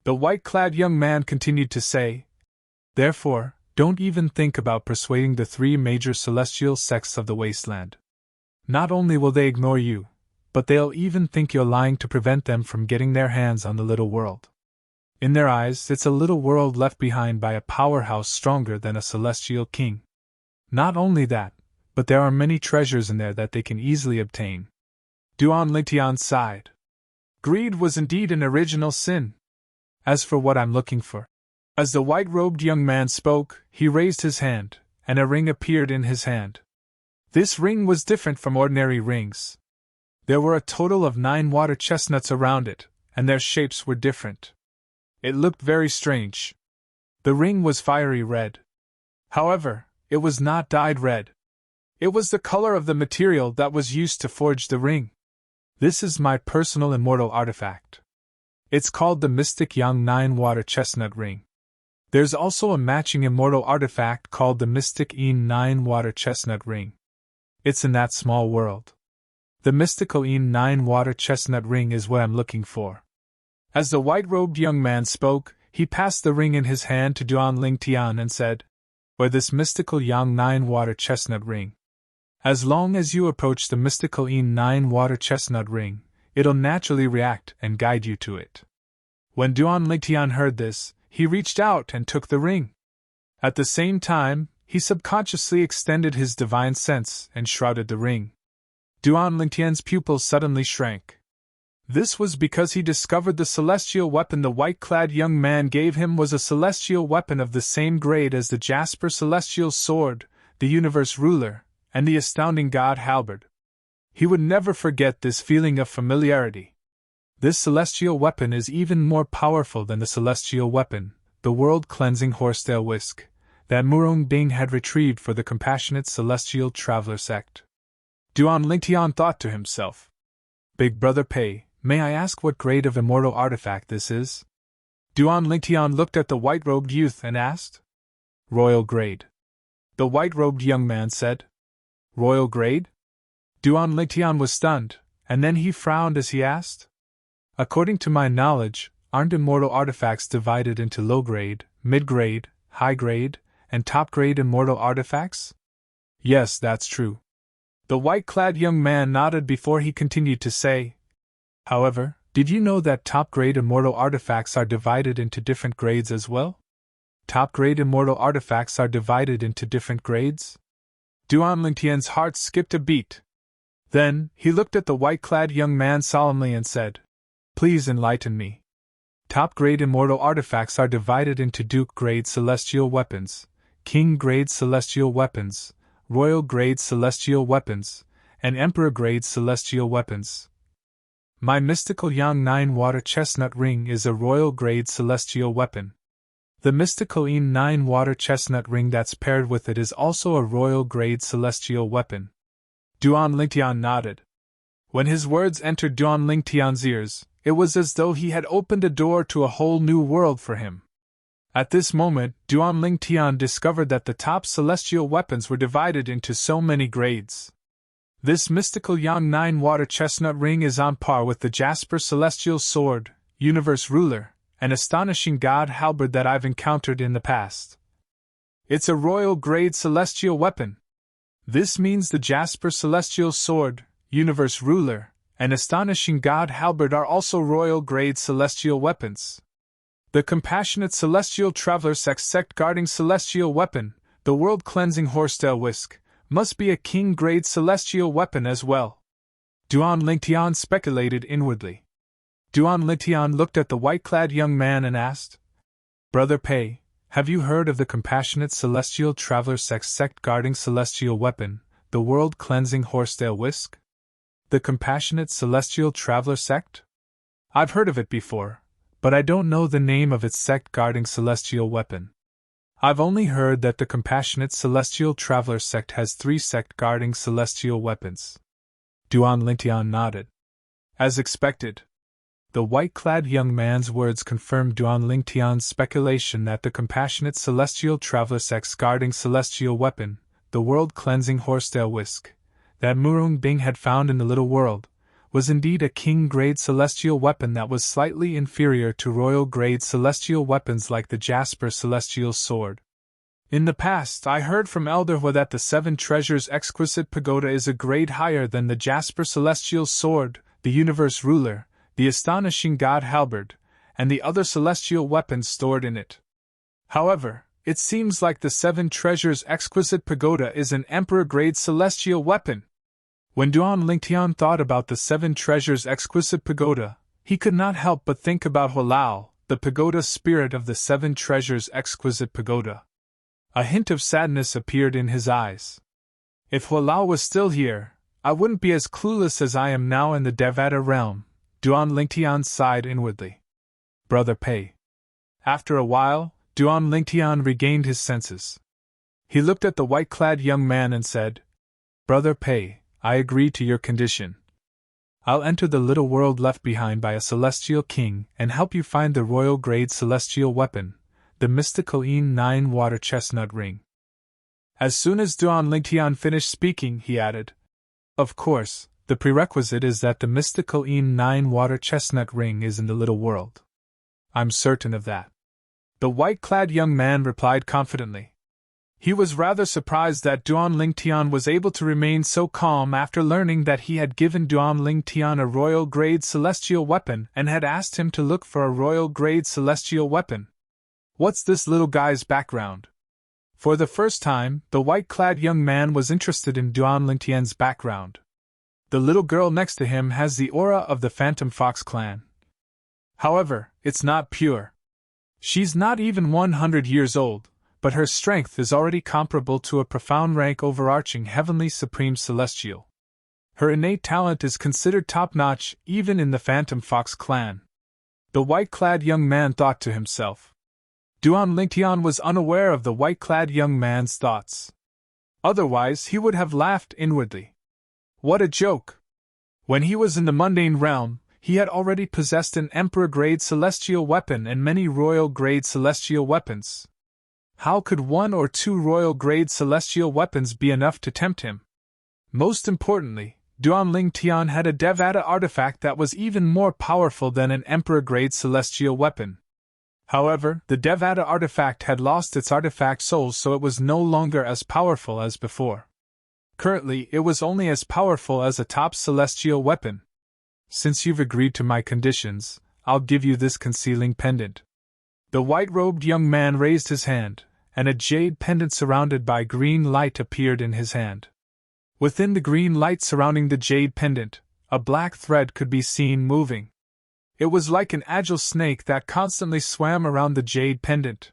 The white-clad young man continued to say, Therefore, don't even think about persuading the three major celestial sects of the wasteland. Not only will they ignore you, but they'll even think you're lying to prevent them from getting their hands on the little world. In their eyes, it's a little world left behind by a powerhouse stronger than a celestial king. Not only that, but there are many treasures in there that they can easily obtain. Duan Lingtian sighed. Greed was indeed an original sin. As for what I'm looking for. As the white-robed young man spoke, he raised his hand, and a ring appeared in his hand. This ring was different from ordinary rings. There were a total of 9 water chestnuts around it, and their shapes were different. It looked very strange. The ring was fiery red. However, it was not dyed red. It was the color of the material that was used to forge the ring. This is my personal immortal artifact. It's called the Mystic Yang 9-Water Chestnut Ring. There's also a matching immortal artifact called the Mystic Yin 9-Water Chestnut Ring. It's in that small world. The mystical Yin 9-Water Chestnut Ring is what I'm looking for. As the white-robed young man spoke, he passed the ring in his hand to Duan Lingtian and said, "For this mystical Yang 9-Water Chestnut Ring. As long as you approach the mystical Yin 9-Water Chestnut Ring, it'll naturally react and guide you to it." When Duan Lingtian heard this, he reached out and took the ring. At the same time, he subconsciously extended his divine sense and shrouded the ring. Duan Lingtian's pupils suddenly shrank. This was because he discovered the celestial weapon the white-clad young man gave him was a celestial weapon of the same grade as the Jasper Celestial Sword, the Universe Ruler, and the astounding God Halberd. He would never forget this feeling of familiarity. This celestial weapon is even more powerful than the celestial weapon, the world-cleansing horsetail whisk, that Murong Bing had retrieved for the compassionate celestial traveler sect. Duan Lingtian thought to himself, "Big Brother Pei, may I ask what grade of immortal artifact this is?" Duan Lingtian looked at the white-robed youth and asked. "Royal grade." The white-robed young man said. "Royal grade?" Duan Lingtian was stunned, and then he frowned as he asked. "According to my knowledge, aren't immortal artifacts divided into low-grade, mid-grade, high-grade, and top-grade immortal artifacts?" "Yes, that's true." The white-clad young man nodded before he continued to say, "However, did you know that top-grade immortal artifacts are divided into different grades as well?" "Top-grade immortal artifacts are divided into different grades?" Duan Lingtian's heart skipped a beat. Then, he looked at the white-clad young man solemnly and said, "Please enlighten me." Top-grade immortal artifacts are divided into Duke-grade celestial weapons, King-grade celestial weapons, Royal-grade celestial weapons, and Emperor-grade celestial weapons. My mystical Yang 9-Water Chestnut Ring is a Royal-grade celestial weapon. The mystical Yin 9-Water Chestnut Ring that's paired with it is also a Royal-grade celestial weapon. Duan Lingtian nodded. When his words entered Duan Lingtian's ears, it was as though he had opened a door to a whole new world for him. At this moment, Duan Lingtian discovered that the top celestial weapons were divided into so many grades. This mystical Yang 9-Water Chestnut Ring is on par with the Jasper Celestial Sword, Universe Ruler, and astonishing God Halberd that I've encountered in the past. It's a Royal-grade celestial weapon. This means the Jasper Celestial Sword, Universe Ruler, and astonishing God Halberd are also Royal-grade celestial weapons. The compassionate celestial traveler sect guarding celestial weapon, the world-cleansing horsetail whisk, must be a king-grade celestial weapon as well. Duan Lingtian speculated inwardly. Duan Lingtian looked at the white-clad young man and asked, "Brother Pei, have you heard of the compassionate celestial traveler sect guarding celestial weapon, the world-cleansing horsetail whisk?" "The compassionate celestial traveler sect? I've heard of it before, but I don't know the name of its sect guarding celestial weapon. I've only heard that the compassionate celestial traveler sect has 3 sect guarding celestial weapons." Duan Lingtian nodded. As expected, the white-clad young man's words confirmed Duan Lingtian's speculation that the compassionate celestial traveler sect's guarding celestial weapon, the world-cleansing horsetail whisk, that Murong Bing had found in the little world, was indeed a king-grade celestial weapon that was slightly inferior to royal-grade celestial weapons like the Jasper Celestial Sword. In the past, I heard from Elder Hua that the 7 Treasures Exquisite Pagoda is a grade higher than the Jasper Celestial Sword, the Universe Ruler, the astonishing God Halberd, and the other celestial weapons stored in it. However, it seems like the 7 Treasures Exquisite Pagoda is an Emperor-grade celestial weapon. When Duan Lingtian thought about the 7 Treasures Exquisite Pagoda, he could not help but think about Hualao, the pagoda spirit of the 7 Treasures Exquisite Pagoda. A hint of sadness appeared in his eyes. If Hualao was still here, I wouldn't be as clueless as I am now in the Devata realm, Duan Lingtian sighed inwardly. Brother Pei. After a while, Duan Lingtian regained his senses. He looked at the white-clad young man and said, "Brother Pei, I agree to your condition. I'll enter the little world left behind by a celestial king and help you find the royal-grade celestial weapon, the mystical E9 water chestnut ring." As soon as Duan Lingtian finished speaking, he added, "Of course, the prerequisite is that the mystical E9 water chestnut ring is in the little world. I'm certain of that." The white-clad young man replied confidently. He was rather surprised that Duan Lingtian was able to remain so calm after learning that he had given Duan Lingtian a royal-grade celestial weapon and had asked him to look for a royal-grade celestial weapon. What's this little guy's background? For the first time, the white-clad young man was interested in Duan Lingtian's background. The little girl next to him has the aura of the Phantom Fox clan. However, it's not pure. She's not even 100 years old, but her strength is already comparable to a profound rank overarching heavenly supreme celestial. Her innate talent is considered top-notch even in the Phantom Fox clan. The white-clad young man thought to himself. Duan Lingtian was unaware of the white-clad young man's thoughts. Otherwise, he would have laughed inwardly. What a joke! When he was in the mundane realm, he had already possessed an emperor-grade celestial weapon and many royal-grade celestial weapons. How could 1 or 2 royal-grade celestial weapons be enough to tempt him? Most importantly, Duan Lingtian had a Devata artifact that was even more powerful than an emperor-grade celestial weapon. However, the Devata artifact had lost its artifact soul, so it was no longer as powerful as before. Currently, it was only as powerful as a top celestial weapon. Since you've agreed to my conditions, I'll give you this concealing pendant. The white-robed young man raised his hand, and a jade pendant surrounded by green light appeared in his hand. Within the green light surrounding the jade pendant, a black thread could be seen moving. It was like an agile snake that constantly swam around the jade pendant.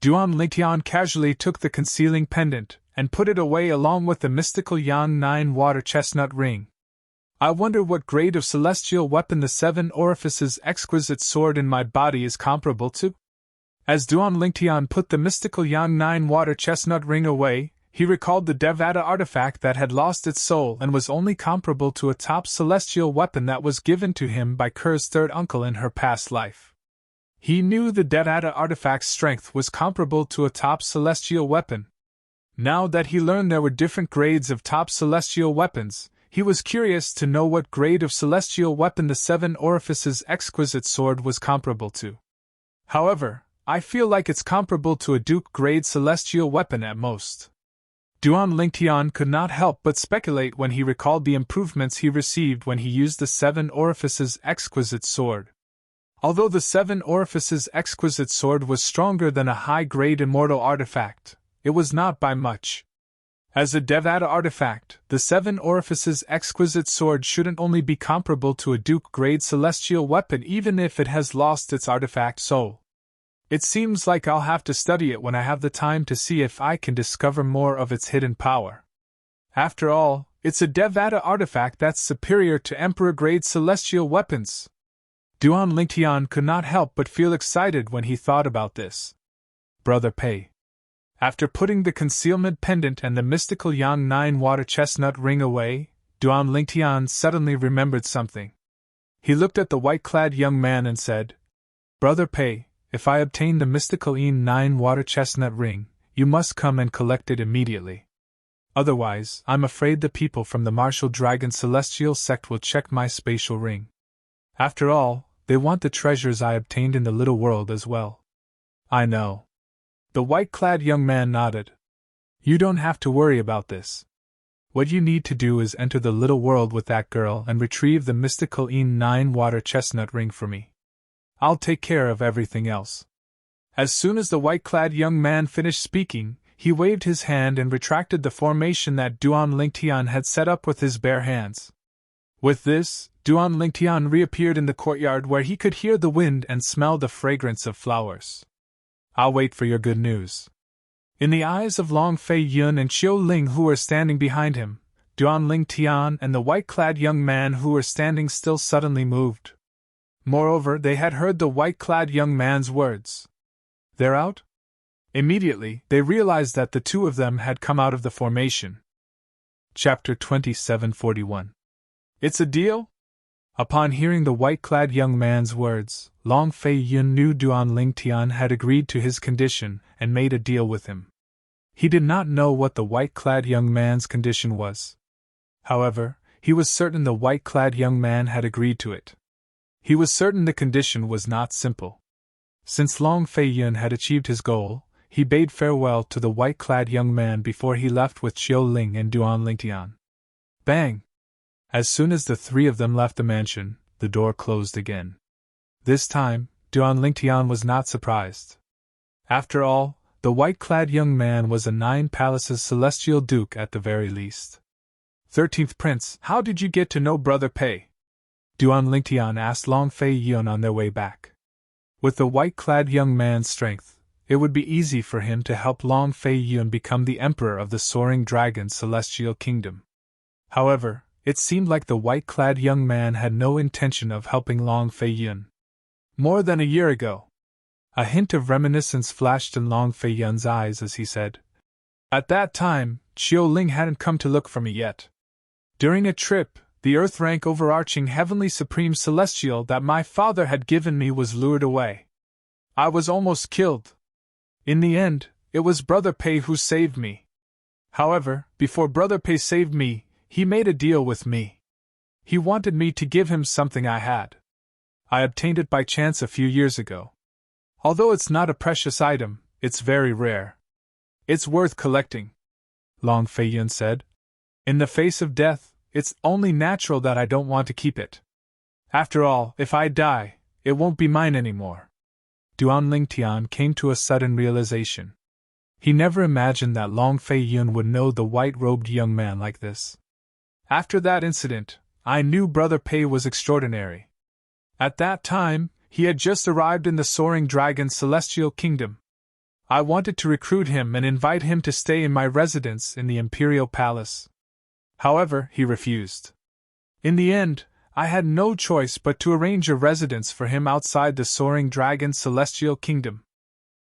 Duan Lingtian casually took the concealing pendant and put it away along with the mystical Yang 9 water chestnut ring. I wonder what grade of celestial weapon the 7 orifices exquisite sword in my body is comparable to? As Duan Lingtian put the mystical Yang 9 water chestnut ring away, he recalled the Devata artifact that had lost its soul and was only comparable to a top celestial weapon that was given to him by Kerr's third uncle in her past life. He knew the Devata artifact's strength was comparable to a top celestial weapon. Now that he learned there were different grades of top celestial weapons, he was curious to know what grade of celestial weapon the 7 orifices exquisite sword was comparable to. However, I feel like it's comparable to a Duke-grade celestial weapon at most. Duan Lingtian could not help but speculate when he recalled the improvements he received when he used the 7 orifices exquisite sword. Although the 7 orifices exquisite sword was stronger than a high-grade immortal artifact, it was not by much. As a Devata artifact, the 7 orifices exquisite sword shouldn't only be comparable to a Duke-grade celestial weapon even if it has lost its artifact soul. It seems like I'll have to study it when I have the time to see if I can discover more of its hidden power. After all, it's a Devata artifact that's superior to Emperor-grade celestial weapons. Duan Lingtian could not help but feel excited when he thought about this. Brother Pei. After putting the concealment pendant and the mystical Yang 9 water chestnut ring away, Duan Lingtian suddenly remembered something. He looked at the white-clad young man and said, "Brother Pei, if I obtain the mystical E9 water chestnut ring, you must come and collect it immediately. Otherwise, I'm afraid the people from the Martial Dragon Celestial sect will check my spatial ring. After all, they want the treasures I obtained in the little world as well." "I know." The white-clad young man nodded. "You don't have to worry about this. What you need to do is enter the little world with that girl and retrieve the mystical E9 water chestnut ring for me. I'll take care of everything else." As soon as the white-clad young man finished speaking, he waved his hand and retracted the formation that Duan Lingtian had set up with his bare hands. With this, Duan Lingtian reappeared in the courtyard where he could hear the wind and smell the fragrance of flowers. "I'll wait for your good news." In the eyes of Long Fei Yun and Qiu Ling who were standing behind him, Duan Lingtian and the white-clad young man who were standing still suddenly moved. Moreover, they had heard the white-clad young man's words. "They're out?" Immediately, they realized that the two of them had come out of the formation. Chapter 27:41. It's a deal? Upon hearing the white-clad young man's words, Long Fei Yun knew Duan Lingtian had agreed to his condition and made a deal with him. He did not know what the white-clad young man's condition was. However, he was certain the white-clad young man had agreed to it. He was certain the condition was not simple. Since Long Fei Yun had achieved his goal, he bade farewell to the white-clad young man before he left with Chiu Ling and Duan Lingtian. Bang! As soon as the three of them left the mansion, the door closed again. This time, Duan Lingtian was not surprised. After all, the white-clad young man was a 9 palaces celestial duke at the very least. 13th Prince, how did you get to know Brother Pei? Duan Lingtian asked Long Fei Yun on their way back. With the white-clad young man's strength, it would be easy for him to help Long Fei Yun become the emperor of the Soaring Dragon Celestial Kingdom. However, it seemed like the white-clad young man had no intention of helping Long Fei Yun. More than a year ago. A hint of reminiscence flashed in Long Fei Yun's eyes as he said, "At that time, Chiu Ling hadn't come to look for me yet. During a trip, the earth-rank overarching heavenly supreme celestial that my father had given me was lured away. I was almost killed. In the end, it was Brother Pei who saved me. However, before Brother Pei saved me, he made a deal with me. He wanted me to give him something I had. I obtained it by chance a few years ago. Although it's not a precious item, it's very rare. It's worth collecting," Long Fei Yun said. "In the face of death, it's only natural that I don't want to keep it. After all, if I die, it won't be mine anymore." Duan Lingtian came to a sudden realization. He never imagined that Long Fei Yun would know the white-robed young man like this. "After that incident, I knew Brother Pei was extraordinary. At that time, he had just arrived in the Soaring Dragon Celestial Kingdom. I wanted to recruit him and invite him to stay in my residence in the Imperial Palace. However, he refused. In the end, I had no choice but to arrange a residence for him outside the Soaring Dragon Celestial Kingdom.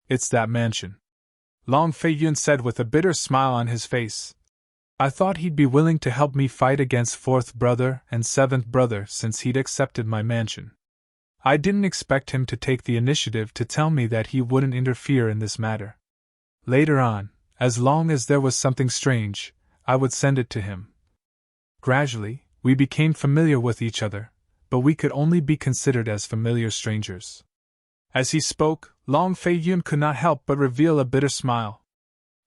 It's that mansion," Long Fei Yun said with a bitter smile on his face. "I thought he'd be willing to help me fight against 4th brother and 7th brother since he'd accepted my mansion. I didn't expect him to take the initiative to tell me that he wouldn't interfere in this matter. Later on, as long as there was something strange, I would send it to him. Gradually, we became familiar with each other, but we could only be considered as familiar strangers." As he spoke, Long Fei Yun could not help but reveal a bitter smile.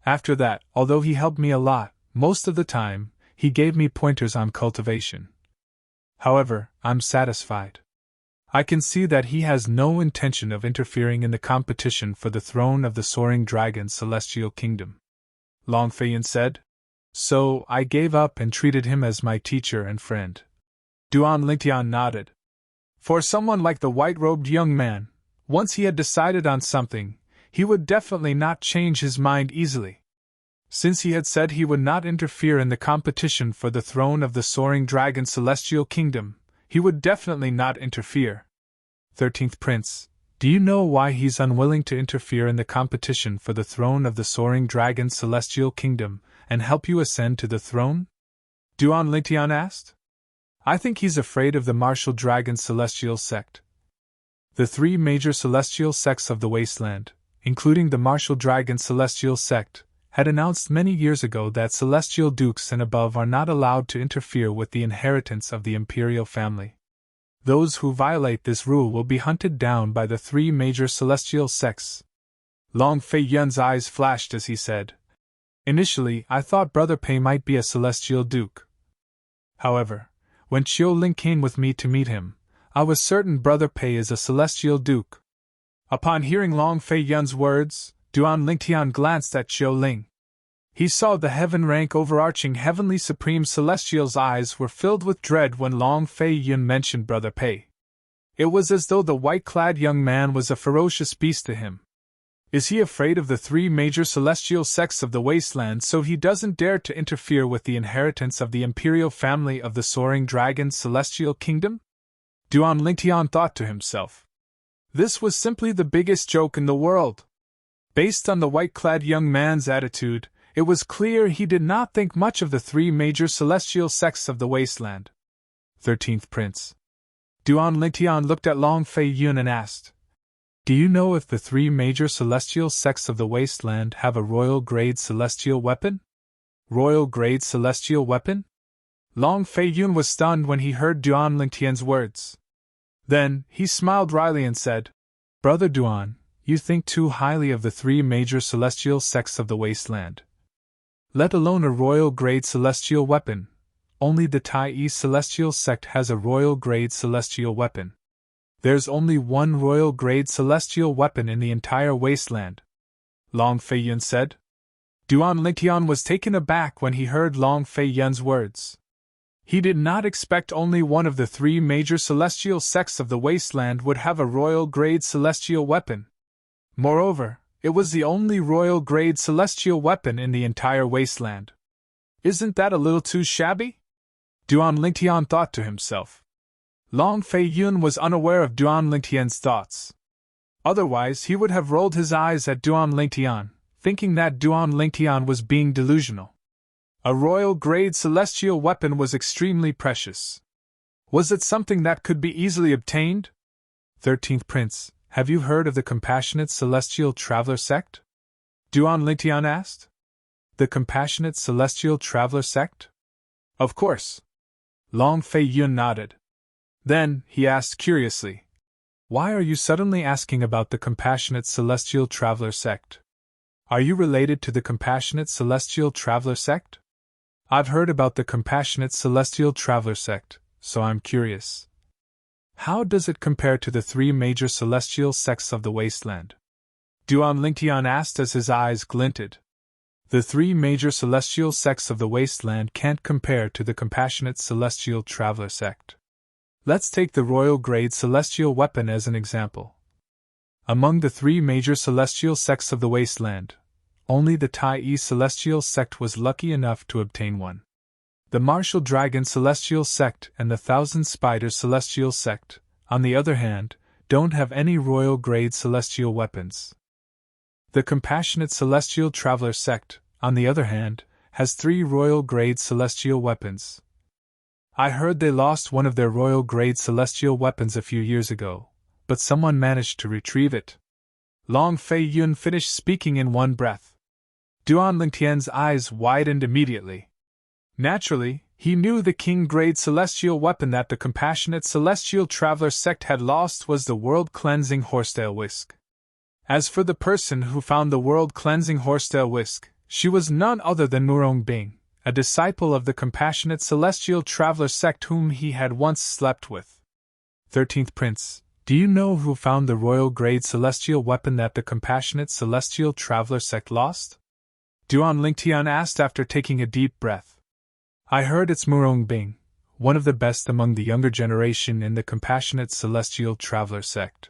"After that, although he helped me a lot, most of the time, he gave me pointers on cultivation. However, I'm satisfied. I can see that he has no intention of interfering in the competition for the throne of the Soaring Dragon Celestial Kingdom," Long Fei Yun said. "So, I gave up and treated him as my teacher and friend." Duan Lingtian nodded. For someone like the white-robed young man, once he had decided on something, he would definitely not change his mind easily. Since he had said he would not interfere in the competition for the throne of the Soaring Dragon Celestial Kingdom, he would definitely not interfere. 13th Prince, do you know why he's unwilling to interfere in the competition for the throne of the Soaring Dragon Celestial Kingdom and help you ascend to the throne? Duan Lingtian asked. "I think he's afraid of the martial dragon celestial sect. The 3 major celestial sects of the wasteland, including the martial dragon celestial sect, had announced many years ago that celestial dukes and above are not allowed to interfere with the inheritance of the imperial family. Those who violate this rule will be hunted down by the 3 major celestial sects." Long Fei Yun's eyes flashed as he said, "Initially, I thought Brother Pei might be a celestial duke. However, when Chiu Ling came with me to meet him, I was certain Brother Pei is a celestial duke." Upon hearing Long Fei Yun's words, Duan Lingtian glanced at Chiu Ling. He saw the heaven-rank overarching heavenly supreme celestial's eyes were filled with dread when Long Fei Yun mentioned Brother Pei. It was as though the white-clad young man was a ferocious beast to him. Is he afraid of the 3 major celestial sects of the wasteland so he doesn't dare to interfere with the inheritance of the imperial family of the Soaring Dragon Celestial Kingdom? Duan Lingtian thought to himself. This was simply the biggest joke in the world. Based on the white-clad young man's attitude, it was clear he did not think much of the three major celestial sects of the wasteland. 13th Prince. Duan Lingtian looked at Long Fei Yun and asked, "Do you know if the three major celestial sects of the wasteland have a royal-grade celestial weapon?" Royal-grade celestial weapon? Long Fei Yun was stunned when he heard Duan Lingtian's words. Then, he smiled wryly and said, "Brother Duan, you think too highly of the three major celestial sects of the wasteland. Let alone a royal-grade celestial weapon, only the Tai celestial sect has a royal-grade celestial weapon. There's only one royal-grade celestial weapon in the entire wasteland," Long Fei Yun said. Duan Lingtian was taken aback when he heard Long Fei Yun's words. He did not expect only one of the three major celestial sects of the wasteland would have a royal-grade celestial weapon. Moreover, it was the only royal-grade celestial weapon in the entire wasteland. Isn't that a little too shabby? Duan Lingtian thought to himself. Long Fei Yun was unaware of Duan Lingtian's thoughts. Otherwise, he would have rolled his eyes at Duan Lingtian, thinking that Duan Lingtian was being delusional. A royal-grade celestial weapon was extremely precious. Was it something that could be easily obtained? 13th Prince, have you heard of the Compassionate Celestial Traveler sect? Duan Lingtian asked. The Compassionate Celestial Traveler sect? Of course. Long Fei Yun nodded. Then, he asked curiously, "Why are you suddenly asking about the Compassionate Celestial Traveler sect? Are you related to the Compassionate Celestial Traveler sect?" "I've heard about the Compassionate Celestial Traveler sect, so I'm curious. How does it compare to the three major celestial sects of the wasteland?" Duan Lingtian asked as his eyes glinted. The three major celestial sects of the wasteland can't compare to the Compassionate Celestial Traveler sect. Let's take the royal-grade celestial weapon as an example. Among the three major celestial sects of the wasteland, only the Tai celestial sect was lucky enough to obtain one. The Martial Dragon celestial sect and the Thousand Spiders celestial sect, on the other hand, don't have any royal-grade celestial weapons. The Compassionate Celestial Traveler sect, on the other hand, has 3 royal-grade celestial weapons. I heard they lost one of their royal-grade celestial weapons a few years ago, but someone managed to retrieve it. Long Fei Yun finished speaking in one breath. Duan Lingtian's eyes widened immediately. Naturally, he knew the king-grade celestial weapon that the Compassionate Celestial Traveler sect had lost was the world-cleansing horsetail whisk. As for the person who found the world-cleansing horsetail whisk, she was none other than Murong Bing, a disciple of the Compassionate Celestial Traveler sect whom he had once slept with. 13th Prince, do you know who found the royal-grade celestial weapon that the Compassionate Celestial Traveler sect lost? Duan Lingtian asked after taking a deep breath. I heard it's Murong Bing, one of the best among the younger generation in the Compassionate Celestial Traveler sect.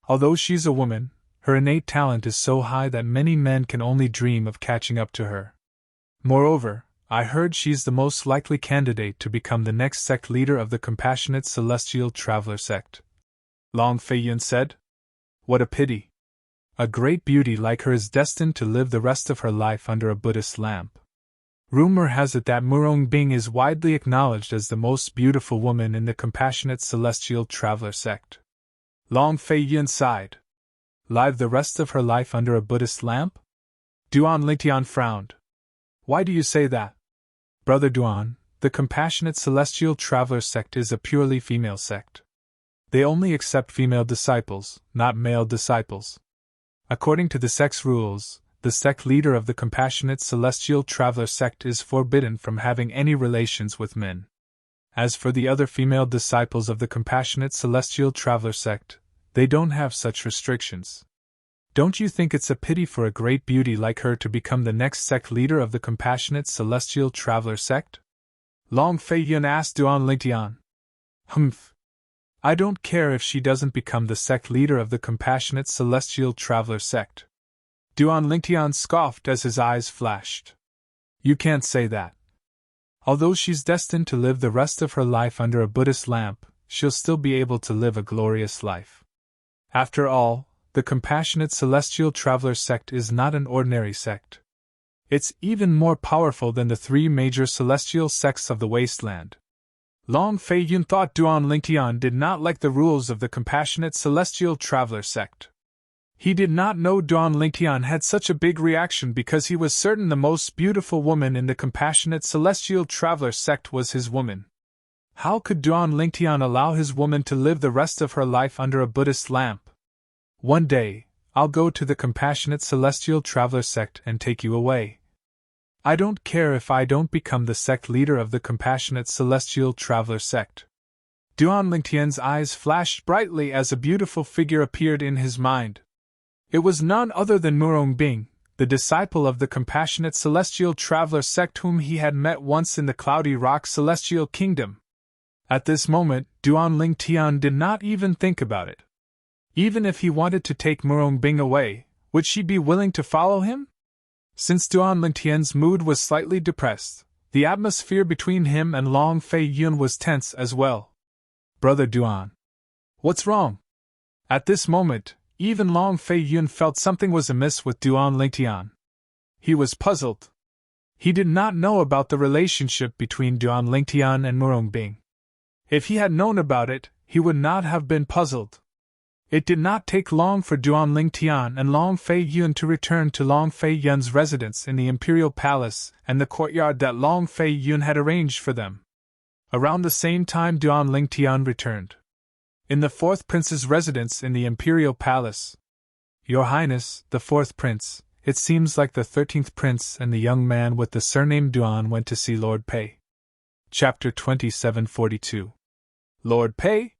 Although she's a woman, her innate talent is so high that many men can only dream of catching up to her. Moreover, I heard she's the most likely candidate to become the next sect leader of the Compassionate Celestial Traveler sect. Long Fei Yun said. What a pity. A great beauty like her is destined to live the rest of her life under a Buddhist lamp. Rumor has it that Murong Bing is widely acknowledged as the most beautiful woman in the Compassionate Celestial Traveler sect. Long Fei Yun sighed. Live the rest of her life under a Buddhist lamp? Duan Lingtian frowned. Why do you say that? Brother Duan, the Compassionate Celestial Traveler sect is a purely female sect. They only accept female disciples, not male disciples. According to the sect's rules, the sect leader of the Compassionate Celestial Traveler sect is forbidden from having any relations with men. As for the other female disciples of the Compassionate Celestial Traveler sect, they don't have such restrictions. Don't you think it's a pity for a great beauty like her to become the next sect leader of the Compassionate Celestial Traveler sect? Long Fei Yun asked Duan Lingtian. Humph. I don't care if she doesn't become the sect leader of the Compassionate Celestial Traveler sect. Duan Lingtian scoffed as his eyes flashed. You can't say that. Although she's destined to live the rest of her life under a Buddhist lamp, she'll still be able to live a glorious life. After all, the Compassionate Celestial Traveler sect is not an ordinary sect. It's even more powerful than the three major celestial sects of the wasteland. Long Fei Yun thought Duan Lingtian did not like the rules of the Compassionate Celestial Traveler sect. He did not know Duan Lingtian had such a big reaction because he was certain the most beautiful woman in the Compassionate Celestial Traveler sect was his woman. How could Duan Lingtian allow his woman to live the rest of her life under a Buddhist lamp? One day, I'll go to the Compassionate Celestial Traveler sect and take you away. I don't care if I don't become the sect leader of the Compassionate Celestial Traveler sect. Duan Lingtian's eyes flashed brightly as a beautiful figure appeared in his mind. It was none other than Murong Bing, the disciple of the Compassionate Celestial Traveler sect whom he had met once in the Cloudy Rock Celestial Kingdom. At this moment, Duan Lingtian did not even think about it. Even if he wanted to take Murong Bing away, would she be willing to follow him? Since Duan Lingtian's mood was slightly depressed, the atmosphere between him and Long Fei Yun was tense as well. Brother Duan. What's wrong? At this moment, even Long Fei Yun felt something was amiss with Duan Lingtian. He was puzzled. He did not know about the relationship between Duan Lingtian and Murong Bing. If he had known about it, he would not have been puzzled. It did not take long for Duan Lingtian and Long Fei Yun to return to Long Fei Yun's residence in the Imperial Palace and the courtyard that Long Fei Yun had arranged for them. Around the same time Duan Lingtian returned. In the fourth prince's residence in the Imperial Palace. Your Highness, the fourth prince, it seems like the 13th prince and the young man with the surname Duan went to see Lord Pei. Chapter 2742. Lord Pei?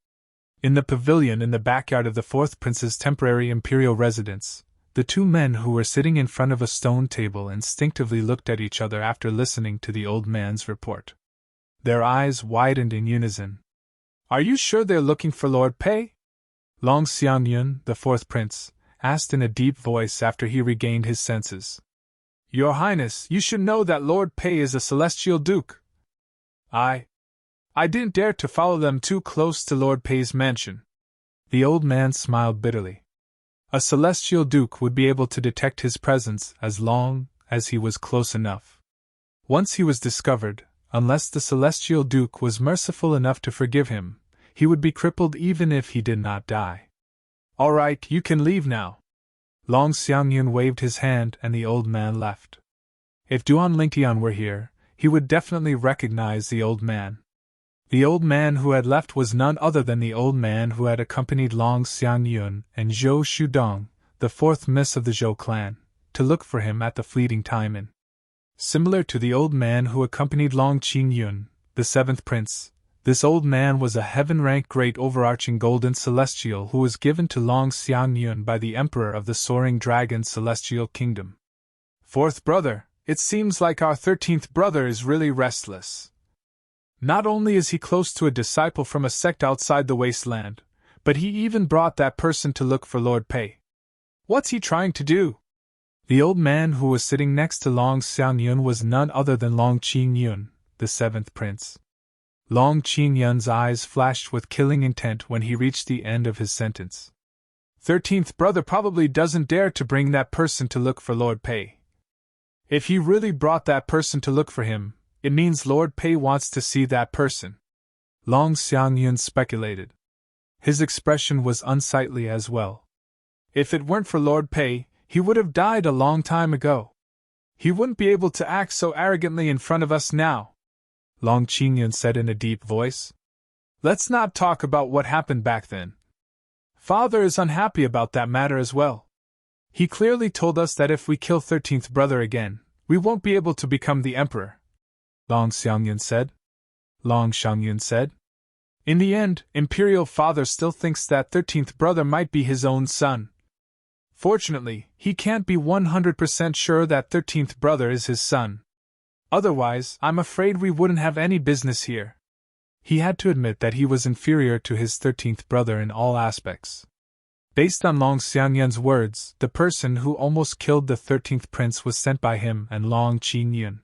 In the pavilion in the backyard of the fourth prince's temporary imperial residence, the two men who were sitting in front of a stone table instinctively looked at each other after listening to the old man's report. Their eyes widened in unison. Are you sure they're looking for Lord Pei? Long Xiangyun, the fourth prince, asked in a deep voice after he regained his senses. Your Highness, you should know that Lord Pei is a celestial duke. I didn't dare to follow them too close to Lord Pei's mansion. The old man smiled bitterly. A celestial duke would be able to detect his presence as long as he was close enough. Once he was discovered, unless the celestial duke was merciful enough to forgive him, he would be crippled even if he did not die. All right, you can leave now. Long Xiangyun waved his hand and the old man left. If Duan Lingtian were here, he would definitely recognize the old man. The old man who had left was none other than the old man who had accompanied Long Xiangyun and Zhou Shudong, the fourth miss of the Zhou clan, to look for him at the fleeting time in. Similar to the old man who accompanied Long Qingyun, the seventh prince, this old man was a heaven-rank great overarching golden celestial who was given to Long Xiangyun by the emperor of the Soaring Dragon Celestial Kingdom. Fourth brother, it seems like our 13th brother is really restless. Not only is he close to a disciple from a sect outside the wasteland, but he even brought that person to look for Lord Pei. What's he trying to do? The old man who was sitting next to Long Xiangyun was none other than Long Qingyun, the seventh prince. Long Qingyun's eyes flashed with killing intent when he reached the end of his sentence. 13th brother probably doesn't dare to bring that person to look for Lord Pei. If he really brought that person to look for him, it means Lord Pei wants to see that person. Long Xiangyun speculated. His expression was unsightly as well. If it weren't for Lord Pei, he would have died a long time ago. He wouldn't be able to act so arrogantly in front of us now. Long Qingyun said in a deep voice. Let's not talk about what happened back then. Father is unhappy about that matter as well. He clearly told us that if we kill 13th brother again, we won't be able to become the emperor. Long Xiangyun said. Long Xiangyun said. In the end, Imperial Father still thinks that 13th brother might be his own son. Fortunately, he can't be 100% sure that 13th brother is his son. Otherwise, I'm afraid we wouldn't have any business here. He had to admit that he was inferior to his 13th brother in all aspects. Based on Long Xiangyun's words, the person who almost killed the 13th prince was sent by him and Long Qingyun.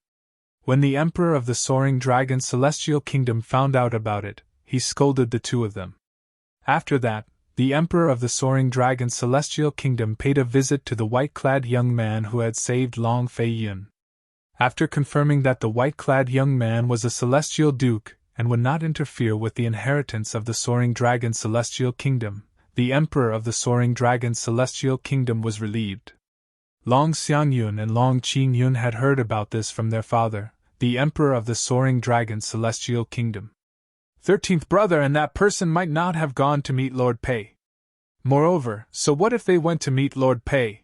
When the emperor of the Soaring Dragon Celestial Kingdom found out about it, he scolded the two of them. After that, the Emperor of the Soaring Dragon Celestial Kingdom paid a visit to the white-clad young man who had saved Long Fei Yun. After confirming that the white-clad young man was a celestial duke and would not interfere with the inheritance of the Soaring Dragon Celestial Kingdom, the Emperor of the Soaring Dragon Celestial Kingdom was relieved. Long Xiangyun and Long Qingyun had heard about this from their father, the Emperor of the Soaring Dragon Celestial Kingdom. 13th brother, and that person might not have gone to meet Lord Pei. Moreover, so what if they went to meet Lord Pei?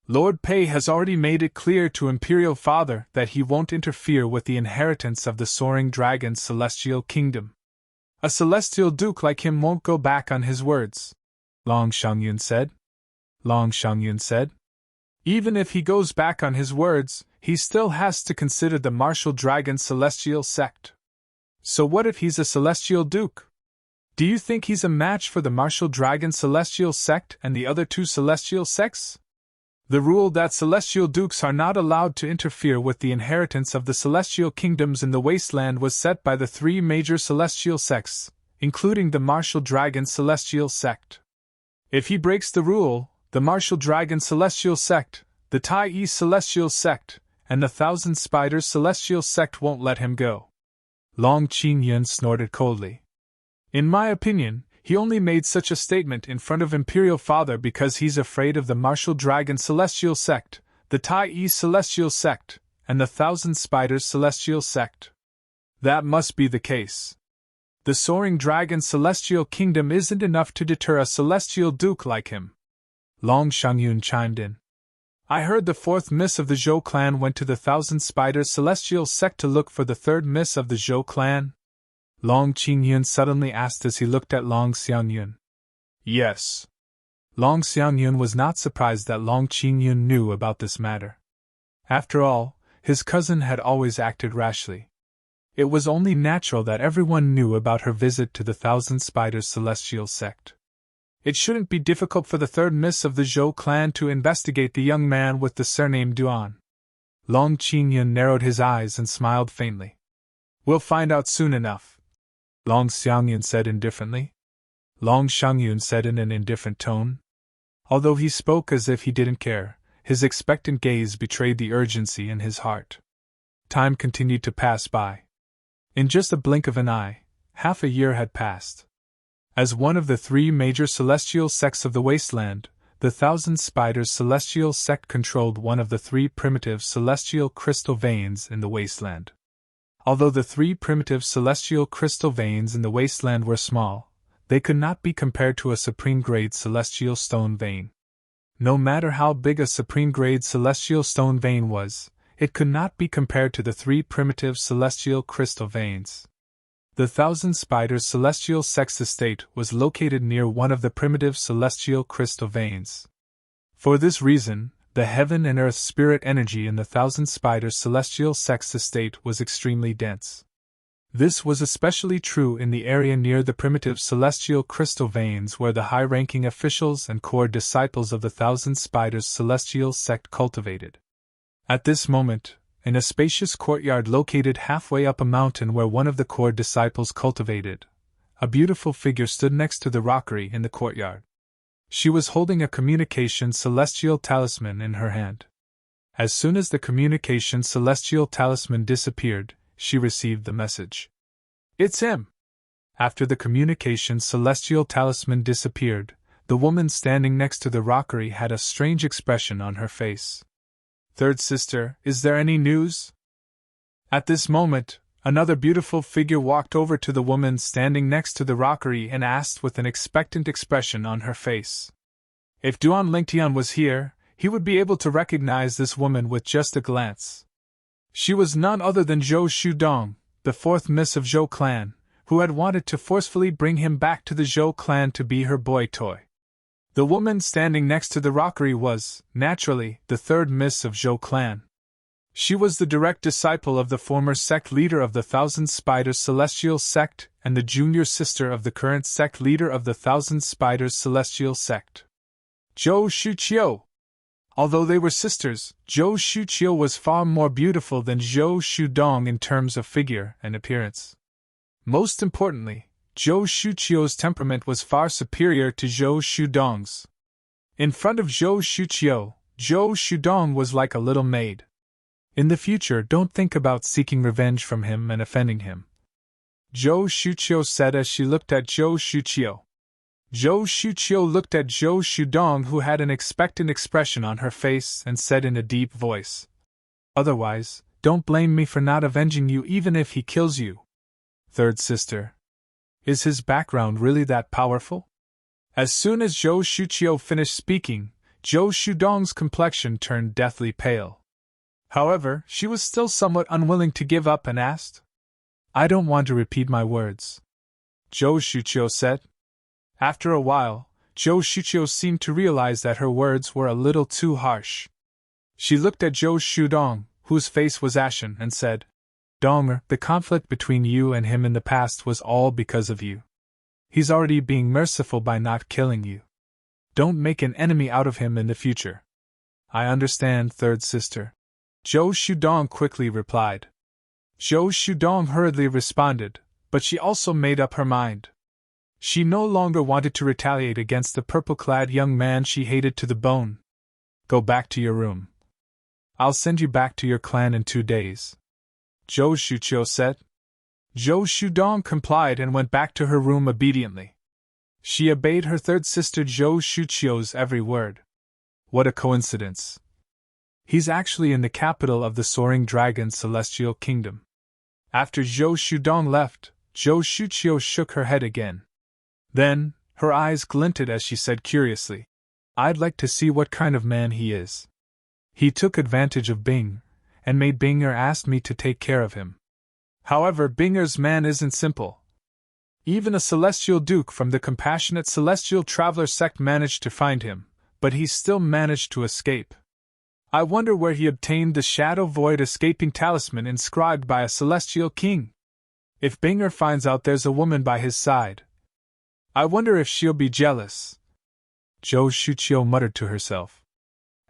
Lord Pei has already made it clear to Imperial Father that he won't interfere with the inheritance of the Soaring Dragon Celestial Kingdom. A celestial duke like him won't go back on his words, Long Xiangyun said. Long Xiangyun said. Even if he goes back on his words, he still has to consider the Martial Dragon Celestial Sect. So what if he's a celestial duke? Do you think he's a match for the Martial Dragon Celestial Sect and the other two celestial sects? The rule that celestial dukes are not allowed to interfere with the inheritance of the celestial kingdoms in the wasteland was set by the three major celestial sects, including the Martial Dragon Celestial Sect. If he breaks the rule, the Martial Dragon Celestial Sect, the Tai Yi Celestial Sect, and the Thousand Spiders Celestial Sect won't let him go. Long Qingyun snorted coldly. In my opinion, he only made such a statement in front of Imperial Father because he's afraid of the Martial Dragon Celestial Sect, the Tai Yi Celestial Sect, and the Thousand Spiders Celestial Sect. That must be the case. The Soaring Dragon Celestial Kingdom isn't enough to deter a celestial duke like him. Long Xiangyun chimed in. I heard the fourth miss of the Zhou clan went to the Thousand Spiders Celestial Sect to look for the third miss of the Zhou clan. Long Qingyun suddenly asked as he looked at Long Xiangyun. Yes. Long Xiangyun was not surprised that Long Qingyun knew about this matter. After all, his cousin had always acted rashly. It was only natural that everyone knew about her visit to the Thousand Spiders Celestial Sect. It shouldn't be difficult for the third miss of the Zhou clan to investigate the young man with the surname Duan. Long Qingyun narrowed his eyes and smiled faintly. We'll find out soon enough, Long Xiangyun said indifferently. Long Xiangyun said in an indifferent tone. Although he spoke as if he didn't care, his expectant gaze betrayed the urgency in his heart. Time continued to pass by. In just a blink of an eye, half a year had passed. As one of the three major celestial sects of the wasteland, the Thousand Spiders Celestial Sect controlled one of the three primitive celestial crystal veins in the wasteland. Although the three primitive celestial crystal veins in the wasteland were small, they could not be compared to a supreme-grade celestial stone vein. No matter how big a supreme-grade celestial stone vein was, it could not be compared to the three primitive celestial crystal veins. The Thousand Spiders Celestial Sect's estate was located near one of the primitive celestial crystal veins. For this reason, the heaven and earth spirit energy in the Thousand Spiders Celestial Sect's estate was extremely dense. This was especially true in the area near the primitive celestial crystal veins where the high-ranking officials and core disciples of the Thousand Spiders Celestial Sect cultivated. At this moment, in a spacious courtyard located halfway up a mountain where one of the core disciples cultivated, a beautiful figure stood next to the rockery in the courtyard. She was holding a communication celestial talisman in her hand. As soon as the communication celestial talisman disappeared, she received the message. It's him! After the communication celestial talisman disappeared, the woman standing next to the rockery had a strange expression on her face. Third sister, is there any news? At this moment, another beautiful figure walked over to the woman standing next to the rockery and asked with an expectant expression on her face. If Duan Lingtian was here, he would be able to recognize this woman with just a glance. She was none other than Zhou Shudong, the fourth miss of Zhou clan, who had wanted to forcefully bring him back to the Zhou clan to be her boy toy. The woman standing next to the rockery was, naturally, the third miss of Zhou clan. She was the direct disciple of the former sect leader of the Thousand Spiders Celestial Sect and the junior sister of the current sect leader of the Thousand Spiders Celestial Sect. Zhou Shuqiu. Although they were sisters, Zhou Shuqiu was far more beautiful than Zhou Shudong in terms of figure and appearance. Most importantly, Zhou Shuqiu's temperament was far superior to Zhou Shudong's. In front of Zhou Shuqiu, Zhou Shudong was like a little maid. In the future, don't think about seeking revenge from him and offending him, Zhou Shuqiu said as she looked at Zhou Shuqiu. Zhou Shuqiu looked at Zhou Shudong, who had an expectant expression on her face, and said in a deep voice, "Otherwise, don't blame me for not avenging you even if he kills you." Third sister. Is his background really that powerful? As soon as Zhou Shuqiu finished speaking, Zhou Shudong's complexion turned deathly pale. However, she was still somewhat unwilling to give up and asked, "I don't want to repeat my words," Zhou Shuqiu said. After a while, Zhou Shuqiu seemed to realize that her words were a little too harsh. She looked at Zhou Shudong, whose face was ashen, and said, "Donger, the conflict between you and him in the past was all because of you. He's already being merciful by not killing you. Don't make an enemy out of him in the future." "I understand, third sister," Zhou Shudong quickly replied. Zhou Shudong hurriedly responded, but she also made up her mind. She no longer wanted to retaliate against the purple-clad young man she hated to the bone. "Go back to your room. I'll send you back to your clan in 2 days," Zhou Shuqiu said. Zhou Shudong complied and went back to her room obediently. She obeyed her third sister Zhou Shuqiu's every word. What a coincidence! He's actually in the capital of the Soaring Dragon Celestial Kingdom. After Zhou Shudong left, Zhou Shuqiu shook her head again. Then, her eyes glinted as she said curiously, "I'd like to see what kind of man he is. He took advantage of Bing, and made Binger ask me to take care of him. However, Binger's man isn't simple. Even a celestial duke from the compassionate celestial traveler sect managed to find him, but he still managed to escape. I wonder where he obtained the Shadow Void escaping talisman inscribed by a celestial king. If Binger finds out there's a woman by his side, I wonder if she'll be jealous." Zhou Shuqiu muttered to herself.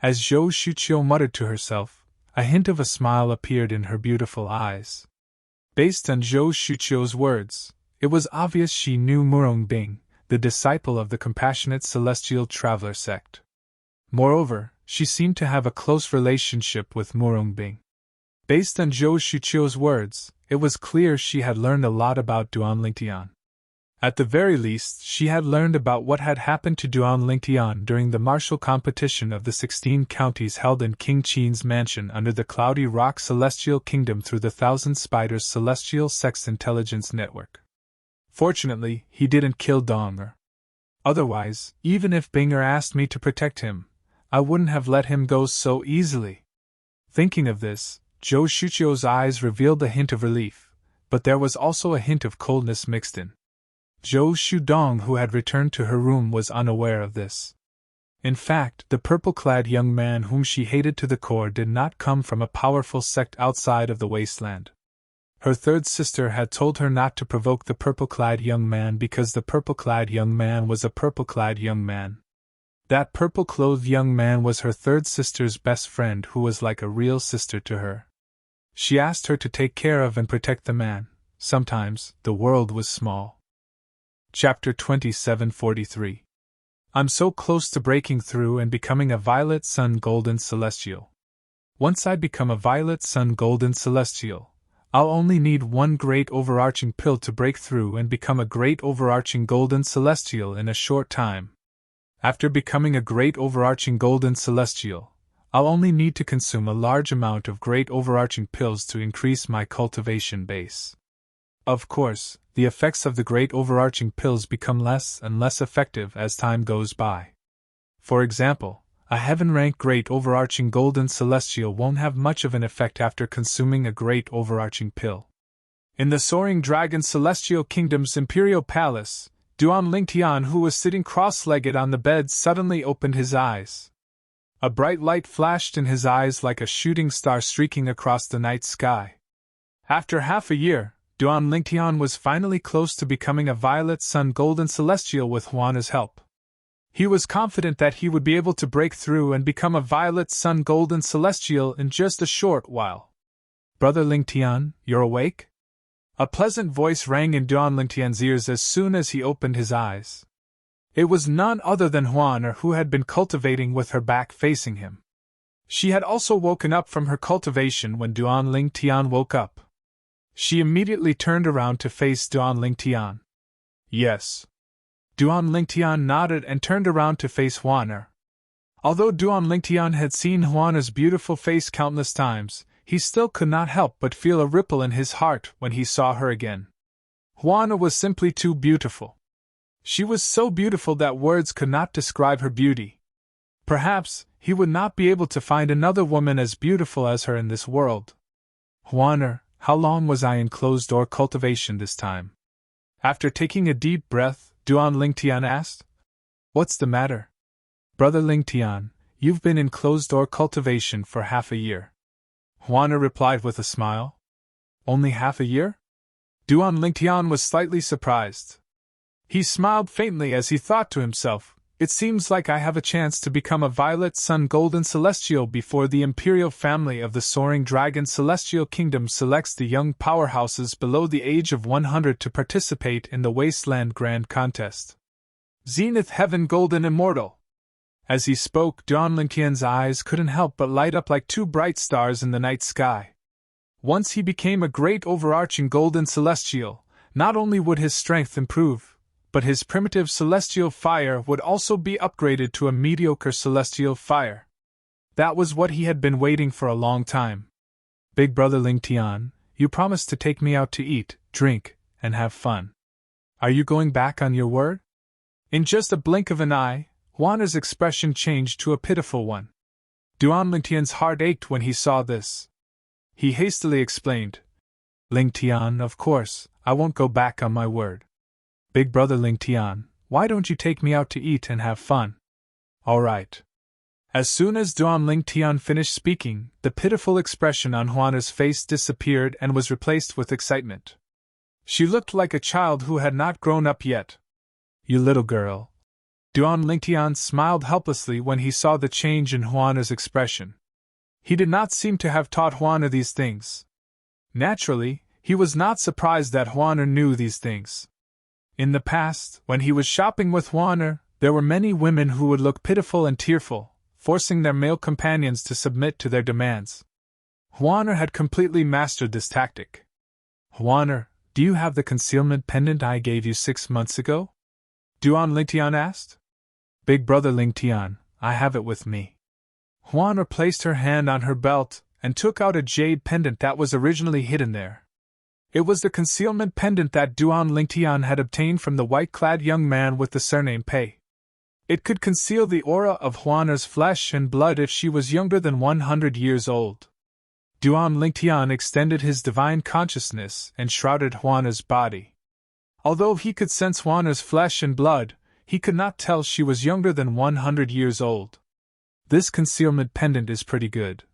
As Zhou Shuqiu muttered to herself, a hint of a smile appeared in her beautiful eyes. Based on Zhou Shuqiu's words, it was obvious she knew Murong Bing, the disciple of the compassionate celestial traveler sect. Moreover, she seemed to have a close relationship with Murong Bing. Based on Zhou Shuqiu's words, it was clear she had learned a lot about Duan Lingtian. At the very least, she had learned about what had happened to Duan Lingtian during the martial competition of the 16 counties held in King Qin's mansion under the Cloudy Rock Celestial Kingdom through the Thousand Spiders Celestial Sex Intelligence Network. Fortunately, he didn't kill Donger. Otherwise, even if Binger asked me to protect him, I wouldn't have let him go so easily. Thinking of this, Zhou Shuqiu's eyes revealed a hint of relief, but there was also a hint of coldness mixed in. Zhou Shudong, who had returned to her room, was unaware of this. In fact, the purple-clad young man whom she hated to the core did not come from a powerful sect outside of the wasteland. Her third sister had told her not to provoke the purple-clad young man because the purple-clad young man was a purple-clad young man. That purple-clothed young man was her third sister's best friend, who was like a real sister to her. She asked her to take care of and protect the man. Sometimes, the world was small. Chapter 2743. I'm so close to breaking through and becoming a Violet Sun Golden Celestial. Once I become a Violet Sun Golden Celestial, I'll only need one great overarching pill to break through and become a great overarching Golden Celestial in a short time. After becoming a great overarching Golden Celestial, I'll only need to consume a large amount of great overarching pills to increase my cultivation base. Of course, the effects of the great overarching pills become less and less effective as time goes by. For example, a heaven-ranked great overarching Golden Celestial won't have much of an effect after consuming a great overarching pill. In the Soaring Dragon Celestial Kingdom's Imperial Palace, Duan Lingtian, who was sitting cross-legged on the bed, suddenly opened his eyes. A bright light flashed in his eyes like a shooting star streaking across the night sky. After half a year, Duan Lingtian was finally close to becoming a Violet Sun Golden Celestial with Huana's help. He was confident that he would be able to break through and become a Violet Sun Golden Celestial in just a short while. "Brother Lingtian, you're awake?" A pleasant voice rang in Duan Lingtian's ears as soon as he opened his eyes. It was none other than Huaner, who had been cultivating with her back facing him. She had also woken up from her cultivation when Duan Lingtian woke up. She immediately turned around to face Duan Lingtian. Yes. Duan Lingtian nodded and turned around to face Huaner. Although Duan Lingtian had seen Huaner's beautiful face countless times, he still could not help but feel a ripple in his heart when he saw her again. Huaner was simply too beautiful. She was so beautiful that words could not describe her beauty. Perhaps he would not be able to find another woman as beautiful as her in this world. Huaner, how long was I in closed-door cultivation this time? After taking a deep breath, Duan Lingtian asked. What's the matter? Brother Lingtian, you've been in closed-door cultivation for half a year. Huaner replied with a smile. Only half a year? Duan Lingtian was slightly surprised. He smiled faintly as he thought to himself, it seems like I have a chance to become a Violet Sun Golden Celestial before the imperial family of the Soaring Dragon Celestial Kingdom selects the young powerhouses below the age of 100 to participate in the Wasteland Grand Contest. Zenith Heaven Golden Immortal. As he spoke, Duan Lingtian's eyes couldn't help but light up like two bright stars in the night sky. Once he became a great overarching Golden Celestial, not only would his strength improve, but his primitive celestial fire would also be upgraded to a mediocre celestial fire. That was what he had been waiting for a long time. Big Brother Lingtian, you promised to take me out to eat, drink, and have fun. Are you going back on your word? In just a blink of an eye, Huaner's expression changed to a pitiful one. Duan Lingtian's heart ached when he saw this. He hastily explained, Lingtian, of course, I won't go back on my word. Big Brother Lingtian, why don't you take me out to eat and have fun? All right. As soon as Duan Lingtian finished speaking, the pitiful expression on Huaner's face disappeared and was replaced with excitement. She looked like a child who had not grown up yet. You little girl. Duan Lingtian smiled helplessly when he saw the change in Huaner's expression. He did not seem to have taught Huaner these things. Naturally, he was not surprised that Huaner knew these things. In the past, when he was shopping with Huaner, there were many women who would look pitiful and tearful, forcing their male companions to submit to their demands. Huaner had completely mastered this tactic. Huaner, do you have the concealment pendant I gave you 6 months ago? Duan Lingtian asked. Big Brother Lingtian, I have it with me. Huaner placed her hand on her belt and took out a jade pendant that was originally hidden there. It was the concealment pendant that Duan Lingtian had obtained from the white-clad young man with the surname Pei. It could conceal the aura of Huaner's flesh and blood if she was younger than 100 years old. Duan Lingtian extended his divine consciousness and shrouded Huaner's body. Although he could sense Huaner's flesh and blood, he could not tell she was younger than 100 years old. This concealment pendant is pretty good.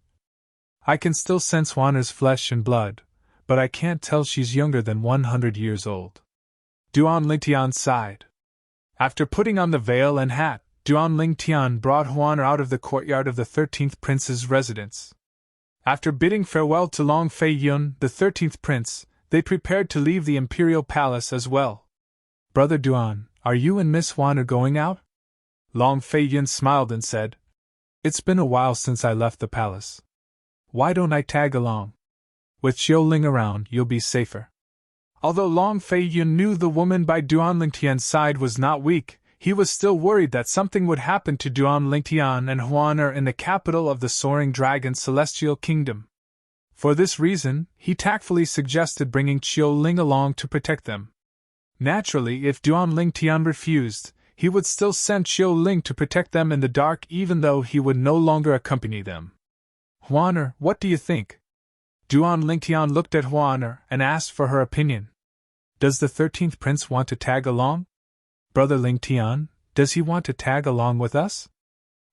I can still sense Huaner's flesh and blood, but I can't tell she's younger than 100 years old. Duan Lingtian sighed. After putting on the veil and hat, Duan Lingtian brought Huaner out of the courtyard of the 13th prince's residence. After bidding farewell to Long Fei Yun, the 13th prince, they prepared to leave the imperial palace as well. Brother Duan, are you and Miss Huaner going out? Long Fei Yun smiled and said, It's been a while since I left the palace. Why don't I tag along? With Xiao Ling around, you'll be safer. Although Long Fei Yun knew the woman by Duan Lingtian's side was not weak, he was still worried that something would happen to Duan Lingtian and Huaner in the capital of the Soaring Dragon Celestial Kingdom. For this reason, he tactfully suggested bringing Xiao Ling along to protect them. Naturally, if Duan Lingtian refused, he would still send Xiao Ling to protect them in the dark even though he would no longer accompany them. Huaner, what do you think? Duan Lingtian looked at Huaner and asked for her opinion. Does the 13th prince want to tag along? Brother Lingtian, does he want to tag along with us?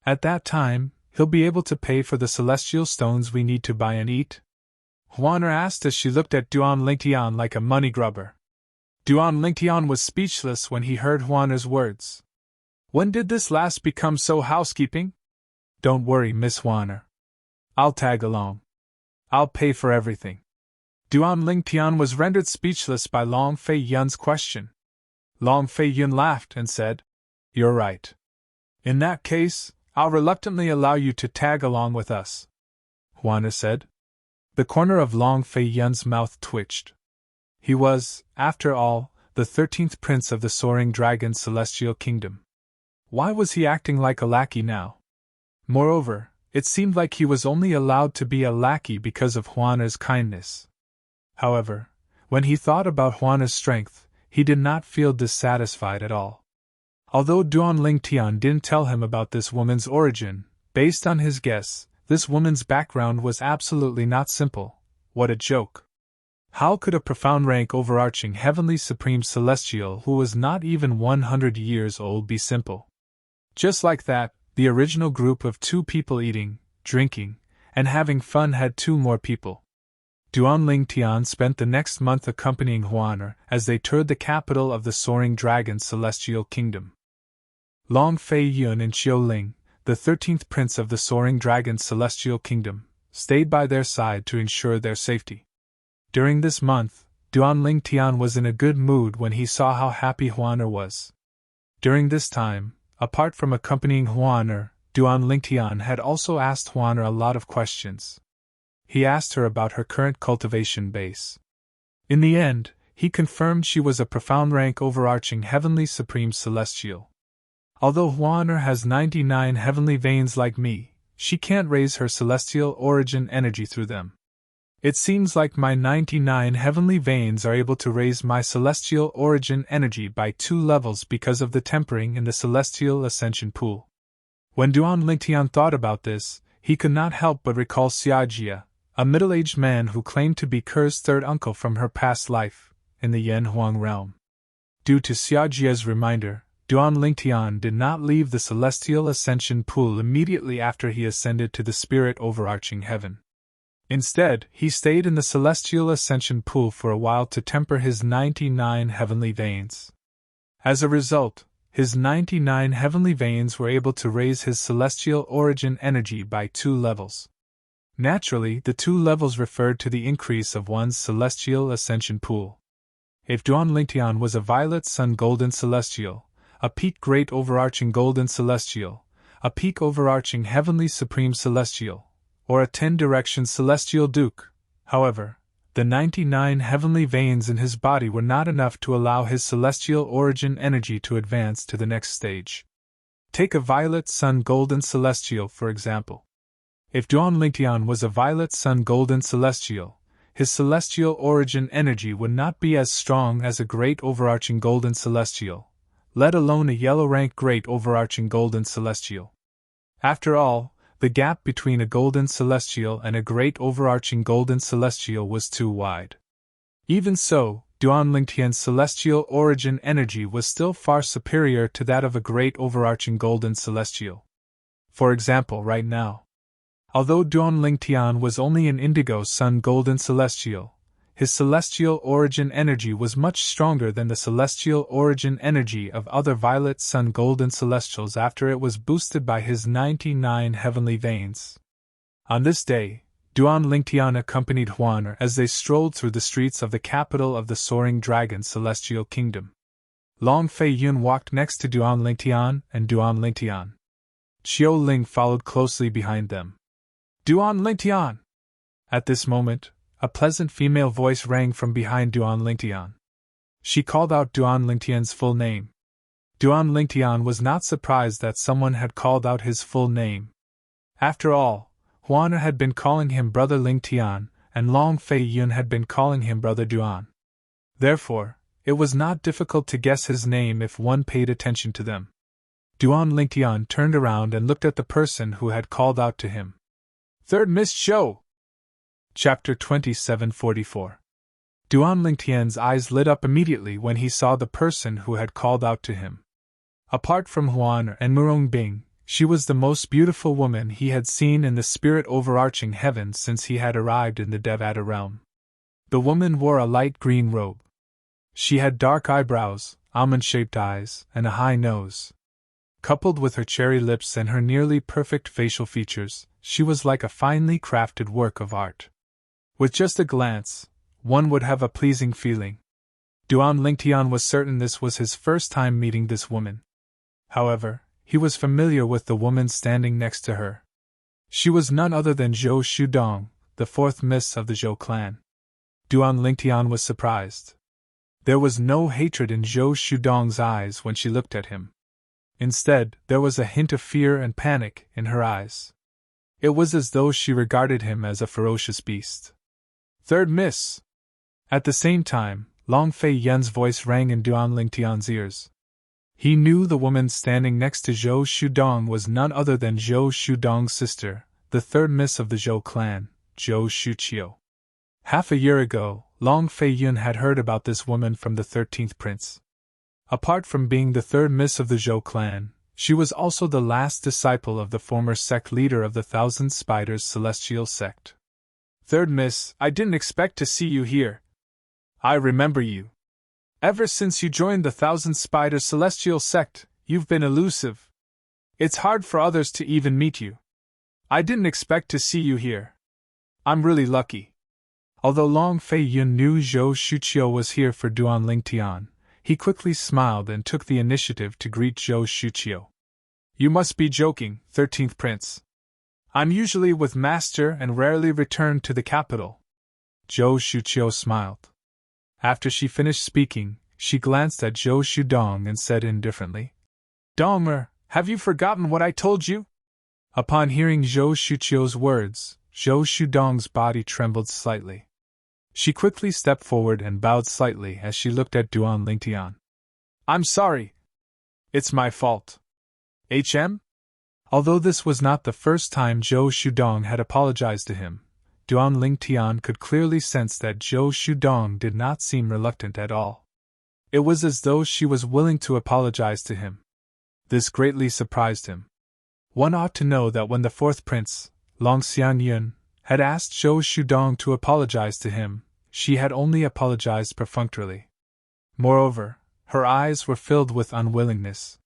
At that time, he'll be able to pay for the celestial stones we need to buy and eat? Huaner asked as she looked at Duan Lingtian like a money grubber. Duan Lingtian was speechless when he heard Huaner's words. When did this last become so housekeeping? Don't worry, Miss Huaner. I'll tag along. I'll pay for everything. Duan Lingtian was rendered speechless by Long Fei Yun's question. Long Fei Yun laughed and said, "You're right. In that case, I'll reluctantly allow you to tag along with us," Juana said. The corner of Long Fei Yun's mouth twitched. He was, after all, the 13th prince of the Soaring Dragon's celestial kingdom. Why was he acting like a lackey now? Moreover, it seemed like he was only allowed to be a lackey because of Juana's kindness. However, when he thought about Juana's strength, he did not feel dissatisfied at all. Although Duan Lingtian didn't tell him about this woman's origin, based on his guess, this woman's background was absolutely not simple. What a joke! How could a profound rank overarching heavenly supreme celestial who was not even 100 years old be simple? Just like that, the original group of 2 people eating, drinking, and having fun had 2 more people. Duan Lingtian spent the next month accompanying Juana as they toured the capital of the Soaring Dragon's celestial kingdom. Long Fei Yun and Xiao Ling, the 13th prince of the Soaring Dragon's celestial kingdom, stayed by their side to ensure their safety. During this month, Duan Lingtian was in a good mood when he saw how happy Juana was. During this time, apart from accompanying Juana, Duan Lingtian had also asked Juana a lot of questions. He asked her about her current cultivation base. In the end, he confirmed she was a profound rank overarching heavenly supreme celestial. Although Juana has 99 heavenly veins like me, she can't raise her celestial origin energy through them. It seems like my 99 heavenly veins are able to raise my celestial origin energy by 2 levels because of the tempering in the celestial ascension pool. When Duan Lingtian thought about this, he could not help but recall Xiajia, a middle-aged man who claimed to be Ker's third uncle from her past life, in the Yanhuang realm. Due to Xiajia's reminder, Duan Lingtian did not leave the celestial ascension pool immediately after he ascended to the spirit overarching heaven. Instead, he stayed in the celestial ascension pool for a while to temper his 99 heavenly veins. As a result, his 99 heavenly veins were able to raise his celestial origin energy by 2 levels. Naturally, the 2 levels referred to the increase of one's celestial ascension pool. If Duan Lingtian was a violet sun golden celestial, a peak great overarching golden celestial, a peak overarching heavenly supreme celestial, or a 10-direction celestial duke, however, the 99 heavenly veins in his body were not enough to allow his celestial origin energy to advance to the next stage. Take a violet sun golden celestial for example. If Duan Lingtian was a violet sun golden celestial, his celestial origin energy would not be as strong as a great overarching golden celestial, let alone a yellow rank great overarching golden celestial. After all, the gap between a golden celestial and a great overarching golden celestial was too wide. Even so, Duan Lingtian's celestial origin energy was still far superior to that of a great overarching golden celestial. For example, right now, although Duan Lingtian was only an indigo sun golden celestial, his celestial origin energy was much stronger than the celestial origin energy of other violet sun golden celestials after it was boosted by his 99 heavenly veins. On this day, Duan Lingtian accompanied Juana as they strolled through the streets of the capital of the Soaring Dragon's celestial kingdom. Long Fei Yun walked next to Duan Lingtian and Duan Lingtian. Xiao Ling followed closely behind them. "Duan Lingtian!" At this moment, a pleasant female voice rang from behind Duan Lingtian. She called out Duan Lingtian's full name. Duan Lingtian was not surprised that someone had called out his full name. After all, Juana had been calling him Brother Lingtian, and Long Fei Yun had been calling him Brother Duan. Therefore, it was not difficult to guess his name if one paid attention to them. Duan Lingtian turned around and looked at the person who had called out to him. "Third Miss Show!" Chapter 2744. Duan Lingtian's eyes lit up immediately when he saw the person who had called out to him. Apart from Huan and Murong Bing, she was the most beautiful woman he had seen in the spirit overarching heaven since he had arrived in the Devata realm. The woman wore a light green robe. She had dark eyebrows, almond-shaped eyes, and a high nose. Coupled with her cherry lips and her nearly perfect facial features, she was like a finely crafted work of art. With just a glance, one would have a pleasing feeling. Duan Lingtian was certain this was his first time meeting this woman. However, he was familiar with the woman standing next to her. She was none other than Zhou Shudong, the fourth miss of the Zhou clan. Duan Lingtian was surprised. There was no hatred in Zhou Shudong's eyes when she looked at him. Instead, there was a hint of fear and panic in her eyes. It was as though she regarded him as a ferocious beast. Third miss! At the same time, Long Fei Yun's voice rang in Duan Lingtian's ears. He knew the woman standing next to Zhou Shudong was none other than Zhou Shudong's sister, the third miss of the Zhou clan, Zhou Shuqiu. Half a year ago, Long Fei Yun had heard about this woman from the 13th prince. Apart from being the third miss of the Zhou clan, she was also the last disciple of the former sect leader of the Thousand Spiders Celestial Sect. Third miss, I didn't expect to see you here. I remember you. Ever since you joined the Thousand Spiders Celestial Sect, you've been elusive. It's hard for others to even meet you. I didn't expect to see you here. I'm really lucky. Although Long Fei Yun knew Zhou Shuqiu was here for Duan Lingtian, he quickly smiled and took the initiative to greet Zhou Shuqiu. You must be joking, 13th Prince. I'm usually with Master and rarely return to the capital. Zhou Shuqiu smiled. After she finished speaking, she glanced at Zhou Shudong and said indifferently, Dongmer, have you forgotten what I told you? Upon hearing Zhou Shuqiu's words, Zhou Shudong's body trembled slightly. She quickly stepped forward and bowed slightly as she looked at Duan Lingtian. I'm sorry. It's my fault. HM? Although this was not the first time Zhou Shudong had apologized to him, Duan Lingtian could clearly sense that Zhou Shudong did not seem reluctant at all. It was as though she was willing to apologize to him. This greatly surprised him. One ought to know that when the fourth prince, Long Xianyun, had asked Zhou Shudong to apologize to him, she had only apologized perfunctorily. Moreover, her eyes were filled with unwillingness.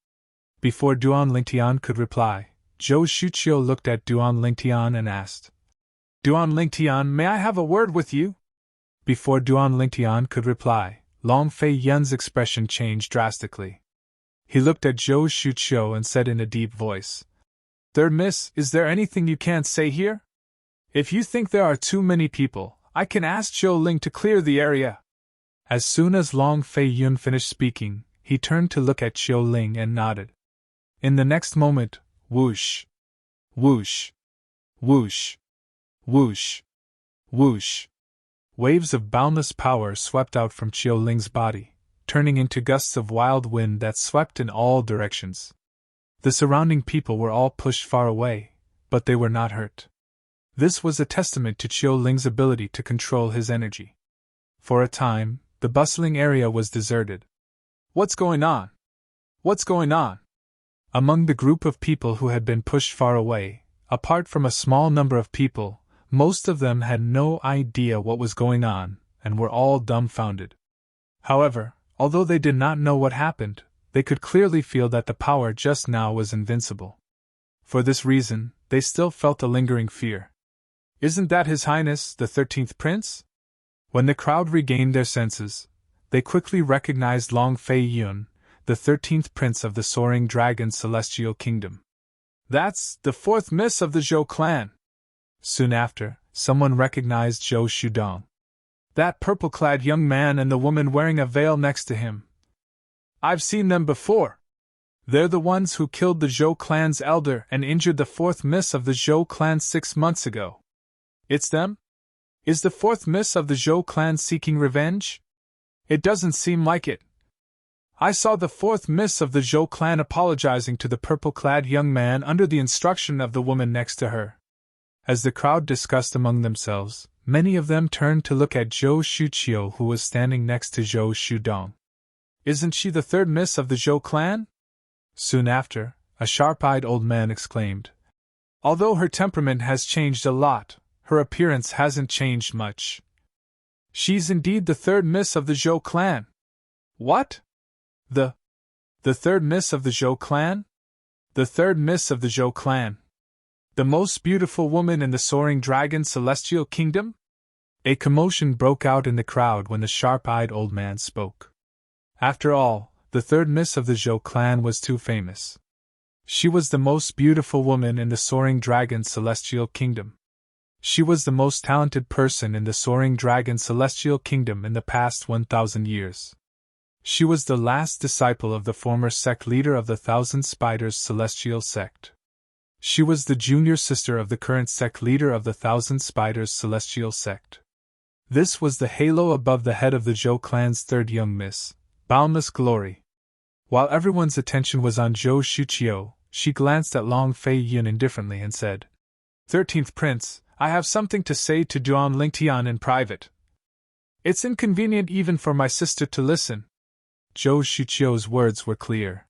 Before Duan Lingtian could reply, Zhou Shuqiu looked at Duan Lingtian and asked, Duan Lingtian, may I have a word with you? Before Duan Lingtian could reply, Long Fei Yun's expression changed drastically. He looked at Zhou Shuqiu and said in a deep voice, Third miss, is there anything you can't say here? If you think there are too many people, I can ask Zhou Ling to clear the area. As soon as Long Fei Yun finished speaking, he turned to look at Zhou Ling and nodded. In the next moment, whoosh, whoosh, whoosh, whoosh, whoosh. Waves of boundless power swept out from Zhou Ling's body, turning into gusts of wild wind that swept in all directions. The surrounding people were all pushed far away, but they were not hurt. This was a testament to Zhou Ling's ability to control his energy. For a time, the bustling area was deserted. What's going on? What's going on? Among the group of people who had been pushed far away, apart from a small number of people, most of them had no idea what was going on, and were all dumbfounded. However, although they did not know what happened, they could clearly feel that the power just now was invincible. For this reason, they still felt a lingering fear. Isn't that His Highness, the 13th Prince? When the crowd regained their senses, they quickly recognized Long Fei Yun, the 13th Prince of the Soaring Dragon Celestial Kingdom. That's the fourth miss of the Zhou clan. Soon after, someone recognized Zhou Shudong. That purple-clad young man and the woman wearing a veil next to him. I've seen them before. They're the ones who killed the Zhou clan's elder and injured the fourth miss of the Zhou clan 6 months ago. It's them? Is the fourth miss of the Zhou clan seeking revenge? It doesn't seem like it. I saw the fourth miss of the Zhou clan apologizing to the purple-clad young man under the instruction of the woman next to her. As the crowd discussed among themselves, many of them turned to look at Zhou Shuqiu, who was standing next to Zhou Shudong. Isn't she the third miss of the Zhou clan? Soon after, a sharp-eyed old man exclaimed, Although her temperament has changed a lot, her appearance hasn't changed much. She's indeed the third miss of the Zhou clan. What? The third miss of the Zhou clan? The third miss of the Zhou clan. The most beautiful woman in the Soaring Dragon Celestial Kingdom? A commotion broke out in the crowd when the sharp-eyed old man spoke. After all, the third miss of the Zhou clan was too famous. She was the most beautiful woman in the Soaring Dragon Celestial Kingdom. She was the most talented person in the Soaring Dragon Celestial Kingdom in the past 1,000 years. She was the last disciple of the former sect leader of the Thousand Spiders Celestial Sect. She was the junior sister of the current sect leader of the Thousand Spiders Celestial Sect. This was the halo above the head of the Zhou clan's third young miss, boundless glory. While everyone's attention was on Zhou Shuqiu, she glanced at Long Fei Yun indifferently and said, 13th Prince, I have something to say to Duan Lingtian in private. It's inconvenient even for my sister to listen. Zhou Shuqiu's words were clear.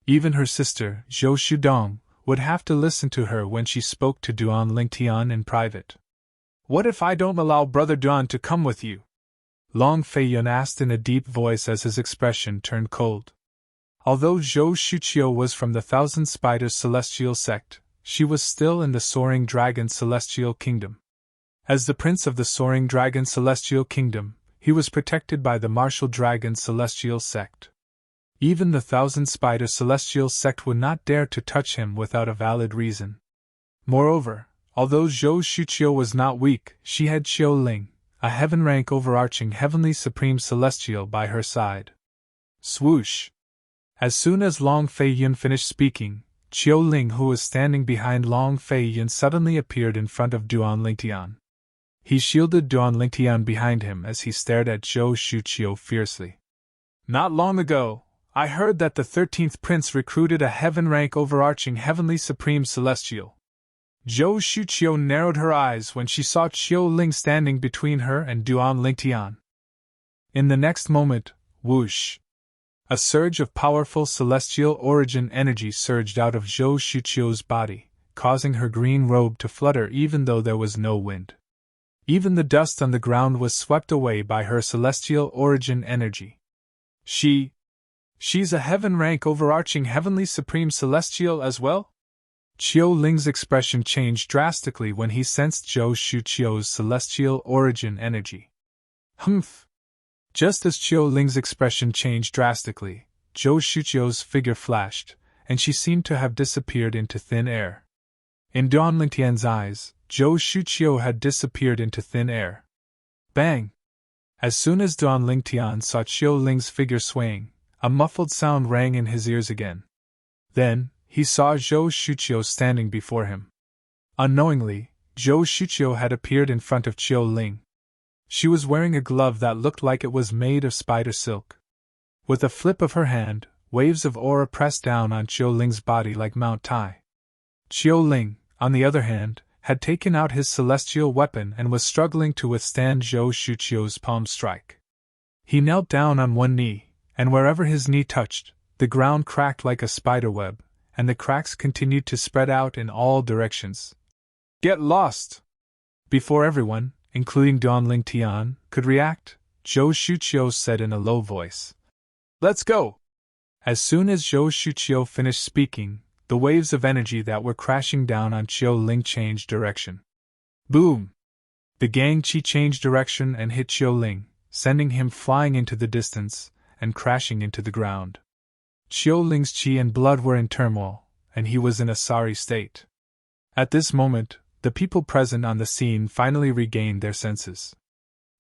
Even her sister, Zhou Shudong, would have to listen to her when she spoke to Duan Lingtian in private. What if I don't allow Brother Duan to come with you? Long Fei Yun asked in a deep voice as his expression turned cold. Although Zhou Shuqiu was from the Thousand Spiders Celestial Sect, she was still in the Soaring Dragon Celestial Kingdom. As the Prince of the Soaring Dragon Celestial Kingdom, he was protected by the Martial Dragon Celestial Sect. Even the Thousand Spider Celestial Sect would not dare to touch him without a valid reason. Moreover, although Zhou Shuqiu was not weak, she had Qiu Ling, a heaven-rank overarching Heavenly Supreme Celestial by her side. Swoosh! As soon as Long Fei Yun finished speaking, Qiu Ling, who was standing behind Long Fei Yun, suddenly appeared in front of Duan Lingtian. He shielded Duan Lingtian behind him as he stared at Zhou Shuqiu fiercely. Not long ago, I heard that the 13th Prince recruited a heaven-rank overarching Heavenly Supreme Celestial. Zhou Shuqiu narrowed her eyes when she saw Qiu Ling standing between her and Duan Lingtian. In the next moment, whoosh! A surge of powerful celestial origin energy surged out of Zhou Shuqiu's body, causing her green robe to flutter even though there was no wind. Even the dust on the ground was swept away by her celestial origin energy. She's a heaven-rank overarching Heavenly Supreme Celestial as well? Qiu Ling's expression changed drastically when he sensed Zhou Shuqiu's celestial origin energy. Humph! Just as Qiu Ling's expression changed drastically, Zhou Shuqiu's figure flashed, and she seemed to have disappeared into thin air. In Duan Lingtian's eyes, Zhou Shuqiu had disappeared into thin air. Bang! As soon as Duan Lingtian saw Qiu Ling's figure swaying, a muffled sound rang in his ears again. Then, he saw Zhou Shuqiu standing before him. Unknowingly, Zhou Shuqiu had appeared in front of Qiu Ling. She was wearing a glove that looked like it was made of spider silk. With a flip of her hand, waves of aura pressed down on Qiu Ling's body like Mount Tai. Qiu Ling, on the other hand, had taken out his celestial weapon and was struggling to withstand Zhou Shuqiu's palm strike. He knelt down on one knee, and wherever his knee touched, the ground cracked like a spiderweb, and the cracks continued to spread out in all directions. Get lost! Before everyone, including Duan Lingtian, could react, Zhou Shuqiu said in a low voice. Let's go! As soon as Zhou Shuqiu finished speaking, the waves of energy that were crashing down on Qiu Ling changed direction. Boom! The Gang Qi changed direction and hit Qiu Ling, sending him flying into the distance and crashing into the ground. Qiu Ling's qi and blood were in turmoil, and he was in a sorry state. At this moment, the people present on the scene finally regained their senses.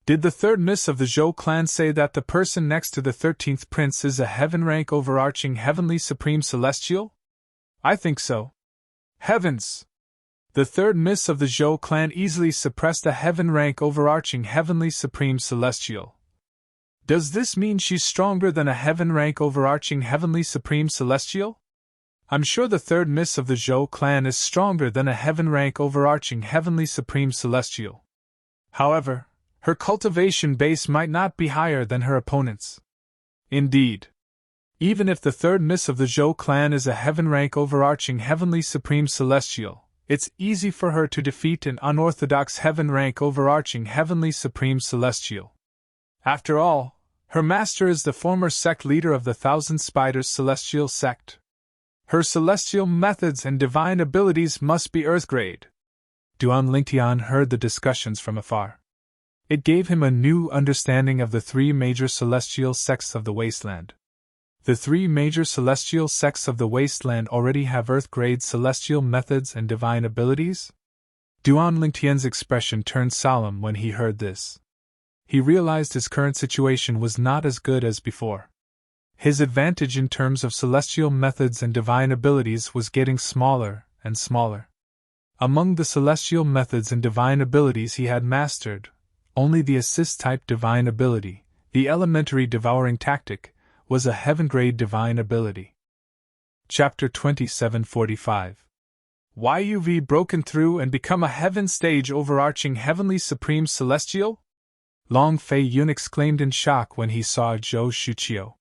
Did the third miss of the Zhou clan say that the person next to the 13th Prince is a heaven-rank overarching Heavenly Supreme Celestial? I think so. Heavens! The third miss of the Zhou clan easily suppressed a heaven-rank overarching Heavenly Supreme Celestial. Does this mean she's stronger than a heaven-rank overarching Heavenly Supreme Celestial? I'm sure the third miss of the Zhou clan is stronger than a heaven-rank overarching Heavenly Supreme Celestial. However, her cultivation base might not be higher than her opponent's. Indeed. Even if the third miss of the Zhou clan is a heaven-rank overarching Heavenly Supreme Celestial, it's easy for her to defeat an unorthodox heaven-rank overarching Heavenly Supreme Celestial. After all, her master is the former sect leader of the Thousand Spiders Celestial Sect. Her celestial methods and divine abilities must be Earth-grade. Duan Lingtian heard the discussions from afar. It gave him a new understanding of the three major celestial sects of the wasteland. The three major celestial sects of the wasteland already have Earth-grade celestial methods and divine abilities? Duan Lingtian's expression turned solemn when he heard this. He realized his current situation was not as good as before. His advantage in terms of celestial methods and divine abilities was getting smaller and smaller. Among the celestial methods and divine abilities he had mastered, only the assist-type divine ability, the elementary devouring tactic, was a heaven-grade divine ability. Chapter 2745. Why you've broken through and become a heaven-stage overarching heavenly supreme celestial? Long Fei Yun exclaimed in shock when he saw Zhou Shuqiu.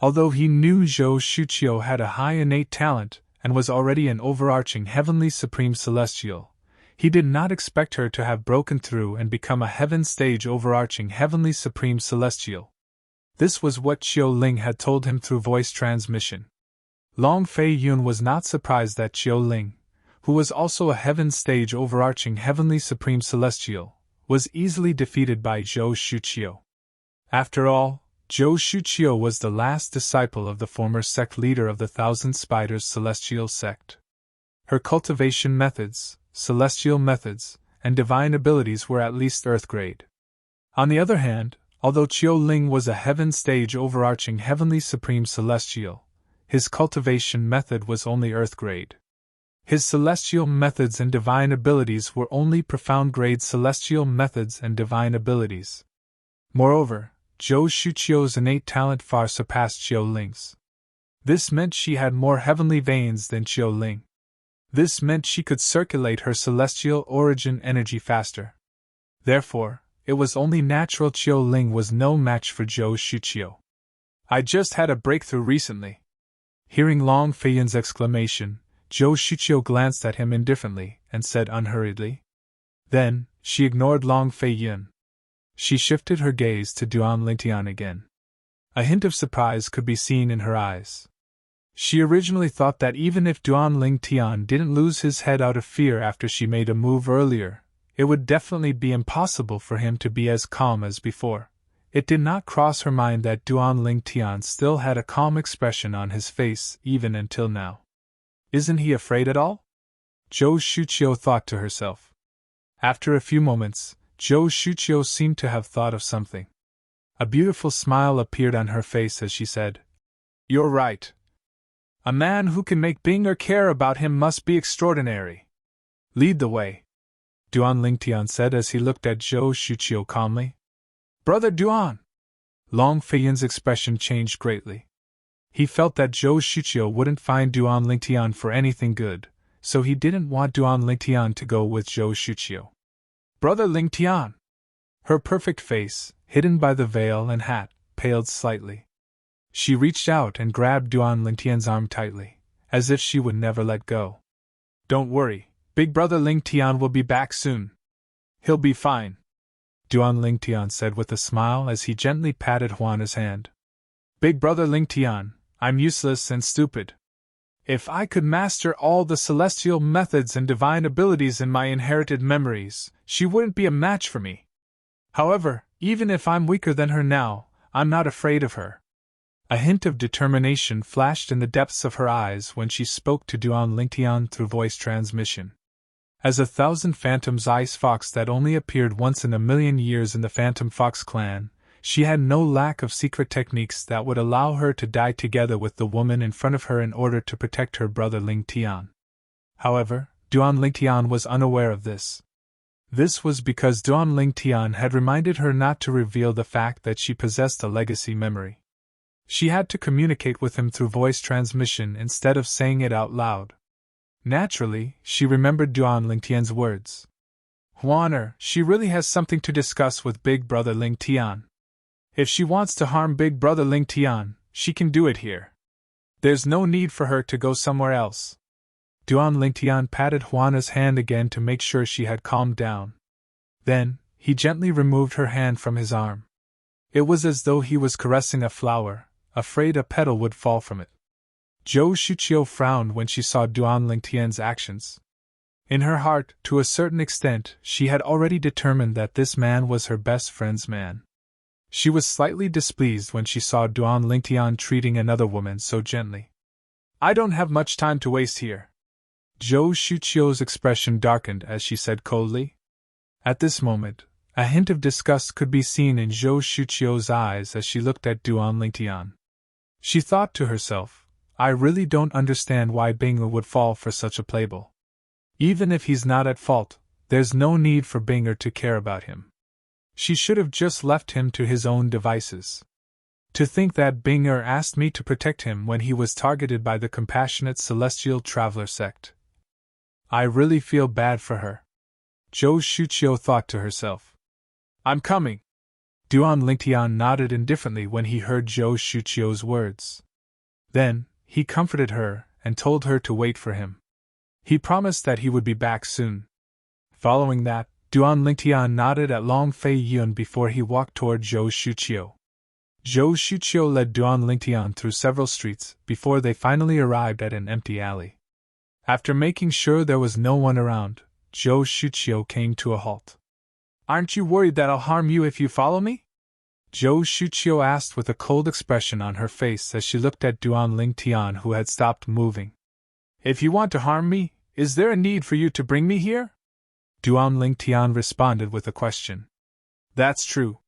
Although he knew Zhou Shuqiu had a high innate talent and was already an overarching heavenly supreme celestial, he did not expect her to have broken through and become a heaven-stage overarching heavenly supreme celestial. This was what Qiu Ling had told him through voice transmission. Long Fei Yun was not surprised that Qiu Ling, who was also a heaven-stage overarching heavenly supreme celestial, was easily defeated by Zhou Shuqiu. After all, Zhou Shuqiu was the last disciple of the former sect leader of the Thousand Spiders celestial sect. Her cultivation methods, celestial methods, and divine abilities were at least Earth-grade. On the other hand, although Qiu Ling was a heaven-stage overarching heavenly supreme celestial, his cultivation method was only Earth-grade. His celestial methods and divine abilities were only profound-grade celestial methods and divine abilities. Moreover, Zhou Shuqiu's innate talent far surpassed Qiu Ling's. This meant she had more heavenly veins than Qiu Ling. This meant she could circulate her celestial origin energy faster. Therefore, it was only natural Qiu Ling was no match for Zhou Shuqiu. I just had a breakthrough recently. Hearing Long Feiyun's exclamation, Zhou Shuqiu glanced at him indifferently and said unhurriedly. Then, she ignored Long Feiyun. She shifted her gaze to Duan Lingtian again. A hint of surprise could be seen in her eyes. She originally thought that even if Duan Lingtian didn't lose his head out of fear after she made a move earlier, it would definitely be impossible for him to be as calm as before. It did not cross her mind that Duan Lingtian still had a calm expression on his face even until now. Isn't he afraid at all? Zhou Shuqiu thought to herself. After a few moments, Zhou Shuqiu seemed to have thought of something. A beautiful smile appeared on her face as she said, "You're right. A man who can make Binger care about him must be extraordinary. Lead the way," Duan Lingtian said as he looked at Zhou Shuqiu calmly. "Brother Duan!" Long Feiyun's expression changed greatly. He felt that Zhou Shuqiu wouldn't find Duan Lingtian for anything good, so he didn't want Duan Lingtian to go with Zhou Shuqiu. "Brother Lingtian!" Her perfect face, hidden by the veil and hat, paled slightly. She reached out and grabbed Duan Lingtian's arm tightly, as if she would never let go. "Don't worry, Big Brother Lingtian will be back soon. He'll be fine," Duan Lingtian said with a smile as he gently patted Huana's hand. "Big Brother Lingtian, I'm useless and stupid. If I could master all the celestial methods and divine abilities in my inherited memories, she wouldn't be a match for me. However, even if I'm weaker than her now, I'm not afraid of her." A hint of determination flashed in the depths of her eyes when she spoke to Duan Lingtian through voice transmission. As a thousand phantoms ice fox that only appeared once in a million years in the Phantom Fox clan, she had no lack of secret techniques that would allow her to die together with the woman in front of her in order to protect her brother Lingtian. However, Duan Lingtian was unaware of this. This was because Duan Lingtian had reminded her not to reveal the fact that she possessed a legacy memory. She had to communicate with him through voice transmission instead of saying it out loud. Naturally, she remembered Duan Lingtian's words. "Huaner, she really has something to discuss with Big Brother Lingtian. If she wants to harm Big Brother Lingtian, she can do it here. There's no need for her to go somewhere else." Duan Lingtian patted Huana's hand again to make sure she had calmed down. Then, he gently removed her hand from his arm. It was as though he was caressing a flower, afraid a petal would fall from it. Zhou Shuqiu frowned when she saw Duan Lingtian's actions. In her heart, to a certain extent, she had already determined that this man was her best friend's man. She was slightly displeased when she saw Duan Lingtian treating another woman so gently. I don't have much time to waste here. Zhou Shuqiu's expression darkened as she said coldly. At this moment, a hint of disgust could be seen in Zhou Shuqiu's eyes as she looked at Duan Lingtian. She thought to herself, I really don't understand why Bing'e would fall for such a playboy. Even if he's not at fault, there's no need for Bing'e to care about him. She should have just left him to his own devices. To think that Bing'e asked me to protect him when he was targeted by the compassionate celestial traveler sect. I really feel bad for her. Zhou Shuqiu thought to herself. I'm coming. Duan Lingtian nodded indifferently when he heard Zhou Shuqiu's words. Then, he comforted her and told her to wait for him. He promised that he would be back soon. Following that, Duan Lingtian nodded at Long Fei Yun before he walked toward Zhou Shuqiu. Zhou Shuqiu led Duan Lingtian through several streets before they finally arrived at an empty alley. After making sure there was no one around, Zhou Shuqiu came to a halt. Aren't you worried that I'll harm you if you follow me? Zhou Shuqiu asked with a cold expression on her face as she looked at Duan Lingtian, who had stopped moving. If you want to harm me, is there a need for you to bring me here? Duan Lingtian responded with a question. That's true.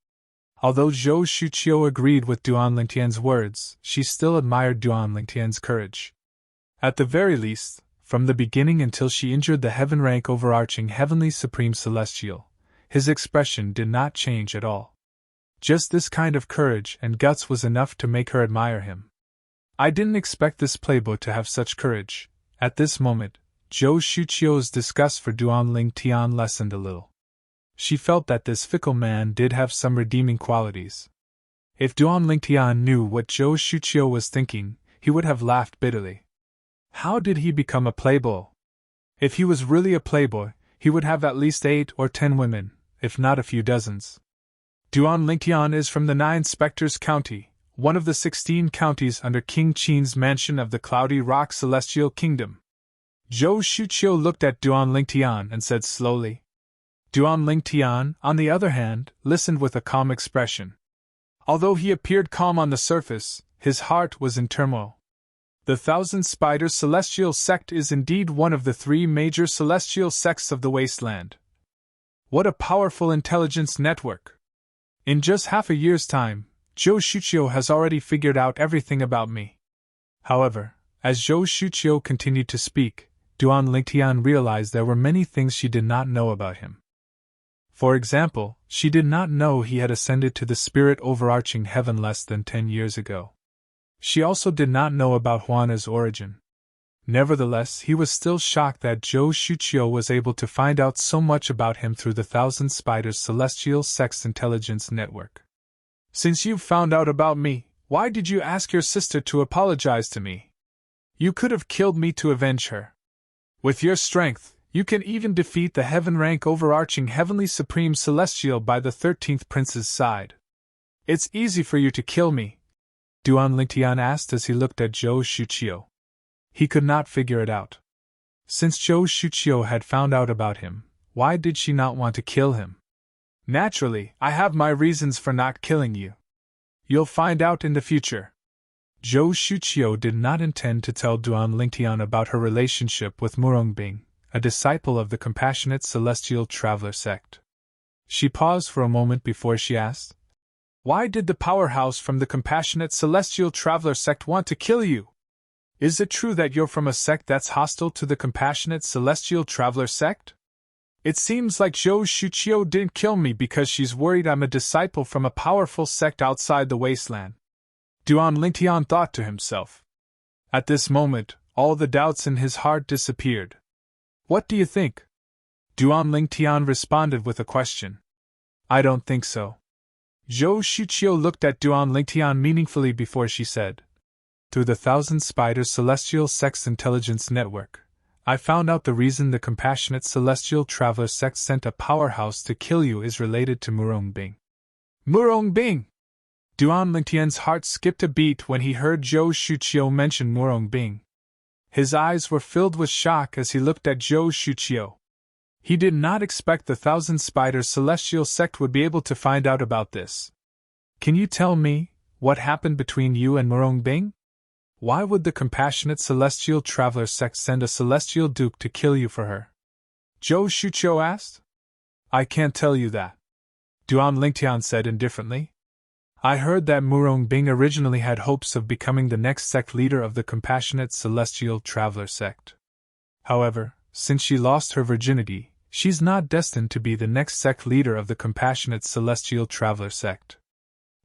Although Zhou Shuqiu agreed with Duan Lingtian's words, she still admired Duan Lingtian's courage. At the very least, from the beginning until she injured the heaven-rank overarching Heavenly Supreme Celestial, his expression did not change at all. Just this kind of courage and guts was enough to make her admire him. I didn't expect this playboy to have such courage. At this moment, Zhou Shuqiu's disgust for Duan Lingtian lessened a little. She felt that this fickle man did have some redeeming qualities. If Duan Lingtian knew what Zhou Shuqiu was thinking, he would have laughed bitterly. How did he become a playboy? If he was really a playboy, he would have at least 8 or 10 women, if not a few dozens. Duan Lingtian is from the 9 Spectres County, one of the 16 counties under King Qin's mansion of the Cloudy Rock Celestial Kingdom. Zhou Shuqiu looked at Duan Lingtian and said slowly. Duan Lingtian, on the other hand, listened with a calm expression. Although he appeared calm on the surface, his heart was in turmoil. The Thousand Spiders Celestial Sect is indeed one of the 3 major celestial sects of the wasteland. What a powerful intelligence network! In just half a year's time, Zhou Shuqiu has already figured out everything about me. However, as Zhou Shuqiu continued to speak, Duan Lingtian realized there were many things she did not know about him. For example, she did not know he had ascended to the spirit overarching heaven less than 10 years ago. She also did not know about Huana's origin. Nevertheless, he was still shocked that Zhou Shuqiu was able to find out so much about him through the Thousand Spiders Celestial Sex Intelligence Network. Since you've found out about me, why did you ask your sister to apologize to me? You could have killed me to avenge her. With your strength, you can even defeat the heaven-rank overarching Heavenly Supreme Celestial by the 13th Prince's side. It's easy for you to kill me, Duan Lingtian asked as he looked at Zhou Shuqiu. He could not figure it out. Since Zhou Shuqiu had found out about him, why did she not want to kill him? Naturally, I have my reasons for not killing you. You'll find out in the future. Zhou Shuqiu did not intend to tell Duan Lingtian about her relationship with Murongbing, a disciple of the Compassionate Celestial Traveler sect. She paused for a moment before she asked, Why did the powerhouse from the Compassionate Celestial Traveler sect want to kill you? Is it true that you're from a sect that's hostile to the Compassionate Celestial Traveler sect? It seems like Zhou Shuqiu didn't kill me because she's worried I'm a disciple from a powerful sect outside the wasteland. Duan Lingtian thought to himself. At this moment, all the doubts in his heart disappeared. What do you think? Duan Lingtian responded with a question. I don't think so. Zhou Shuqiu looked at Duan Lingtian meaningfully before she said. Through the Thousand Spiders Celestial Sex Intelligence Network, I found out the reason the Compassionate Celestial Traveler sect sent a powerhouse to kill you is related to Murongbing. Murongbing! Duan Lingtian's heart skipped a beat when he heard Zhou Shuqiu mention Murongbing. His eyes were filled with shock as he looked at Zhou Shuqiu. He did not expect the Thousand Spiders Celestial Sect would be able to find out about this. Can you tell me what happened between you and Murong Bing? Why would the Compassionate Celestial Traveler Sect send a Celestial Duke to kill you for her? Zhou Shuqiu asked. I can't tell you that, Duan Lingtian said indifferently. I heard that Murong Bing originally had hopes of becoming the next sect leader of the Compassionate Celestial Traveler Sect. However, since she lost her virginity, she's not destined to be the next sect leader of the Compassionate Celestial Traveler Sect.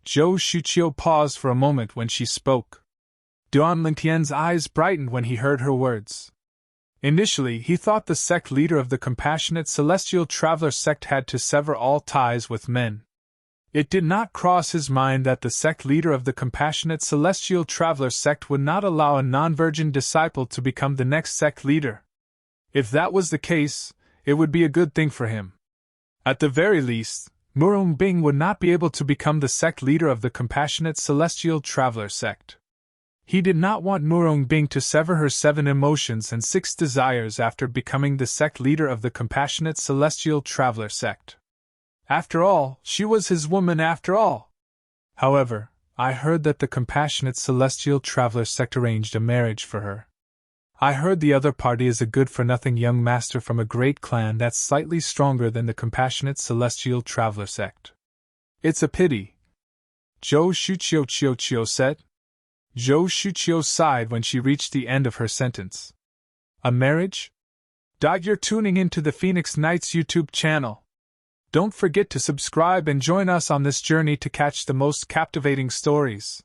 Zhou Shuqiu paused for a moment when she spoke. Duan Lingtian's eyes brightened when he heard her words. Initially, he thought the sect leader of the Compassionate Celestial Traveler Sect had to sever all ties with men. It did not cross his mind that the sect leader of the Compassionate Celestial Traveler Sect would not allow a non-virgin disciple to become the next sect leader. If that was the case, it would be a good thing for him. At the very least, Murong Bing would not be able to become the sect leader of the Compassionate Celestial Traveler Sect. He did not want Murong Bing to sever her 7 emotions and 6 desires after becoming the sect leader of the Compassionate Celestial Traveler Sect. After all, she was his woman after all. However, I heard that the Compassionate Celestial Traveler Sect arranged a marriage for her. I heard the other party is a good-for-nothing young master from a great clan that's slightly stronger than the Compassionate Celestial Traveler Sect. It's a pity, Zhou Shuqiu said. Zhou Shuqiu sighed when she reached the end of her sentence. A marriage? You're tuning into the Phoenix Knights YouTube channel. Don't forget to subscribe and join us on this journey to catch the most captivating stories.